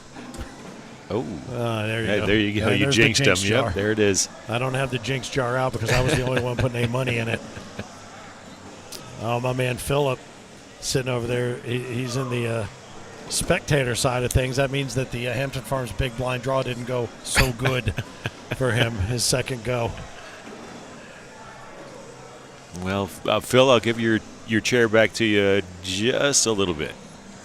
Oh, there you go. There you go. You jinxed him. Yep, there it is. I don't have the jinx jar out because I was the only one putting any money in it. Oh, my man Philip sitting over there. He's in the spectator side of things. That means that the Hampton Farms big blind draw didn't go so good for him, his second go. Well, Phil, I'll give your chair back to you just a little bit.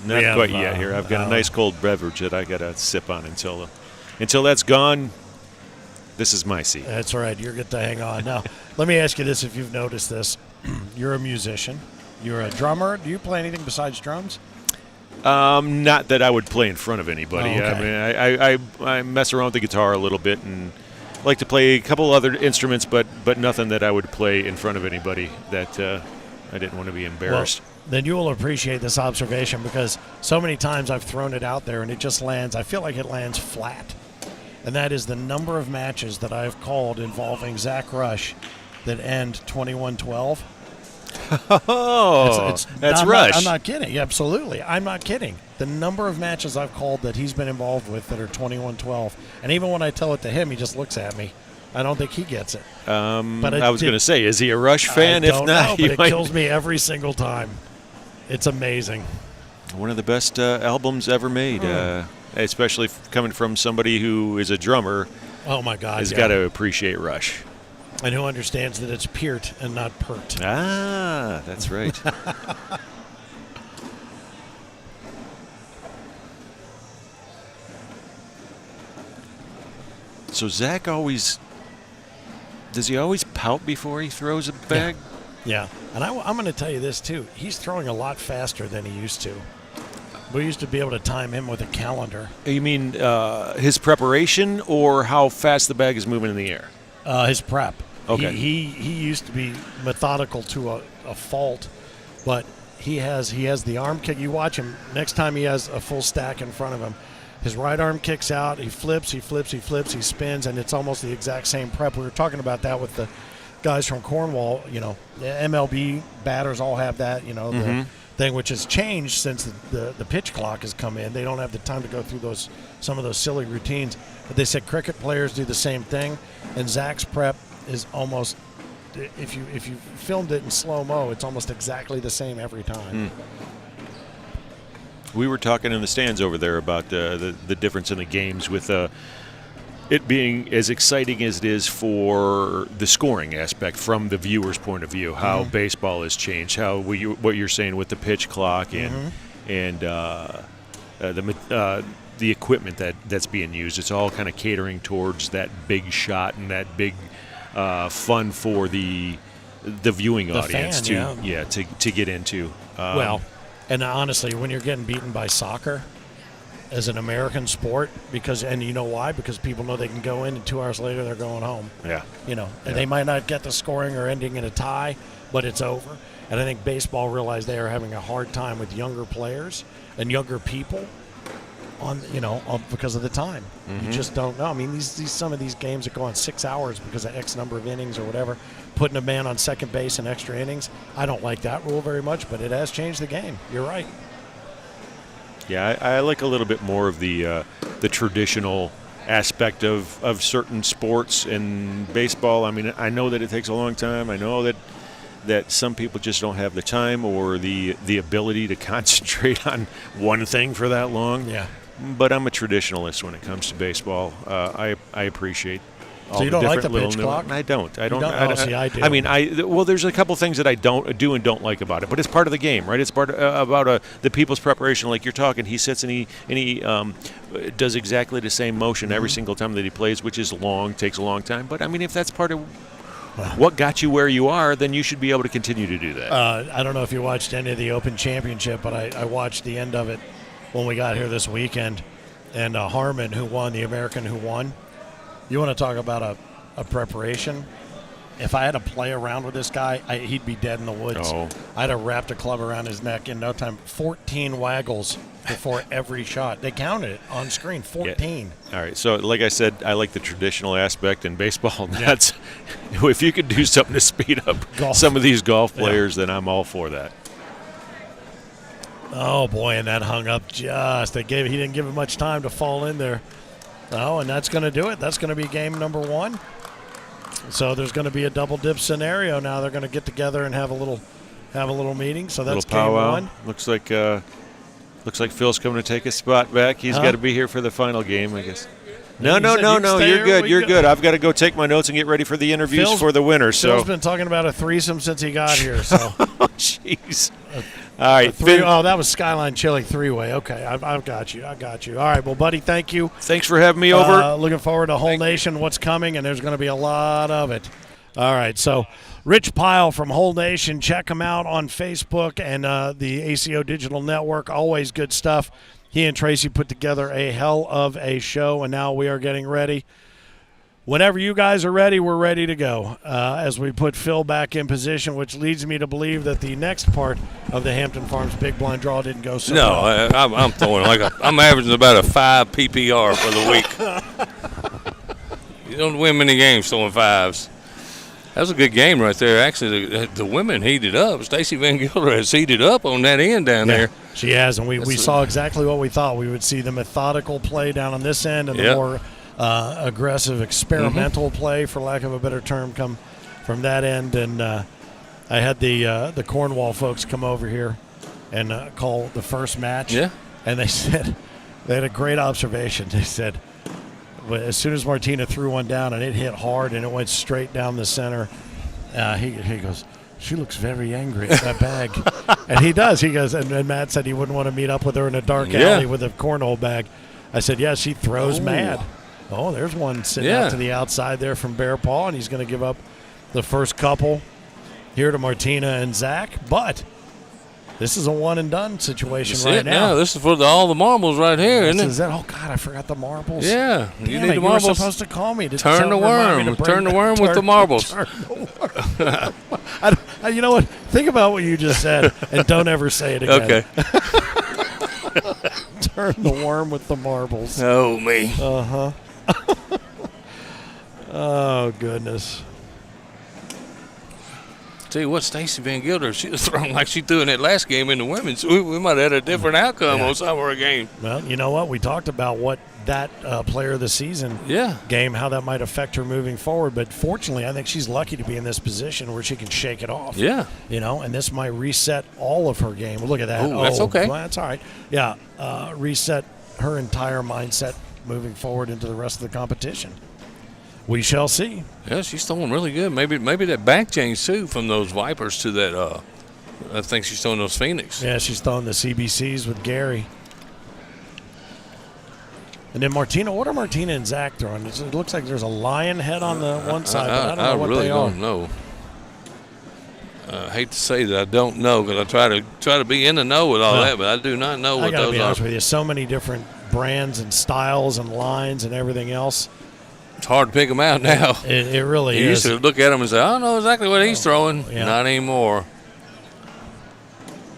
Not quite yet here. I've got a nice cold beverage that I got to sip on until that's gone. This is my seat. That's right. You're good to hang on. Now, let me ask you this, if you've noticed this. You're a musician. You're a drummer. Do you play anything besides drums? Not that I would play in front of anybody. Oh, okay. I mean, I mess around with the guitar a little bit and like to play a couple other instruments, but nothing that I would play in front of anybody that I didn't want to be embarrassed. Well, then you will appreciate this observation because so many times I've thrown it out there and it just lands. I feel like it lands flat. And that is the number of matches that I've called involving Zach Rush that end 21-12. Oh, that's Rush. I'm not kidding. Absolutely. I'm not kidding. The number of matches I've called that he's been involved with that are 21-12. And even when I tell it to him, he just looks at me. I don't think he gets it. But I was going to say, is he a Rush fan? I don't know, he but it kills me every single time. It's amazing. One of the best albums ever made, especially coming from somebody who is a drummer. Oh, my God. Has got to appreciate Rush. And who understands that it's peart and not pert. Ah, that's right. So Zach does he always pout before he throws a bag? Yeah. And I'm going to tell you this, too. He's throwing a lot faster than he used to. We used to be able to time him with a calendar. You mean his preparation or how fast the bag is moving in the air? His prep. Okay. He used to be methodical to a fault, but he has the arm kick. You watch him. Next time he has a full stack in front of him, His right arm kicks out. He flips, he spins, and it's almost the exact same prep. We were talking about that with the guys from Cornwall. You know, the MLB batters all have that, you know, the thing, which has changed since the pitch clock has come in. They don't have the time to go through some of those silly routines. But they said cricket players do the same thing, and Zach's prep is almost, if you filmed it in slow-mo, it's almost exactly the same every time. We were talking in the stands over there about the difference in the games with it being as exciting as it is for the scoring aspect from the viewer's point of view, how baseball has changed, how what you're saying with the pitch clock and the equipment that's being used. It's all kind of catering towards that big shot and that big fun for the viewing audience fan, to get into. And honestly, when you're getting beaten by soccer as an American sport, and you know why? Because people know they can go in and 2 hours later they're going home. Yeah. You know, and they might not get the scoring or ending in a tie, but it's over. And I think baseball realized they are having a hard time with younger players and younger people because of the time. You just don't know. I mean, some of these games that go on 6 hours because of X number of innings or whatever, putting a man on second base in extra innings. I don't like that rule very much, but it has changed the game. You're right. Yeah, I like a little bit more of the traditional aspect of certain sports. And baseball, I mean, I know that it takes a long time. I know that some people just don't have the time or the ability to concentrate on one thing for that long. Yeah. But I'm a traditionalist when it comes to baseball. I appreciate all so you the don't like different the little pitch clock? I don't. I do. I mean, there's a couple things that I do and don't like about it, but it's part of the game, right? It's part about the people's preparation. Like you're talking, he sits and he does exactly the same motion every single time that he plays, which is long, takes a long time. But I mean, if that's part of what got you where you are, then you should be able to continue to do that. I don't know if you watched any of the Open Championship, but I watched the end of it when we got here this weekend, and Harmon, who won, the American who won. You want to talk about a preparation? If I had to play around with this guy, he'd be dead in the woods. Oh. I'd have wrapped a club around his neck in no time. 14 waggles before every shot. They counted it on screen, 14. Yeah. All right, so like I said, I like the traditional aspect in baseball. That's if you could do something to speed up some of these golf players, then I'm all for that. Oh, boy, and that hung up just. He didn't give him much time to fall in there. Oh, and that's going to do it. That's going to be game number one. So there's going to be a double dip scenario now. They're going to get together and have a little meeting. So that's game one. Looks like Phil's coming to take his spot back. He's got to be here for the final game, I guess. No. You're good. You're good. I've got to go take my notes and get ready for the interviews for the winner. Phil's been talking about a threesome since he got here. So, jeez. All right. That was Skyline Chili three-way. Okay, I've got you. All right. Well, buddy, thank you. Thanks for having me over. Looking forward to Whole Nation, what's coming, and there's going to be a lot of it. All right. So, Rich Pyle from Whole Nation. Check him out on Facebook and the ACO Digital Network. Always good stuff. He and Tracy put together a hell of a show, and now we are getting ready. Whenever you guys are ready, we're ready to go as we put Phil back in position, which leads me to believe that the next part of the Hampton Farms Big Blind Draw didn't go so well. No, I'm throwing I'm averaging about a 5 PPR for the week. You don't win many games throwing fives. That was a good game right there. Actually, the women heated up. Stacey Van Gilder has heated up on that end down there. She has, and we saw exactly what we thought. We would see the methodical play down on this end and the more aggressive experimental play, for lack of a better term, come from that end. And I had the Cornwall folks come over here and call the first match. Yeah. And they said they had a great observation. They said, as soon as Martina threw one down and it hit hard and it went straight down the center, he goes, she looks very angry at that bag. And he does. He goes, and Matt said he wouldn't want to meet up with her in a dark alley with a cornhole bag. I said, yeah, she throws mad. Oh, there's one sitting out to the outside there from Bear Paw, and he's going to give up the first couple here to Martina and Zach. But this is a one-and-done situation now. This is for all the marbles right here, isn't it? Oh, God, I forgot the marbles. Yeah. You need the marbles. You were supposed to call me. Turn the worm. Turn the worm with the marbles. Turn the worm. You know what? Think about what you just said, and don't ever say it again. Okay. Turn the worm with the marbles. Oh, me. Uh-huh. Oh, goodness. Tell you what, Stacy Van Gilder, she was throwing like she threw in that last game in the women's. We might have had a different outcome on some of our games. Well, you know what? We talked about what that player of the season game, how that might affect her moving forward. But fortunately, I think she's lucky to be in this position where she can shake it off. Yeah. You know, and this might reset all of her game. Well, look at that. Oh, that's okay. Well, that's all right. Yeah, reset her entire mindset moving forward into the rest of the competition. We shall see. Yeah, she's throwing really good. Maybe that back change, too, from those Vipers to that, I think she's throwing those Phoenix. Yeah, she's throwing the CBCs with Gary. And then Martina, what are Martina and Zach throwing? It looks like there's a lion head on the one side, but I don't know what really they are. don't know. I hate to say that I don't know because I try to be in the know with all that, but I do not know what those are. I gotta be honest with you, so many different brands and styles and lines and everything else. It's hard to pick them out now. It really you is. used to look at them and say, I don't know exactly what he's throwing. Yeah. Not anymore.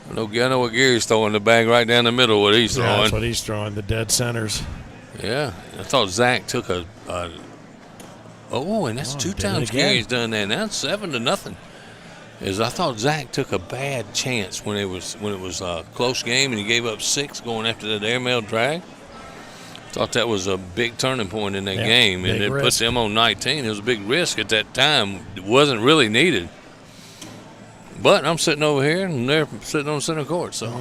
I know what Gary's throwing, the bag right down the middle, what he's throwing. That's what he's throwing, the dead centers. Yeah. I thought Zach took and that's 2 times Gary's done that. Now it's 7-0. I thought Zach took a bad chance when it was a close game and he gave up 6 going after that airmail drag. Thought that was a big turning point in that game, and it put them on 19. It was a big risk at that time. It wasn't really needed. But I'm sitting over here, and they're sitting on center court. So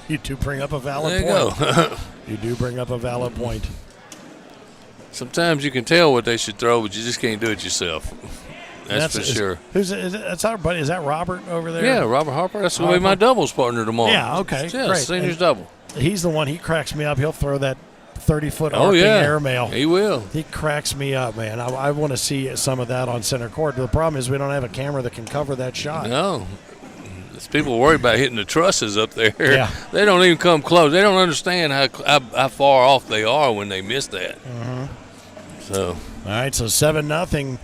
you do bring up a valid there point. You go. You do bring up a valid point. Sometimes you can tell what they should throw, but you just can't do it yourself. That's for sure. That's our buddy. Is that Robert over there? Yeah, Robert Harper. That's going to be my doubles partner tomorrow. Yeah, okay, yeah, great. Seniors double. He's the one. He cracks me up. He'll throw that 30-foot arcing airmail. He will. He cracks me up, man. I want to see some of that on center court. The problem is we don't have a camera that can cover that shot. No. People worry about hitting the trusses up there. Yeah. They don't even come close. They don't understand how far off they are when they miss that. Mm-hmm. So. All right, so 7-0.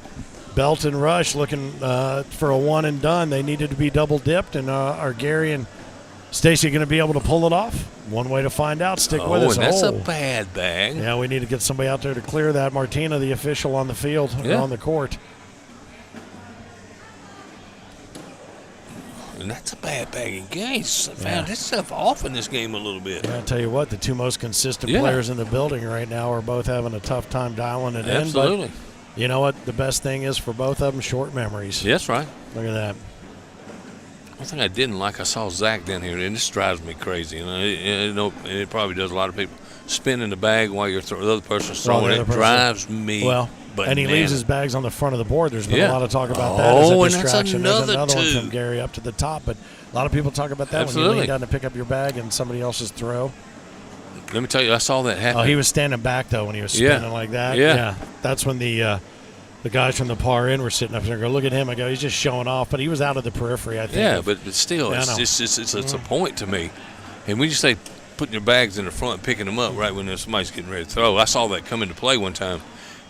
Belton Rush looking for a one and done. They needed to be double dipped, and are Gary and Stacy going to be able to pull it off? One way to find out. Stick with us. And that's a bad bag. Yeah, we need to get somebody out there to clear that. Martina, the official on the field, or on the court. And that's a bad bag in games. I found this stuff off in this game a little bit. Yeah, I'll tell you what, the two most consistent players in the building right now are both having a tough time dialing it in. Absolutely. But you know what? The best thing is for both of them, short memories. That's right. Look at that. One thing I didn't like, I saw Zach down here, and this drives me crazy. It probably does a lot of people. Spinning the bag while you're the other person's throwing it drives me bananas. And he leaves his bags on the front of the board. There's been a lot of talk about that as a distraction. That's There's another one from Gary up to the top, but a lot of people talk about that when you lean down to pick up your bag and somebody else's throw. Let me tell you, I saw that happen. Oh, he was standing back, though, when he was spinning like that. Yeah. That's when the guys from the par in were sitting up there and go, look at him. I go, he's just showing off. But he was out of the periphery, I think. Yeah, but still, it's a point to me. And when you say putting your bags in the front, picking them up right when somebody's getting ready to throw, I saw that come into play one time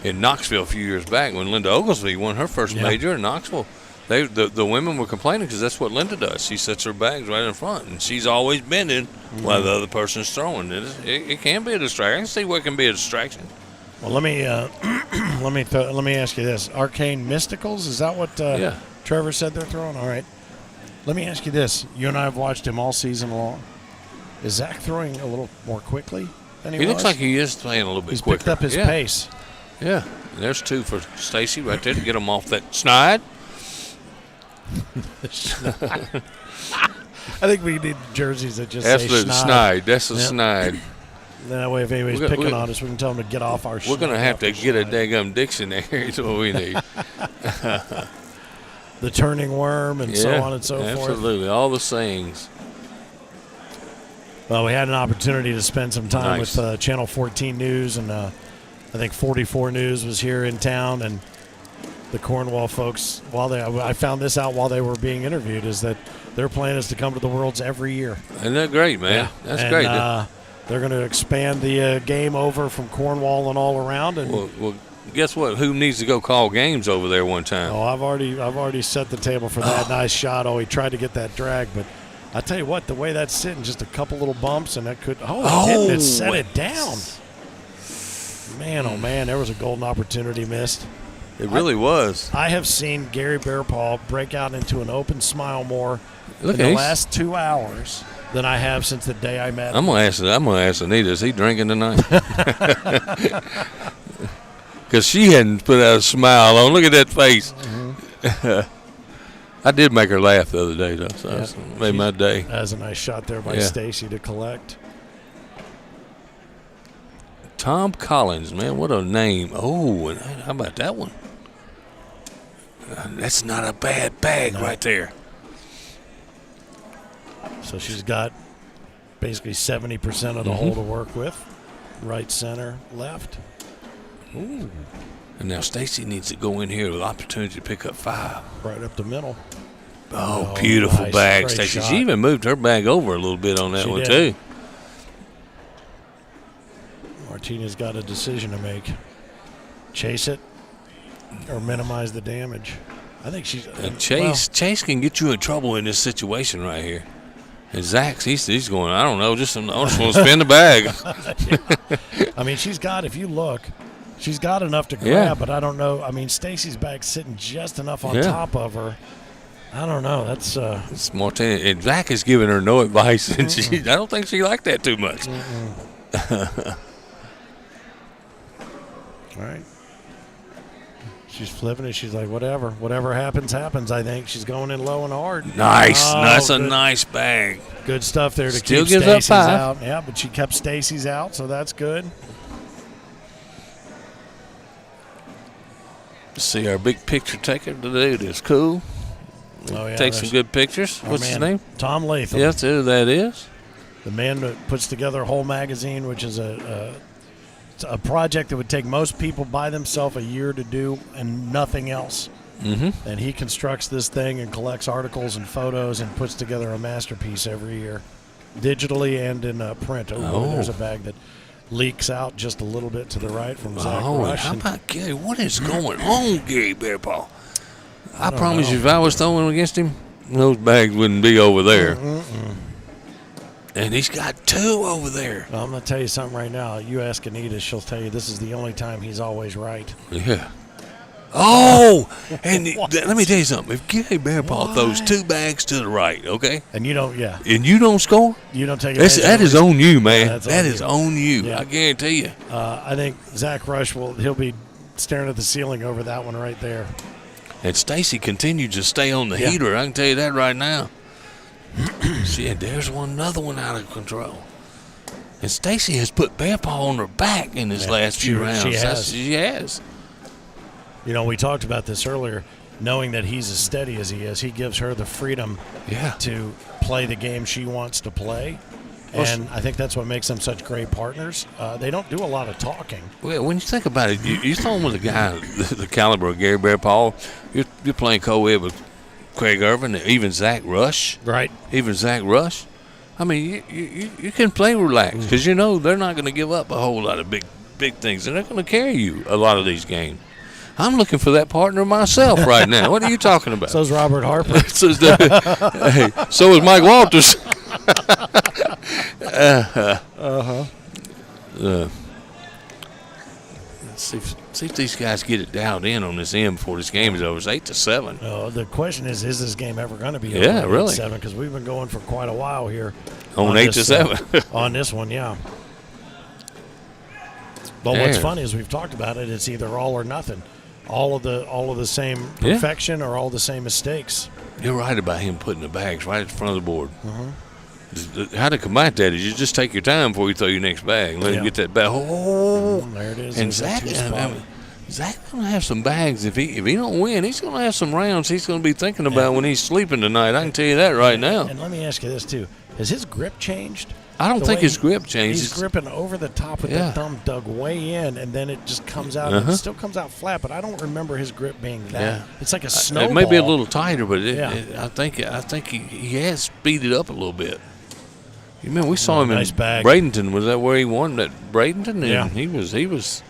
in Knoxville a few years back when Linda Oglesby won her first major in Knoxville. The women were complaining because that's what Linda does. She sets her bags right in front, and she's always bending while the other person's throwing. It can be a distraction. I can see where it can be a distraction. Well, let me ask you this: Arcane Mysticals, is that what Trevor said they're throwing? All right. Let me ask you this: you and I have watched him all season long. Is Zach throwing a little more quickly than he was? He looks like he is playing a little bit He's quicker. Picked up his pace. Yeah. And there's 2 for Stacy right there to get him off that snide. I think we need jerseys that just say snide. That's a yep. snide. That way, if anybody's picking on us, we can tell them to get off our. We're going to have to get a daggum dictionary. Is what we need. The turning worm and so on and so forth. Absolutely, all the sayings. Well, we had an opportunity to spend some time with Channel 14 News, and I think 44 News was here in town, and the Cornwall folks, I found this out while they were being interviewed, is that their plan is to come to the Worlds every year. Isn't that great, man? Yeah. That's great. They're going to expand the game over from Cornwall and all around. And well, guess what? Who needs to go call games over there one time? Oh, I've already set the table for that. Nice shot. Oh, he tried to get that drag, but I tell you what, the way that's sitting, just a couple little bumps, and that could. It set it down. Man, oh man, there was a golden opportunity missed. It really was. I have seen Gary Bearpaw break out into an open smile more in the he's- last 2 hours than I have since the day I met him. I'm gonna ask Anita, is he drinking tonight? Because she hadn't put out a smile on. Look at that face. I did make her laugh the other day, though, so that made my day. That was a nice shot there by Stacy to collect. Tom Collins, man, what a name. Oh, and how about that one? That's not a bad bag right there. So she's got basically 70% of the hole to work with. Right, center, left. Ooh. And now Stacy needs to go in here with opportunity to pick up 5. Right up the middle. Oh, beautiful nice. bag, Great Stacy. shot. She even moved her bag over a little bit on that She one, did. too. Martina's got a decision to make. Chase it or minimize the damage. I think she's... And Chase can get you in trouble in this situation right here. And Zach, he's going, I don't know, I just want to spin the bag. I mean, she's got, if you look, she's got enough to grab, Yeah. but I don't know. I mean, Stacy's bag's sitting just enough on Yeah. top of her. I don't know. That's It's Martina. And Zach is giving her no advice, and I don't think she liked that too much. all right. She's flipping it. She's like, whatever happens, happens. I think she's going in low and hard. Nice. Oh, That's a good. niss bag. Good stuff there to Still keep gives up Stacy's 5. out. Yeah, but she kept Stacy's out, so that's good. See our big picture taker today. That's cool. Oh, yeah, Take some good pictures. our What's his man, name? Tom Latham. Yeah, that's who that is. The man that puts together a whole magazine, which is a project that would take most people by themselves a year to do and nothing else. Mm-hmm. And he constructs this thing and collects articles and photos and puts together a masterpiece every year, digitally and in print. Oh, there's a bag that leaks out just a little bit to the right from Zach Oh, and Rush. how about Gary? What is going on, Gary Bearpaw? I don't promise know. you, if I was throwing against him, those bags wouldn't be over there. And he's got 2 over there. Well, I'm going to tell you something right now. You ask Anita, she'll tell you this is the only time he's always right. Yeah. Oh, and let me tell you something. If Gary Bearpaw throws 2 bags to the right, okay? And you don't, And you don't score? You don't take That is on you, man. Yeah, that's that on is you. on you. Yeah. I guarantee you. I think Zach Rush he'll be staring at the ceiling over that one right there. And Stacy continued to stay on the Yeah. heater. I can tell you that right now. See, and there's another one out of control. And Stacy has put Bearpaw on her back in his last few rounds. She has. You know, we talked about this earlier. Knowing that he's as steady as he is, he gives her the freedom to play the game she wants to play. And I think that's what makes them such great partners. They don't do a lot of talking. Well, when you think about it, you're throwing with a guy the caliber of Gary Bearpaw. You're playing Coed with Craig Irvin, even Zach Rush. Right. Even Zach Rush. I mean, you can play relaxed because you know they're not going to give up a whole lot of big things. They're not going to carry you a lot of these games. I'm looking for that partner myself right now. What are you talking about? So's Robert Harper. so is Mike Walters. See if these guys get it dialed in on this end before this game is over. It's 8-7. The question is this game ever going to be Yeah, over really. 8-7? Because we've been going for quite a while here. On 8-7. On this one, yeah. But what's funny is we've talked about it. It's either all or nothing. All of the same perfection or all the same mistakes. You're right about him putting the bags right at the front of the board. How to combat that is you just take your time before you throw your next bag and let him get that bag. Oh, there it is. And Zach's going to have some bags. If he don't win, he's going to have some rounds he's going to be thinking about when he's sleeping tonight. I can tell you that right now. And let me ask you this, too. Has his grip changed? I don't think his grip changed. He's gripping over the top with the thumb dug way in, and then it just comes out. It still comes out flat, but I don't remember his grip being that. Yeah. It's like a snowball. It may be a little tighter, but I think he has speeded up a little bit. You remember we saw him in Bradenton. Was that where he won at Bradenton? Yeah. And he was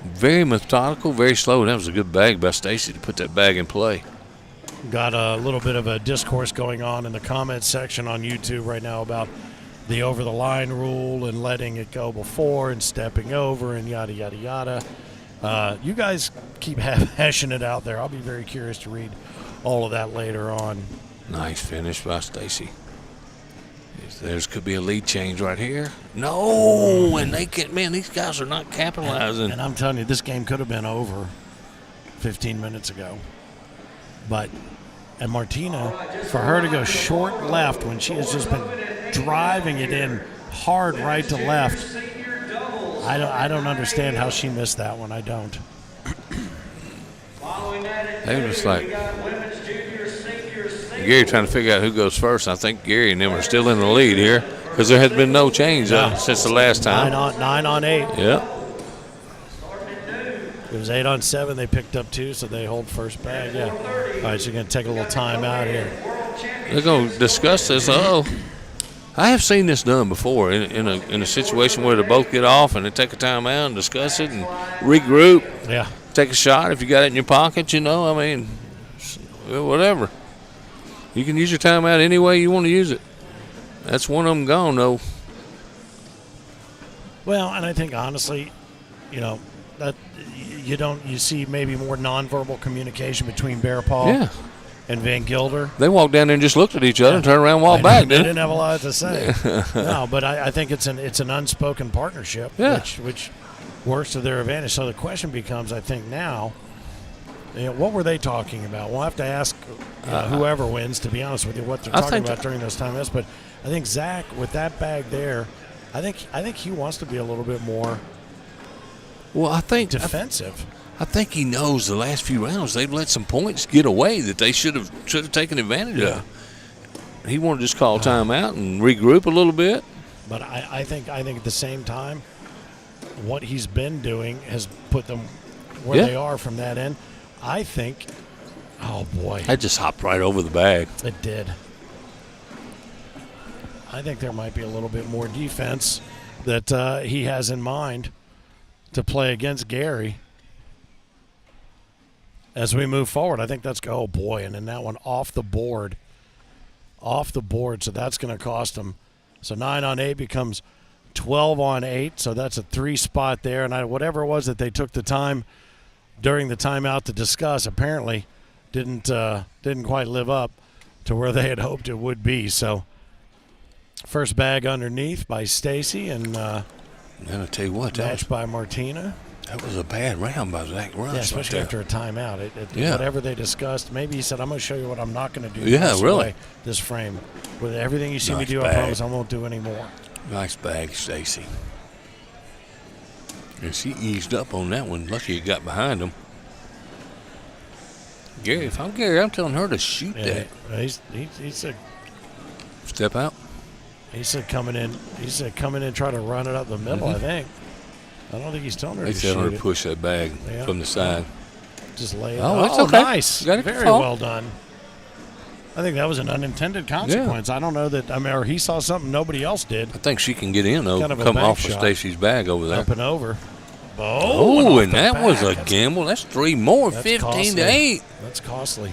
very methodical, very slow. And that was a good bag by Stacy to put that bag in play. got a little bit of a discourse going on in the comments section on YouTube right now about the over-the-line rule and letting it go before and stepping over and yada, yada, yada. You guys keep hashing it out there. I'll be very curious to read all of that later on. Nice finish by Stacy. There's could be a lead change right here. No, and they can't. Man, these guys are not capitalizing. And I'm telling you, this game could have been over 15 minutes ago. And Martina, for her to go short left when she has just been driving it in hard right to left, I don't understand how she missed that one. I don't. They were just like Gary trying to figure out who goes first. I think Gary and them are still in the lead here because there has been no change since the last time. 9 on 8. Yeah. It was 8 on 7. They picked up 2, so they hold first bag. Yeah. All right, so you're going to take a little time out here. They're going to discuss this. I have seen this done before in a situation where they both get off and they take a time out and discuss it and regroup. Yeah. Take a shot if you got it in your pocket, whatever. You can use your timeout any way you want to use it. That's one of them gone, though. Well, and I think, honestly, that you see maybe more nonverbal communication between Bear Paw and Van Gilder. They walked down there and just looked at each other and turned around and walked back. They didn't have a lot to say. No, but I think it's an unspoken partnership, which works to their advantage. So the question becomes, I think now, what were they talking about? We'll have to ask whoever wins, to be honest with you, what they're talking about during those timeouts. But I think Zach, with that bag there, I think he wants to be a little bit more defensive. I think he knows the last few rounds they've let some points get away that they should have taken advantage of. He wanted to just call timeout and regroup a little bit. But I think at the same time, what he's been doing has put them where they are from that end. I think, oh boy. That just hopped right over the bag. It did. I think there might be a little bit more defense that he has in mind to play against Gary as we move forward. I think that's, oh boy, and then that one off the board, so that's going to cost him. So 9 on 8 becomes 12 on 8, so that's a 3 spot there. And whatever it was that they took the time during the timeout to discuss, apparently didn't quite live up to where they had hoped it would be. So first bag underneath by Stacy, and I'll tell you what, matched by Martina. That was a bad round by Zach Rush. Yeah, especially after a timeout. Whatever they discussed, maybe he said, I'm going to show you what I'm not going to do. This frame. With everything you see me do, I promise I won't do anymore. Nice bag, Stacy. And she eased up on that one. Lucky you got behind him. Gary, if I'm Gary, I'm telling her to shoot that. He said, step out. He said coming in, try to run it up the middle, I think. I don't think he's telling her to shoot it. They tell her to push that bag from the side. Just lay it. Oh, that's okay. Nice. Very well done. I think that was an unintended consequence. I don't know that, or he saw something nobody else did. I think she can get in, though, come off of Stacy's bag over there. Up and over. And that was a gamble. That's 3 more, 15 to 8. That's costly.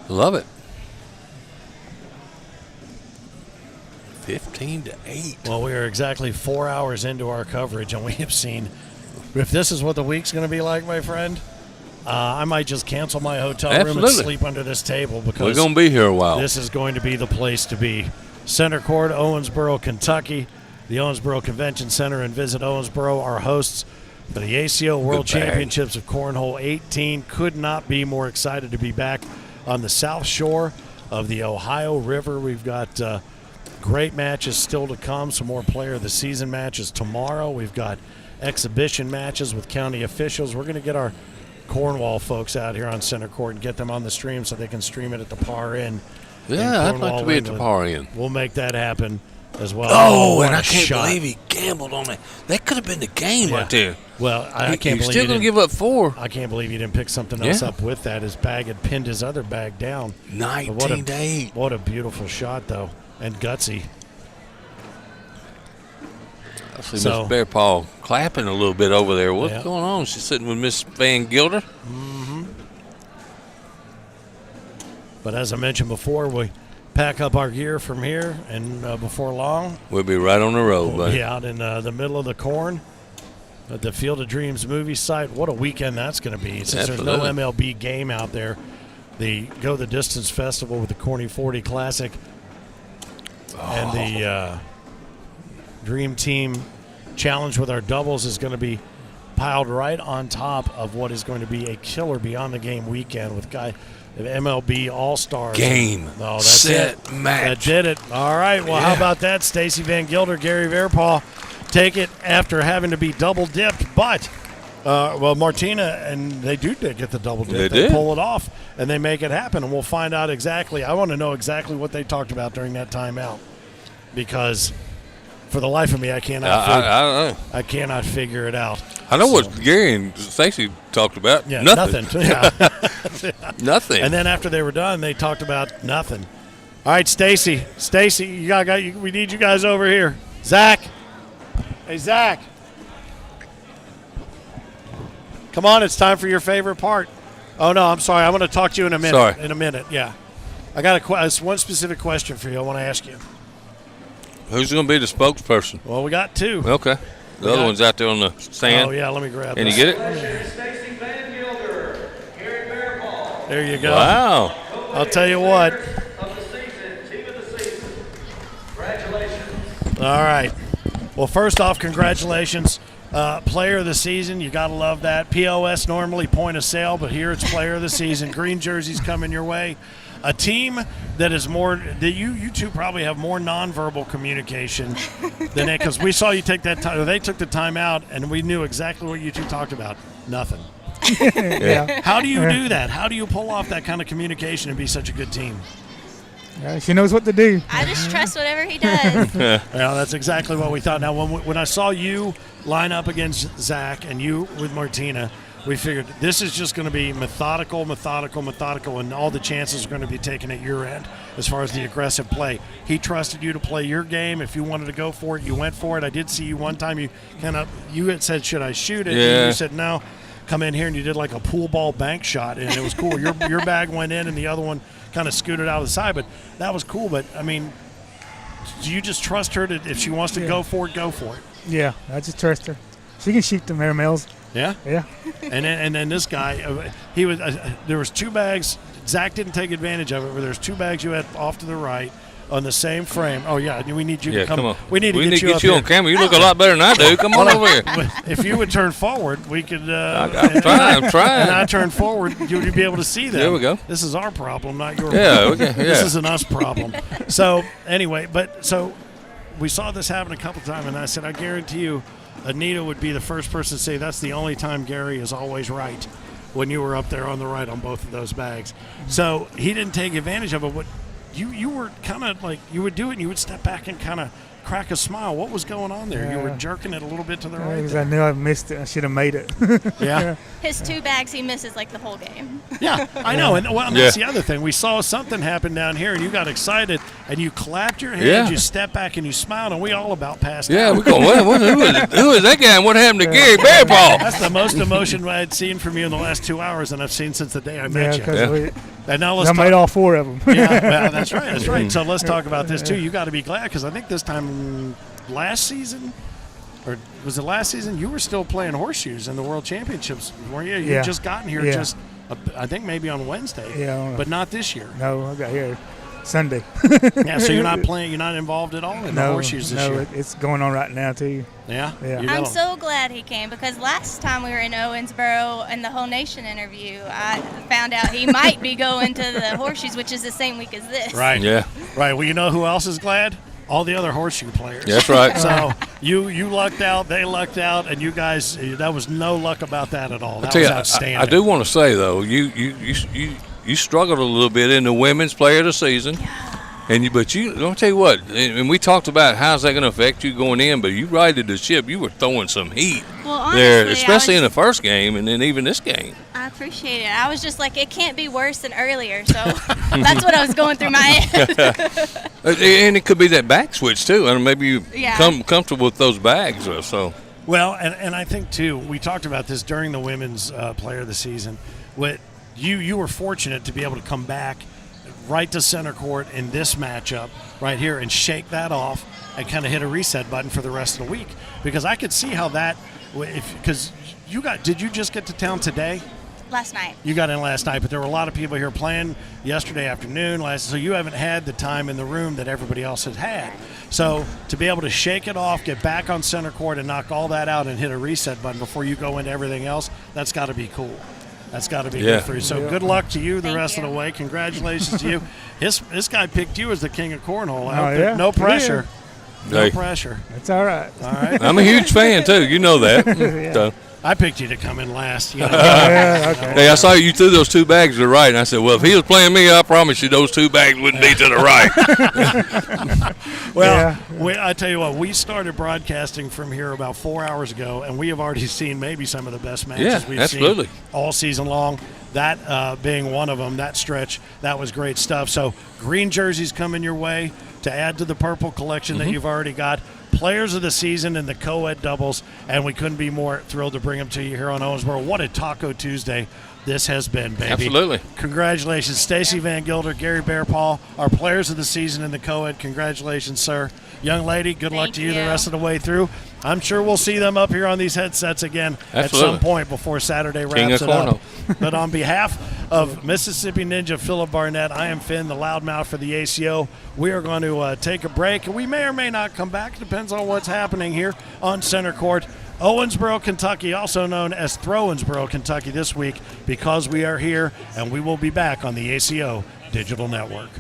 Love it. 15 to 8. Well, we are exactly 4 hours into our coverage, and we have seen, if this is what the week's going to be like, my friend, I might just cancel my hotel room and sleep under this table, because we're going to be here a while. This is going to be the place to be. Center Court, Owensboro, Kentucky, the Owensboro Convention Center, and Visit Owensboro, our hosts for the ACO World Championships of Cornhole 18. Could not be more excited to be back on the south shore of the Ohio River. We've got great matches still to come. Some more player of the season matches tomorrow. We've got exhibition matches with county officials. We're going to get our Cornwall folks out here on Center Court and get them on the stream so they can stream it at the Par Inn. Yeah, I'd like to be at the Par Inn. We'll make that happen as well. Oh, and I can't believe he gambled on that. That could have been the game right there. Well, I can't believe he's still going to give up 4. I can't believe he didn't pick something else up with that. His bag had pinned his other bag down. 19 to 8. What a beautiful shot, though, and gutsy. I see Miss Bear Paw clapping a little bit over there. What's going on? She's sitting with Miss Van Gilder. Mm-hmm. But as I mentioned before, we pack up our gear from here, and before long, we'll be right on the road, we'll buddy. be out in the middle of the corn at the Field of Dreams movie site. What a weekend that's going to be. Since there's no MLB game out there, the Go the Distance Festival with the Corny 40 Classic and the Dream Team Challenge with our doubles is going to be piled right on top of what is going to be a killer Beyond the Game weekend with MLB All-Stars. Game, set, match. That did it. All right, well, how about that? Stacy Van Gilder, Gary Verpaal take it after having to be double-dipped, but, Martina, and they do get the double-dip. They pull it off, and they make it happen, and we'll find out exactly. I want to know exactly what they talked about during that timeout, because for the life of me, I cannot figure it out. I know what Gary and Stacey talked about. Yeah, nothing. Yeah. Nothing. And then after they were done, they talked about nothing. All right, Stacy, we need you guys over here. Zach. Hey, Zach. Come on, it's time for your favorite part. Oh, no, I'm sorry. I'm going to talk to you in a minute. Sorry. In a minute, yeah. I got one specific question for you I want to ask you. Who's going to be the spokesperson? Well, we got two. Okay. The other one's out there on the stand. Oh, yeah, let me grab Can this. you get it? Stacey Van Gilder, Gary Verpaal. There you go. Wow. I'll tell you what. Of the season, team of the season. Congratulations. All right. Well, first off, congratulations. Player of the season, you got to love that. POS normally point of sale, but here it's player of the season. Green jerseys coming your way. A team that is more that you two probably have more nonverbal communication than it, because we saw you take that time. They took the time out, and we knew exactly what you two talked about. Nothing. Yeah. How do you do that? How do you pull off that kind of communication and be such a good team? She knows what to do. I just trust whatever he does. Yeah, that's exactly what we thought. Now, when I saw you line up against Zach and you with Martina, we figured this is just going to be methodical, and all the chances are going to be taken at your end as far as the aggressive play. He trusted you to play your game. If you wanted to go for it, you went for it. I did see you one time. You had said, "Should I shoot it?" Yeah. And you said, "No." Come in here and you did like a pool ball bank shot, and it was cool. Your bag went in, and the other one kind of scooted out of the side, but that was cool. But I mean, do you just trust her to, if she wants to go for it, go for it? Yeah, I just trust her. She can shoot them airmails. Yeah, yeah. And then this guy, he was. There was two bags. Zach didn't take advantage of it, but there's two bags you had off to the right on the same frame. Oh yeah, we need you to come. Come on. We need to get you up on here. camera. You look a lot better than I do. Come on over here. If you would turn forward, we could. I'm trying. And I turn forward, you would be able to see them. There we go. This is our problem, not your problem. problem. Okay, This is an us problem. So anyway, so we saw this happen a couple times, and I said, I guarantee you, Anita would be the first person to say that's the only time Gary is always right when you were up there on the right on both of those bags. So he didn't take advantage of it. But you were kind of like, you would do it and you would step back and kind of crack a smile. What was going on there? You were jerking it a little bit to the right. Because I knew I missed it. I should have made it. Yeah. His two bags he misses like the whole game. Yeah, I know. And that's the other thing. We saw something happen down here, and you got excited, and you clapped your hands, Yeah. you stepped back, and you smiled, and we all about passed Yeah, out. we're going, who is that guy, and what happened to Gary Verpaal? That's the most emotion I had seen from you in the last 2 hours, and I've seen since the day I met you. Yeah. And now let's I made all four of them. Yeah, well, that's right. That's right. So let's talk about this too. You got to be glad, because I think this time last season, or was it last season? You were still playing horseshoes in the World Championships, weren't you? You just gotten here just, I think maybe on Wednesday. Yeah, but not this year. No, I got here Sunday. Yeah, so you're not playing. You're not involved at all in the horseshoes this year. No, it's going on right now too. Yeah. I'm so glad he came, because last time we were in Owensboro in the Whole Nation interview, I found out he might be going to the horseshoes, which is the same week as this. Right. Yeah. Right. Well, you know who else is glad? All the other horseshoe players. That's right. So you lucked out, they lucked out, and you guys, that was no luck about that at all. That tell was you, outstanding. I do want to say though, you struggled a little bit in the women's player of the season. But I'll tell you what, and we talked about how's that going to affect you going in, but you righted the ship. You were throwing some heat there, especially in the first game and then even this game. I appreciate it. I was just like, it can't be worse than earlier, so that's what I was going through my head. And it could be that back switch too. And maybe you come comfortable with those bags. So. Well, and I think too, we talked about this during the women's player of the season. You were fortunate to be able to come back right to center court in this matchup right here and shake that off and kind of hit a reset button for the rest of the week. Because I could see how that, because did you just get to town today? Last night. You got in last night, but there were a lot of people here playing yesterday afternoon, so you haven't had the time in the room that everybody else has had. So to be able to shake it off, get back on center court and knock all that out and hit a reset button before you go into everything else, that's got to be cool. That's got to be good for you. So good luck to you the rest of the way. Congratulations to you. This guy picked you as the king of cornhole. No pressure. No pressure. That's all right. All right. I'm a huge fan, too. You know that. Yeah. So. I picked you to come in last. You know. Okay. Hey, I saw you threw those 2 bags to the right, and I said, well, if he was playing me, I promise you those 2 bags wouldn't be to the right. Well, I tell you what, we started broadcasting from here about 4 hours ago, and we have already seen maybe some of the best matches we've seen all season long. That being one of them, that stretch, that was great stuff. So green jerseys coming your way to add to the purple collection that you've already got. Players of the season in the Coed doubles, and we couldn't be more thrilled to bring them to you here on Owensboro. What a Taco Tuesday this has been, baby. Absolutely. Congratulations, Stacy Van Gilder, Gary Bearpaw, our players of the season in the Coed. Congratulations, sir. Young lady, good luck to you the rest of the way through. I'm sure we'll see them up here on these headsets again at some point before Saturday wraps it up. But on behalf of Mississippi Ninja Philip Barnett, I am Finn, the loudmouth for the ACO. We are going to take a break, and we may or may not come back. It depends on what's happening here on center court. Owensboro, Kentucky, also known as Throwinsboro, Kentucky this week, because we are here, and we will be back on the ACO Digital Network.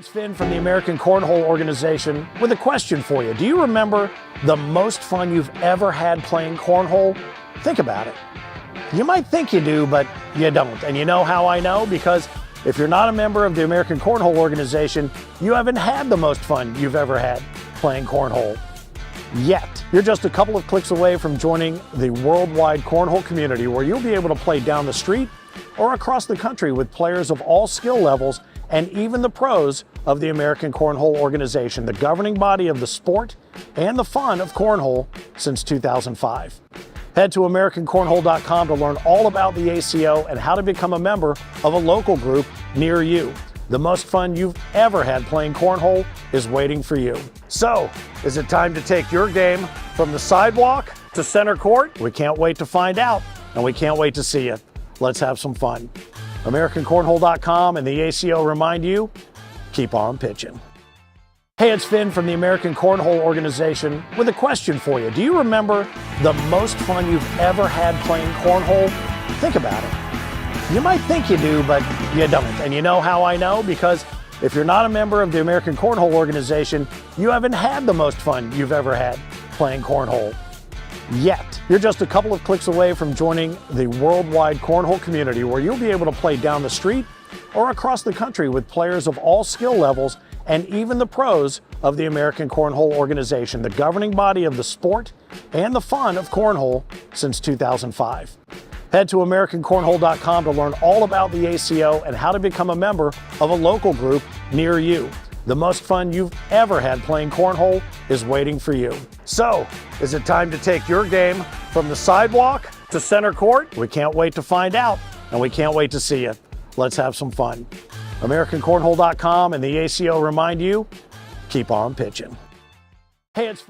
Finn from the American Cornhole Organization with a question for you. Do you remember the most fun you've ever had playing cornhole? Think about it. You might think you do, but you don't. And you know how I know? Because if you're not a member of the American Cornhole Organization, you haven't had the most fun you've ever had playing cornhole yet. You're just a couple of clicks away from joining the worldwide cornhole community, where you'll be able to play down the street or across the country with players of all skill levels and even the pros of the American Cornhole Organization, the governing body of the sport and the fun of cornhole since 2005. Head to AmericanCornhole.com to learn all about the ACO and how to become a member of a local group near you. The most fun you've ever had playing cornhole is waiting for you. So, is it time to take your game from the sidewalk to center court? We can't wait to find out, and we can't wait to see you. Let's have some fun. AmericanCornhole.com and the ACO remind you, keep on pitching. Hey, it's Finn from the American Cornhole Organization with a question for you. Do you remember the most fun you've ever had playing cornhole? Think about it. You might think you do, but you don't. And you know how I know? Because if you're not a member of the American Cornhole Organization, you haven't had the most fun you've ever had playing cornhole yet. You're just a couple of clicks away from joining the worldwide cornhole community, where you'll be able to play down the street or across the country with players of all skill levels and even the pros of the American Cornhole Organization, the governing body of the sport and the fun of cornhole since 2005. Head to AmericanCornhole.com to learn all about the ACO and how to become a member of a local group near you. The most fun you've ever had playing cornhole is waiting for you. So, is it time to take your game from the sidewalk to center court? We can't wait to find out, and we can't wait to see you. Let's have some fun. AmericanCornhole.com and the ACO remind you, keep on pitching. Hey, it's